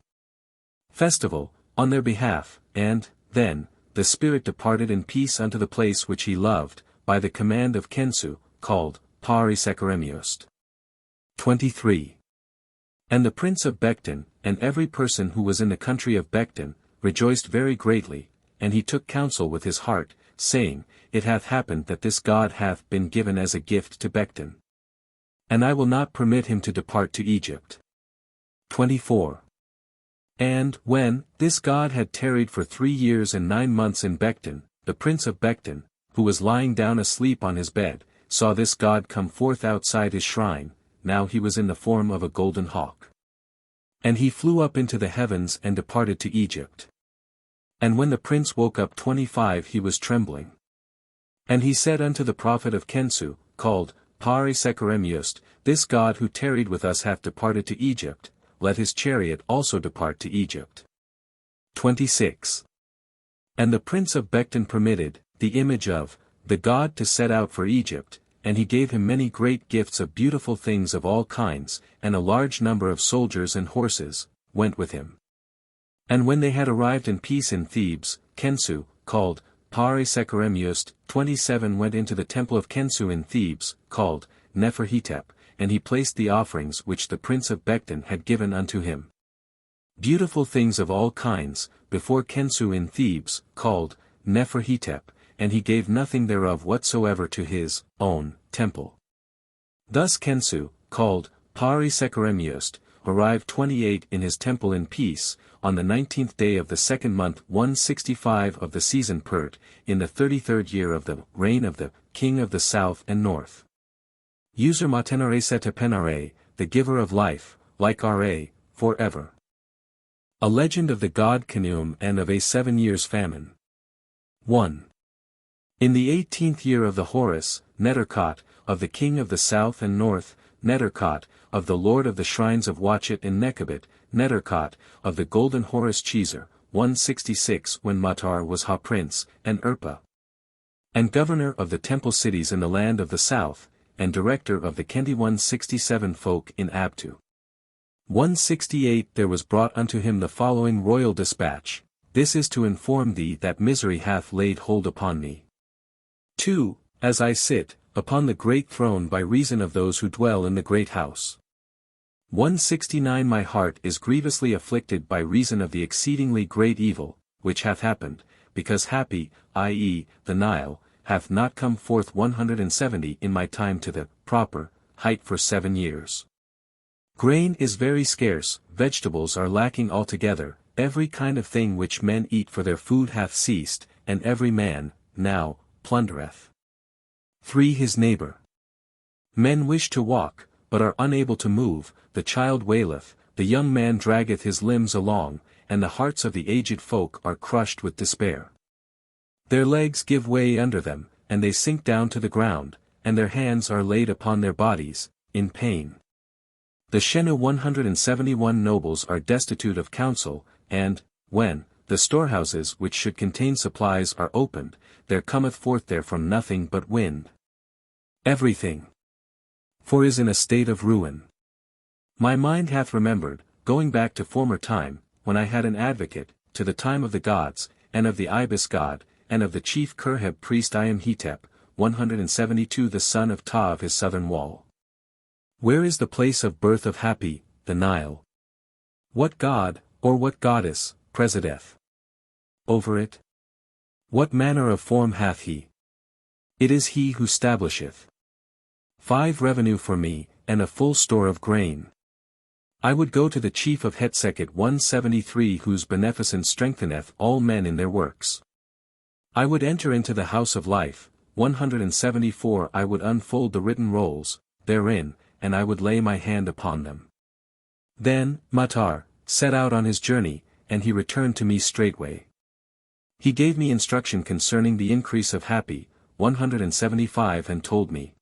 festival, on their behalf, and, then, the spirit departed in peace unto the place which he loved, by the command of Khensu, called Pari-Sekerem-Yust. 23. And the prince of Bekhten, and every person who was in the country of Bekhten, rejoiced very greatly, and he took counsel with his heart, saying, It hath happened that this god hath been given as a gift to Bekhten. And I will not permit him to depart to Egypt. 24. And, when this god had tarried for 3 years and 9 months in Bekhten, the prince of Bekhten, who was lying down asleep on his bed, saw this god come forth outside his shrine. Now he was in the form of a golden hawk. And he flew up into the heavens and departed to Egypt. And when the prince woke up 25 he was trembling. And he said unto the prophet of Khensu, called Pari-Sekerem-Yust, This god who tarried with us hath departed to Egypt, let his chariot also depart to Egypt. 26. And the prince of Bekhten permitted, the image of, the god to set out for Egypt, and he gave him many great gifts of beautiful things of all kinds, and a large number of soldiers and horses, went with him. And when they had arrived in peace in Thebes, Khensu, called Pari-Sekerem-Yust, 27 went into the temple of Khensu in Thebes, called Nefer-Hetep, and he placed the offerings which the prince of Bekhten had given unto him. Beautiful things of all kinds, before Khensu in Thebes, called Nefer-Hetep, and he gave nothing thereof whatsoever to his own temple. Thus Khensu, called Pari-Sekerem-Yust, arrived 28 in his temple in peace, on the 19th day of the 2nd month 165 of the season Pert, in the 33rd year of the reign of the king of the south and north. User-Matare-Setepenare, the giver of life, like Ra, forever. A legend of the god Khnemu and of a 7 years famine. 1. In the 18th year of the Horus, Neb-Er-Tcher, of the king of the south and north, Neb-Er-Tcher, of the lord of the shrines of Watchet and Nekabet, Neb-Er-Tcher, of the golden Horus Cheeser, 166 when Matar was ha-prince, and Urpa, and governor of the temple cities in the land of the south, and director of the Kenti 167 folk in Abtu. 168 There was brought unto him the following royal dispatch, This is to inform thee that misery hath laid hold upon me. 2. As I sit, upon the great throne by reason of those who dwell in the great house. 169 My heart is grievously afflicted by reason of the exceedingly great evil, which hath happened, because Hapi, i.e., the Nile, hath not come forth 170 in my time to the proper height for 7 years. Grain is very scarce, vegetables are lacking altogether, every kind of thing which men eat for their food hath ceased, and every man, now, plundereth 3 his neighbor. Men wish to walk, but are unable to move, the child waileth, the young man draggeth his limbs along, and the hearts of the aged folk are crushed with despair. Their legs give way under them, and they sink down to the ground, and their hands are laid upon their bodies, in pain. The Khensu 171 nobles are destitute of counsel, and, when the storehouses which should contain supplies are opened, there cometh forth therefrom nothing but wind. Everything, for is in a state of ruin. My mind hath remembered, going back to former time, when I had an advocate, to the time of the gods, and of the ibis god, and of the chief Khurheb priest Im-Hetep, 172 the son of Ptah of his southern wall. Where is the place of birth of Hapi, the Nile? What god, or what goddess, presideth over it? What manner of form hath he? It is he who stablisheth 5 revenue for me, and a full store of grain. I would go to the chief of Hetsekhet 173 whose beneficence strengtheneth all men in their works. I would enter into the house of life, 174 I would unfold the written rolls, therein, and I would lay my hand upon them. Then, Matar, set out on his journey, and he returned to me straightway. He gave me instruction concerning the increase of Hapi, 175 and told me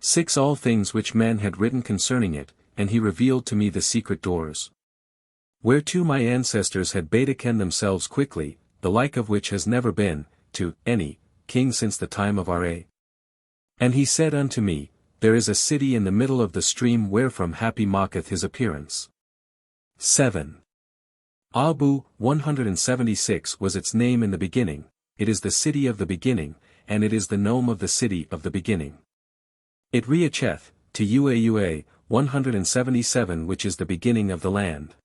6 all things which men had written concerning it, and he revealed to me the secret doors. Whereto my ancestors had Bekhten themselves quickly, the like of which has never been, to any king since the time of Ra. And he said unto me, There is a city in the middle of the stream wherefrom Hapi mocketh his appearance. 7. Abu, 176 was its name in the beginning, it is the city of the beginning, and it is the nome of the city of the beginning. It reacheth, to Ua, 177 which is the beginning of the land.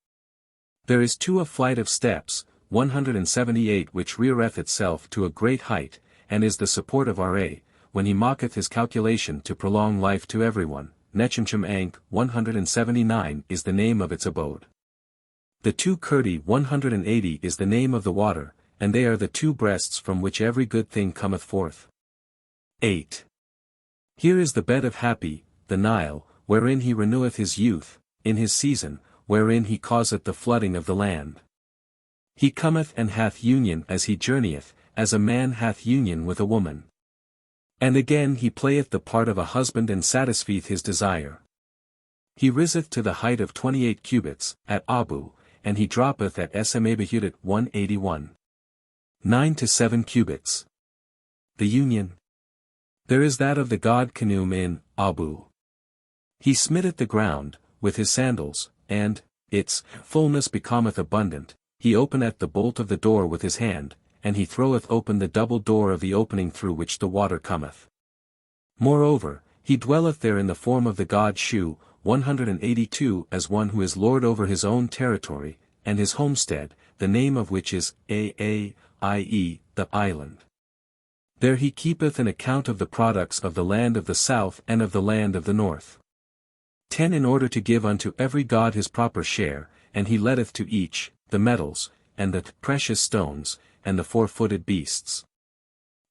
There is too a flight of steps, 178 which reareth itself to a great height, and is the support of Ra, when he mocketh his calculation to prolong life to everyone. Nechemchem Ankh 179 is the name of its abode. The 2 Kurdi 180 is the name of the water, and they are the 2 breasts from which every good thing cometh forth. 8. Here is the bed of Hapi, the Nile, wherein he reneweth his youth, in his season, wherein he causeth the flooding of the land. He cometh and hath union as he journeyeth, as a man hath union with a woman. And again he playeth the part of a husband and satisfieth his desire. He riseth to the height of 28 cubits, at Abu, and he droppeth at Sma-Behutet 181. 9 to 7 cubits. The union. There is that of the god Khnemu in Abu. He smitteth the ground, with his sandals, and, its fullness becometh abundant, he openeth the bolt of the door with his hand, and he throweth open the double door of the opening through which the water cometh. Moreover, he dwelleth there in the form of the god Shu, 182 as one who is lord over his own territory, and his homestead, the name of which is Aa, i.e., the island. There he keepeth an account of the products of the land of the south and of the land of the north. 10 In order to give unto every god his proper share, and he letteth to each, the metals, and the precious stones, and the 4-footed beasts,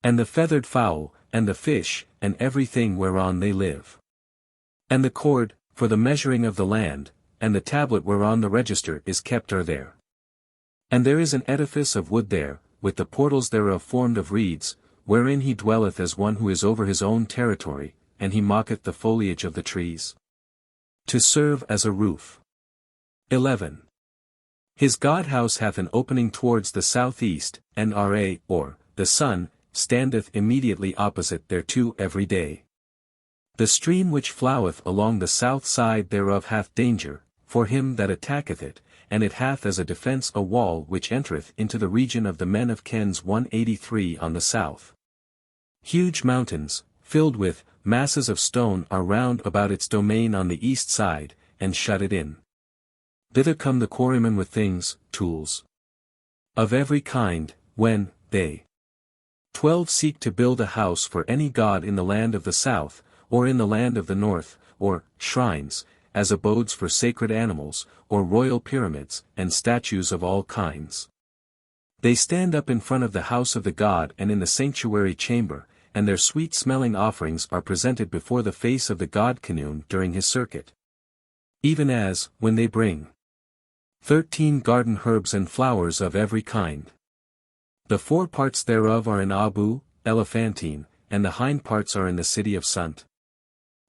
and the feathered fowl, and the fish, and everything whereon they live. And the cord, for the measuring of the land, and the tablet whereon the register is kept are there. And there is an edifice of wood there, with the portals thereof formed of reeds, wherein he dwelleth as one who is over his own territory, and he mocketh the foliage of the trees, to serve as a roof. 11. His god-house hath an opening towards the southeast, and Ra, or, the sun, standeth immediately opposite thereto every day. The stream which floweth along the south side thereof hath danger, for him that attacketh it, and it hath as a defence a wall which entereth into the region of the men of Khensu 183 on the south. Huge mountains, filled with masses of stone are round about its domain on the east side, and shut it in. Thither come the quarrymen with things, tools of every kind, when, they 12 seek to build a house for any god in the land of the south, or in the land of the north, or, shrines, as abodes for sacred animals, or royal pyramids, and statues of all kinds. They stand up in front of the house of the god and in the sanctuary chamber, and their sweet-smelling offerings are presented before the face of the god Khnemu during his circuit. Even as, when they bring 13 garden herbs and flowers of every kind. The 4 parts thereof are in Abu, Elephantine, and the hind parts are in the city of Sunt.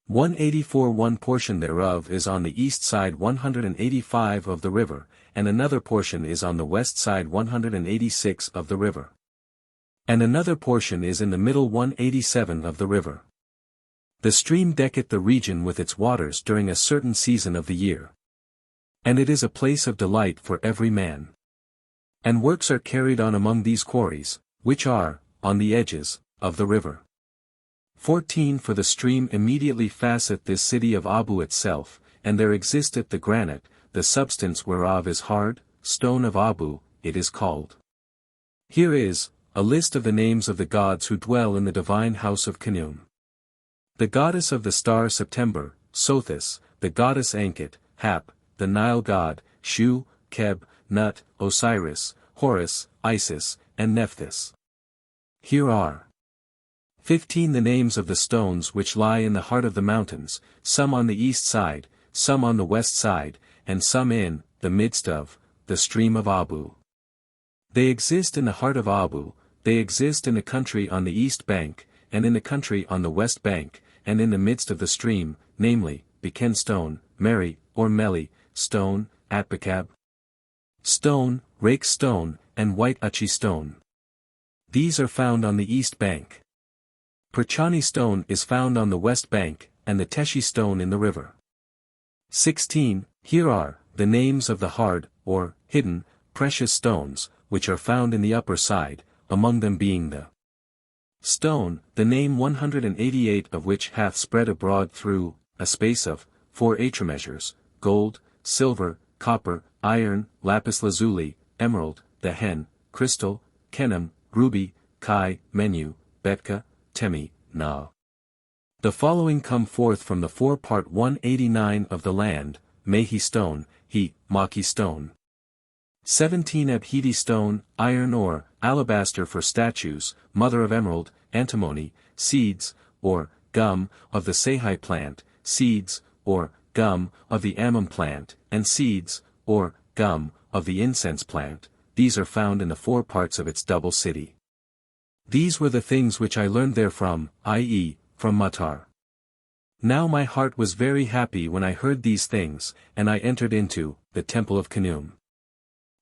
184 One portion thereof is on the east side 185 of the river, and another portion is on the west side 186 of the river. And another portion is in the middle 187 of the river. The stream decketh the region with its waters during a certain season of the year. And it is a place of delight for every man. And works are carried on among these quarries, which are, on the edges, of the river. 14 For the stream immediately faceth this city of Abu itself, and there existeth the granite, the substance whereof is hard, stone of Abu, it is called. Here is, a list of the names of the gods who dwell in the divine house of Khnemu. The goddess of the star September, Sothis, the goddess Ankhet, Hap, the Nile god, Shu, Keb, Nut, Osiris, Horus, Isis, and Nephthys. Here are 15 the names of the stones which lie in the heart of the mountains, some on the east side, some on the west side, and some in, the midst of, the stream of Abu. They exist in the heart of Abu, they exist in the country on the east bank, and in the country on the west bank, and in the midst of the stream, namely, Bekhten stone, Meri, or Meli, stone, Atbakab stone, Rake stone, and white Uchi stone. These are found on the east bank. Perchani stone is found on the west bank, and the Teshi stone in the river. 16 Here are, the names of the hard, or, hidden, precious stones, which are found in the upper side, among them being the stone, the name 188 of which hath spread abroad through, a space of, 4 atrameasures, gold, silver, copper, iron, lapis lazuli, emerald, the hen, crystal, Khenemu, ruby, kai, menu, betka, temi, na. The following come forth from the 4 part 189 of the land, Mehi stone, Maki stone. 17 Abhiti stone, iron ore, alabaster for statues, mother of emerald, antimony, seeds, or, gum, of the Sehai plant, seeds, or, gum, of the Ammon plant, and seeds, or, gum, of the incense plant. These are found in the 4 parts of its double city. These were the things which I learned therefrom, i.e., from Matar. Now my heart was very happy when I heard these things, and I entered into, the temple of Khnemu.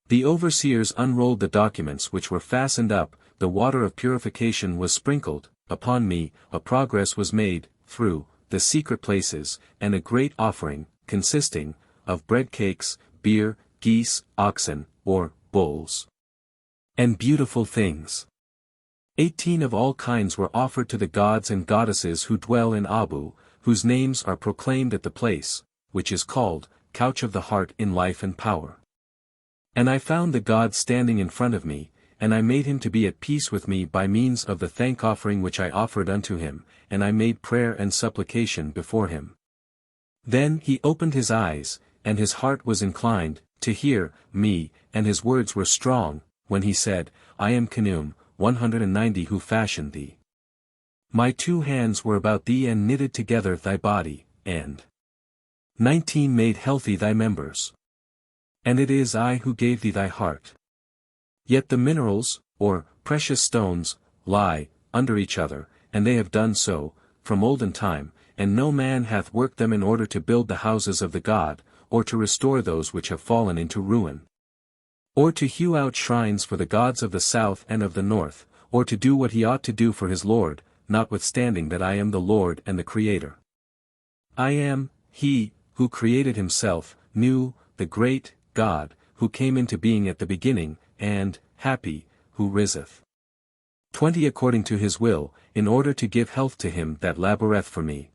The overseers unrolled the documents which were fastened up, the water of purification was sprinkled, upon me, a progress was made, through, the secret places, and a great offering, consisting, of bread cakes, beer, geese, oxen, or, bulls. And beautiful things. 18 of all kinds were offered to the gods and goddesses who dwell in Abu, whose names are proclaimed at the place, which is called, Couch of the Heart in Life and Power. And I found the god standing in front of me, and I made him to be at peace with me by means of the thank offering which I offered unto him, and I made prayer and supplication before him. Then he opened his eyes, and his heart was inclined, to hear, me, and his words were strong, when he said, I am Khnemu, 190 who fashioned thee. My 2 hands were about thee and knitted together thy body, and 19 made healthy thy members. And it is I who gave thee thy heart. Yet the minerals, or, precious stones, lie, under each other, and they have done so, from olden time, and no man hath worked them in order to build the houses of the god, or to restore those which have fallen into ruin. Or to hew out shrines for the gods of the south and of the north, or to do what he ought to do for his Lord, notwithstanding that I am the Lord and the Creator. I am, he, who created himself, Nu, the great, God, who came into being at the beginning, and, happy, who riseth. 20 According to his will, in order to give health to him that laboureth for me.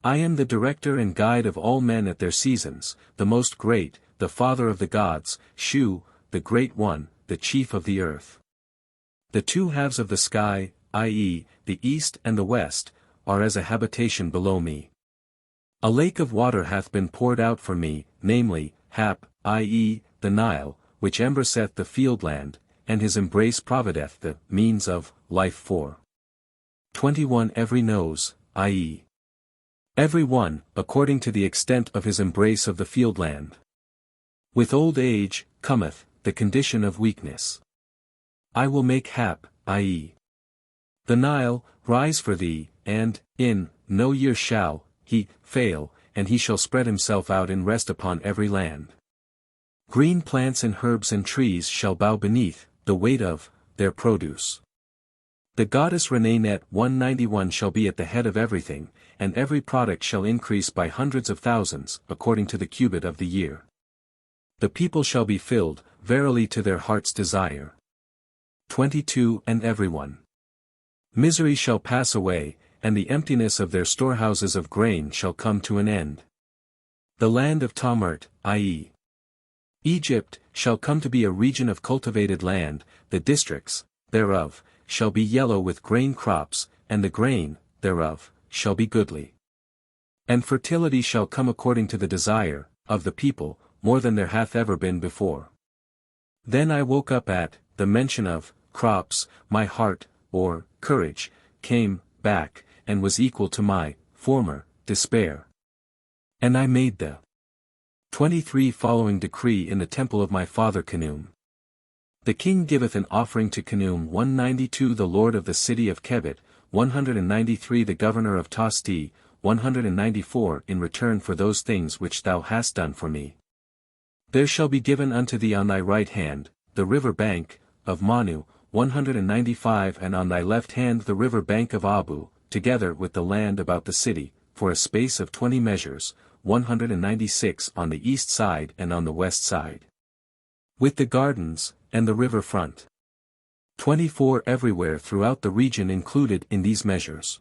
I am the director and guide of all men at their seasons, the most great, the father of the gods, Shu, the great one, the chief of the earth. The two halves of the sky, i.e., the east and the west, are as a habitation below me. A lake of water hath been poured out for me, namely, Hap, i.e., the Nile, which embraceth the fieldland, and his embrace provideth the means of life for 21 every nose, i.e., every one, according to the extent of his embrace of the fieldland. With old age, cometh the condition of weakness. I will make Hap, i.e., the Nile, rise for thee, and, in no year shall he fail, and he shall spread himself out in rest upon every land. Green plants and herbs and trees shall bow beneath the weight of their produce. The goddess René-Net 191 shall be at the head of everything, and every product shall increase by hundreds of thousands, according to the cubit of the year. The people shall be filled, verily to their heart's desire. 22 And everyone. Misery shall pass away, and the emptiness of their storehouses of grain shall come to an end. The land of Tamart, i.e., Egypt, shall come to be a region of cultivated land, the districts, thereof, shall be yellow with grain crops, and the grain, thereof, shall be goodly. And fertility shall come according to the desire of the people, more than there hath ever been before. Then I woke up at the mention of crops, my heart, or courage, came back, and was equal to my former despair. And I made the 23 following decree in the temple of my father Khnemu. The king giveth an offering to Khnemu 192 the lord of the city of Kebet, 193 the governor of Tosti, 194 in return for those things which thou hast done for me. There shall be given unto thee on thy right hand, the river bank, of Manu, 195 and on thy left hand the river bank of Abu, together with the land about the city, for a space of 20 measures, 196 on the east side and on the west side. With the gardens, and the river front. 24 everywhere throughout the region included in these measures.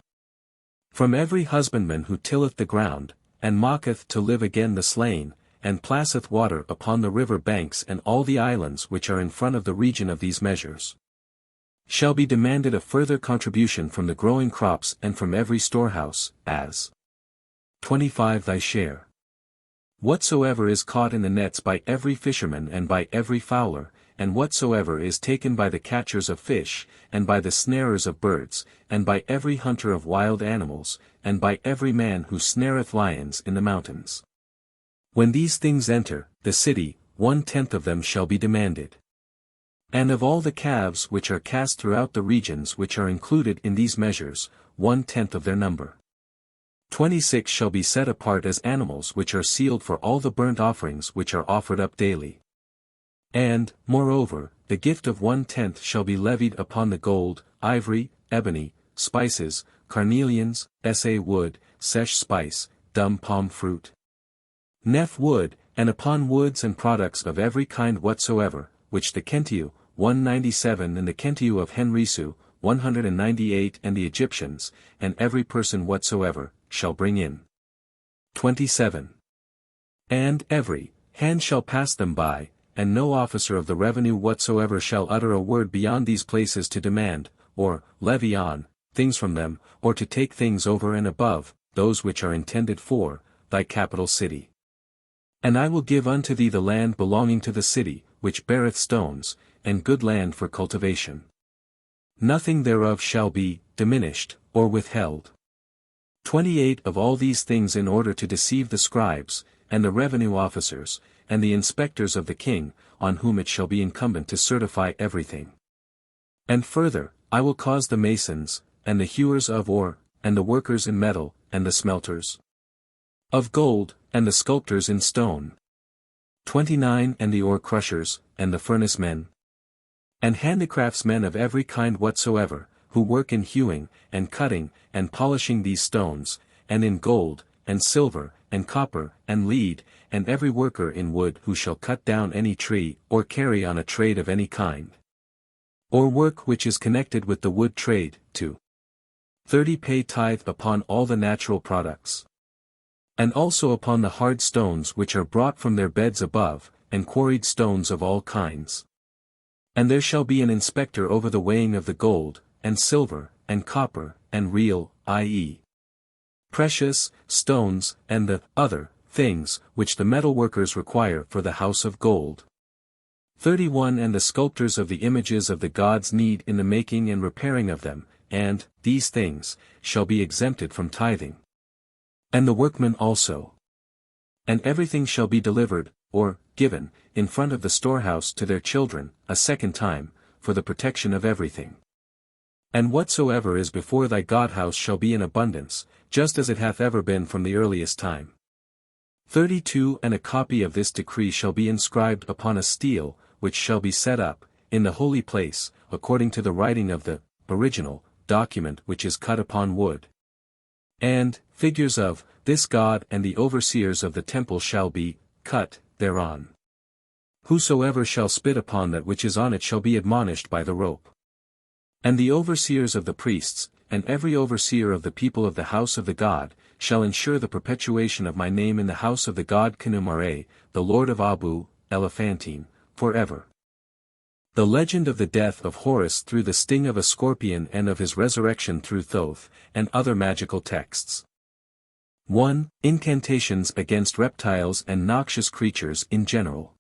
From every husbandman who tilleth the ground, and mocketh to live again the slain, and placeth water upon the river banks and all the islands which are in front of the region of these measures, shall be demanded a further contribution from the growing crops and from every storehouse, as 25 thy share. Whatsoever is caught in the nets by every fisherman and by every fowler, and whatsoever is taken by the catchers of fish, and by the snarers of birds, and by every hunter of wild animals, and by every man who snareth lions in the mountains. When these things enter the city, 1/10 of them shall be demanded. And of all the calves which are cast throughout the regions which are included in these measures, 1/10 of their number. 26 shall be set apart as animals which are sealed for all the burnt offerings which are offered up daily. And, moreover, the gift of 1/10 shall be levied upon the gold, ivory, ebony, spices, carnelians, sa wood, sesh spice, dumb palm fruit, neph wood, and upon woods and products of every kind whatsoever, which the Khensu, 197 and the Khensu of Henrisu, 198 and the Egyptians, and every person whatsoever, shall bring in. 27. And every hand shall pass them by, and no officer of the revenue whatsoever shall utter a word beyond these places to demand, or levy on, things from them, or to take things over and above, those which are intended for, thy capital city. And I will give unto thee the land belonging to the city, which beareth stones, and good land for cultivation. Nothing thereof shall be diminished, or withheld. 28 of all these things in order to deceive the scribes, and the revenue officers, and the inspectors of the king, on whom it shall be incumbent to certify everything. And further, I will cause the masons, and the hewers of ore, and the workers in metal, and the smelters of gold, and the sculptors in stone. 29 And the ore crushers, and the furnace men, and handicraftsmen of every kind whatsoever, who work in hewing, and cutting, and polishing these stones, and in gold, and silver, and copper, and lead, and every worker in wood who shall cut down any tree, or carry on a trade of any kind, or work which is connected with the wood trade, to 30 pay tithe upon all the natural products. And also upon the hard stones which are brought from their beds above, and quarried stones of all kinds. And there shall be an inspector over the weighing of the gold, and silver, and copper, and real, i.e. precious, stones, and the other things which the metalworkers require for the house of gold. 31 And the sculptors of the images of the gods need in the making and repairing of them, and, these things, shall be exempted from tithing. And the workmen also. And everything shall be delivered, or, given, in front of the storehouse to their children, a second time, for the protection of everything. And whatsoever is before thy God house shall be in abundance, just as it hath ever been from the earliest time. 32 And a copy of this decree shall be inscribed upon a stele, which shall be set up, in the holy place, according to the writing of the original document which is cut upon wood. And figures of this God and the overseers of the temple shall be cut thereon. Whosoever shall spit upon that which is on it shall be admonished by the rope. And the overseers of the priests, and every overseer of the people of the house of the God, shall ensure the perpetuation of my name in the house of the God Khnemu, the Lord of Abu, Elephantine, forever. The legend of the death of Horus through the sting of a scorpion and of his resurrection through Thoth, and other magical texts. 1. Incantations against reptiles and noxious creatures in general.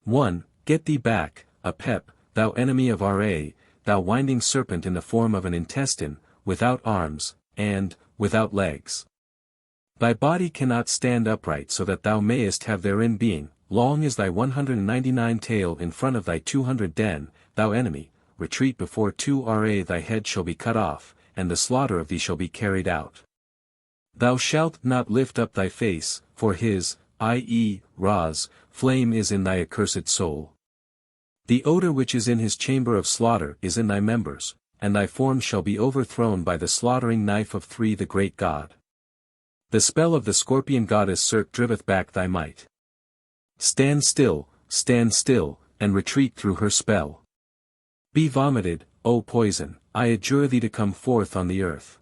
1. Get thee back, Apep, thou enemy of Ra, thou winding serpent in the form of an intestine, without arms, and, without legs. Thy body cannot stand upright so that thou mayest have therein being, long is thy 199 tail in front of thy 200 den, thou enemy, retreat before 2 Ra thy head shall be cut off, and the slaughter of thee shall be carried out. Thou shalt not lift up thy face, for his, i.e., Ra's, flame is in thy accursed soul. The odor which is in his chamber of slaughter is in thy members, and thy form shall be overthrown by the slaughtering knife of 3 the great God. The spell of the scorpion goddess Circe driveth back thy might. Stand still, and retreat through her spell. Be vomited, O poison, I adjure thee to come forth on the earth.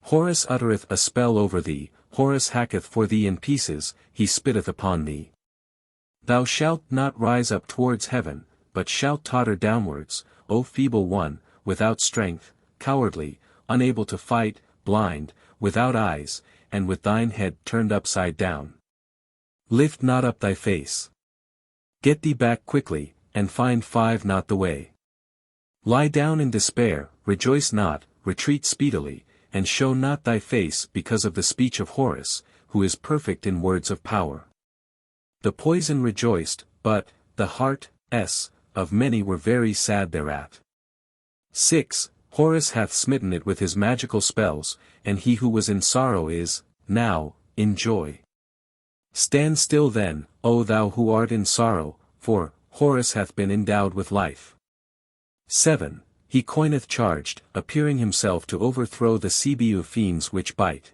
Horus uttereth a spell over thee, Horus hacketh for thee in pieces, he spitteth upon thee. Thou shalt not rise up towards heaven, but shalt totter downwards, O feeble one, without strength, cowardly, unable to fight, blind, without eyes, and with thine head turned upside down. Lift not up thy face. Get thee back quickly, and find 5 not the way. Lie down in despair, rejoice not, retreat speedily, and show not thy face because of the speech of Horus, who is perfect in words of power. The poison rejoiced, but, the hearts of many were very sad thereat. 6. Horus hath smitten it with his magical spells, and he who was in sorrow is, now, in joy. Stand still then, O thou who art in sorrow, for, Horus hath been endowed with life. 7. He coineth charged, appearing himself to overthrow the Cbu fiends which bite.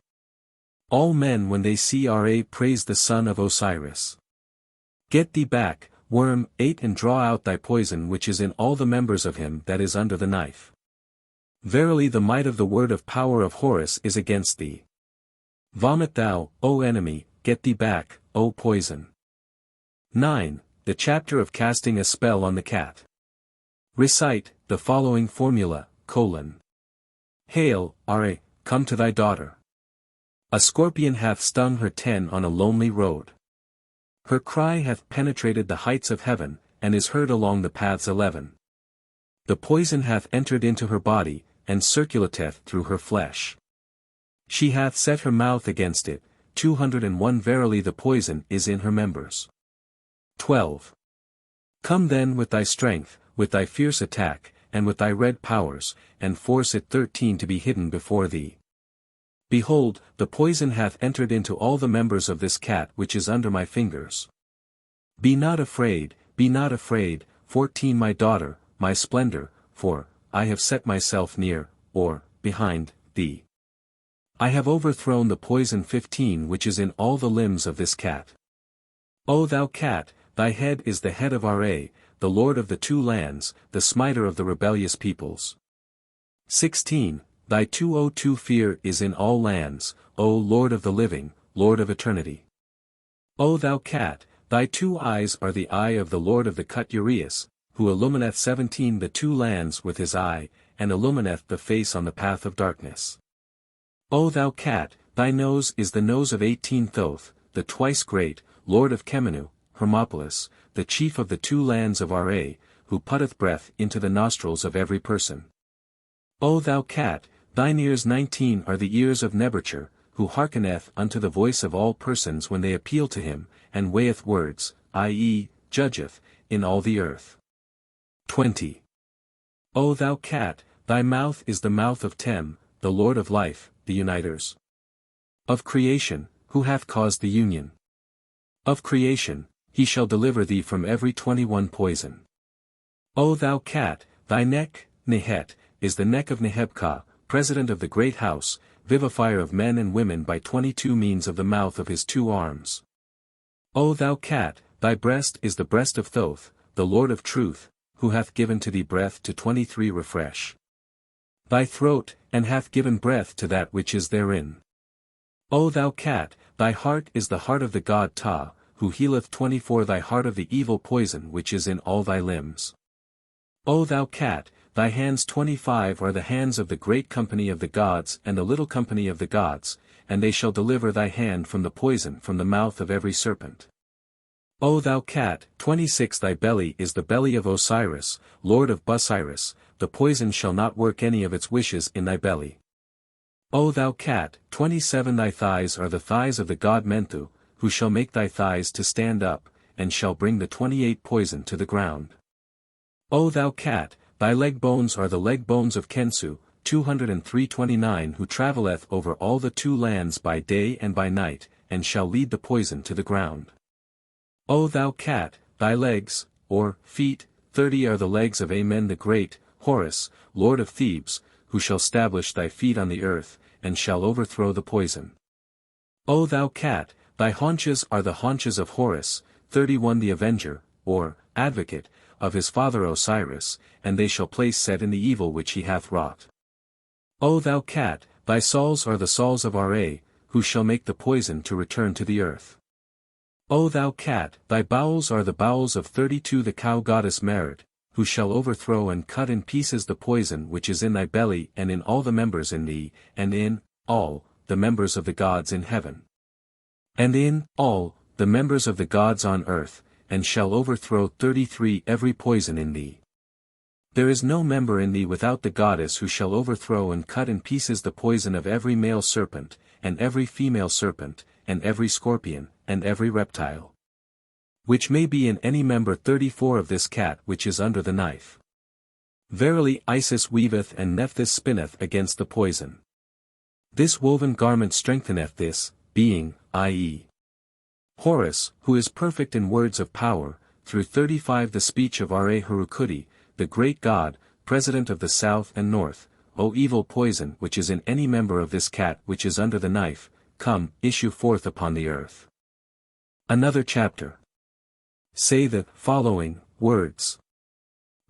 All men when they see Ra praise the son of Osiris. Get thee back, worm, 8 and draw out thy poison which is in all the members of him that is under the knife. Verily the might of the word of power of Horus is against thee. Vomit thou, O enemy, get thee back, O poison. 9. The chapter of casting a spell on the cat. Recite the following formula, Hail, Ra, come to thy daughter. A scorpion hath stung her 10 on a lonely road. Her cry hath penetrated the heights of heaven, and is heard along the paths 11. The poison hath entered into her body, and circulateth through her flesh. She hath set her mouth against it, 201 Verily the poison is in her members. 12. Come then with thy strength, with thy fierce attack, and with thy red powers, and force it 13 to be hidden before thee. Behold, the poison hath entered into all the members of this cat which is under my fingers. Be not afraid, 14 My daughter, my splendor, for, I have set myself near, or, behind, thee. I have overthrown the poison 15 which is in all the limbs of this cat. O thou cat, thy head is the head of Ra, the Lord of the 2 lands, the smiter of the rebellious peoples. 16. Thy 202 fear is in all lands, O Lord of the living, Lord of eternity. O thou cat, thy 2 eyes are the eye of the Lord of the cut Urias, who illumineth 17 the 2 lands with his eye, and illumineth the face on the path of darkness. O thou cat, thy nose is the nose of 18 Thoth, the twice great, Lord of Khenmu, Hermopolis, the chief of the 2 lands of Ra, who putteth breath into the nostrils of every person. O thou cat, thine ears 19 are the ears of Neb-Er-Tcher, who hearkeneth unto the voice of all persons when they appeal to him, and weigheth words, i.e., judgeth, in all the earth. 20. O thou cat, thy mouth is the mouth of Tem, the Lord of life, the uniters. Of creation, who hath caused the union. Of creation, he shall deliver thee from every 21 poison. O thou cat, thy neck, Nehet, is the neck of Neb-Er-Tcher, president of the great house, vivifier of men and women by 22 means of the mouth of his 2 arms. O thou cat, thy breast is the breast of Thoth, the Lord of truth, who hath given to thee breath to 23 refresh. Thy throat, and hath given breath to that which is therein. O thou cat, thy heart is the heart of the god Ptah, who healeth 24 thy heart of the evil poison which is in all thy limbs. O thou cat, thy hands 25 are the hands of the great company of the gods and the little company of the gods, and they shall deliver thy hand from the poison from the mouth of every serpent. O thou cat, 26 thy belly is the belly of Osiris, Lord of Busiris, the poison shall not work any of its wishes in thy belly. O thou cat, 27 thy thighs are the thighs of the god Menthu, who shall make thy thighs to stand up, and shall bring the 28 poison to the ground. O thou cat, thy leg bones are the leg bones of Khensu, 203-29 who travelleth over all the 2 lands by day and by night, and shall lead the poison to the ground. O thou cat, thy legs, or feet, 30 are the legs of Amen the Great, Horus, Lord of Thebes, who shall stablish thy feet on the earth, and shall overthrow the poison. O thou cat, thy haunches are the haunches of Horus, 31 the Avenger, or Advocate, of his father Osiris, and they shall place set in the evil which he hath wrought. O thou cat, thy soles are the soles of Ra, who shall make the poison to return to the earth. O thou cat, thy bowels are the bowels of 32 the cow goddess Merit, who shall overthrow and cut in pieces the poison which is in thy belly and in all the members in thee, and in all the members of the gods in heaven. And in all the members of the gods on earth, and shall overthrow 33 every poison in thee. There is no member in thee without the goddess who shall overthrow and cut in pieces the poison of every male serpent, and every female serpent, and every scorpion, and every reptile. Which may be in any member 34 of this cat which is under the knife. Verily Isis weaveth and Nephthys spinneth against the poison. This woven garment strengtheneth this, being, i.e. Horus, who is perfect in words of power, through 35 the speech of Heru-Behutet, the great god, president of the south and north, O evil poison which is in any member of this cat which is under the knife, come, issue forth upon the earth. Another chapter. Say the following words.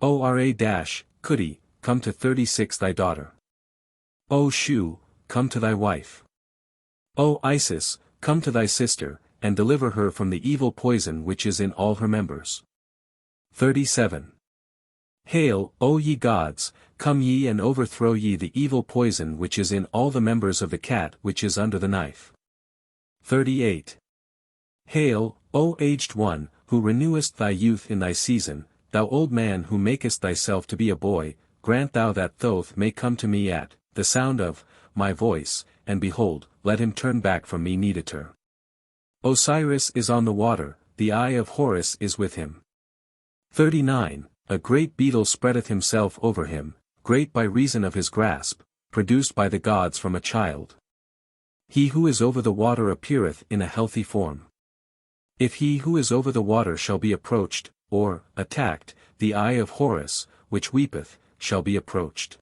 O Ra-Kuti, come to 36 thy daughter. O Shu, come to thy wife. O Isis, come to thy sister, and deliver her from the evil poison which is in all her members. 37. Hail, O ye gods, come ye and overthrow ye the evil poison which is in all the members of the cat which is under the knife. 38. Hail, O aged one, who renewest thy youth in thy season, thou old man who makest thyself to be a boy, grant thou that Thoth may come to me at the sound of my voice, and behold, let him turn back from me Neb-Er-Tcher. Osiris is on the water, the eye of Horus is with him. 39. A great beetle spreadeth himself over him, great by reason of his grasp, produced by the gods from a child. He who is over the water appeareth in a healthy form. If he who is over the water shall be approached, or attacked, the eye of Horus, which weepeth, shall be approached.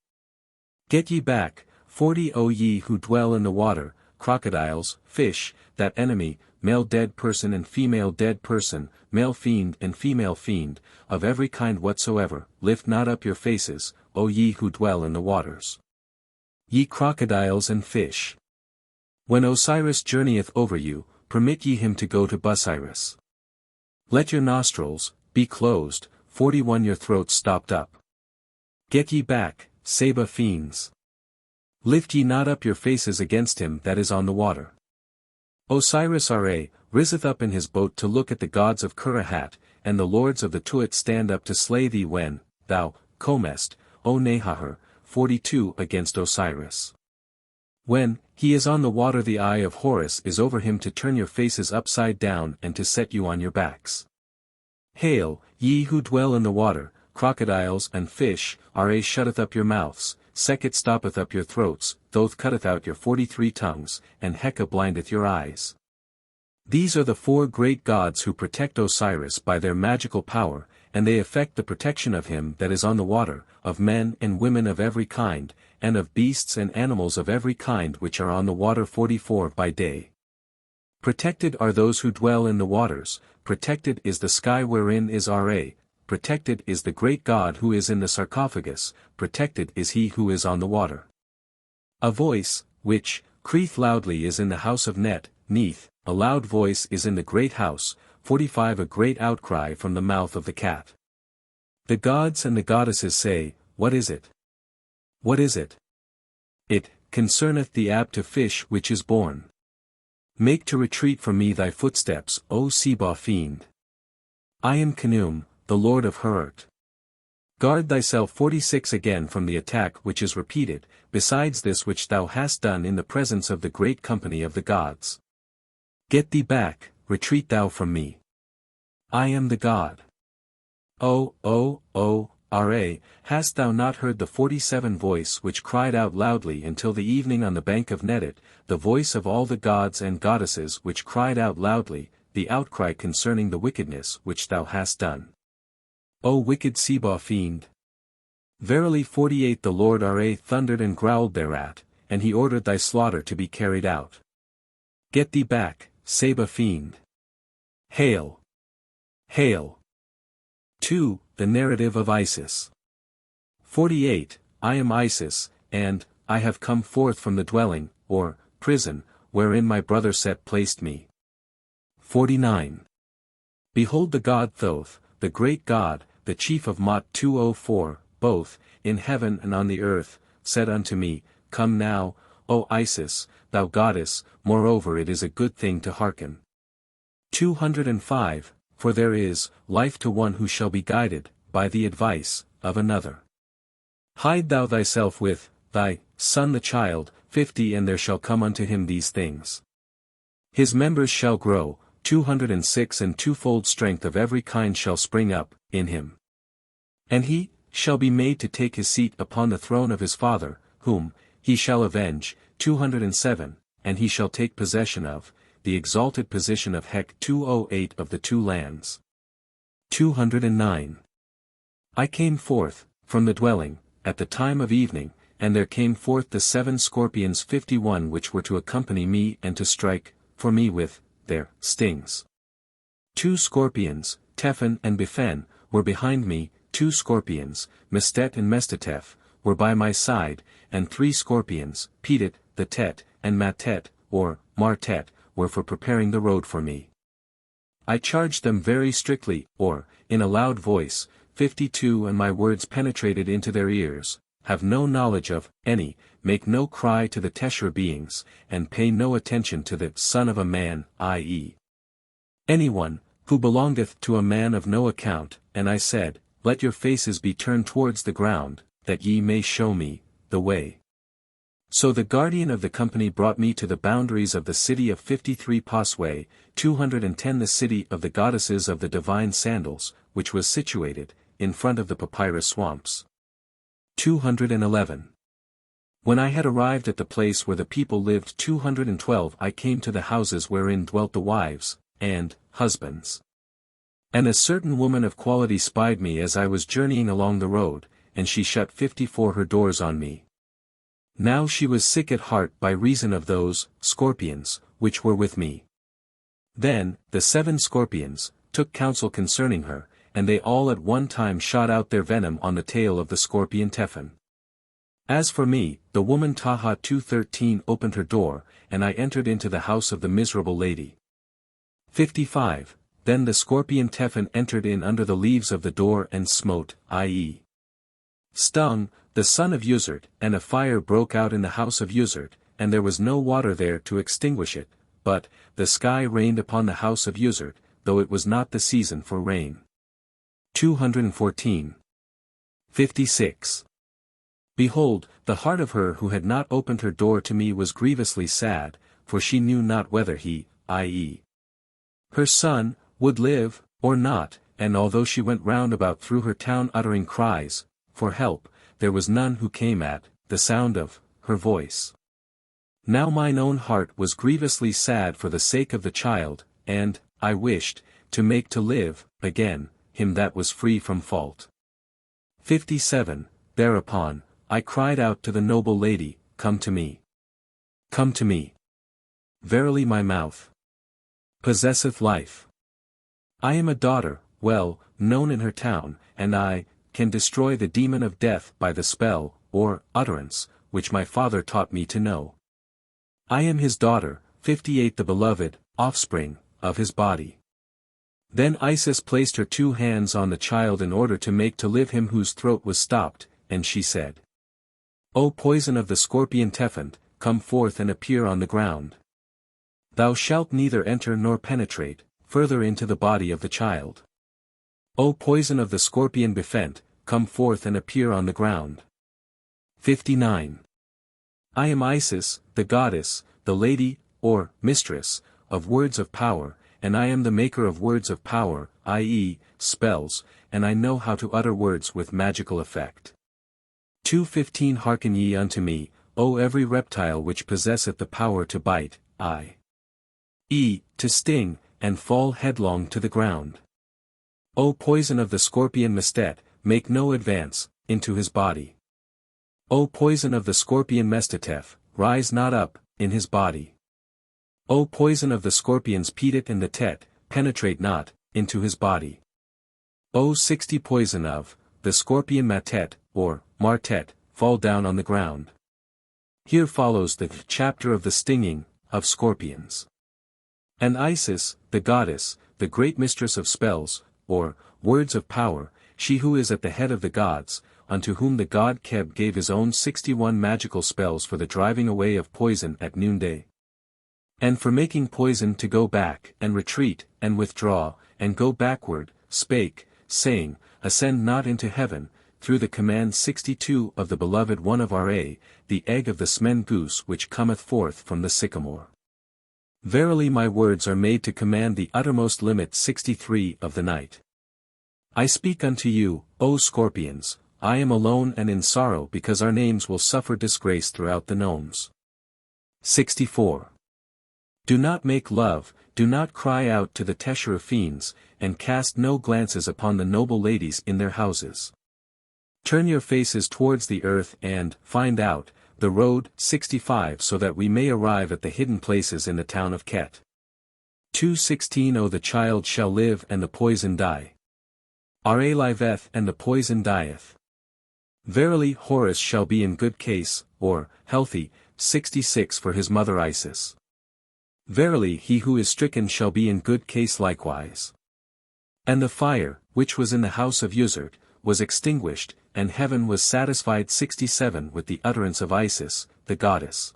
Get ye back, 40 O ye who dwell in the water, crocodiles, fish, that enemy, male dead person and female dead person, male fiend and female fiend, of every kind whatsoever, lift not up your faces, O ye who dwell in the waters. Ye crocodiles and fish. When Osiris journeyeth over you, permit ye him to go to Busiris. Let your nostrils be closed, 41 your throats stopped up. Get ye back, Seba fiends. Lift ye not up your faces against him that is on the water. Osiris Ra, riseth up in his boat to look at the gods of Kurahat, and the lords of the Tuat stand up to slay thee when, thou, comest, O Nehaher, 42 against Osiris. When, he is on the water the eye of Horus is over him to turn your faces upside down and to set you on your backs. Hail, ye who dwell in the water, crocodiles and fish, Ra shutteth up your mouths, Sekhet stoppeth up your throats, Thoth cutteth out your 43 tongues, and Heka blindeth your eyes. These are the 4 great gods who protect Osiris by their magical power, and they effect the protection of him that is on the water, of men and women of every kind, and of beasts and animals of every kind which are on the water 44 by day. Protected are those who dwell in the waters, protected is the sky wherein is Ra, protected is the great God who is in the sarcophagus, protected is he who is on the water. A voice, which, crieth loudly is in the house of Net, Neath, a loud voice is in the great house, 45 a great outcry from the mouth of the cat. The gods and the goddesses say, What is it? What is it? It concerneth the ab to fish which is born. Make to retreat from me thy footsteps, O Seba fiend. I am Khnemu, the Lord of Heru-Behutet. Guard thyself 46 again from the attack which is repeated, besides this which thou hast done in the presence of the great company of the gods. Get thee back, retreat thou from me. I am the God. O, Ra, hast thou not heard the 47 voice which cried out loudly until the evening on the bank of Nedet, the voice of all the gods and goddesses which cried out loudly, the outcry concerning the wickedness which thou hast done? O wicked Seba fiend! Verily 48 the Lord Ra thundered and growled thereat, and he ordered thy slaughter to be carried out. Get thee back, Seba fiend! Hail! Hail! 2. The narrative of Isis. 48. I am Isis, and, I have come forth from the dwelling, or, prison, wherein my brother Set placed me. 49. Behold the god Thoth, the great God, the chief of Mot 204, both, in heaven and on the earth, said unto me, Come now, O Isis, thou goddess, moreover it is a good thing to hearken. 205, For there is, life to one who shall be guided, by the advice, of another. Hide thou thyself with, thy, son the child, 50 and there shall come unto him these things. His members shall grow, 206 and twofold strength of every kind shall spring up, in him. And he, shall be made to take his seat upon the throne of his father, whom, he shall avenge, 207, and he shall take possession of, the exalted position of Hek 208 of the 2 lands. 209. I came forth, from the dwelling, at the time of evening, and there came forth the 7 scorpions 51 which were to accompany me and to strike, for me with, their, stings. 2 scorpions, Tephan and Bekhten, were behind me, 2 scorpions, Mestet and Mestatef, were by my side, and 3 scorpions, Petet, the Tet, and Matet, or, Martet, were for preparing the road for me. I charged them very strictly, or, in a loud voice, 52 and my words penetrated into their ears, have no knowledge of, any, make no cry to the Tesher beings, and pay no attention to the son of a man, i.e. anyone, who belongeth to a man of no account, and I said, Let your faces be turned towards the ground, that ye may show me, the way. So the guardian of the company brought me to the boundaries of the city of 53 Pasway, 210 the city of the goddesses of the divine sandals, which was situated, in front of the papyrus swamps. 211. When I had arrived at the place where the people lived 212 I came to the houses wherein dwelt the wives, and, husbands. And a certain woman of quality spied me as I was journeying along the road, and she shut 54 her doors on me. Now she was sick at heart by reason of those, scorpions, which were with me. Then, the 7 scorpions, took counsel concerning her, and they all at one time shot out their venom on the tail of the scorpion Tephan. As for me, the woman Taha 213 opened her door, and I entered into the house of the miserable lady. 55. Then the scorpion Tephan entered in under the leaves of the door and smote, i.e. stung, the son of Uzert, and a fire broke out in the house of Uzert, and there was no water there to extinguish it, but the sky rained upon the house of Uzert, though it was not the season for rain. 214. 56. Behold, the heart of her who had not opened her door to me was grievously sad, for she knew not whether he, i.e. her son, would live, or not, and although she went round about through her town uttering cries, for help, there was none who came at the sound of her voice. Now mine own heart was grievously sad for the sake of the child, and I wished to make to live again him that was free from fault. 57. Thereupon I cried out to the noble lady, Come to me. Come to me. Verily my mouth possesseth life. I am a daughter, well known in her town, and I can destroy the demon of death by the spell, or utterance, which my father taught me to know. I am his daughter. 58. The beloved offspring of his body. Then Isis placed her 2 hands on the child in order to make to live him whose throat was stopped, and she said, O poison of the scorpion Tephan, come forth and appear on the ground. Thou shalt neither enter nor penetrate further into the body of the child. O poison of the scorpion Bekhten, come forth and appear on the ground. 59. I am Isis, the goddess, the lady, or mistress, of words of power, and I am the maker of words of power, i.e., spells, and I know how to utter words with magical effect. 215. Hearken ye unto me, O every reptile which possesseth the power to bite, i.e., to sting, and fall headlong to the ground. O poison of the scorpion Mestet, make no advance into his body. O poison of the scorpion Mestetef, rise not up in his body. O poison of the scorpions Ptah and the Tet, penetrate not into his body. O 60. Poison of the scorpion Matet, or Martet, fall down on the ground. Here follows the chapter of the stinging of scorpions. And Isis, the goddess, the great mistress of spells, or words of power, she who is at the head of the gods, unto whom the god Keb gave his own 61 magical spells for the driving away of poison at noonday. And for making poison to go back, and retreat, and withdraw, and go backward, spake, saying, Ascend not into heaven, through the command 62 of the beloved one of Ra, the egg of the smen goose which cometh forth from the sycamore. Verily my words are made to command the uttermost limit 63 of the night. I speak unto you, O scorpions, I am alone and in sorrow because our names will suffer disgrace throughout the gnomes. 64. Do not make love, do not cry out to the Tesher of fiends, and cast no glances upon the noble ladies in their houses. Turn your faces towards the earth and find out the road 65 so that we may arrive at the hidden places in the town of Ket. 216. O the child shall live and the poison die. Ra liveth and the poison dieth. Verily Horus shall be in good case, or healthy, 66 for his mother Isis. Verily he who is stricken shall be in good case likewise. And the fire, which was in the house of Uzert, was extinguished, and heaven was satisfied 67 with the utterance of Isis, the goddess.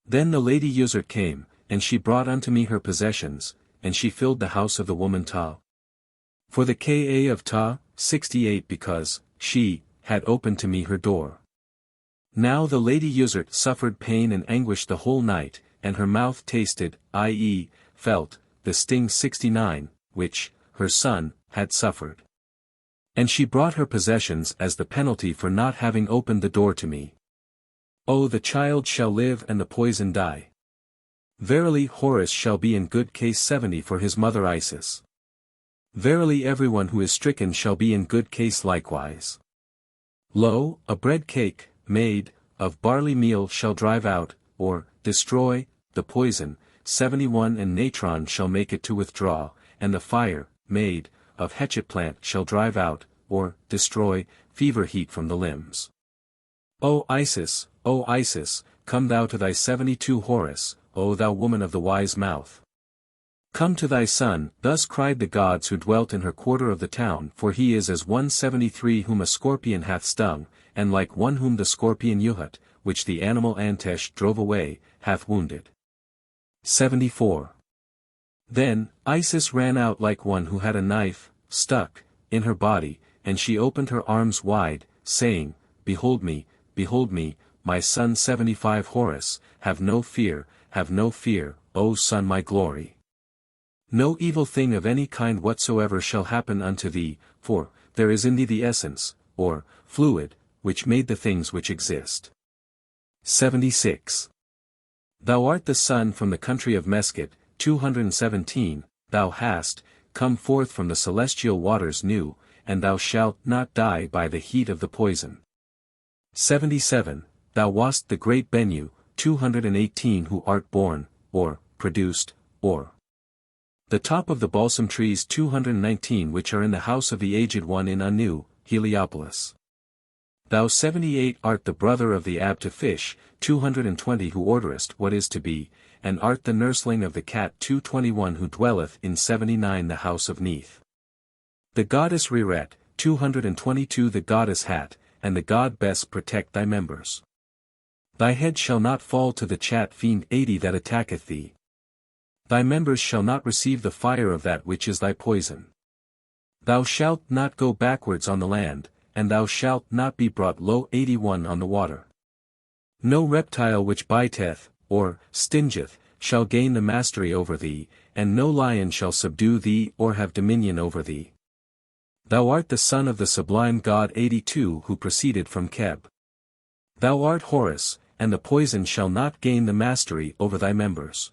Then the lady Uzert came, and she brought unto me her possessions, and she filled the house of the woman Ptah. For the Ka of Ptah, 68 because she had opened to me her door. Now the lady Uzert suffered pain and anguish the whole night, and her mouth tasted, i.e., felt, the sting 69, which her son had suffered. And she brought her possessions as the penalty for not having opened the door to me. O the child shall live and the poison die. Verily Horus shall be in good case 70 for his mother Isis. Verily everyone who is stricken shall be in good case likewise. Lo, a bread cake, made of barley meal shall drive out, or destroy, the poison, 71 and natron shall make it to withdraw, and the fire, made of Hetchet plant shall drive out, or destroy, fever heat from the limbs. O Isis, come thou to thy 72 Horus, O thou woman of the wise mouth. Come to thy son, thus cried the gods who dwelt in her quarter of the town, for he is as 173 whom a scorpion hath stung, and like one whom the scorpion Uhut, which the animal Antesh drove away, hath wounded. 74. Then, Isis ran out like one who had a knife, stuck, in her body, and she opened her arms wide, saying, Behold me, my son 75 Horus, have no fear, O son my glory. No evil thing of any kind whatsoever shall happen unto thee, for, there is in thee the essence, or, fluid, which made the things which exist. 76. Thou art the sun from the country of Mesket, 217, thou hast, come forth from the celestial waters new, and thou shalt not die by the heat of the poison. 77. Thou wast the great Bennu, 218 who art born, or, produced, or. The top of the balsam trees 219 which are in the house of the aged one in Anu, Heliopolis. Thou 78 art the brother of the Ab to fish, 220 who orderest what is to be, and art the nursling of the cat 221 who dwelleth in 79 the house of Neith. The goddess Reret, 222 the goddess Hat, and the god Bes protect thy members. Thy head shall not fall to the chat fiend 80 that attacketh thee. Thy members shall not receive the fire of that which is thy poison. Thou shalt not go backwards on the land, and thou shalt not be brought low 81 on the water. No reptile which biteth, or, stingeth, shall gain the mastery over thee, and no lion shall subdue thee or have dominion over thee. Thou art the son of the sublime god 82 who proceeded from Keb. Thou art Horus, and the poison shall not gain the mastery over thy members.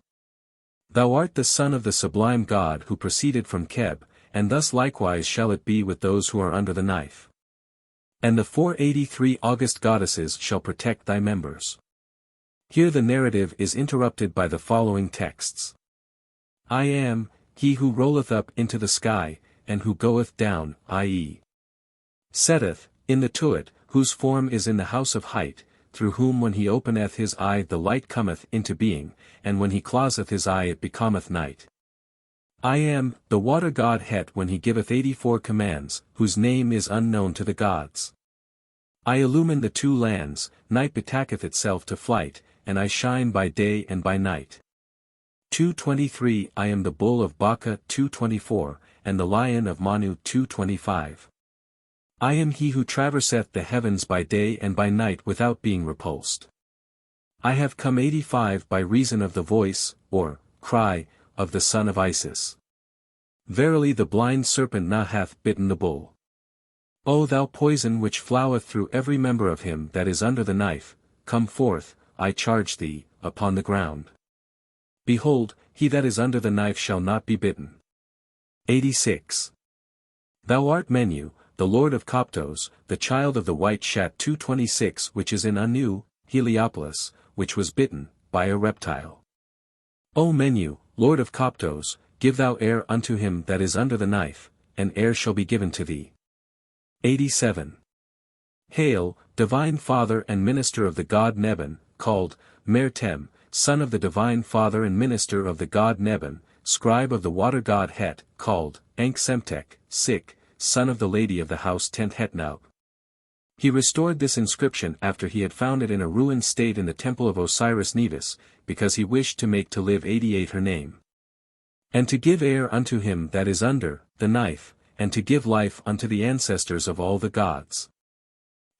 Thou art the son of the sublime God who proceeded from Keb, and thus likewise shall it be with those who are under the knife. And the 483 august goddesses shall protect thy members. Here the narrative is interrupted by the following texts. I am, he who rolleth up into the sky, and who goeth down, i.e. setteth, in the Tuat, whose form is in the house of height, through whom when he openeth his eye the light cometh into being, and when he closeth his eye it becometh night. I am, the water god Het when he giveth 84 commands, whose name is unknown to the gods. I illumine the two lands, night betaketh itself to flight, and I shine by day and by night. 223 I am the bull of Baka 224, and the lion of Manu 225. I am he who traverseth the heavens by day and by night without being repulsed. I have come 85 by reason of the voice, or, cry, of the son of Isis. Verily the blind serpent Na hath bitten the bull. O thou poison which floweth through every member of him that is under the knife, come forth, I charge thee, upon the ground. Behold, he that is under the knife shall not be bitten. 86. Thou art Menu, the lord of Coptos, the child of the white Shat 226 which is in Anu, Heliopolis, which was bitten, by a reptile. O Menu, lord of Coptos, give thou air unto him that is under the knife, and air shall be given to thee. 87. Hail, divine father and minister of the god Neben, called, Mer-Tem, son of the divine father and minister of the god Neben, scribe of the water god Het, called, Ankh-Semtek, son of the lady of the house Tent-Hetnaub. He restored this inscription after he had found it in a ruined state in the temple of Osiris Nevis, because he wished to make to live 88 her name. And to give air unto him that is under the knife, and to give life unto the ancestors of all the gods.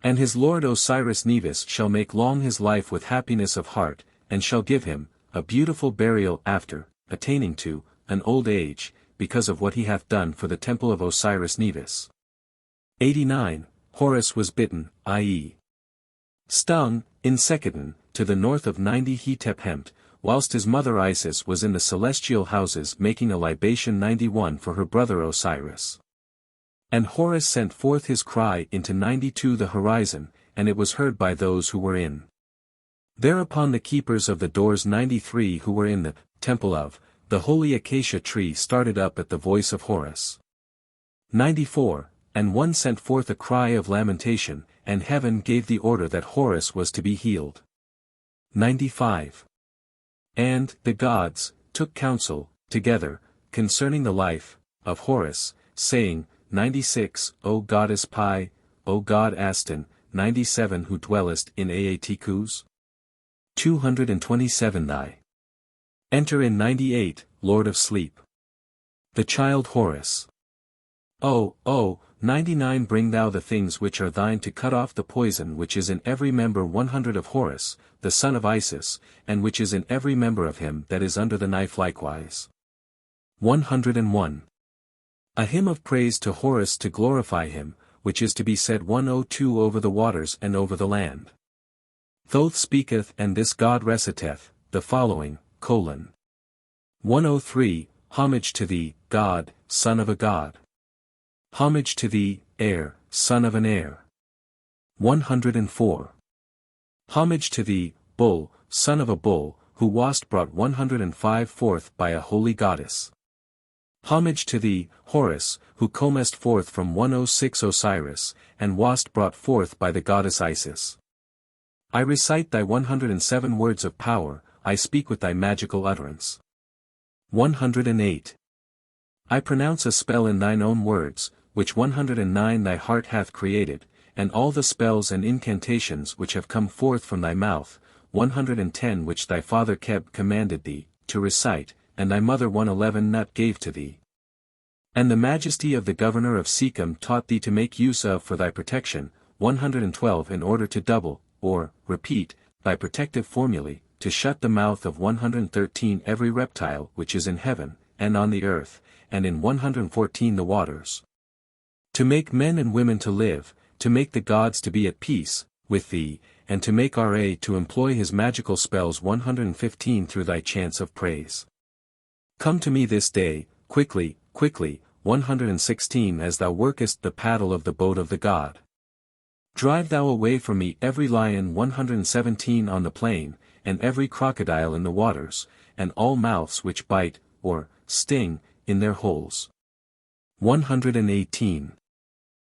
And his lord Osiris Nevis shall make long his life with happiness of heart, and shall give him a beautiful burial after, attaining to an old age, because of what he hath done for the temple of Osiris Nevis. 89. Horus was bitten, i.e. stung, in Bekhten, to the north of 90 Hetep Hempt, whilst his mother Isis was in the celestial houses making a libation 91 for her brother Osiris. And Horus sent forth his cry into 92 the horizon, and it was heard by those who were in. Thereupon the keepers of the doors 93 who were in the temple of the holy acacia tree started up at the voice of Horus. 94. And one sent forth a cry of lamentation, and heaven gave the order that Horus was to be healed. 95. And the gods took counsel, together, concerning the life of Horus, saying, 96, O goddess Pi, O god Aston, 97 who dwellest in Aatikus? 227 Thy. Enter in 98, Lord of Sleep. The child Horus. O, 99 Bring thou the things which are thine to cut off the poison which is in every member 100 of Horus, the son of Isis, and which is in every member of him that is under the knife likewise. 101. A hymn of praise to Horus to glorify him, which is to be said 102 over the waters and over the land. Thoth speaketh and this God reciteth, the following, 103, Homage to thee, God, son of a god. Homage to thee, heir, son of an heir. 104. Homage to thee, bull, son of a bull, who wast brought 105 forth by a holy goddess. Homage to thee, Horus, who comest forth from 106 Osiris, and wast brought forth by the goddess Isis. I recite thy 107 words of power, I speak with thy magical utterance. 108. I pronounce a spell in thine own words, which 109 thy heart hath created, and all the spells and incantations which have come forth from thy mouth, 110 which thy father Keb commanded thee, to recite, and thy mother 111 Nut gave to thee. And the majesty of the governor of Sikkim taught thee to make use of for thy protection, 112 in order to double, or, repeat, thy protective formulae, to shut the mouth of 113 every reptile which is in heaven, and on the earth, and in 114 the waters. To make men and women to live, to make the gods to be at peace, with thee, and to make Ra to employ his magical spells 115 through thy chants of praise. Come to me this day, quickly, 116 as thou workest the paddle of the boat of the god. Drive thou away from me every lion 117 on the plain, and every crocodile in the waters, and all mouths which bite, or, sting, in their holes. 118.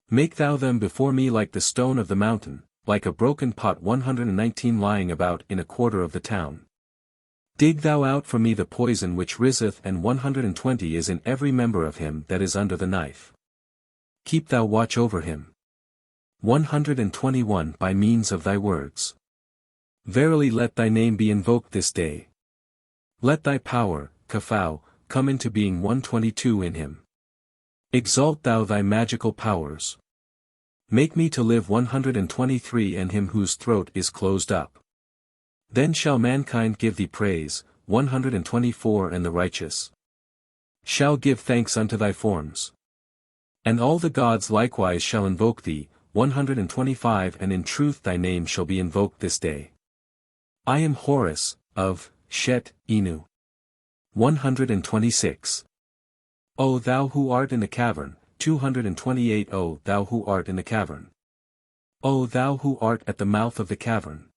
Make thou them before me like the stone of the mountain, like a broken pot 119 lying about in a quarter of the town. Dig thou out for me the poison which riseth and 120 is in every member of him that is under the knife. Keep thou watch over him. 121 By means of thy words. Verily let thy name be invoked this day. Let thy power, Kafau, come into being 122 in him. Exalt thou thy magical powers. Make me to live 123 and him whose throat is closed up. Then shall mankind give thee praise, 124 and the righteous shall give thanks unto thy forms. And all the gods likewise shall invoke thee, 125 and in truth thy name shall be invoked this day. I am Horus, of Shet, Inu. 126. O thou who art in the cavern, 228 O thou who art in the cavern. O thou who art at the mouth of the cavern.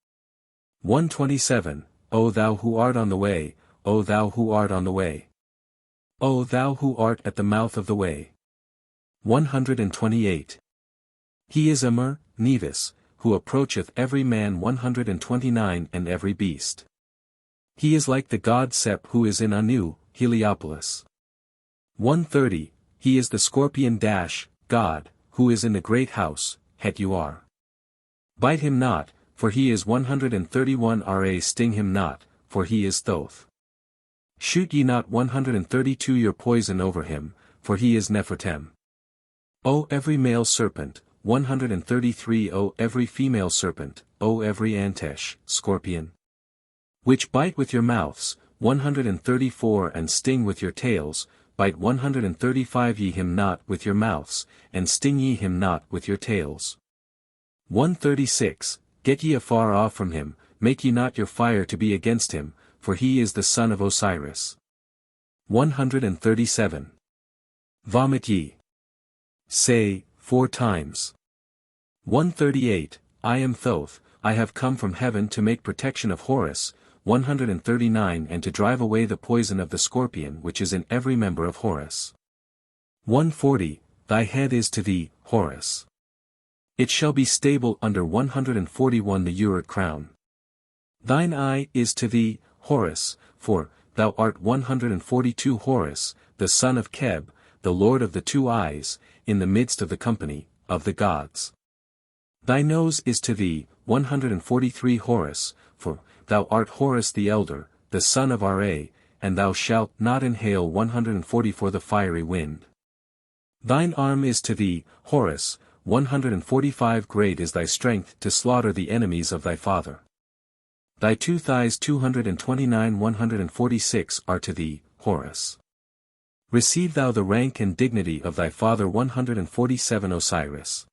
127, O thou who art on the way, O thou who art on the way. O thou who art at the mouth of the way. 128. He is Amur, Nevis, who approacheth every man 129 and every beast. He is like the god Sep who is in Anu, Heliopolis. 130, he is the scorpion God, who is in the great house, Het-Uar. Bite him not, for he is 131 Ra sting him not, for he is Thoth. Shoot ye not 132 your poison over him, for he is Nefer-Hetep. O every male serpent, 133 O every female serpent, O every Antesh, scorpion. Which bite with your mouths, 134 and sting with your tails, bite 135 ye him not with your mouths, and sting ye him not with your tails. 136, Get ye afar off from him, make ye not your fire to be against him, for he is the son of Osiris. 137. Vomit ye. Say, 4 times. 138, I am Thoth, I have come from heaven to make protection of Horus, 139 and to drive away the poison of the scorpion which is in every member of Horus. 140, Thy head is to thee, Horus. It shall be stable under 141 the Uruk crown. Thine eye is to thee, Horus, for thou art 142 Horus, the son of Keb, the lord of the two eyes, in the midst of the company of the gods. Thy nose is to thee, 143 Horus, for thou art Horus the elder, the son of Ra, and thou shalt not inhale 144 the fiery wind. Thine arm is to thee, Horus, 145 great is thy strength to slaughter the enemies of thy father. Thy two thighs 229 146 are to thee, Horus. Receive thou the rank and dignity of thy father 147 Osiris.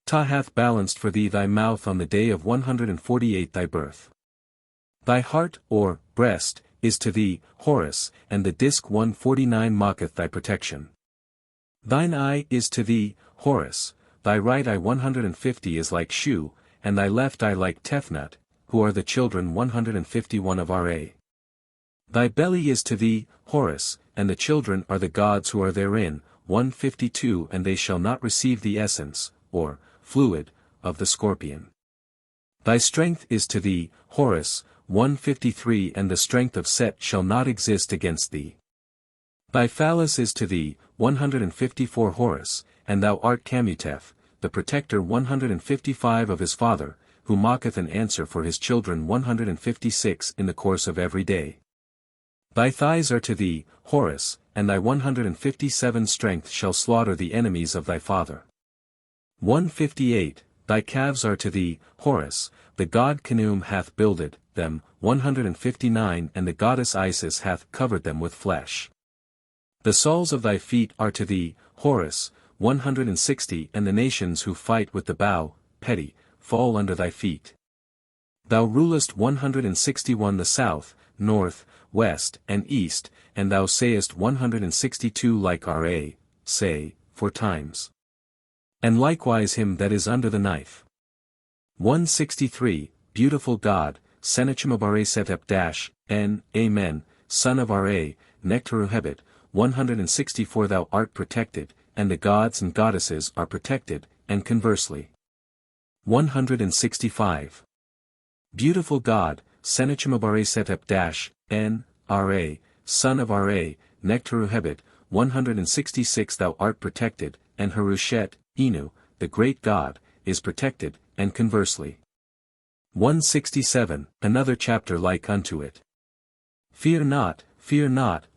Ptah hath balanced for thee thy mouth on the day of 148 thy birth. Thy heart, or breast, is to thee, Horus, and the disk 149 mocketh thy protection. Thine eye is to thee, Horus, thy right eye 150 is like Shu, and thy left eye like Tefnut, who are the children 151 of Ra. Thy belly is to thee, Horus, and the children are the gods who are therein, 152 and they shall not receive the essence, or fluid, of the scorpion. Thy strength is to thee, Horus, 153 and the strength of Set shall not exist against thee. Thy phallus is to thee, 154 Horus, and thou art Khamutef, the protector 155 of his father, who mocketh an answer for his children 156 in the course of every day. Thy thighs are to thee, Horus, and thy 157 strength shall slaughter the enemies of thy father. 158, thy calves are to thee, Horus, the god Khnemu hath builded them, 159 and the goddess Isis hath covered them with flesh. The soles of thy feet are to thee, Horus, 160 and the nations who fight with the bow, petty, fall under thy feet. Thou rulest 161 the south, north, west, and east, and thou sayest 162 like Ra, say, 4 times. And likewise him that is under the knife. 163, beautiful God, Senechimabare-Setep N, Amen, son of Ra, Nefer-Hetep, 164 thou art protected, and the gods and goddesses are protected, and conversely. 165. Beautiful God, Senechimabare-Setep N, Ra, son of Ra, Nefer-Hetep, 166 thou art protected, and Heru-Behutet, Inu, the great God, is protected, and conversely. 167, another chapter like unto it. Fear not,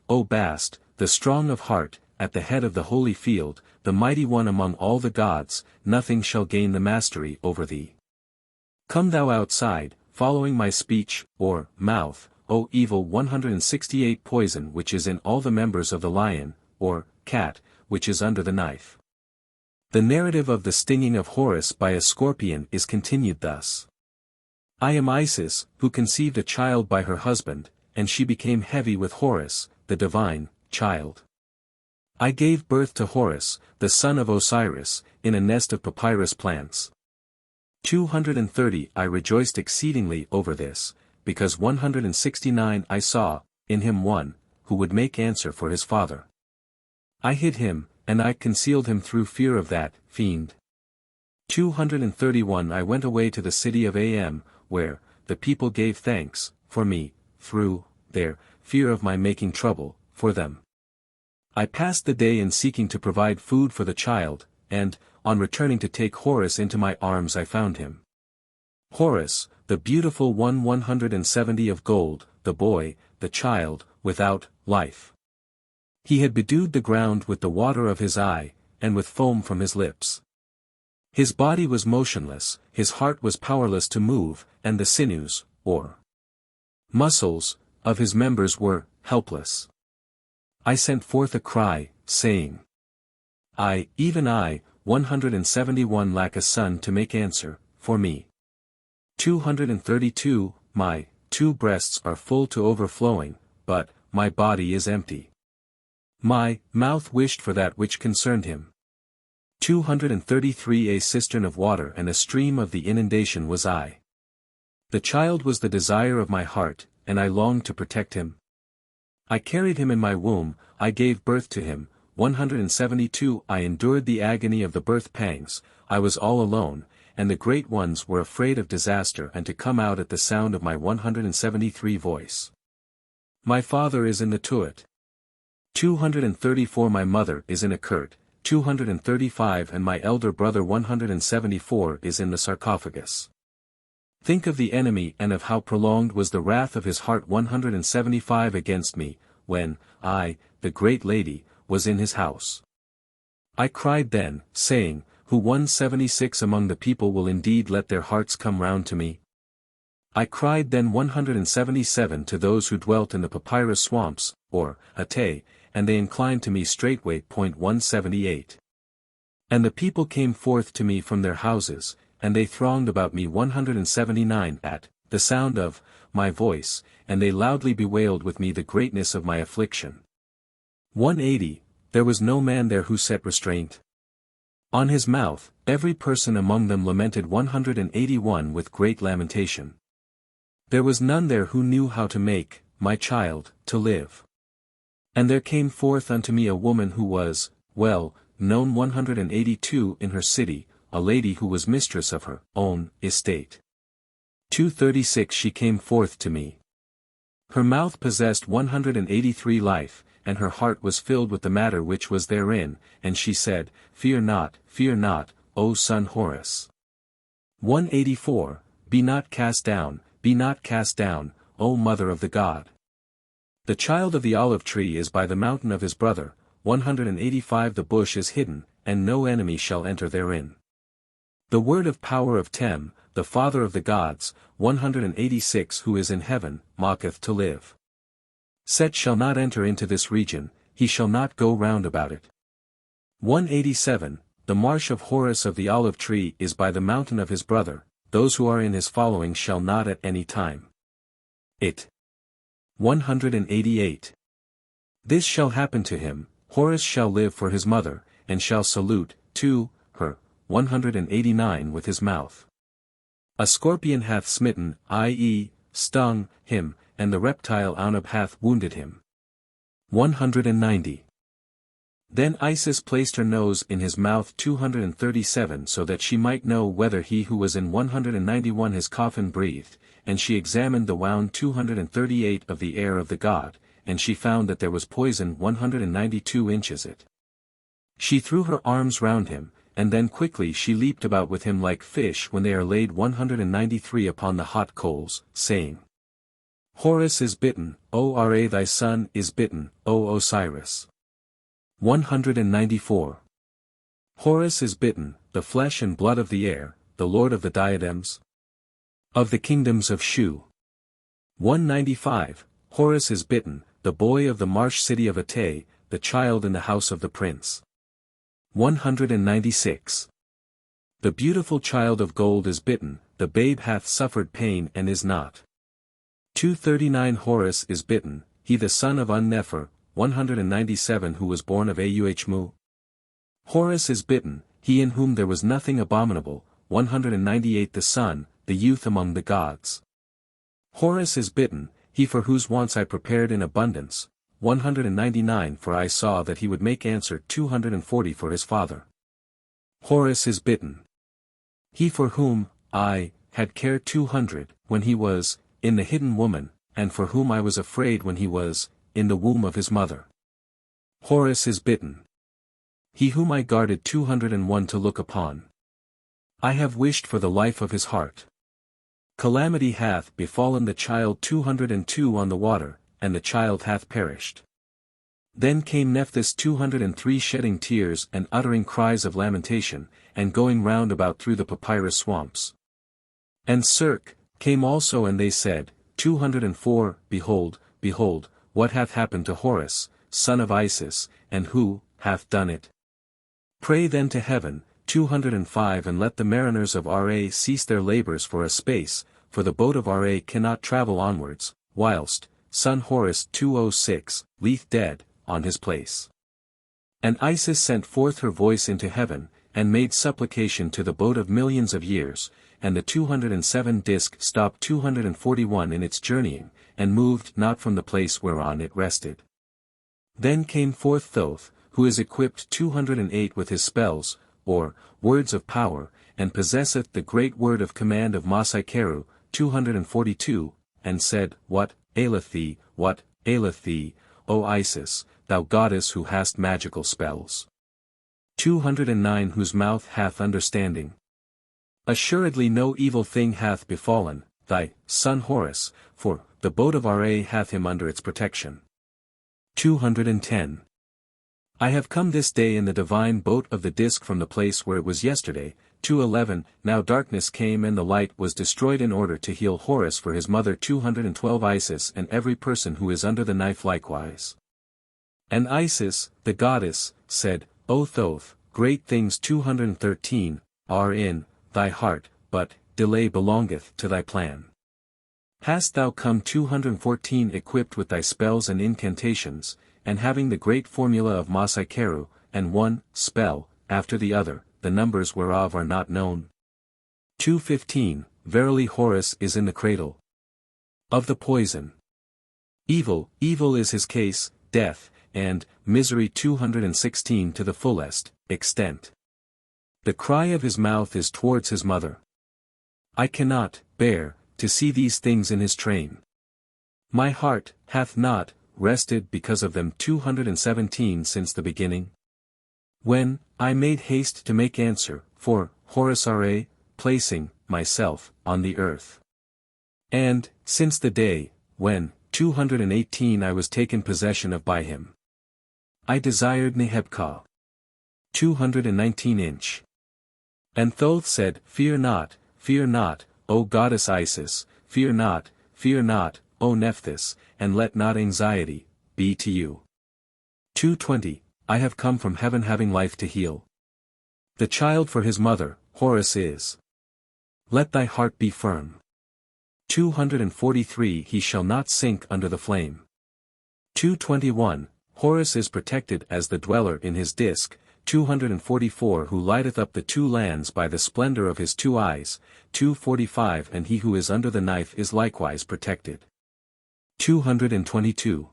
O Bast, the strong of heart, at the head of the holy field, the mighty one among all the gods, nothing shall gain the mastery over thee. Come thou outside, following my speech, or mouth, O evil 168 poison which is in all the members of the lion, or cat, which is under the knife. The narrative of the stinging of Horus by a scorpion is continued thus. I am Isis, who conceived a child by her husband, and she became heavy with Horus, the divine, child. I gave birth to Horus, the son of Osiris, in a nest of papyrus plants. 230 I rejoiced exceedingly over this, because 169 I saw, in him one, who would make answer for his father. I hid him, and I concealed him through fear of that fiend. 231 I went away to the city of Am, where, the people gave thanks, for me, through, their, fear of my making trouble, for them. I passed the day in seeking to provide food for the child, and, on returning to take Horus into my arms I found him. Horus, the beautiful 170 of gold, the boy, the child, without, life. He had bedewed the ground with the water of his eye, and with foam from his lips. His body was motionless, his heart was powerless to move, and the sinews, or muscles, of his members were, helpless. I sent forth a cry, saying, I, even I, 171 lack a son to make answer, for me. 232, my, 2 breasts are full to overflowing, but, my body is empty. My mouth wished for that which concerned him. 233 A cistern of water and a stream of the inundation was I. The child was the desire of my heart, and I longed to protect him. I carried him in my womb, I gave birth to him, 172 I endured the agony of the birth pangs, I was all alone, and the great ones were afraid of disaster and to come out at the sound of my 173 voice. My father is in the THOTH. 234 My mother is in a Kurt, 235 and my elder brother 174 is in the sarcophagus. Think of the enemy and of how prolonged was the wrath of his heart 175 against me, when, I, the great lady, was in his house. I cried then, saying, Who 176 among the people will indeed let their hearts come round to me? I cried then 177 to those who dwelt in the papyrus swamps, or, Ate, and they inclined to me straightway. 178. And the people came forth to me from their houses, and they thronged about me 179 at the sound of my voice, and they loudly bewailed with me the greatness of my affliction. 180. There was no man there who set restraint on his mouth, every person among them lamented 181 with great lamentation. There was none there who knew how to make, my child, to live. And there came forth unto me a woman who was, well, known 182 in her city, a lady who was mistress of her own estate. 236 She came forth to me. Her mouth possessed 183 life, and her heart was filled with the matter which was therein, and she said, fear not, O son Horus. 184, Be not cast down, O mother of the god. The child of the olive tree is by the mountain of his brother, 185 The bush is hidden, and no enemy shall enter therein. The word of power of Tem, the father of the gods, 186 Who is in heaven, mocketh to live. Set shall not enter into this region, he shall not go round about it. 187 The marsh of Horus of the olive tree is by the mountain of his brother, those who are in his following shall not at any time it. 188 This shall happen to him, Horus shall live for his mother, and shall salute, to her, 189 with his mouth. A scorpion hath smitten, i.e., stung, him, and the reptile Anub hath wounded him. 190 Then Isis placed her nose in his mouth 237 so that she might know whether he who was in 191 his coffin breathed, and she examined the wound 238 of the air of the god, and she found that there was poison 192 inches it. She threw her arms round him, and then quickly she leaped about with him like fish when they are laid 193 upon the hot coals, saying, Horus is bitten, O Ra thy son is bitten, O Osiris. 194 Horus is bitten, the flesh and blood of the air, the lord of the diadems of the kingdoms of Shu. 195 Horus is bitten, the boy of the marsh city of Ate, the child in the house of the prince. 196 The beautiful child of gold is bitten, the babe hath suffered pain and is not. 239 Horus is bitten, he the son of Un-Nefer, 197 who was born of Auhmu. Horus is bitten, he in whom there was nothing abominable, 198 The son, the youth among the gods. Horus is bitten, he for whose wants I prepared in abundance, 199 For I saw that he would make answer 240 for his father. Horus is bitten, he for whom, I, had cared 200, when he was, in the hidden woman, and for whom I was afraid when he was, in the womb of his mother. Horus is bitten, he whom I guarded 201 to look upon. I have wished for the life of his heart. Calamity hath befallen the child 202 on the water, and the child hath perished. Then came Nephthys 203 shedding tears and uttering cries of lamentation, and going round about through the papyrus swamps. And Circ came also and they said, 204, Behold, what hath happened to Horus, son of Isis, and who hath done it? Pray then to heaven, 205 And let the mariners of Ra cease their labors for a space, for the boat of Ra cannot travel onwards, whilst, son Horus 206, lieth dead, on his place. And Isis sent forth her voice into heaven, and made supplication to the boat of millions of years, and the 207 disk stopped 241 in its journeying, and moved not from the place whereon it rested. Then came forth Thoth, who is equipped 208 with his spells, or, words of power, and possesseth the great word of command of Masai-Keru, 242, and said, What aileth thee, O Isis, thou goddess who hast magical spells? 209 Whose mouth hath understanding. Assuredly no evil thing hath befallen thy son Horus, for the boat of Ra hath him under its protection. 210. I have come this day in the divine boat of the disk from the place where it was yesterday. 211 Now darkness came and the light was destroyed in order to heal Horus for his mother. 212 Isis and every person who is under the knife likewise. And Isis, the goddess, said, O Thoth, great things 213 are in thy heart, but delay belongeth to thy plan. Hast thou come 214 equipped with thy spells and incantations, and having the great formula of Masai-Keru, and one spell after the other, the numbers whereof are not known? 215 Verily Horus is in the cradle of the poison. Evil is his case, death, and misery. 216 To the fullest extent. The cry of his mouth is towards his mother. I cannot bear to see these things in his train. My heart hath not rested because of them. 217 Since the beginning, when I made haste to make answer for Horus Ra, placing myself on the earth. And since the day when 218 I was taken possession of by him. I desired Neb-Er-Tcher. 219 inch. And Thoth said, Fear not, O goddess Isis, fear not, O Nephthys, and let not anxiety be to you. 220 I have come from heaven having life to heal the child for his mother. Horus is. Let thy heart be firm. 243 He shall not sink under the flame. 221 Horus is protected as the dweller in his disk. 244 Who lighteth up the two lands by the splendor of his two eyes. 245 And he who is under the knife is likewise protected. 222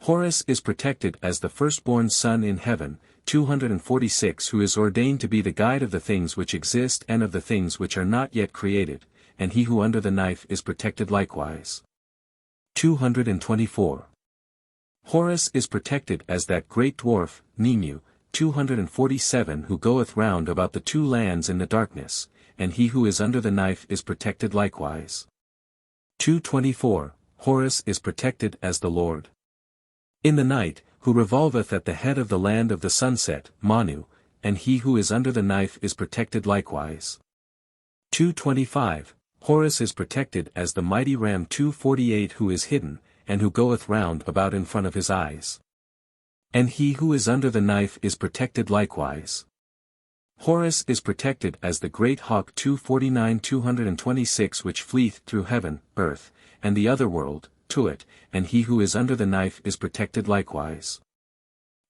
Horus is protected as the firstborn son in heaven. 246 Who is ordained to be the guide of the things which exist and of the things which are not yet created, and he who under the knife is protected likewise. 224 Horus is protected as that great dwarf, Khnemu. 247 Who goeth round about the two lands in the darkness, and he who is under the knife is protected likewise. 224 Horus is protected as the Lord in the night, who revolveth at the head of the land of the sunset, Manu, and he who is under the knife is protected likewise. 225 Horus is protected as the mighty ram. 248 Who is hidden, and who goeth round about in front of his eyes. And he who is under the knife is protected likewise. Horus is protected as the great hawk. 249 226 Which fleeth through heaven, earth, and the other world, to it, and he who is under the knife is protected likewise.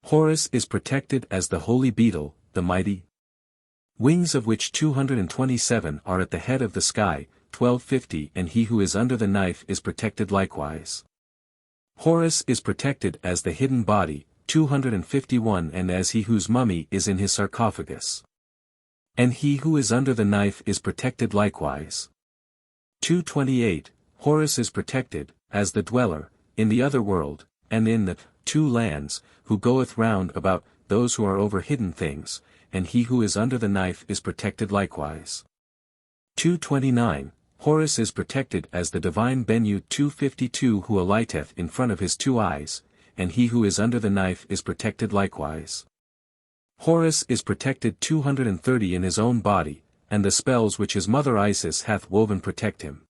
Horus is protected as the holy beetle, the mighty wings of which 227 are at the head of the sky. 1250 And he who is under the knife is protected likewise. Horus is protected as the hidden body. 251 And as he whose mummy is in his sarcophagus. And he who is under the knife is protected likewise. 228 Horus is protected, as the dweller, in the other world, and in the two lands, who goeth round about those who are over hidden things, and he who is under the knife is protected likewise. 229 Horus is protected as the divine Bennu. 252 Who alighteth in front of his two eyes, and he who is under the knife is protected likewise. Horus is protected. 230 In his own body, and the spells which his mother Isis hath woven protect him.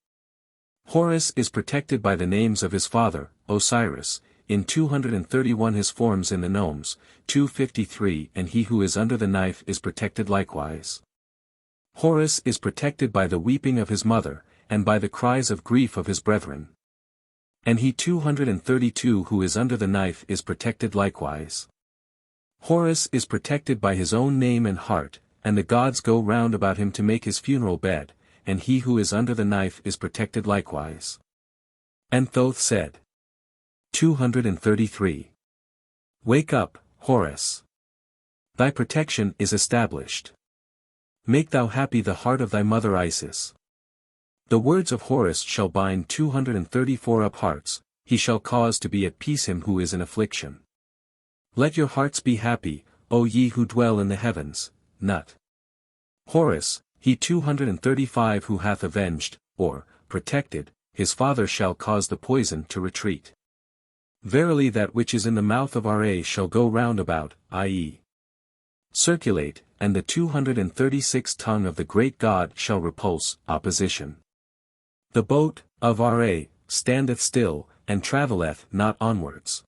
Horus is protected by the names of his father, Osiris, in 231 his forms in the gnomes. 253 And he who is under the knife is protected likewise. Horus is protected by the weeping of his mother, and by the cries of grief of his brethren. And he 232 who is under the knife is protected likewise. Horus is protected by his own name and heart, and the gods go round about him to make his funeral bed, and he who is under the knife is protected likewise. And Thoth said. 233 Wake up, Horus! Thy protection is established. Make thou happy the heart of thy mother Isis. The words of Horus shall bind 234 up hearts, he shall cause to be at peace him who is in affliction. Let your hearts be happy, O ye who dwell in the heavens. Nut. Horus, he 235 who hath avenged, or, protected, his father shall cause the poison to retreat. Verily that which is in the mouth of Ra shall go round about, i.e. circulate, and the 236 tongue of the great God shall repulse, opposition. The boat, of Ra, standeth still, and travelleth not onwards.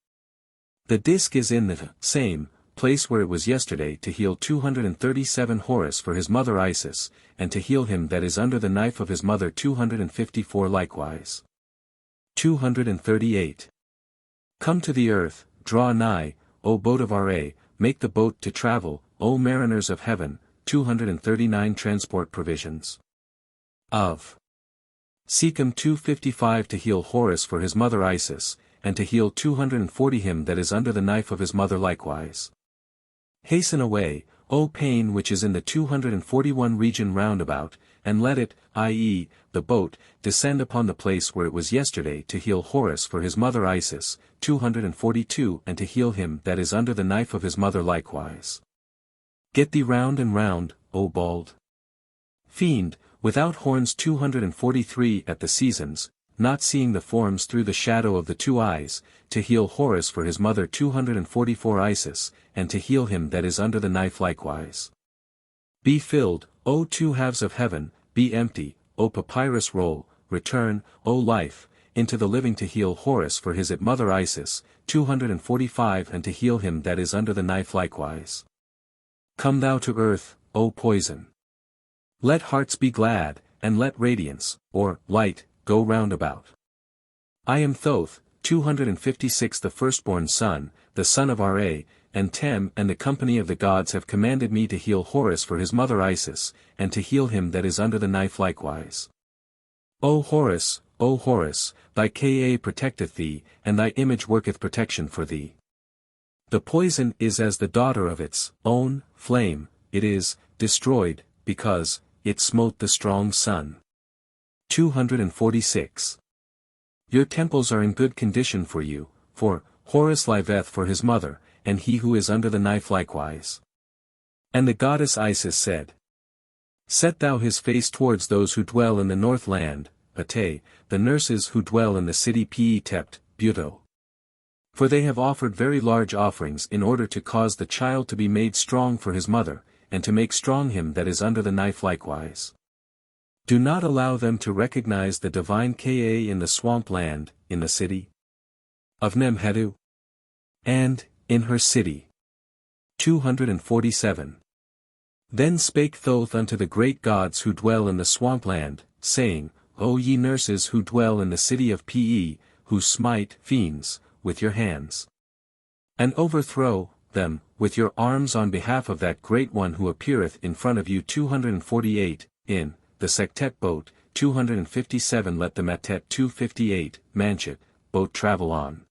The disk is in the same place where it was yesterday to heal 237 Horus for his mother Isis, and to heal him that is under the knife of his mother 254 likewise. 238. Come to the earth, draw nigh, O boat of Ra, make the boat to travel, O mariners of heaven. 239 transport provisions. Of Sekhem 255 to heal Horus for his mother Isis, and to heal 240 him that is under the knife of his mother likewise. Hasten away, O pain which is in the 241 region round about, and let it, i.e., the boat, descend upon the place where it was yesterday to heal Horus for his mother Isis, 242 and to heal him that is under the knife of his mother likewise. Get thee round and round, O bald fiend, without horns 243 at the seasons, not seeing the forms through the shadow of the two eyes, to heal Horus for his mother 244 Isis, and to heal him that is under the knife likewise. Be filled, O two halves of heaven, be empty, O papyrus roll, return, O life, into the living to heal Horus for his mother Isis, 245 and to heal him that is under the knife likewise. Come thou to earth, O poison. Let hearts be glad, and let radiance, or light, go round about. I am Thoth, 256 the firstborn son, the son of Ra, and Tem and the company of the gods have commanded me to heal Horus for his mother Isis, and to heal him that is under the knife likewise. O Horus, thy Ka protecteth thee, and thy image worketh protection for thee. The poison is as the daughter of its own flame, it is destroyed, because it smote the strong sun. 246. Your temples are in good condition for you, for Horus liveth for his mother, and he who is under the knife likewise. And the goddess Isis said, Set thou his face towards those who dwell in the north land, Ptah, the nurses who dwell in the city Ptah, Buto. For they have offered very large offerings in order to cause the child to be made strong for his mother, and to make strong him that is under the knife likewise. Do not allow them to recognize the divine Ka in the swamp land, in the city of Neb-Er-Tcher, and in her city. 247. Then spake Thoth unto the great gods who dwell in the swamp land, saying, O ye nurses who dwell in the city of Pe, who smite fiends with your hands, and overthrow them with your arms on behalf of that great one who appeareth in front of you. 248, in the Sektet boat, 257 let the Matet 258, Manchet, boat travel on.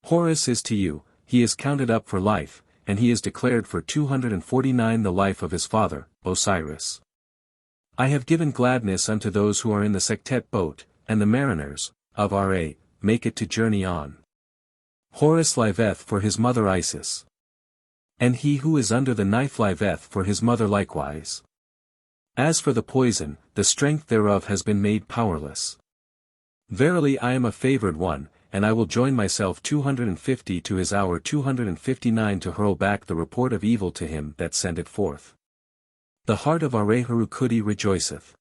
Horus is to you, he is counted up for life, and he is declared for 249 the life of his father, Osiris. I have given gladness unto those who are in the Sektet boat, and the mariners, of Ra, make it to journey on. Horus liveth for his mother Isis. And he who is under the knife liveth for his mother likewise. As for the poison, the strength thereof has been made powerless. Verily I am a favored one, and I will join myself 250 to his hour 259 to hurl back the report of evil to him that sent it forth. The heart of Heru-Behutet rejoiceth.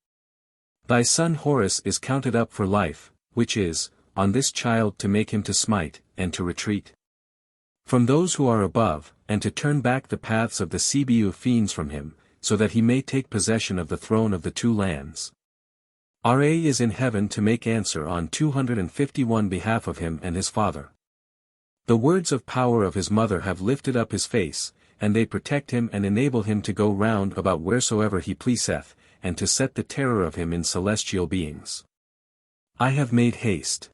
Thy son Horus is counted up for life, which is, on this child to make him to smite, and to retreat from those who are above, and to turn back the paths of the Cebu fiends from him, so that he may take possession of the throne of the two lands. Ra is in heaven to make answer on 251 behalf of him and his father. The words of power of his mother have lifted up his face, and they protect him and enable him to go round about wheresoever he pleaseth, and to set the terror of him in celestial beings. I have made haste.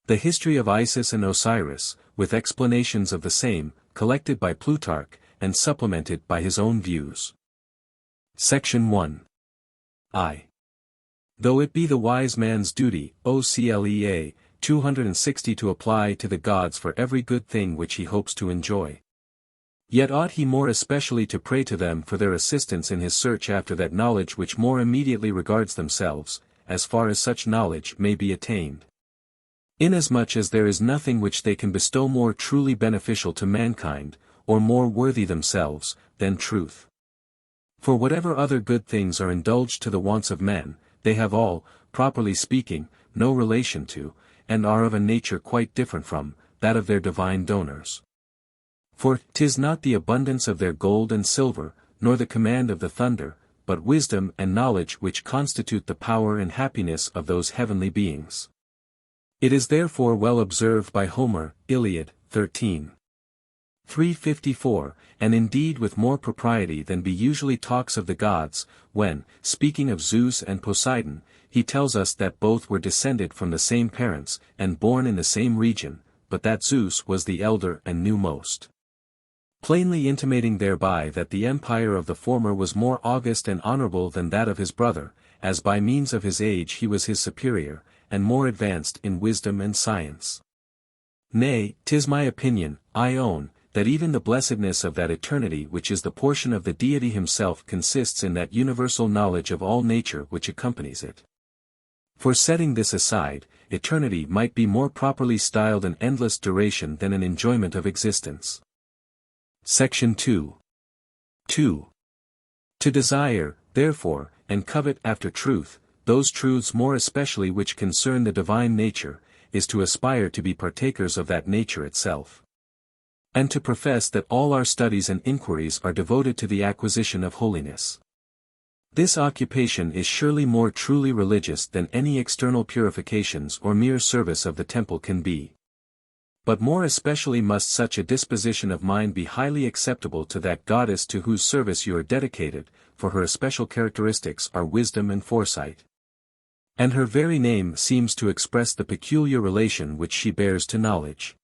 The history of Isis and Osiris, with explanations of the same, collected by Plutarch, and supplement it by his own views. Section 1. I. Though it be the wise man's duty, OCLEA, 260 to apply to the gods for every good thing which he hopes to enjoy. Yet ought he more especially to pray to them for their assistance in his search after that knowledge which more immediately regards themselves, as far as such knowledge may be attained. Inasmuch as there is nothing which they can bestow more truly beneficial to mankind, or more worthy themselves, than truth. For whatever other good things are indulged to the wants of men, they have all, properly speaking, no relation to, and are of a nature quite different from, that of their divine donors. For 'tis not the abundance of their gold and silver, nor the command of the thunder, but wisdom and knowledge which constitute the power and happiness of those heavenly beings. It is therefore well observed by Homer, Iliad, 13. 354, and indeed with more propriety than be usually talks of the gods, when, speaking of Zeus and Poseidon, he tells us that both were descended from the same parents, and born in the same region, but that Zeus was the elder and knew most. Plainly intimating thereby that the empire of the former was more august and honorable than that of his brother, as by means of his age he was his superior, and more advanced in wisdom and science. Nay, 'tis my opinion, I own, that even the blessedness of that eternity which is the portion of the deity himself consists in that universal knowledge of all nature which accompanies it. For setting this aside, eternity might be more properly styled an endless duration than an enjoyment of existence. Section 2. 2. To desire, therefore, and covet after truth, those truths more especially which concern the divine nature, is to aspire to be partakers of that nature itself. And to profess that all our studies and inquiries are devoted to the acquisition of holiness. This occupation is surely more truly religious than any external purifications or mere service of the temple can be. But more especially must such a disposition of mind be highly acceptable to that goddess to whose service you are dedicated, for her especial characteristics are wisdom and foresight. And her very name seems to express the peculiar relation which she bears to knowledge.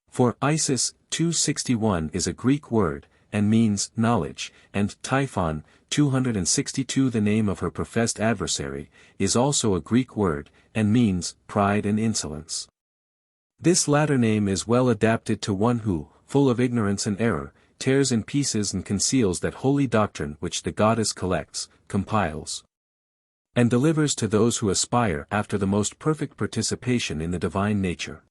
For Isis, 261 is a Greek word, and means knowledge, and Typhon, 262 the name of her professed adversary, is also a Greek word, and means pride and insolence. This latter name is well adapted to one who, full of ignorance and error, tears in pieces and conceals that holy doctrine which the goddess collects, compiles, and delivers to those who aspire after the most perfect participation in the divine nature.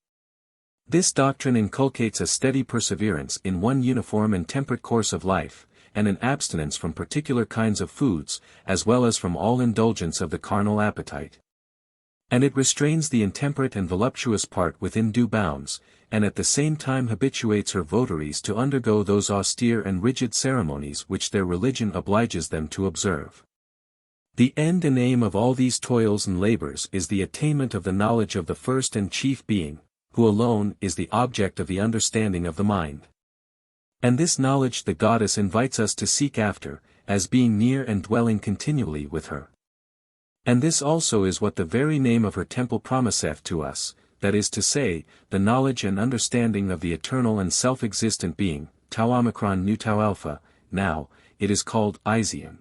This doctrine inculcates a steady perseverance in one uniform and temperate course of life, and an abstinence from particular kinds of foods, as well as from all indulgence of the carnal appetite. And it restrains the intemperate and voluptuous part within due bounds, and at the same time habituates her votaries to undergo those austere and rigid ceremonies which their religion obliges them to observe. The end and aim of all these toils and labors is the attainment of the knowledge of the first and chief being, who alone is the object of the understanding of the mind. And this knowledge the goddess invites us to seek after, as being near and dwelling continually with her. And this also is what the very name of her temple promiseth to us, that is to say, the knowledge and understanding of the eternal and self-existent being, Tau Omicron Nu Tau Alpha, now, it is called Isian.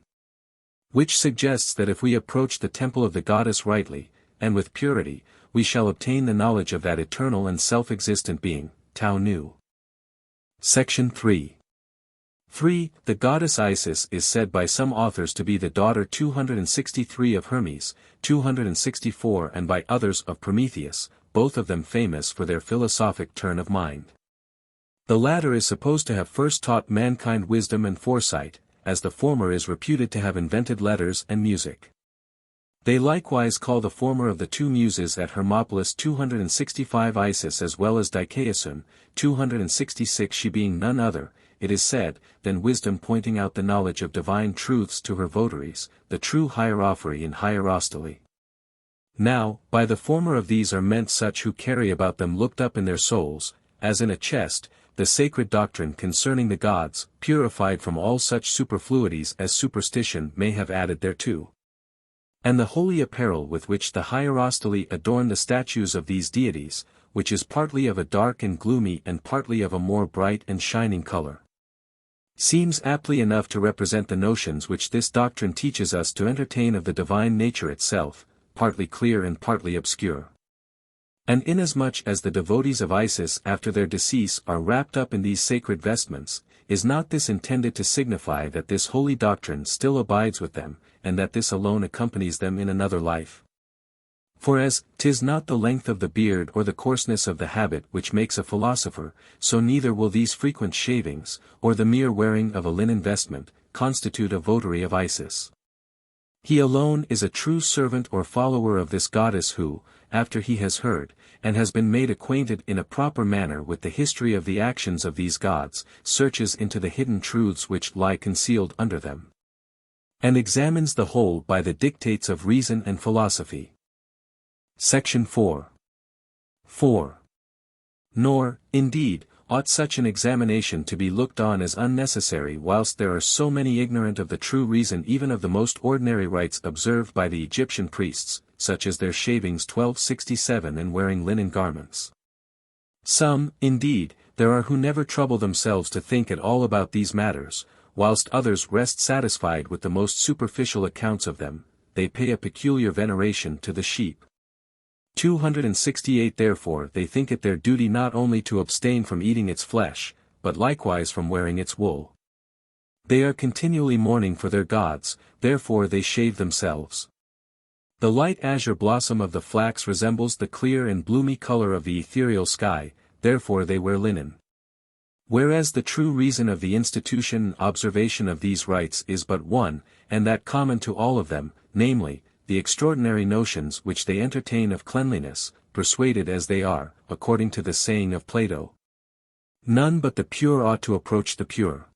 Which suggests that if we approach the temple of the goddess rightly, and with purity, we shall obtain the knowledge of that eternal and self-existent being, Tau Nu. Section 3. 3. The goddess Isis is said by some authors to be the daughter 263 of Hermes, 264 and by others of Prometheus, both of them famous for their philosophic turn of mind. The latter is supposed to have first taught mankind wisdom and foresight, as the former is reputed to have invented letters and music. They likewise call the former of the two muses at Hermopolis 265 Isis as well as Dikaeosun, 266 she being none other, it is said, than wisdom, pointing out the knowledge of divine truths to her votaries, the true hierophory in hierostyle. Now, by the former of these are meant such who carry about them looked up in their souls, as in a chest, the sacred doctrine concerning the gods, purified from all such superfluities as superstition may have added thereto. And the holy apparel with which the hierostyle adorn the statues of these deities, which is partly of a dark and gloomy and partly of a more bright and shining color. seems aptly enough to represent the notions which this doctrine teaches us to entertain of the divine nature itself, partly clear and partly obscure. And inasmuch as the devotees of Isis after their decease are wrapped up in these sacred vestments, is not this intended to signify that this holy doctrine still abides with them, and that this alone accompanies them in another life? For as 'tis not the length of the beard or the coarseness of the habit which makes a philosopher, so neither will these frequent shavings, or the mere wearing of a linen vestment, constitute a votary of Isis. He alone is a true servant or follower of this goddess who, after he has heard, and has been made acquainted in a proper manner with the history of the actions of these gods, searches into the hidden truths which lie concealed under them, and examines the whole by the dictates of reason and philosophy. Section 4. 4. Nor, indeed, ought such an examination to be looked on as unnecessary whilst there are so many ignorant of the true reason even of the most ordinary rites observed by the Egyptian priests, such as their shavings 1267 and wearing linen garments. Some, indeed, there are who never trouble themselves to think at all about these matters, whilst others rest satisfied with the most superficial accounts of them. They pay a peculiar veneration to the sheep. 268 Therefore they think it their duty not only to abstain from eating its flesh, but likewise from wearing its wool. They are continually mourning for their gods, therefore they shave themselves. The light azure blossom of the flax resembles the clear and bloomy color of the ethereal sky, therefore they wear linen. Whereas the true reason of the institution and observation of these rites is but one, and that common to all of them, namely, the extraordinary notions which they entertain of cleanliness, persuaded as they are, according to the saying of Plato, none but the pure ought to approach the pure.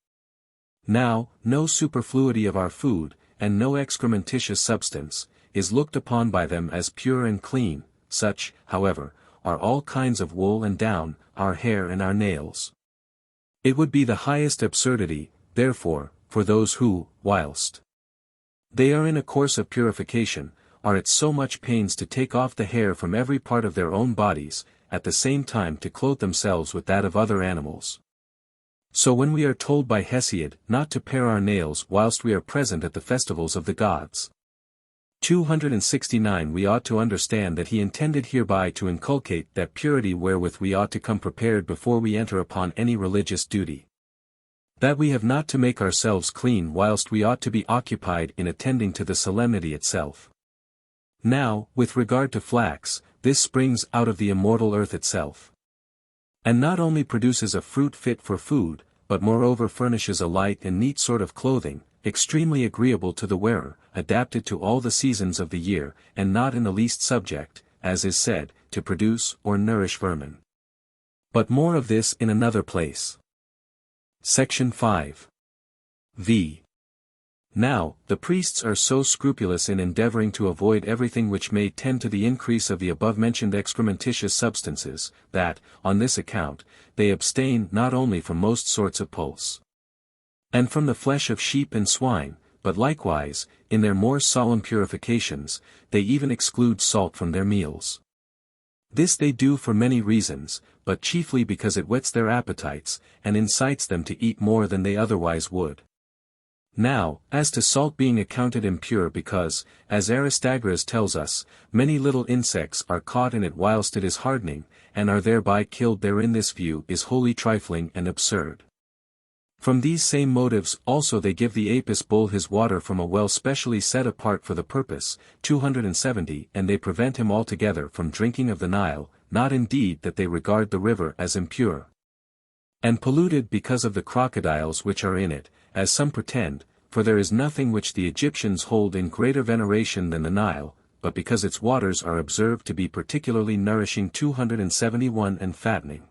Now, no superfluity of our food, and no excrementitious substance, is looked upon by them as pure and clean. Such, however, are all kinds of wool and down, our hair and our nails. It would be the highest absurdity, therefore, for those who, whilst they are in a course of purification, are at so much pains to take off the hair from every part of their own bodies, at the same time to clothe themselves with that of other animals. So when we are told by Hesiod not to pare our nails whilst we are present at the festivals of the gods, 269 we ought to understand that he intended hereby to inculcate that purity wherewith we ought to come prepared before we enter upon any religious duty. That we have not to make ourselves clean whilst we ought to be occupied in attending to the solemnity itself. Now, with regard to flax, this springs out of the immortal earth itself, and not only produces a fruit fit for food, but moreover furnishes a light and neat sort of clothing, extremely agreeable to the wearer, adapted to all the seasons of the year, and not in the least subject, as is said, to produce or nourish vermin. But more of this in another place. Section 5. V. Now, the priests are so scrupulous in endeavoring to avoid everything which may tend to the increase of the above-mentioned excrementitious substances, that, on this account, they abstain not only from most sorts of pulse, and from the flesh of sheep and swine, but likewise, in their more solemn purifications, they even exclude salt from their meals. This they do for many reasons, but chiefly because it whets their appetites, and incites them to eat more than they otherwise would. Now, as to salt being accounted impure because, as Aristagoras tells us, many little insects are caught in it whilst it is hardening, and are thereby killed therein, this view is wholly trifling and absurd. From these same motives also they give the Apis bull his water from a well specially set apart for the purpose, 270, and they prevent him altogether from drinking of the Nile, not indeed that they regard the river as impure and polluted because of the crocodiles which are in it, as some pretend, for there is nothing which the Egyptians hold in greater veneration than the Nile, but because its waters are observed to be particularly nourishing, 271, and fattening.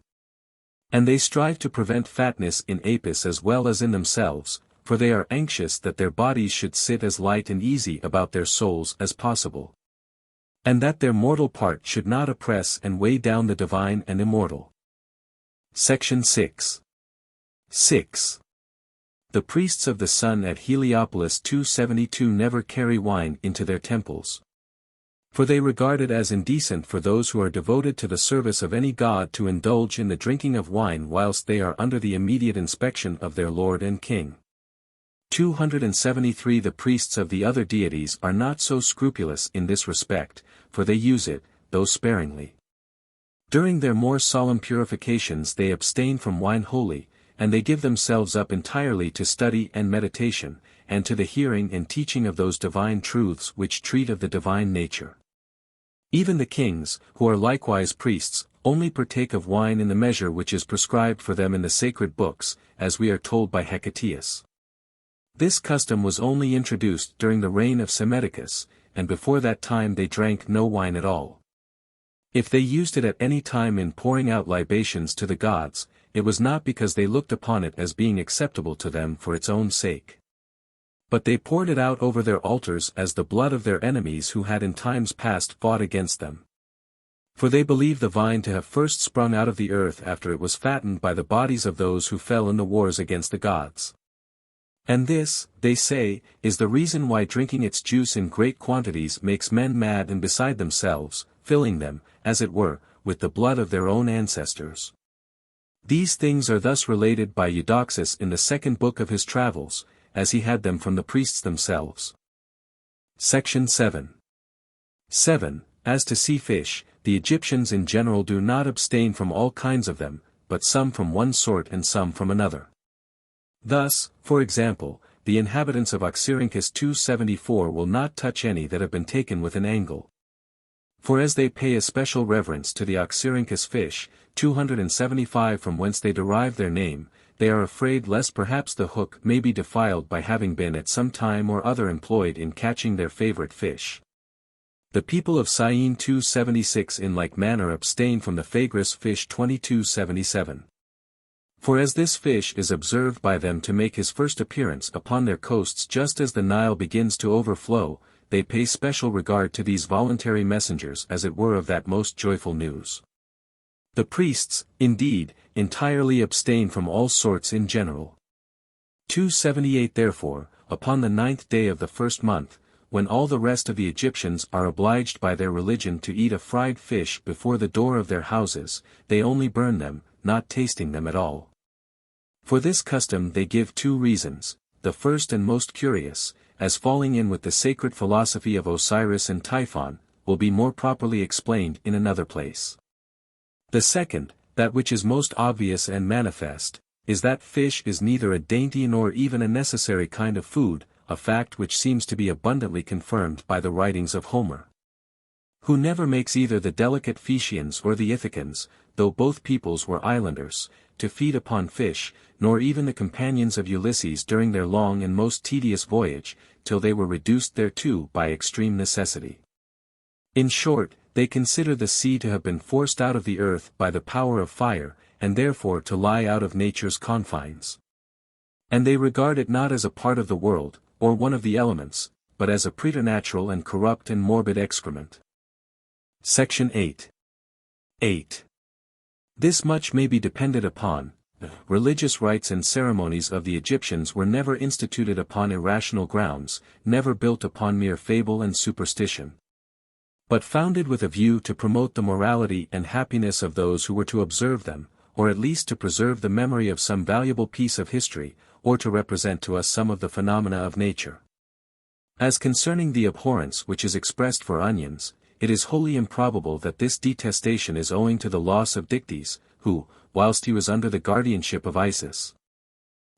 And they strive to prevent fatness in Apis as well as in themselves, for they are anxious that their bodies should sit as light and easy about their souls as possible, and that their mortal part should not oppress and weigh down the divine and immortal. Section 6. 6. The priests of the sun at Heliopolis 272 never carry wine into their temples. For they regard it as indecent for those who are devoted to the service of any god to indulge in the drinking of wine whilst they are under the immediate inspection of their lord and king. 273 The priests of the other deities are not so scrupulous in this respect, for they use it, though sparingly. During their more solemn purifications they abstain from wine wholly, and they give themselves up entirely to study and meditation, and to the hearing and teaching of those divine truths which treat of the divine nature. Even the kings, who are likewise priests, only partake of wine in the measure which is prescribed for them in the sacred books, as we are told by Hecataeus. This custom was only introduced during the reign of Psammetichus, and before that time they drank no wine at all. If they used it at any time in pouring out libations to the gods, it was not because they looked upon it as being acceptable to them for its own sake. But they poured it out over their altars as the blood of their enemies who had in times past fought against them. For they believe the vine to have first sprung out of the earth after it was fattened by the bodies of those who fell in the wars against the gods. And this, they say, is the reason why drinking its juice in great quantities makes men mad and beside themselves, filling them, as it were, with the blood of their own ancestors. These things are thus related by Eudoxus in the second book of his travels, as he had them from the priests themselves. Section 7. 7. As to sea fish, the Egyptians in general do not abstain from all kinds of them, but some from one sort and some from another. Thus, for example, the inhabitants of Oxyrhynchus 274 will not touch any that have been taken with an angle. For as they pay a special reverence to the Oxyrhynchus fish, 275 from whence they derive their name, they are afraid lest perhaps the hook may be defiled by having been at some time or other employed in catching their favorite fish. The people of Syene 276 in like manner abstain from the Phagris fish 2277. For as this fish is observed by them to make his first appearance upon their coasts just as the Nile begins to overflow, they pay special regard to these voluntary messengers as it were of that most joyful news. The priests, indeed, entirely abstain from all sorts in general. 278 Therefore, upon the 9th day of the first month, when all the rest of the Egyptians are obliged by their religion to eat a fried fish before the door of their houses, they only burn them, not tasting them at all. For this custom they give 2 reasons, the first and most curious, as falling in with the sacred philosophy of Osiris and Typhon, will be more properly explained in another place. The second, that which is most obvious and manifest, is that fish is neither a dainty nor even a necessary kind of food, a fact which seems to be abundantly confirmed by the writings of Homer, who never makes either the delicate Phaeacians or the Ithacans, though both peoples were islanders, to feed upon fish, nor even the companions of Ulysses during their long and most tedious voyage, till they were reduced thereto by extreme necessity. In short, they consider the sea to have been forced out of the earth by the power of fire, and therefore to lie out of nature's confines. And they regard it not as a part of the world, or one of the elements, but as a preternatural and corrupt and morbid excrement. Section 8. 8. This much may be depended upon. The religious rites and ceremonies of the Egyptians were never instituted upon irrational grounds, never built upon mere fable and superstition, but founded with a view to promote the morality and happiness of those who were to observe them, or at least to preserve the memory of some valuable piece of history, or to represent to us some of the phenomena of nature. As concerning the abhorrence which is expressed for onions, it is wholly improbable that this detestation is owing to the loss of Dictys, who, whilst he was under the guardianship of Isis,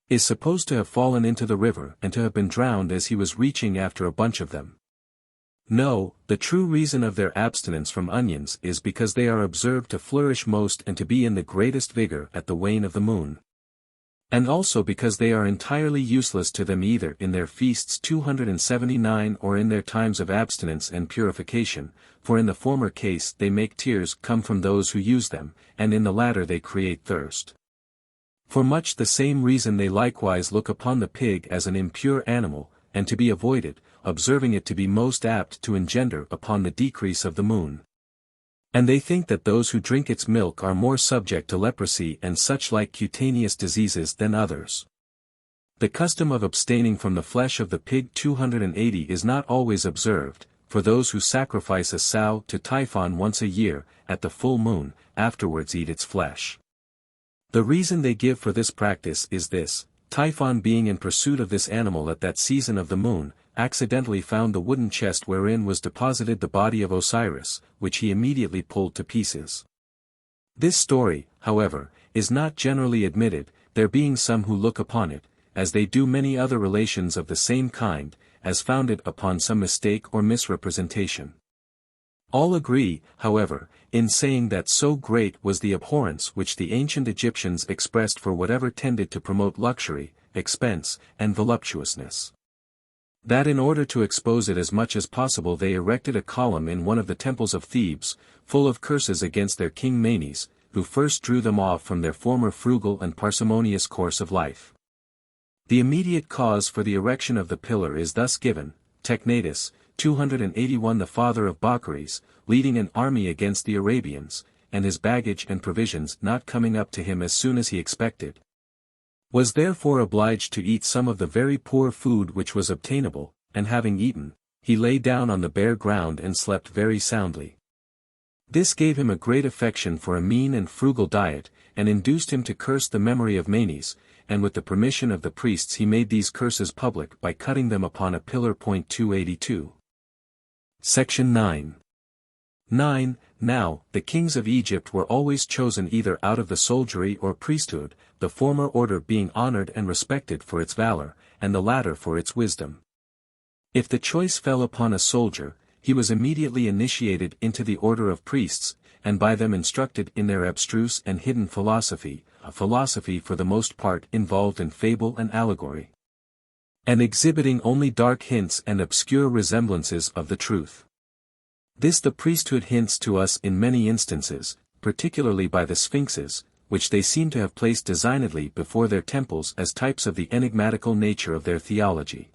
is supposed to have fallen into the river and to have been drowned as he was reaching after a bunch of them. No, the true reason of their abstinence from onions is because they are observed to flourish most and to be in the greatest vigor at the wane of the moon. And also because they are entirely useless to them either in their feasts 279 or in their times of abstinence and purification, for in the former case they make tears come from those who use them, and in the latter they create thirst. For much the same reason they likewise look upon the pig as an impure animal, and to be avoided, observing it to be most apt to engender upon the decrease of the moon. And they think that those who drink its milk are more subject to leprosy and such like cutaneous diseases than others. The custom of abstaining from the flesh of the pig 280 is not always observed, for those who sacrifice a sow to Typhon once a year, at the full moon, afterwards eat its flesh. The reason they give for this practice is this: Typhon, being in pursuit of this animal at that season of the moon, accidentally found the wooden chest wherein was deposited the body of Osiris, which he immediately pulled to pieces. This story, however, is not generally admitted, there being some who look upon it, as they do many other relations of the same kind, as founded upon some mistake or misrepresentation. All agree, however, in saying that so great was the abhorrence which the ancient Egyptians expressed for whatever tended to promote luxury, expense, and voluptuousness, that in order to expose it as much as possible they erected a column in one of the temples of Thebes, full of curses against their king Manes, who first drew them off from their former frugal and parsimonious course of life. The immediate cause for the erection of the pillar is thus given: Technatus, 281, the father of Bacchares, leading an army against the Arabians, and his baggage and provisions not coming up to him as soon as he expected, was therefore obliged to eat some of the very poor food which was obtainable, and having eaten, he lay down on the bare ground and slept very soundly. This gave him a great affection for a mean and frugal diet, and induced him to curse the memory of Manes, and with the permission of the priests he made these curses public by cutting them upon a pillar. 282. Section 9. 9. Now, the kings of Egypt were always chosen either out of the soldiery or priesthood, the former order being honored and respected for its valor, and the latter for its wisdom. If the choice fell upon a soldier, he was immediately initiated into the order of priests, and by them instructed in their abstruse and hidden philosophy, a philosophy for the most part involved in fable and allegory, and exhibiting only dark hints and obscure resemblances of the truth. This the priesthood hints to us in many instances, particularly by the sphinxes, which they seem to have placed designedly before their temples as types of the enigmatical nature of their theology.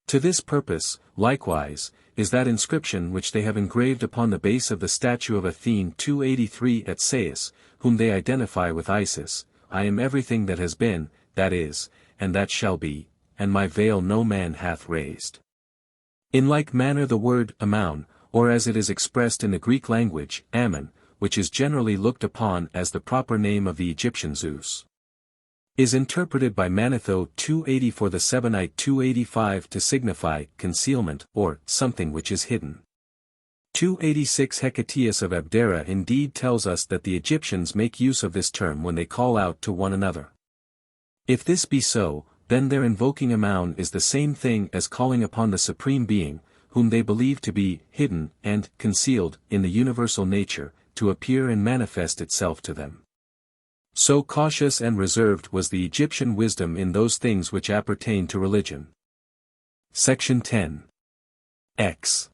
To this purpose, likewise, is that inscription which they have engraved upon the base of the statue of Athene 283 at Sais, whom they identify with Isis: I am everything that has been, that is, and that shall be, and my veil no man hath raised. In like manner the word Ammon, or as it is expressed in the Greek language, Ammon, which is generally looked upon as the proper name of the Egyptian Zeus, is interpreted by Manetho 284 the Sebonite 285 to signify concealment, or something which is hidden. 286 Hecataeus of Abdera indeed tells us that the Egyptians make use of this term when they call out to one another. If this be so, then their invoking Ammon is the same thing as calling upon the Supreme Being, whom they believe to be hidden and concealed in the universal nature, to appear and manifest itself to them. So cautious and reserved was the Egyptian wisdom in those things which appertain to religion. Section 10. X.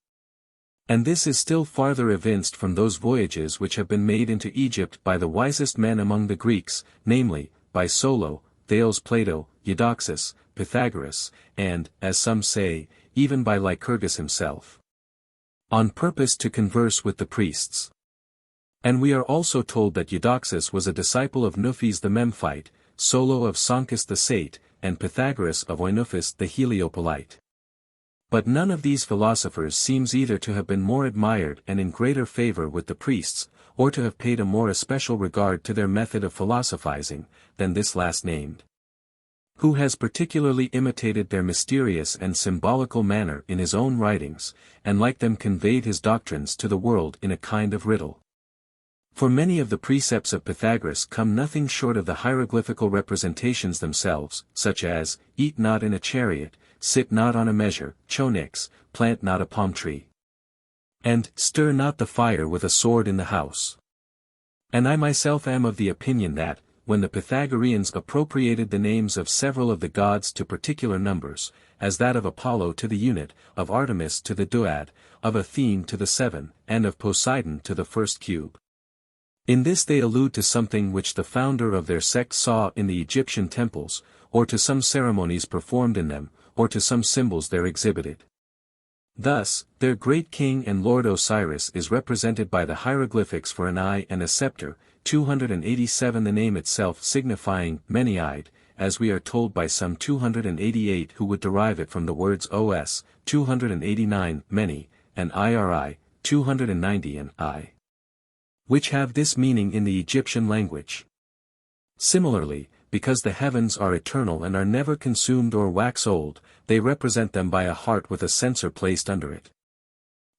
And this is still farther evinced from those voyages which have been made into Egypt by the wisest men among the Greeks, namely, by Solo, Thales, Plato, Eudoxus, Pythagoras, and, as some say, even by Lycurgus himself, on purpose to converse with the priests. And we are also told that Eudoxus was a disciple of Nuphes the Memphite, Solo of Sonchus the Sate, and Pythagoras of Oenophus the Heliopolite. But none of these philosophers seems either to have been more admired and in greater favor with the priests, or to have paid a more especial regard to their method of philosophizing, than this last named, who has particularly imitated their mysterious and symbolical manner in his own writings, and like them conveyed his doctrines to the world in a kind of riddle. For many of the precepts of Pythagoras come nothing short of the hieroglyphical representations themselves, such as, eat not in a chariot, sit not on a measure, chonix, plant not a palm tree, and stir not the fire with a sword in the house. And I myself am of the opinion that, when the Pythagoreans appropriated the names of several of the gods to particular numbers, as that of Apollo to the unit, of Artemis to the duad, of Athene to the 7, and of Poseidon to the first cube, in this they allude to something which the founder of their sect saw in the Egyptian temples, or to some ceremonies performed in them, or to some symbols there exhibited. Thus, their great king and lord Osiris is represented by the hieroglyphics for an eye and a scepter, 287 the name itself signifying many-eyed, as we are told by some 288 who would derive it from the words os, 289 many, and Iri, 290 and I, which have this meaning in the Egyptian language. Similarly, because the heavens are eternal and are never consumed or wax old, they represent them by a heart with a censer placed under it.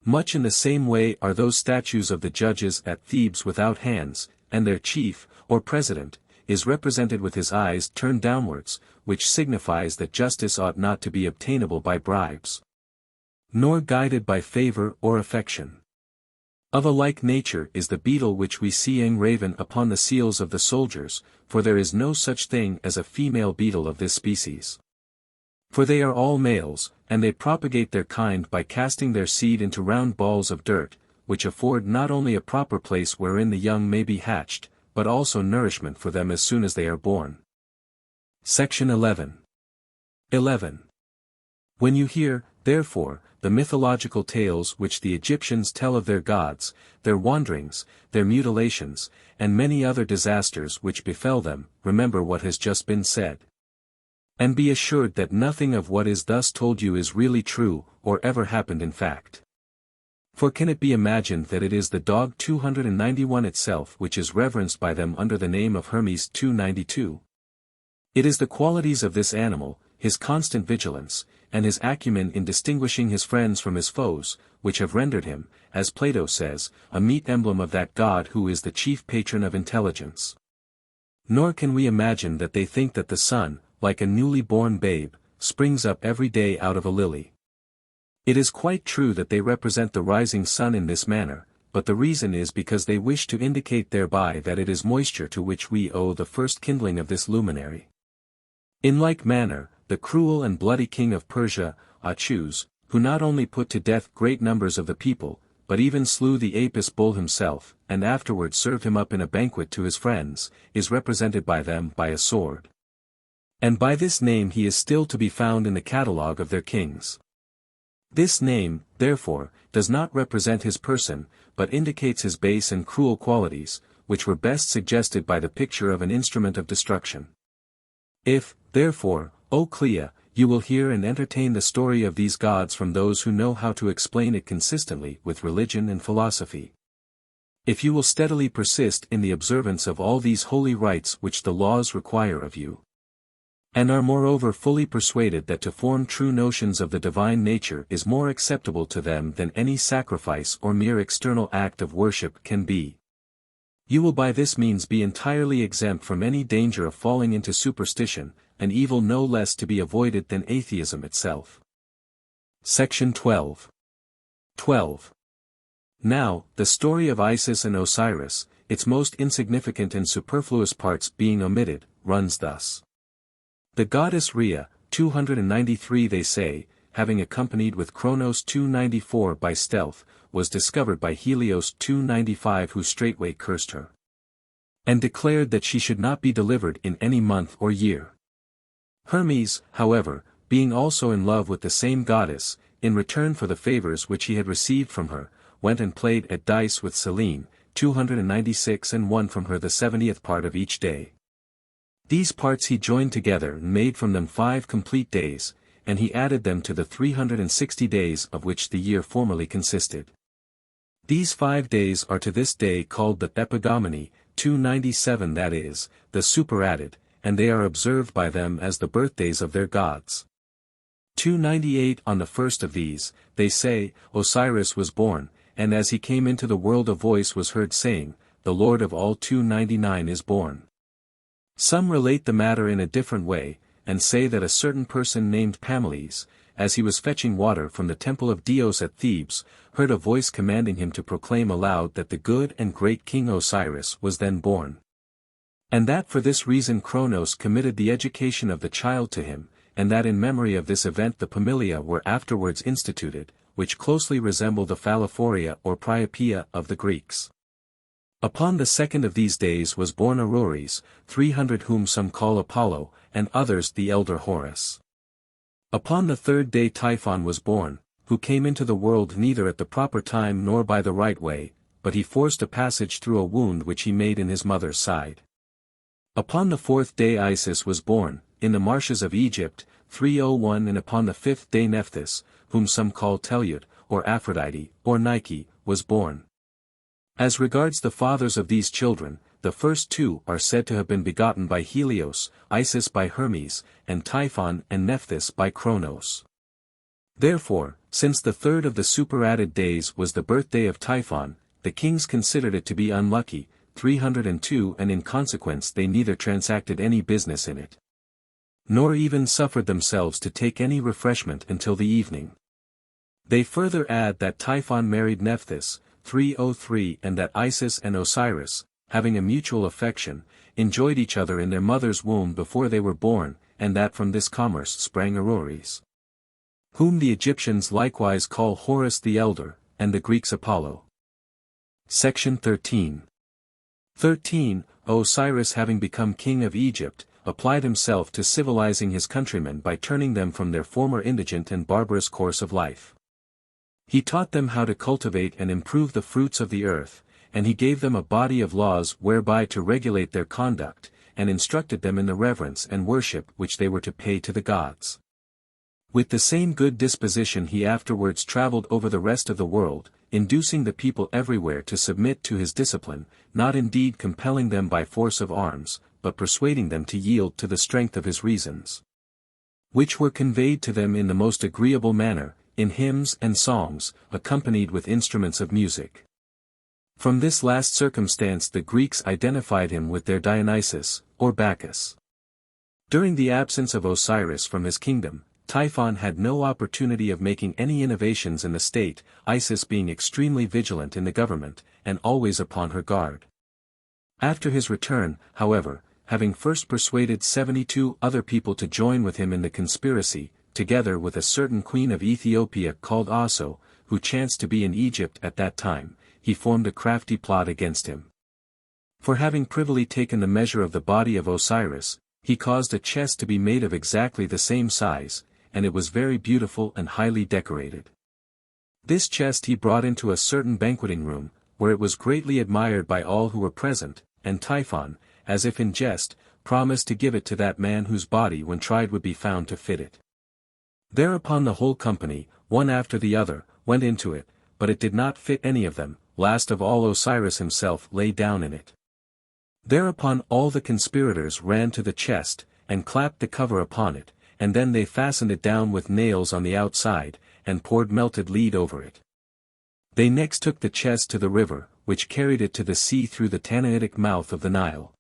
Much in the same way are those statues of the judges at Thebes without hands, and their chief, or president, is represented with his eyes turned downwards, which signifies that justice ought not to be obtainable by bribes, nor guided by favor or affection. Of a like nature is the beetle which we see engraven upon the seals of the soldiers, for there is no such thing as a female beetle of this species. For they are all males, and they propagate their kind by casting their seed into round balls of dirt, which afford not only a proper place wherein the young may be hatched, but also nourishment for them as soon as they are born. Section 11. 11. When you hear, therefore, the mythological tales which the Egyptians tell of their gods, their wanderings, their mutilations, and many other disasters which befell them, remember what has just been said. And be assured that nothing of what is thus told you is really true, or ever happened in fact. For can it be imagined that it is the dog 291 itself which is reverenced by them under the name of Hermes 292? It is the qualities of this animal, his constant vigilance, and his acumen in distinguishing his friends from his foes, which have rendered him, as Plato says, a meet emblem of that God who is the chief patron of intelligence. Nor can we imagine that they think that the sun, like a newly born babe, springs up every day out of a lily. It is quite true that they represent the rising sun in this manner, but the reason is because they wish to indicate thereby that it is moisture to which we owe the first kindling of this luminary. In like manner, the cruel and bloody king of Persia, Ahsus, who not only put to death great numbers of the people, but even slew the Apis bull himself, and afterwards served him up in a banquet to his friends, is represented by them by a sword. And by this name he is still to be found in the catalogue of their kings. This name, therefore, does not represent his person, but indicates his base and cruel qualities, which were best suggested by the picture of an instrument of destruction. If, therefore, O Clea, you will hear and entertain the story of these gods from those who know how to explain it consistently with religion and philosophy. If you will steadily persist in the observance of all these holy rites which the laws require of you, and are moreover fully persuaded that to form true notions of the divine nature is more acceptable to them than any sacrifice or mere external act of worship can be, you will by this means be entirely exempt from any danger of falling into superstition, an evil no less to be avoided than atheism itself. Section 12. 12. Now, the story of Isis and Osiris, its most insignificant and superfluous parts being omitted, runs thus. The goddess Rhea, 293 they say, having accompanied with Kronos 294 by stealth, was discovered by Helios 295 who straightway cursed her, and declared that she should not be delivered in any month or year. Hermes, however, being also in love with the same goddess, in return for the favors which he had received from her, went and played at dice with Selene, 296 and won from her the 70th part of each day. These parts he joined together and made from them 5 complete days, and he added them to the 360 days of which the year formerly consisted. These 5 days are to this day called the Epigomeny, 297 that is, the superadded, and they are observed by them as the birthdays of their gods. 298 on the first of these, they say, Osiris was born, and as he came into the world a voice was heard saying, the Lord of all 299 is born. Some relate the matter in a different way, and say that a certain person named Pamales, as he was fetching water from the temple of Dios at Thebes, heard a voice commanding him to proclaim aloud that the good and great King Osiris was then born. And that for this reason Kronos committed the education of the child to him, and that in memory of this event the Pamilia were afterwards instituted, which closely resemble the Phallophoria or Priapia of the Greeks. Upon the second of these days was born Aurores, 300 whom some call Apollo, and others the elder Horus. Upon the third day Typhon was born, who came into the world neither at the proper time nor by the right way, but he forced a passage through a wound which he made in his mother's side. Upon the 4th day Isis was born, in the marshes of Egypt, 301 and upon the 5th day Nephthys, whom some call Teliud, or Aphrodite, or Nike, was born. As regards the fathers of these children, the first two are said to have been begotten by Helios, Isis by Hermes, and Typhon and Nephthys by Kronos. Therefore, since the third of the superadded days was the birthday of Typhon, the kings considered it to be unlucky, 302, and in consequence they neither transacted any business in it, nor even suffered themselves to take any refreshment until the evening. They further add that Typhon married Nephthys, 303, and that Isis and Osiris, having a mutual affection, enjoyed each other in their mother's womb before they were born, and that from this commerce sprang Horus, whom the Egyptians likewise call Horus the Elder, and the Greeks Apollo. Section 13. 13. Osiris, having become king of Egypt, applied himself to civilizing his countrymen by turning them from their former indigent and barbarous course of life. He taught them how to cultivate and improve the fruits of the earth, and he gave them a body of laws whereby to regulate their conduct, and instructed them in the reverence and worship which they were to pay to the gods. With the same good disposition he afterwards travelled over the rest of the world, inducing the people everywhere to submit to his discipline, not indeed compelling them by force of arms, but persuading them to yield to the strength of his reasons, which were conveyed to them in the most agreeable manner, in hymns and songs, accompanied with instruments of music. From this last circumstance the Greeks identified him with their Dionysus, or Bacchus. During the absence of Osiris from his kingdom, Typhon had no opportunity of making any innovations in the state, Isis being extremely vigilant in the government, and always upon her guard. After his return, however, having first persuaded 72 other people to join with him in the conspiracy, together with a certain queen of Ethiopia called Aso, who chanced to be in Egypt at that time, he formed a crafty plot against him. For having privily taken the measure of the body of Osiris, he caused a chest to be made of exactly the same size, and it was very beautiful and highly decorated. This chest he brought into a certain banqueting room, where it was greatly admired by all who were present, and Typhon, as if in jest, promised to give it to that man whose body when tried would be found to fit it. Thereupon the whole company, one after the other, went into it, but it did not fit any of them, last of all Osiris himself lay down in it. Thereupon all the conspirators ran to the chest, and clapped the cover upon it, and then they fastened it down with nails on the outside, and poured melted lead over it. They next took the chest to the river, which carried it to the sea through the Tanaitic mouth of the Nile.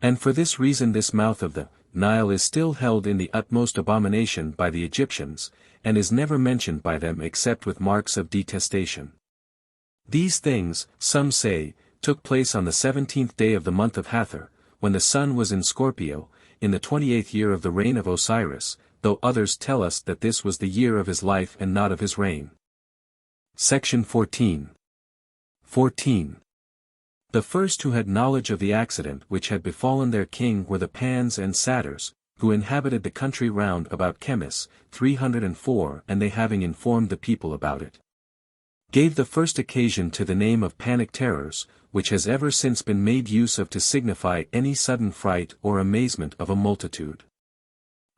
And for this reason this mouth of the Nile is still held in the utmost abomination by the Egyptians, and is never mentioned by them except with marks of detestation. These things, some say, took place on the 17th day of the month of Hathor, when the sun was in Scorpio, in the 28th year of the reign of Osiris, though others tell us that this was the year of his life and not of his reign. Section 14. 14. The first who had knowledge of the accident which had befallen their king were the Pans and Satyrs, who inhabited the country round about Chemis, 304, and they having informed the people about it, gave the first occasion to the name of panic terrors, which has ever since been made use of to signify any sudden fright or amazement of a multitude.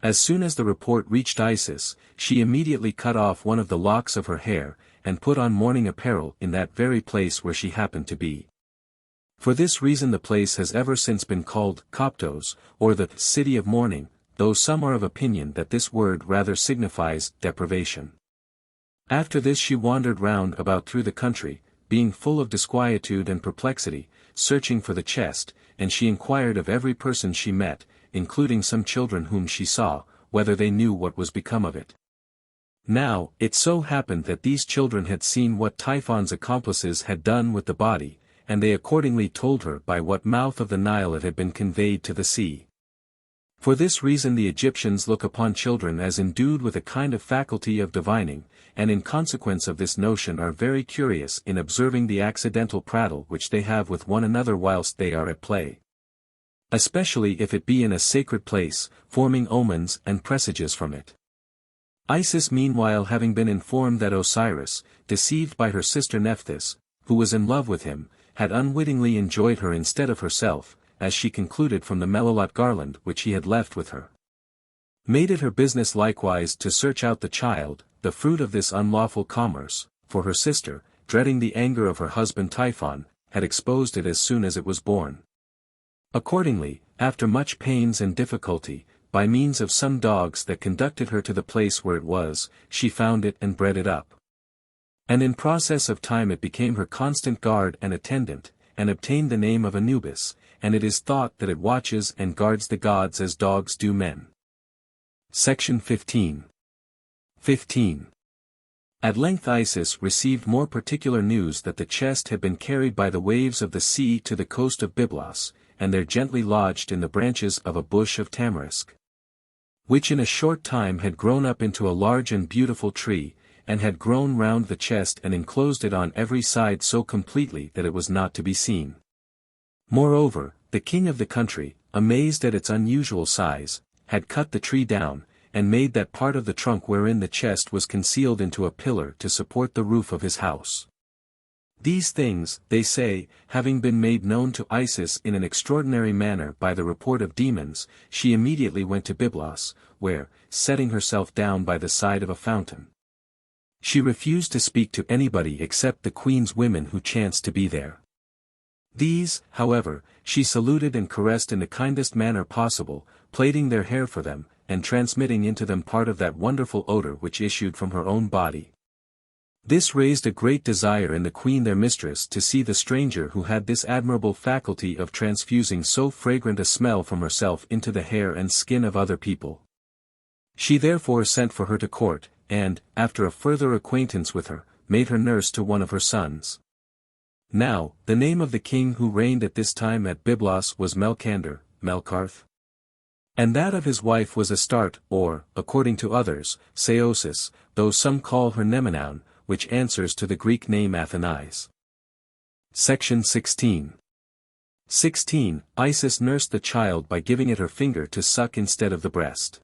As soon as the report reached Isis, she immediately cut off one of the locks of her hair, and put on mourning apparel in that very place where she happened to be. For this reason the place has ever since been called Koptos, or the city of mourning, though some are of opinion that this word rather signifies deprivation. After this she wandered round about through the country, being full of disquietude and perplexity, searching for the chest, and she inquired of every person she met, including some children whom she saw, whether they knew what was become of it. Now, it so happened that these children had seen what Typhon's accomplices had done with the body, and they accordingly told her by what mouth of the Nile it had been conveyed to the sea. For this reason the Egyptians look upon children as endued with a kind of faculty of divining, and in consequence of this notion are very curious in observing the accidental prattle which they have with one another whilst they are at play. Especially if it be in a sacred place, forming omens and presages from it. Isis meanwhile having been informed that Osiris, deceived by her sister Nephthys, who was in love with him, had unwittingly enjoyed her instead of herself, as she concluded from the melilot garland which he had left with her. made it her business likewise to search out the child, the fruit of this unlawful commerce, for her sister, dreading the anger of her husband Typhon, had exposed it as soon as it was born. Accordingly, after much pains and difficulty, by means of some dogs that conducted her to the place where it was, she found it and bred it up. And in process of time it became her constant guard and attendant, and obtained the name of Anubis, and it is thought that it watches and guards the gods as dogs do men. Section 15. 15. At length Isis received more particular news that the chest had been carried by the waves of the sea to the coast of Byblos, and there gently lodged in the branches of a bush of tamarisk, which in a short time had grown up into a large and beautiful tree, and had grown round the chest and enclosed it on every side so completely that it was not to be seen. Moreover, the king of the country, amazed at its unusual size, had cut the tree down, and made that part of the trunk wherein the chest was concealed into a pillar to support the roof of his house. These things, they say, having been made known to Isis in an extraordinary manner by the report of demons, she immediately went to Byblos, where, setting herself down by the side of a fountain, she refused to speak to anybody except the queen's women who chanced to be there. These, however, she saluted and caressed in the kindest manner possible, plaiting their hair for them, and transmitting into them part of that wonderful odor which issued from her own body. This raised a great desire in the queen their mistress to see the stranger who had this admirable faculty of transfusing so fragrant a smell from herself into the hair and skin of other people. She therefore sent for her to court, and, after a further acquaintance with her, made her nurse to one of her sons. Now, the name of the king who reigned at this time at Byblos was Melcander, Melkarth. And that of his wife was Astarte, or, according to others, Seosis, though some call her Nemenon, which answers to the Greek name Athenais. Section 16. 16. Isis nursed the child by giving it her finger to suck instead of the breast.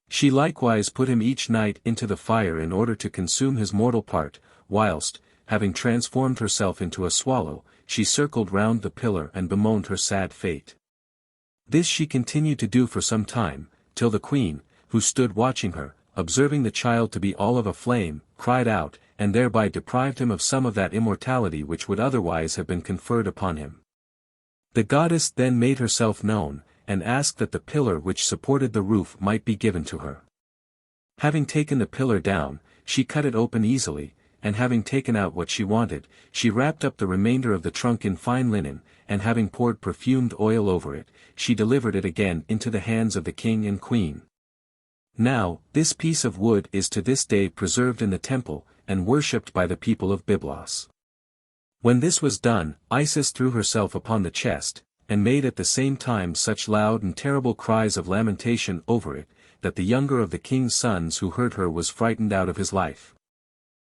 She likewise put him each night into the fire in order to consume his mortal part, whilst, having transformed herself into a swallow, she circled round the pillar and bemoaned her sad fate. This she continued to do for some time, till the queen, who stood watching her, observing the child to be all of a flame, cried out, and thereby deprived him of some of that immortality which would otherwise have been conferred upon him. The goddess then made herself known, and asked that the pillar which supported the roof might be given to her. Having taken the pillar down, she cut it open easily, and having taken out what she wanted, she wrapped up the remainder of the trunk in fine linen, and having poured perfumed oil over it, she delivered it again into the hands of the king and queen. Now, this piece of wood is to this day preserved in the temple, and worshipped by the people of Byblos. When this was done, Isis threw herself upon the chest, and made at the same time such loud and terrible cries of lamentation over it, that the younger of the king's sons who heard her was frightened out of his life.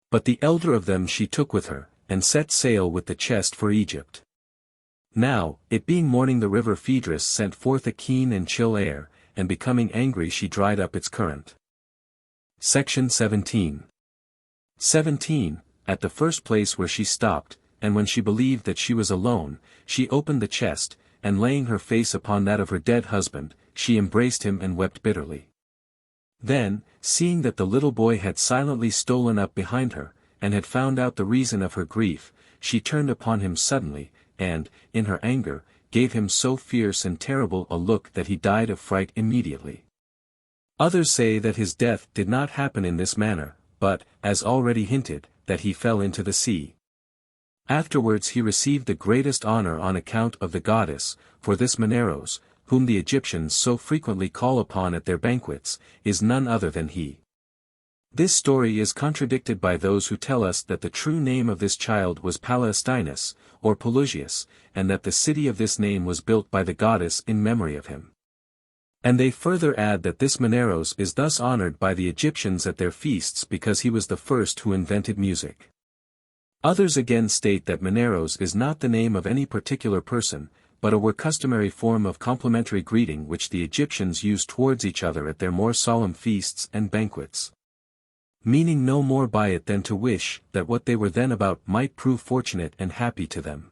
But the elder of them she took with her, and set sail with the chest for Egypt. Now, it being morning the river Phaedrus sent forth a keen and chill air, and becoming angry she dried up its current. Section 17. 17. At the first place where she stopped, and when she believed that she was alone, she opened the chest, and laying her face upon that of her dead husband, she embraced him and wept bitterly. Then, seeing that the little boy had silently stolen up behind her, and had found out the reason of her grief, she turned upon him suddenly, and, in her anger, gave him so fierce and terrible a look that he died of fright immediately. Others say that his death did not happen in this manner, but, as already hinted, that he fell into the sea. Afterwards he received the greatest honor on account of the goddess, for this Maneros, whom the Egyptians so frequently call upon at their banquets, is none other than he. This story is contradicted by those who tell us that the true name of this child was Palestinus, or Pelusius, and that the city of this name was built by the goddess in memory of him. And they further add that this Maneros is thus honored by the Egyptians at their feasts because he was the first who invented music. Others again state that Maneros is not the name of any particular person, but a customary form of complimentary greeting which the Egyptians used towards each other at their more solemn feasts and banquets, meaning no more by it than to wish that what they were then about might prove fortunate and happy to them.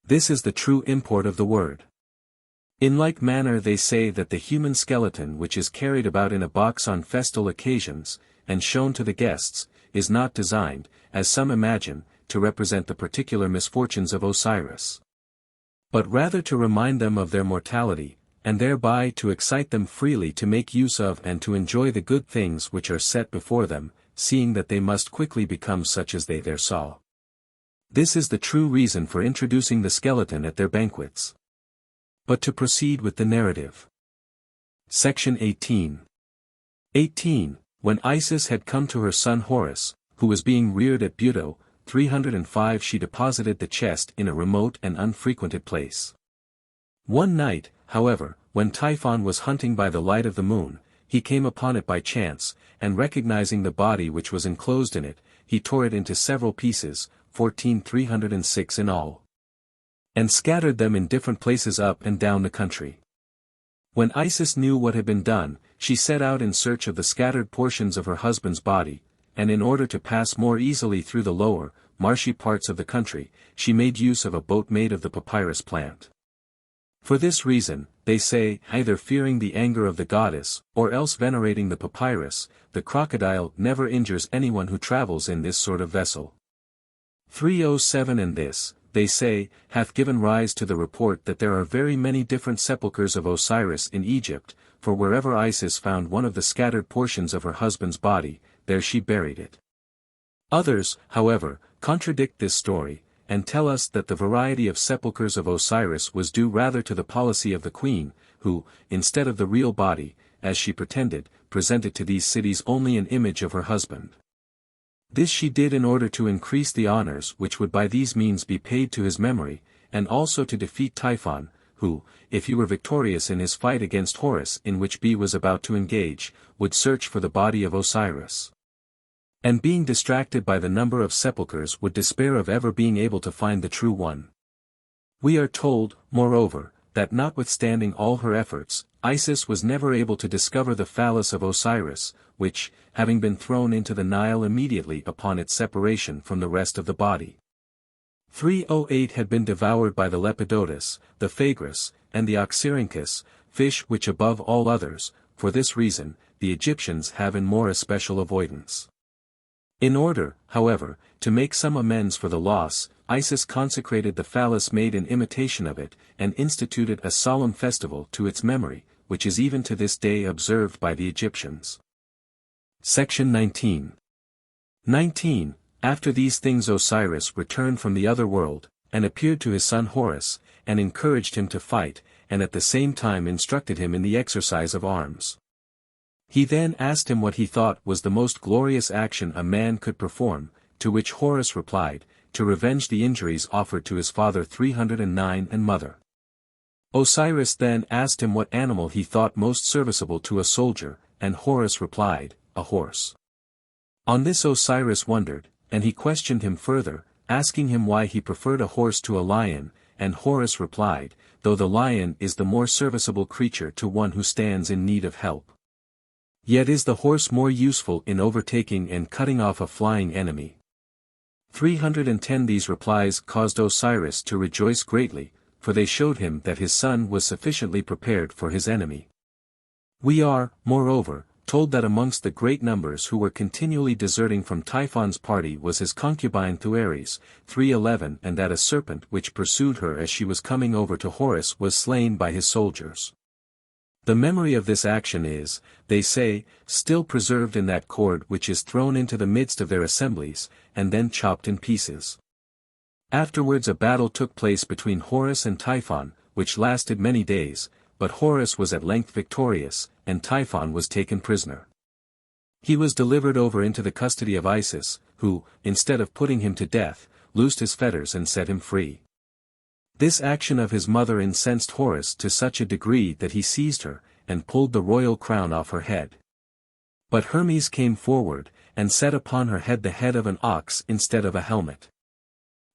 This is the true import of the word. In like manner they say that the human skeleton which is carried about in a box on festal occasions, and shown to the guests, is not designed, as some imagine, to represent the particular misfortunes of Osiris, but rather to remind them of their mortality, and thereby to excite them freely to make use of and to enjoy the good things which are set before them, seeing that they must quickly become such as they there saw. This is the true reason for introducing the skeleton at their banquets. But to proceed with the narrative. Section 18. 18. When Isis had come to her son Horus, who was being reared at Buto, 305 she deposited the chest in a remote and unfrequented place. One night, however, when Typhon was hunting by the light of the moon, he came upon it by chance, and recognizing the body which was enclosed in it, he tore it into several pieces, 306 in all, and scattered them in different places up and down the country. When Isis knew what had been done, she set out in search of the scattered portions of her husband's body, and in order to pass more easily through the lower, marshy parts of the country, she made use of a boat made of the papyrus plant. For this reason, they say, either fearing the anger of the goddess, or else venerating the papyrus, the crocodile never injures anyone who travels in this sort of vessel. 307 And this, they say, hath given rise to the report that there are very many different sepulchres of Osiris in Egypt, for wherever Isis found one of the scattered portions of her husband's body, there she buried it. Others, however, contradict this story, and tell us that the variety of sepulchres of Osiris was due rather to the policy of the queen, who, instead of the real body, as she pretended, presented to these cities only an image of her husband. This she did in order to increase the honors which would by these means be paid to his memory, and also to defeat Typhon, who, if he were victorious in his fight against Horus in which Be was about to engage, would search for the body of Osiris, and being distracted by the number of sepulchres would despair of ever being able to find the true one. We are told, moreover, that notwithstanding all her efforts, Isis was never able to discover the phallus of Osiris, which, having been thrown into the Nile immediately upon its separation from the rest of the body, 308 had been devoured by the Lepidotus, the Phagris, and the Oxyrhynchus, fish which above all others, for this reason, the Egyptians have in more especial avoidance. In order, however, to make some amends for the loss, Isis consecrated the phallus made in imitation of it, and instituted a solemn festival to its memory, which is even to this day observed by the Egyptians. Section 19. 19. After these things Osiris returned from the other world, and appeared to his son Horus, and encouraged him to fight, and at the same time instructed him in the exercise of arms. He then asked him what he thought was the most glorious action a man could perform, to which Horus replied, to revenge the injuries offered to his father 309 and mother. Osiris then asked him what animal he thought most serviceable to a soldier, and Horus replied, a horse. On this Osiris wondered, and he questioned him further, asking him why he preferred a horse to a lion, and Horus replied, though the lion is the more serviceable creature to one who stands in need of help, yet is the horse more useful in overtaking and cutting off a flying enemy. 310 These replies caused Osiris to rejoice greatly, for they showed him that his son was sufficiently prepared for his enemy. We are, moreover, told that amongst the great numbers who were continually deserting from Typhon's party was his concubine Thuaris, 311 and that a serpent which pursued her as she was coming over to Horus was slain by his soldiers. The memory of this action is, they say, still preserved in that cord which is thrown into the midst of their assemblies, and then chopped in pieces. Afterwards a battle took place between Horus and Typhon, which lasted many days, but Horus was at length victorious, and Typhon was taken prisoner. He was delivered over into the custody of Isis, who, instead of putting him to death, loosed his fetters and set him free. This action of his mother incensed Horus to such a degree that he seized her, and pulled the royal crown off her head. But Hermes came forward, and set upon her head the head of an ox instead of a helmet.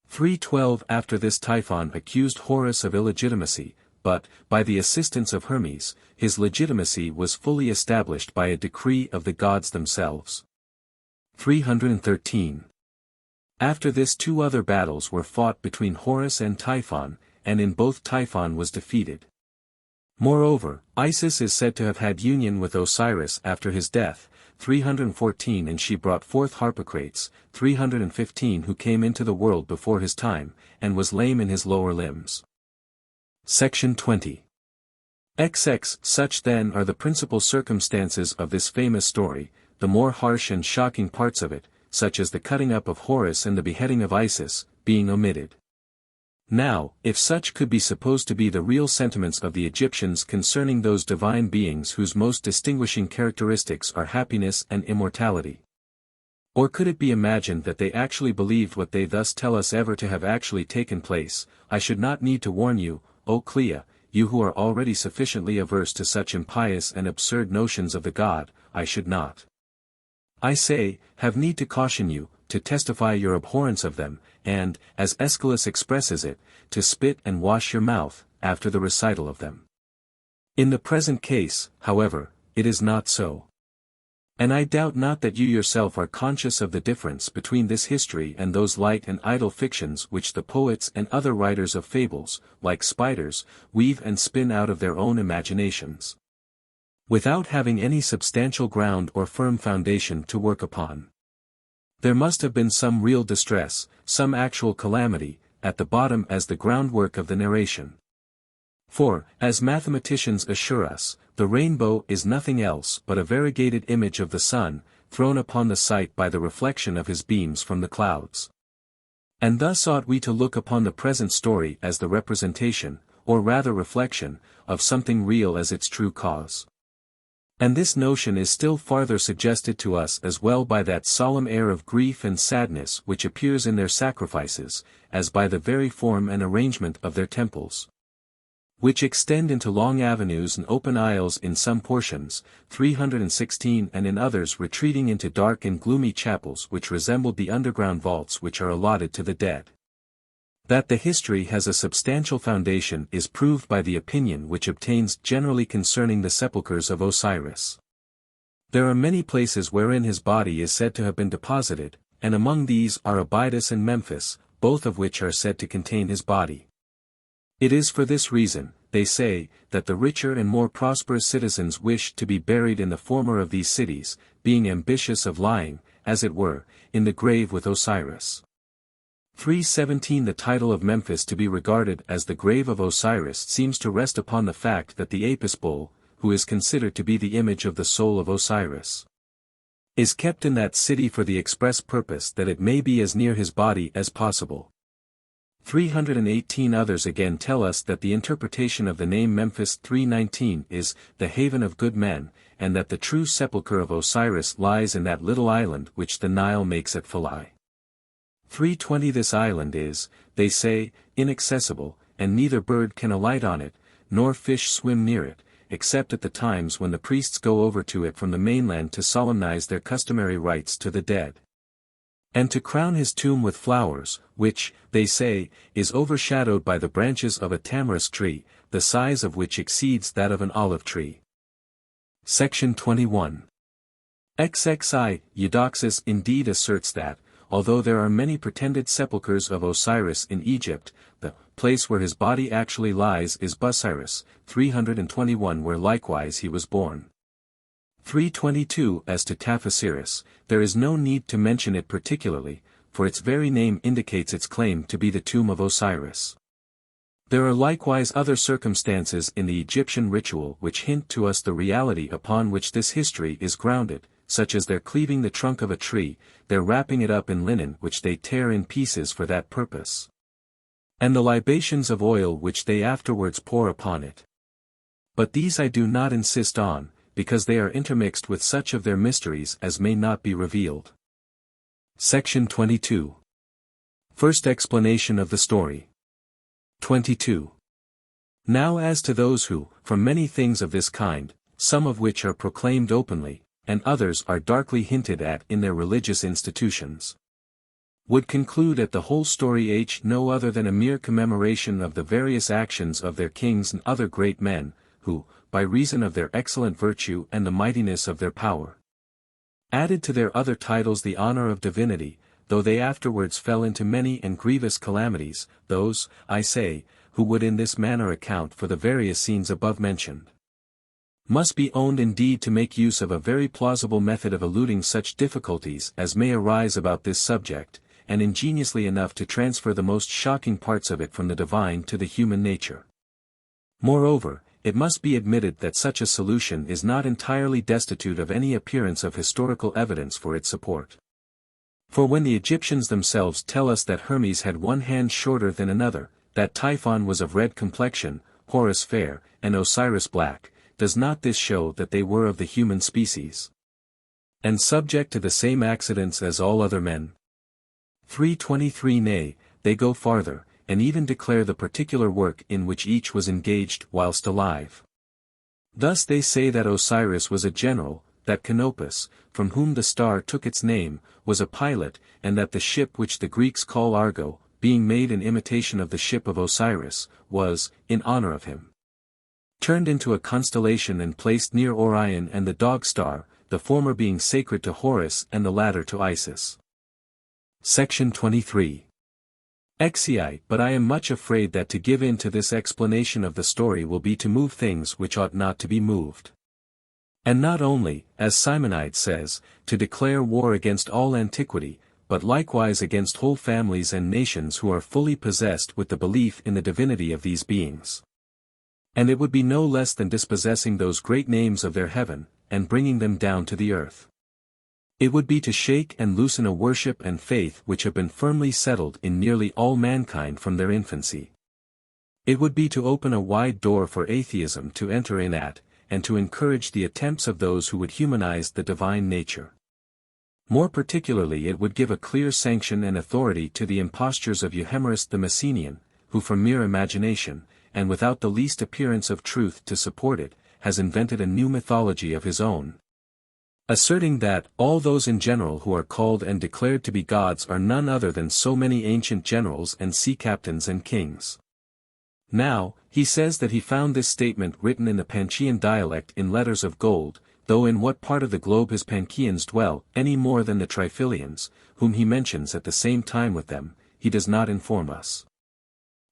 312 After this Typhon accused Horus of illegitimacy, but, by the assistance of Hermes, his legitimacy was fully established by a decree of the gods themselves. 313. After this 2 other battles were fought between Horus and Typhon, and in both Typhon was defeated. Moreover, Isis is said to have had union with Osiris after his death, 314, and she brought forth Harpocrates, 315, who came into the world before his time, and was lame in his lower limbs. Section 20. XX. Such then are the principal circumstances of this famous story, the more harsh and shocking parts of it, such as the cutting up of Horus and the beheading of Isis, being omitted. Now, if such could be supposed to be the real sentiments of the Egyptians concerning those divine beings whose most distinguishing characteristics are happiness and immortality, or could it be imagined that they actually believed what they thus tell us ever to have actually taken place, I should not need to warn you, O Clea, you who are already sufficiently averse to such impious and absurd notions of the god, I should not, I say, have need to caution you, to testify your abhorrence of them, and, as Aeschylus expresses it, to spit and wash your mouth, after the recital of them. In the present case, however, it is not so. And I doubt not that you yourself are conscious of the difference between this history and those light and idle fictions which the poets and other writers of fables, like spiders, weave and spin out of their own imaginations, without having any substantial ground or firm foundation to work upon. There must have been some real distress, some actual calamity, at the bottom as the groundwork of the narration. For, as mathematicians assure us, the rainbow is nothing else but a variegated image of the sun, thrown upon the sight by the reflection of his beams from the clouds. And thus ought we to look upon the present story as the representation, or rather reflection, of something real as its true cause. And this notion is still farther suggested to us as well by that solemn air of grief and sadness which appears in their sacrifices, as by the very form and arrangement of their temples, which extend into long avenues and open aisles in some portions, 316, and in others retreating into dark and gloomy chapels which resembled the underground vaults which are allotted to the dead. That the history has a substantial foundation is proved by the opinion which obtains generally concerning the sepulchres of Osiris. There are many places wherein his body is said to have been deposited, and among these are Abydos and Memphis, both of which are said to contain his body. It is for this reason, they say, that the richer and more prosperous citizens wished to be buried in the former of these cities, being ambitious of lying, as it were, in the grave with Osiris. 317. The title of Memphis to be regarded as the grave of Osiris seems to rest upon the fact that the Apis bull, who is considered to be the image of the soul of Osiris, is kept in that city for the express purpose that it may be as near his body as possible. 318. Others again tell us that the interpretation of the name Memphis 319 is, the haven of good men, and that the true sepulchre of Osiris lies in that little island which the Nile makes at Philae. 320. This island is, they say, inaccessible, and neither bird can alight on it, nor fish swim near it, except at the times when the priests go over to it from the mainland to solemnize their customary rites to the dead, and to crown his tomb with flowers, which, they say, is overshadowed by the branches of a tamarisk tree, the size of which exceeds that of an olive tree. Section 21. XXI. Eudoxus indeed asserts that, although there are many pretended sepulchres of Osiris in Egypt, the place where his body actually lies is Busiris, 321, where likewise he was born. 322. As to Taphosiris, there is no need to mention it particularly, for its very name indicates its claim to be the tomb of Osiris. There are likewise other circumstances in the Egyptian ritual which hint to us the reality upon which this history is grounded, such as their cleaving the trunk of a tree, their wrapping it up in linen which they tear in pieces for that purpose, and the libations of oil which they afterwards pour upon it. But these I do not insist on, because they are intermixed with such of their mysteries as may not be revealed. Section 22. First explanation of the story. 22. Now as to those who, from many things of this kind, some of which are proclaimed openly, and others are darkly hinted at in their religious institutions, would conclude that the whole story no other than a mere commemoration of the various actions of their kings and other great men, who, by reason of their excellent virtue and the mightiness of their power, added to their other titles the honor of divinity, though they afterwards fell into many and grievous calamities, those, I say, who would in this manner account for the various scenes above mentioned, must be owned indeed to make use of a very plausible method of eluding such difficulties as may arise about this subject, and ingeniously enough to transfer the most shocking parts of it from the divine to the human nature. Moreover, it must be admitted that such a solution is not entirely destitute of any appearance of historical evidence for its support. For when the Egyptians themselves tell us that Hermes had one hand shorter than another, that Typhon was of red complexion, Horus fair, and Osiris black, does not this show that they were of the human species, and subject to the same accidents as all other men? 323. Nay, they go farther, and even declare the particular work in which each was engaged whilst alive. Thus they say that Osiris was a general, that Canopus, from whom the star took its name, was a pilot, and that the ship which the Greeks call Argo, being made in imitation of the ship of Osiris, was, in honor of him, turned into a constellation and placed near Orion and the dog star, the former being sacred to Horus and the latter to Isis. Section 23. XCI. But I am much afraid that to give in to this explanation of the story will be to move things which ought not to be moved. And not only, as Simonides says, to declare war against all antiquity, but likewise against whole families and nations who are fully possessed with the belief in the divinity of these beings. And it would be no less than dispossessing those great names of their heaven, and bringing them down to the earth. It would be to shake and loosen a worship and faith which have been firmly settled in nearly all mankind from their infancy. It would be to open a wide door for atheism to enter in at, and to encourage the attempts of those who would humanize the divine nature. More particularly it would give a clear sanction and authority to the impostures of Euhemerus the Messenian, who from mere imagination, and without the least appearance of truth to support it, has invented a new mythology of his own, asserting that all those in general who are called and declared to be gods are none other than so many ancient generals and sea captains and kings. Now, he says that he found this statement written in the Panchaean dialect in letters of gold, though in what part of the globe his Panchaeans dwell, any more than the Triphilians, whom he mentions at the same time with them, he does not inform us.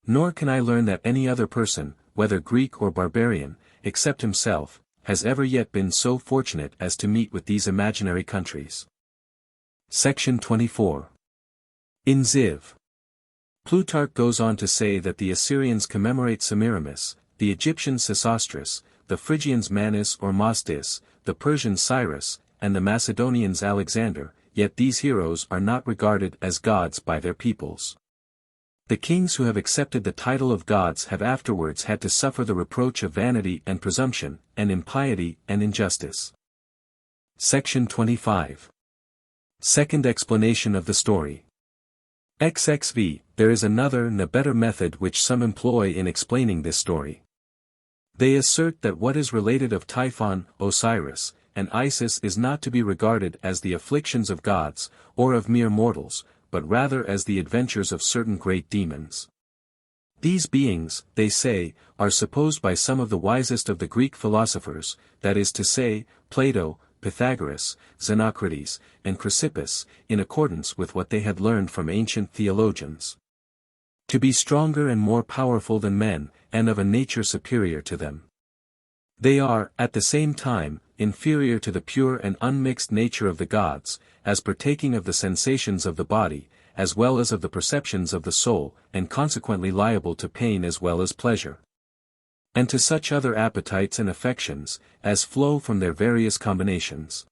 Nor can I learn that any other person, whether Greek or barbarian, except himself, has ever yet been so fortunate as to meet with these imaginary countries. Section 24. In Ziv. Plutarch goes on to say that the Assyrians commemorate Semiramis, the Egyptians Sesostris, the Phrygians Manis or Mastis, the Persians Cyrus, and the Macedonians Alexander, yet these heroes are not regarded as gods by their peoples. The kings who have accepted the title of gods have afterwards had to suffer the reproach of vanity and presumption, and impiety and injustice. Section 25. Second explanation of the story. XXV. There is another and a better method which some employ in explaining this story. They assert that what is related of Typhon, Osiris, and Isis is not to be regarded as the afflictions of gods, or of mere mortals, but rather as the adventures of certain great demons. These beings, they say, are supposed by some of the wisest of the Greek philosophers, that is to say, Plato, Pythagoras, Xenocrates, and Chrysippus, in accordance with what they had learned from ancient theologians, to be stronger and more powerful than men, and of a nature superior to them. They are, at the same time, inferior to the pure and unmixed nature of the gods, as partaking of the sensations of the body, as well as of the perceptions of the soul, and consequently liable to pain as well as pleasure, and to such other appetites and affections, as flow from their various combinations.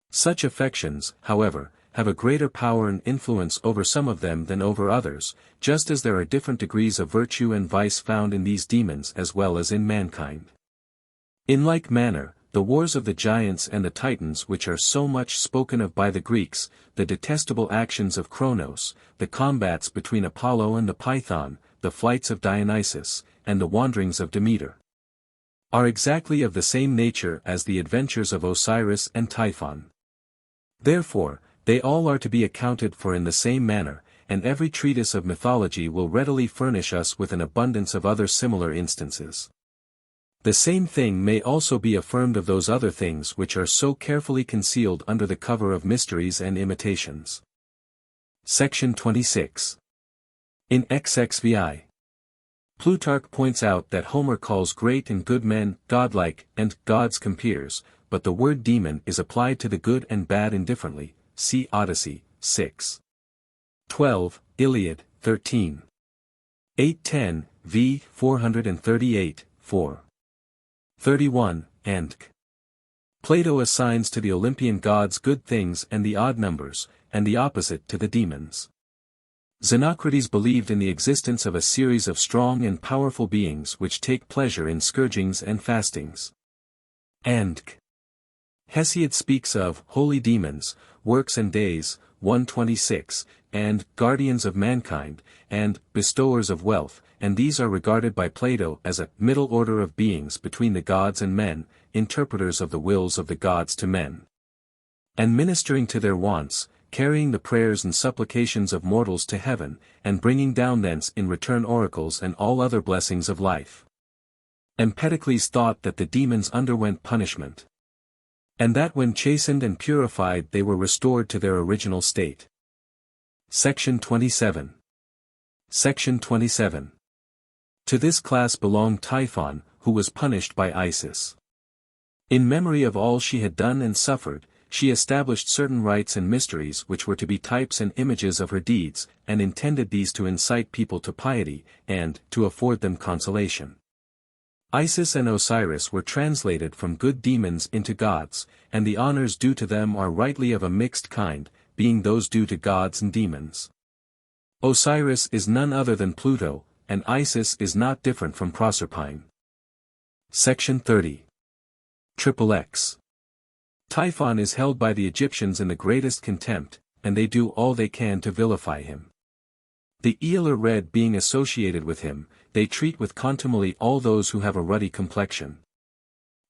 Such affections, however, have a greater power and influence over some of them than over others, just as there are different degrees of virtue and vice found in these demons as well as in mankind. In like manner, the wars of the giants and the titans which are so much spoken of by the Greeks, the detestable actions of Kronos, the combats between Apollo and the Python, the flights of Dionysus, and the wanderings of Demeter, are exactly of the same nature as the adventures of Osiris and Typhon. Therefore, they all are to be accounted for in the same manner, and every treatise of mythology will readily furnish us with an abundance of other similar instances. The same thing may also be affirmed of those other things which are so carefully concealed under the cover of mysteries and imitations. Section 26. In XXVI. Plutarch points out that Homer calls great and good men godlike and gods compeers, but the word demon is applied to the good and bad indifferently, see Odyssey, 6. 12, Iliad, 13. 810, v. 438, 4. 31, and k. Plato assigns to the Olympian gods good things and the odd numbers, and the opposite to the demons. Xenocrates believed in the existence of a series of strong and powerful beings which take pleasure in scourgings and fastings. And k. Hesiod speaks of holy demons, works and days, 126, and guardians of mankind, and bestowers of wealth, and these are regarded by Plato as a middle order of beings between the gods and men, interpreters of the wills of the gods to men. And ministering to their wants, carrying the prayers and supplications of mortals to heaven, and bringing down thence in return oracles and all other blessings of life. Empedocles thought that the demons underwent punishment, and that when chastened and purified they were restored to their original state. Section 27. Section 27. To this class belonged Typhon, who was punished by Isis. In memory of all she had done and suffered, she established certain rites and mysteries which were to be types and images of her deeds, and intended these to incite people to piety, and to afford them consolation. Isis and Osiris were translated from good demons into gods, and the honors due to them are rightly of a mixed kind, being those due to gods and demons. Osiris is none other than Pluto, and Isis is not different from Proserpine. Section 30. XXX. Typhon is held by the Egyptians in the greatest contempt, and they do all they can to vilify him. The eel or red being associated with him, they treat with contumely all those who have a ruddy complexion.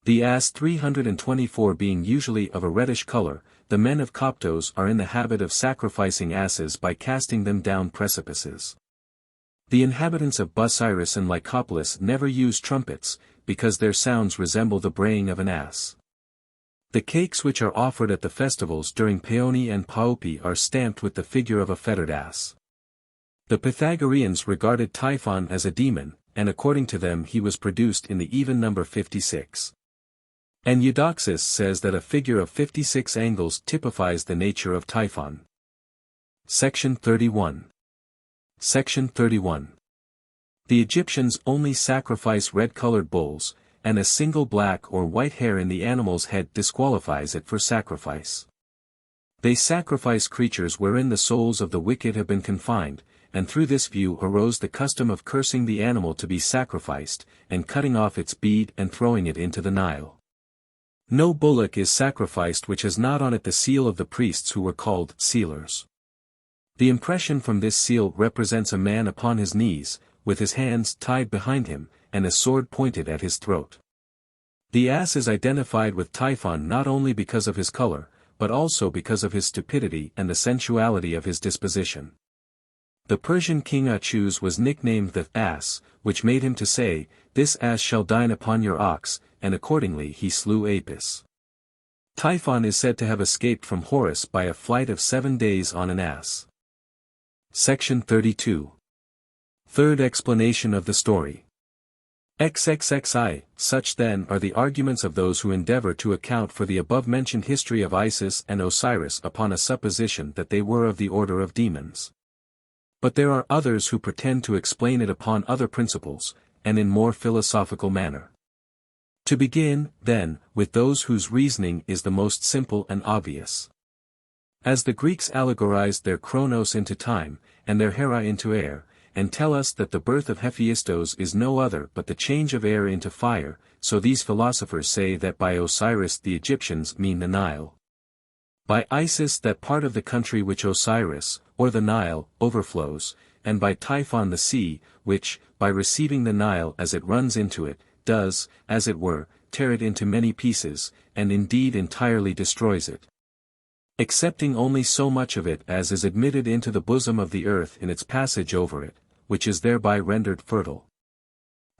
The ass 324 being usually of a reddish color, the men of Coptos are in the habit of sacrificing asses by casting them down precipices. The inhabitants of Busiris and Lycopolis never use trumpets, because their sounds resemble the braying of an ass. The cakes which are offered at the festivals during Paoni and Paopi are stamped with the figure of a fettered ass. The Pythagoreans regarded Typhon as a demon, and according to them he was produced in the even number 56. And Eudoxus says that a figure of 56 angles typifies the nature of Typhon. Section 31. Section 31. The Egyptians only sacrifice red-colored bulls, and a single black or white hair in the animal's head disqualifies it for sacrifice. They sacrifice creatures wherein the souls of the wicked have been confined, and through this view arose the custom of cursing the animal to be sacrificed, and cutting off its bead and throwing it into the Nile. No bullock is sacrificed which has not on it the seal of the priests who were called sealers. The impression from this seal represents a man upon his knees, with his hands tied behind him, and a sword pointed at his throat. The ass is identified with Typhon not only because of his color, but also because of his stupidity and the sensuality of his disposition. The Persian king Achuz was nicknamed the ass, which made him to say, "This ass shall dine upon your ox," and accordingly he slew Apis. Typhon is said to have escaped from Horus by a flight of 7 days on an ass. Section 32. Third explanation of the story. XXXI, such then are the arguments of those who endeavor to account for the above-mentioned history of Isis and Osiris upon a supposition that they were of the order of demons. But there are others who pretend to explain it upon other principles, and in more philosophical manner. To begin, then, with those whose reasoning is the most simple and obvious. As the Greeks allegorized their Chronos into time, and their Hera into air, and tell us that the birth of Hephaestos is no other but the change of air into fire, so these philosophers say that by Osiris the Egyptians mean the Nile. By Isis that part of the country which Osiris, or the Nile, overflows, and by Typhon the sea, which, by receiving the Nile as it runs into it, does, as it were, tear it into many pieces, and indeed entirely destroys it, excepting only so much of it as is admitted into the bosom of the earth in its passage over it, which is thereby rendered fertile.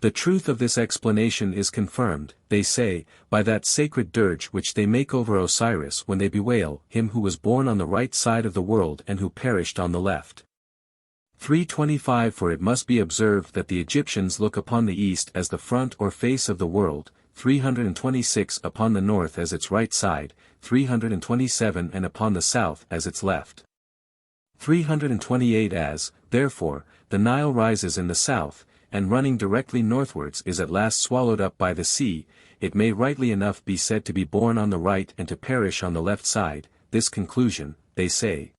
The truth of this explanation is confirmed, they say, by that sacred dirge which they make over Osiris when they bewail him who was born on the right side of the world and who perished on the left. 325 For it must be observed that the Egyptians look upon the east as the front or face of the world, 326 upon the north as its right side, 327 and upon the south as its left. 328 As, therefore, the Nile rises in the south, and running directly northwards is at last swallowed up by the sea, it may rightly enough be said to be born on the right and to perish on the left side. This conclusion, they say,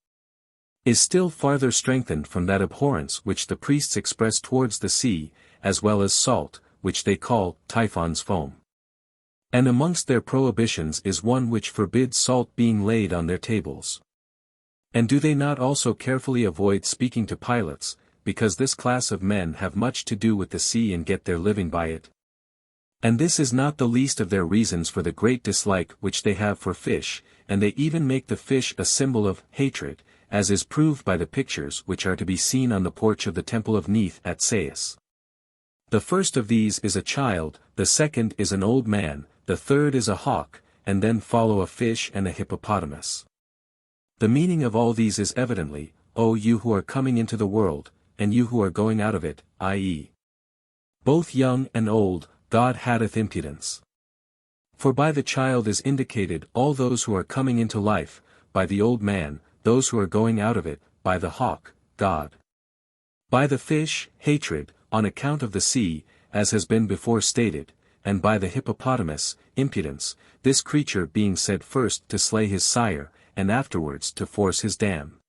is still farther strengthened from that abhorrence which the priests express towards the sea, as well as salt, which they call Typhon's foam. And amongst their prohibitions is one which forbids salt being laid on their tables. And do they not also carefully avoid speaking to pilots, because this class of men have much to do with the sea and get their living by it? And this is not the least of their reasons for the great dislike which they have for fish, and they even make the fish a symbol of hatred, as is proved by the pictures which are to be seen on the porch of the temple of Neith at Sais. The first of these is a child, the second is an old man, the third is a hawk, and then follow a fish and a hippopotamus. The meaning of all these is evidently, O you who are coming into the world, and you who are going out of it, i.e., both young and old, God hath impudence. For by the child is indicated all those who are coming into life, by the old man, those who are going out of it, by the hawk, God. By the fish, hatred, on account of the sea, as has been before stated, and by the hippopotamus, impudence, this creature being said first to slay his sire, and afterwards to force his dam.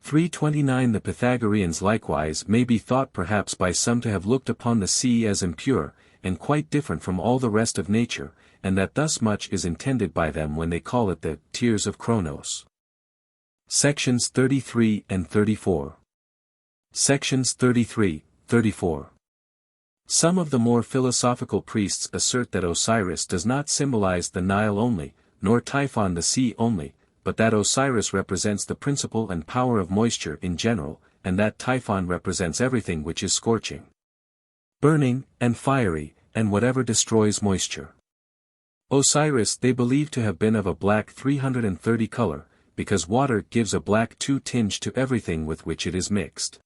329 The Pythagoreans likewise may be thought perhaps by some to have looked upon the sea as impure, and quite different from all the rest of nature, and that thus much is intended by them when they call it the tears of Kronos. Sections 33 and 34. Sections 33, 34. Some of the more philosophical priests assert that Osiris does not symbolize the Nile only, nor Typhon the sea only, but that Osiris represents the principle and power of moisture in general, and that Typhon represents everything which is scorching, burning, and fiery, and whatever destroys moisture. Osiris they believe to have been of a black 330 color, because water gives a black 2 tinge to everything with which it is mixed.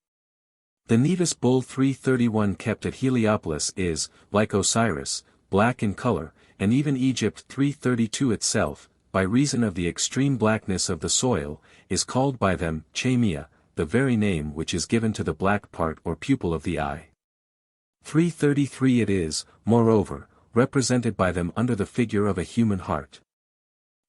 The Nevis bull 331 kept at Heliopolis is, like Osiris, black in color, and even Egypt 332 itself, by reason of the extreme blackness of the soil, is called by them Chamia, the very name which is given to the black part or pupil of the eye. 333 It is, moreover, represented by them under the figure of a human heart.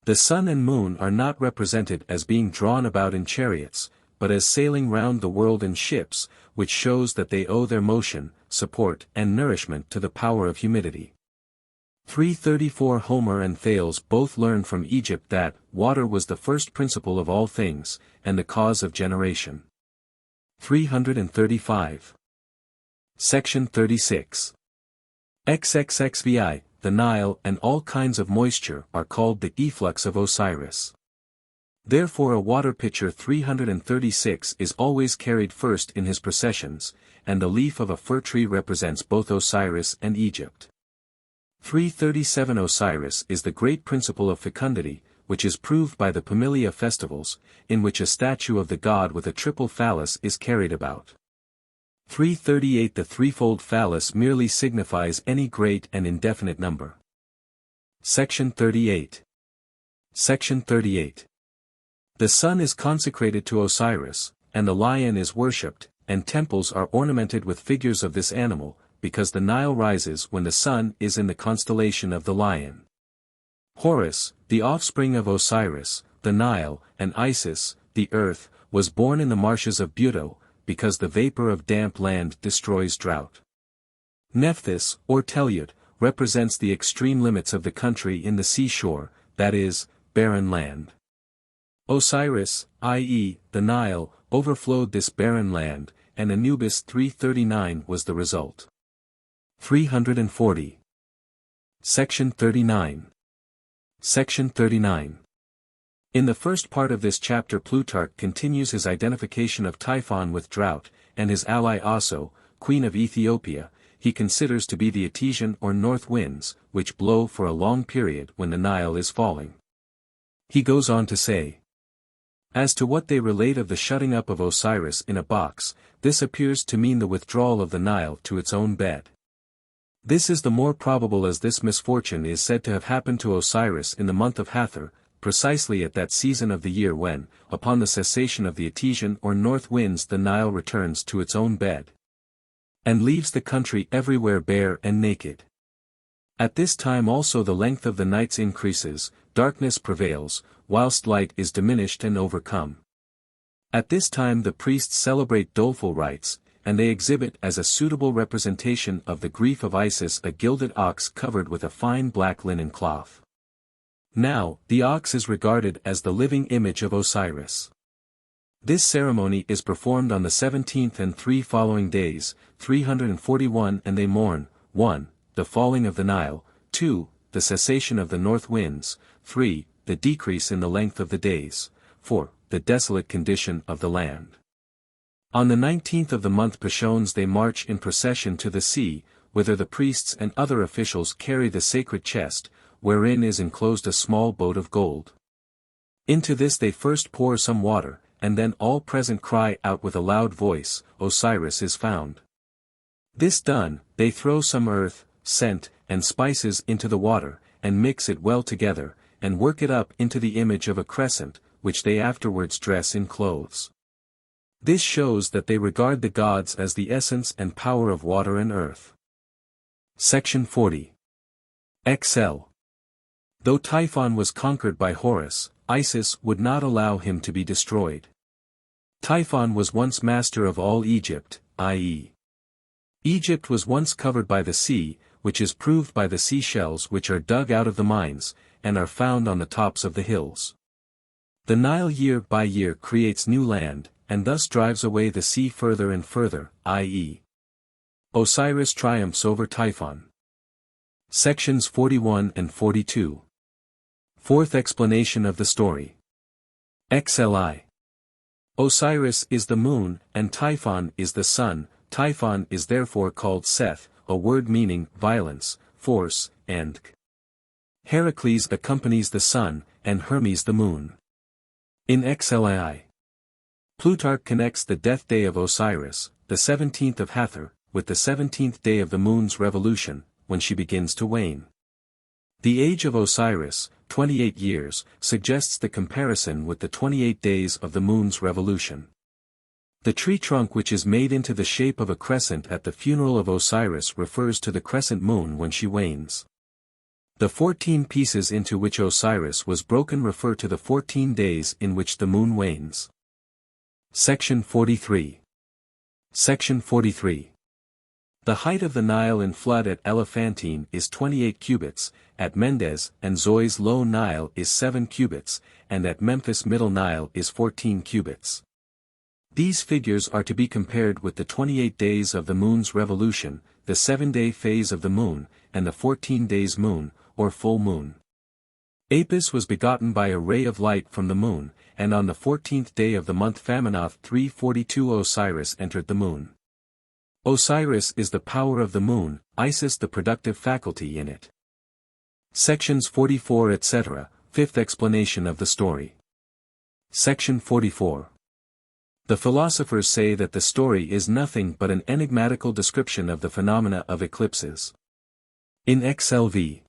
The sun and moon are not represented as being drawn about in chariots, but as sailing round the world in ships, which shows that they owe their motion, support and nourishment to the power of humidity. 334 Homer and Thales both learn from Egypt that water was the first principle of all things, and the cause of generation. 335. Section 36. XXXVI, the Nile and all kinds of moisture are called the efflux of Osiris. Therefore a water pitcher 336 is always carried first in his processions, and the leaf of a fir tree represents both Osiris and Egypt. 337 Osiris is the great principle of fecundity, which is proved by the Pamilia festivals, in which a statue of the god with a triple phallus is carried about. 338 The threefold phallus merely signifies any great and indefinite number. Section 38. Section 38. The sun is consecrated to Osiris, and the lion is worshipped, and temples are ornamented with figures of this animal, because the Nile rises when the sun is in the constellation of the lion. Horus, the offspring of Osiris, the Nile, and Isis, the earth, was born in the marshes of Buto, because the vapor of damp land destroys drought. Nephthys, or Tellud, represents the extreme limits of the country in the seashore, that is, barren land. Osiris, i.e., the Nile, overflowed this barren land, and Anubis 339 was the result. 340. Section 39. Section 39. In the first part of this chapter Plutarch continues his identification of Typhon with drought, and his ally Aso, queen of Ethiopia, he considers to be the Etesian or north winds, which blow for a long period when the Nile is falling. He goes on to say, As to what they relate of the shutting up of Osiris in a box, this appears to mean the withdrawal of the Nile to its own bed. This is the more probable as this misfortune is said to have happened to Osiris in the month of Hathor, precisely at that season of the year when, upon the cessation of the Etesian or north winds, the Nile returns to its own bed, and leaves the country everywhere bare and naked. At this time also the length of the nights increases, darkness prevails, whilst light is diminished and overcome. At this time the priests celebrate doleful rites, and they exhibit as a suitable representation of the grief of Isis a gilded ox covered with a fine black linen cloth. Now, the ox is regarded as the living image of Osiris. This ceremony is performed on the 17th and 3 following days, 341, and they mourn, 1. The falling of the Nile, 2. The cessation of the north winds, 3. The decrease in the length of the days, 4. The desolate condition of the land. On the 19th of the month Pashones they march in procession to the sea, whither the priests and other officials carry the sacred chest, wherein is enclosed a small boat of gold. Into this they first pour some water, and then all present cry out with a loud voice, "Osiris is found." This done, they throw some earth, scent, and spices into the water, and mix it well together, and work it up into the image of a crescent, which they afterwards dress in clothes. This shows that they regard the gods as the essence and power of water and earth. Section 40. XL. Though Typhon was conquered by Horus, Isis would not allow him to be destroyed. Typhon was once master of all Egypt, i.e. Egypt was once covered by the sea, which is proved by the seashells which are dug out of the mines, and are found on the tops of the hills. The Nile year by year creates new land, and thus drives away the sea further and further, i.e. Osiris triumphs over Typhon. Sections 41 and 42. Fourth explanation of the story. XLI. Osiris is the moon, and Typhon is the sun. Typhon is therefore called Seth, a word meaning violence, force, and Heracles accompanies the sun, and Hermes the moon. In XLI. Plutarch connects the death day of Osiris, the 17th of Hathor, with the 17th day of the moon's revolution, when she begins to wane. The age of Osiris, 28 years, suggests the comparison with the 28 days of the moon's revolution. The tree trunk which is made into the shape of a crescent at the funeral of Osiris refers to the crescent moon when she wanes. The 14 pieces into which Osiris was broken refer to the 14 days in which the moon wanes. Section 43. Section 43. The height of the Nile in flood at Elephantine is 28 cubits, at Mendes and Zoi's low Nile is 7 cubits, and at Memphis middle Nile is 14 cubits. These figures are to be compared with the 28 days of the moon's revolution, the 7-day phase of the moon, and the 14 days moon, or full moon. Apis was begotten by a ray of light from the moon, and on the 14th day of the month Famine 342 Osiris entered the moon. Osiris is the power of the moon, Isis the productive faculty in it. Sections 44 etc., fifth explanation of the story. Section 44. The philosophers say that the story is nothing but an enigmatical description of the phenomena of eclipses. In XLV.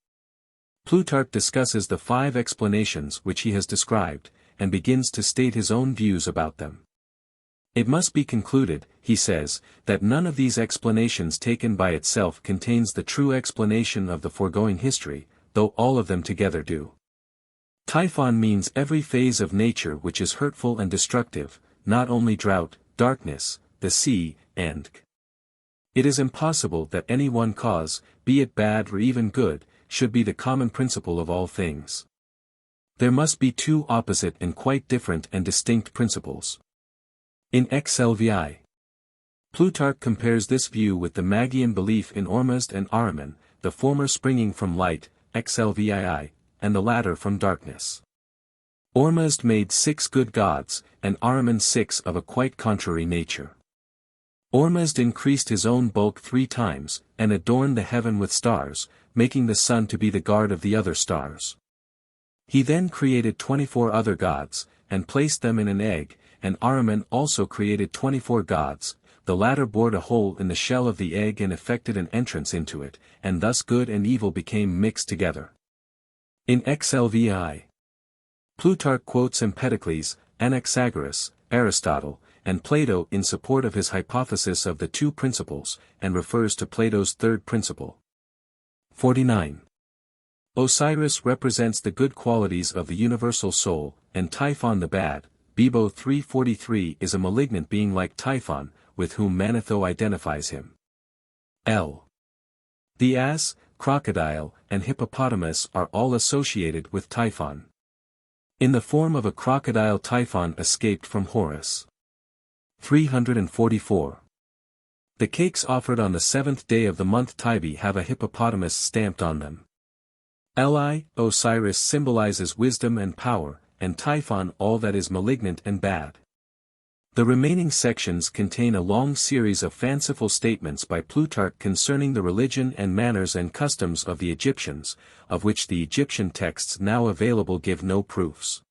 Plutarch discusses the 5 explanations which he has described, and begins to state his own views about them. It must be concluded, he says, that none of these explanations taken by itself contains the true explanation of the foregoing history, though all of them together do. Typhon means every phase of nature which is hurtful and destructive, not only drought, darkness, the sea, and it is impossible that any one cause, be it bad or even good, should be the common principle of all things. There must be 2 opposite and quite different and distinct principles. In XLVI. Plutarch compares this view with the Magian belief in Ormuzd and Ahriman, the former springing from light, XLVII, and the latter from darkness. Ormuzd made 6 good gods, and Ahriman 6 of a quite contrary nature. Ormuzd increased his own bulk 3 times, and adorned the heaven with stars, making the sun to be the guard of the other stars. He then created 24 other gods, and placed them in an egg, and Ahriman also created 24 gods, the latter bored a hole in the shell of the egg and effected an entrance into it, and thus good and evil became mixed together. In XLVI, Plutarch quotes Empedocles, Anaxagoras, Aristotle, and Plato in support of his hypothesis of the two principles, and refers to Plato's third principle. 49. Osiris represents the good qualities of the universal soul, and Typhon the bad. Bebo 343 is a malignant being like Typhon, with whom Manetho identifies him. L. The ass, crocodile, and hippopotamus are all associated with Typhon. In the form of a crocodile, Typhon escaped from Horus. 344. The cakes offered on the 7th day of the month Tybi have a hippopotamus stamped on them. Li, Osiris symbolizes wisdom and power, and Typhon all that is malignant and bad. The remaining sections contain a long series of fanciful statements by Plutarch concerning the religion and manners and customs of the Egyptians, of which the Egyptian texts now available give no proofs.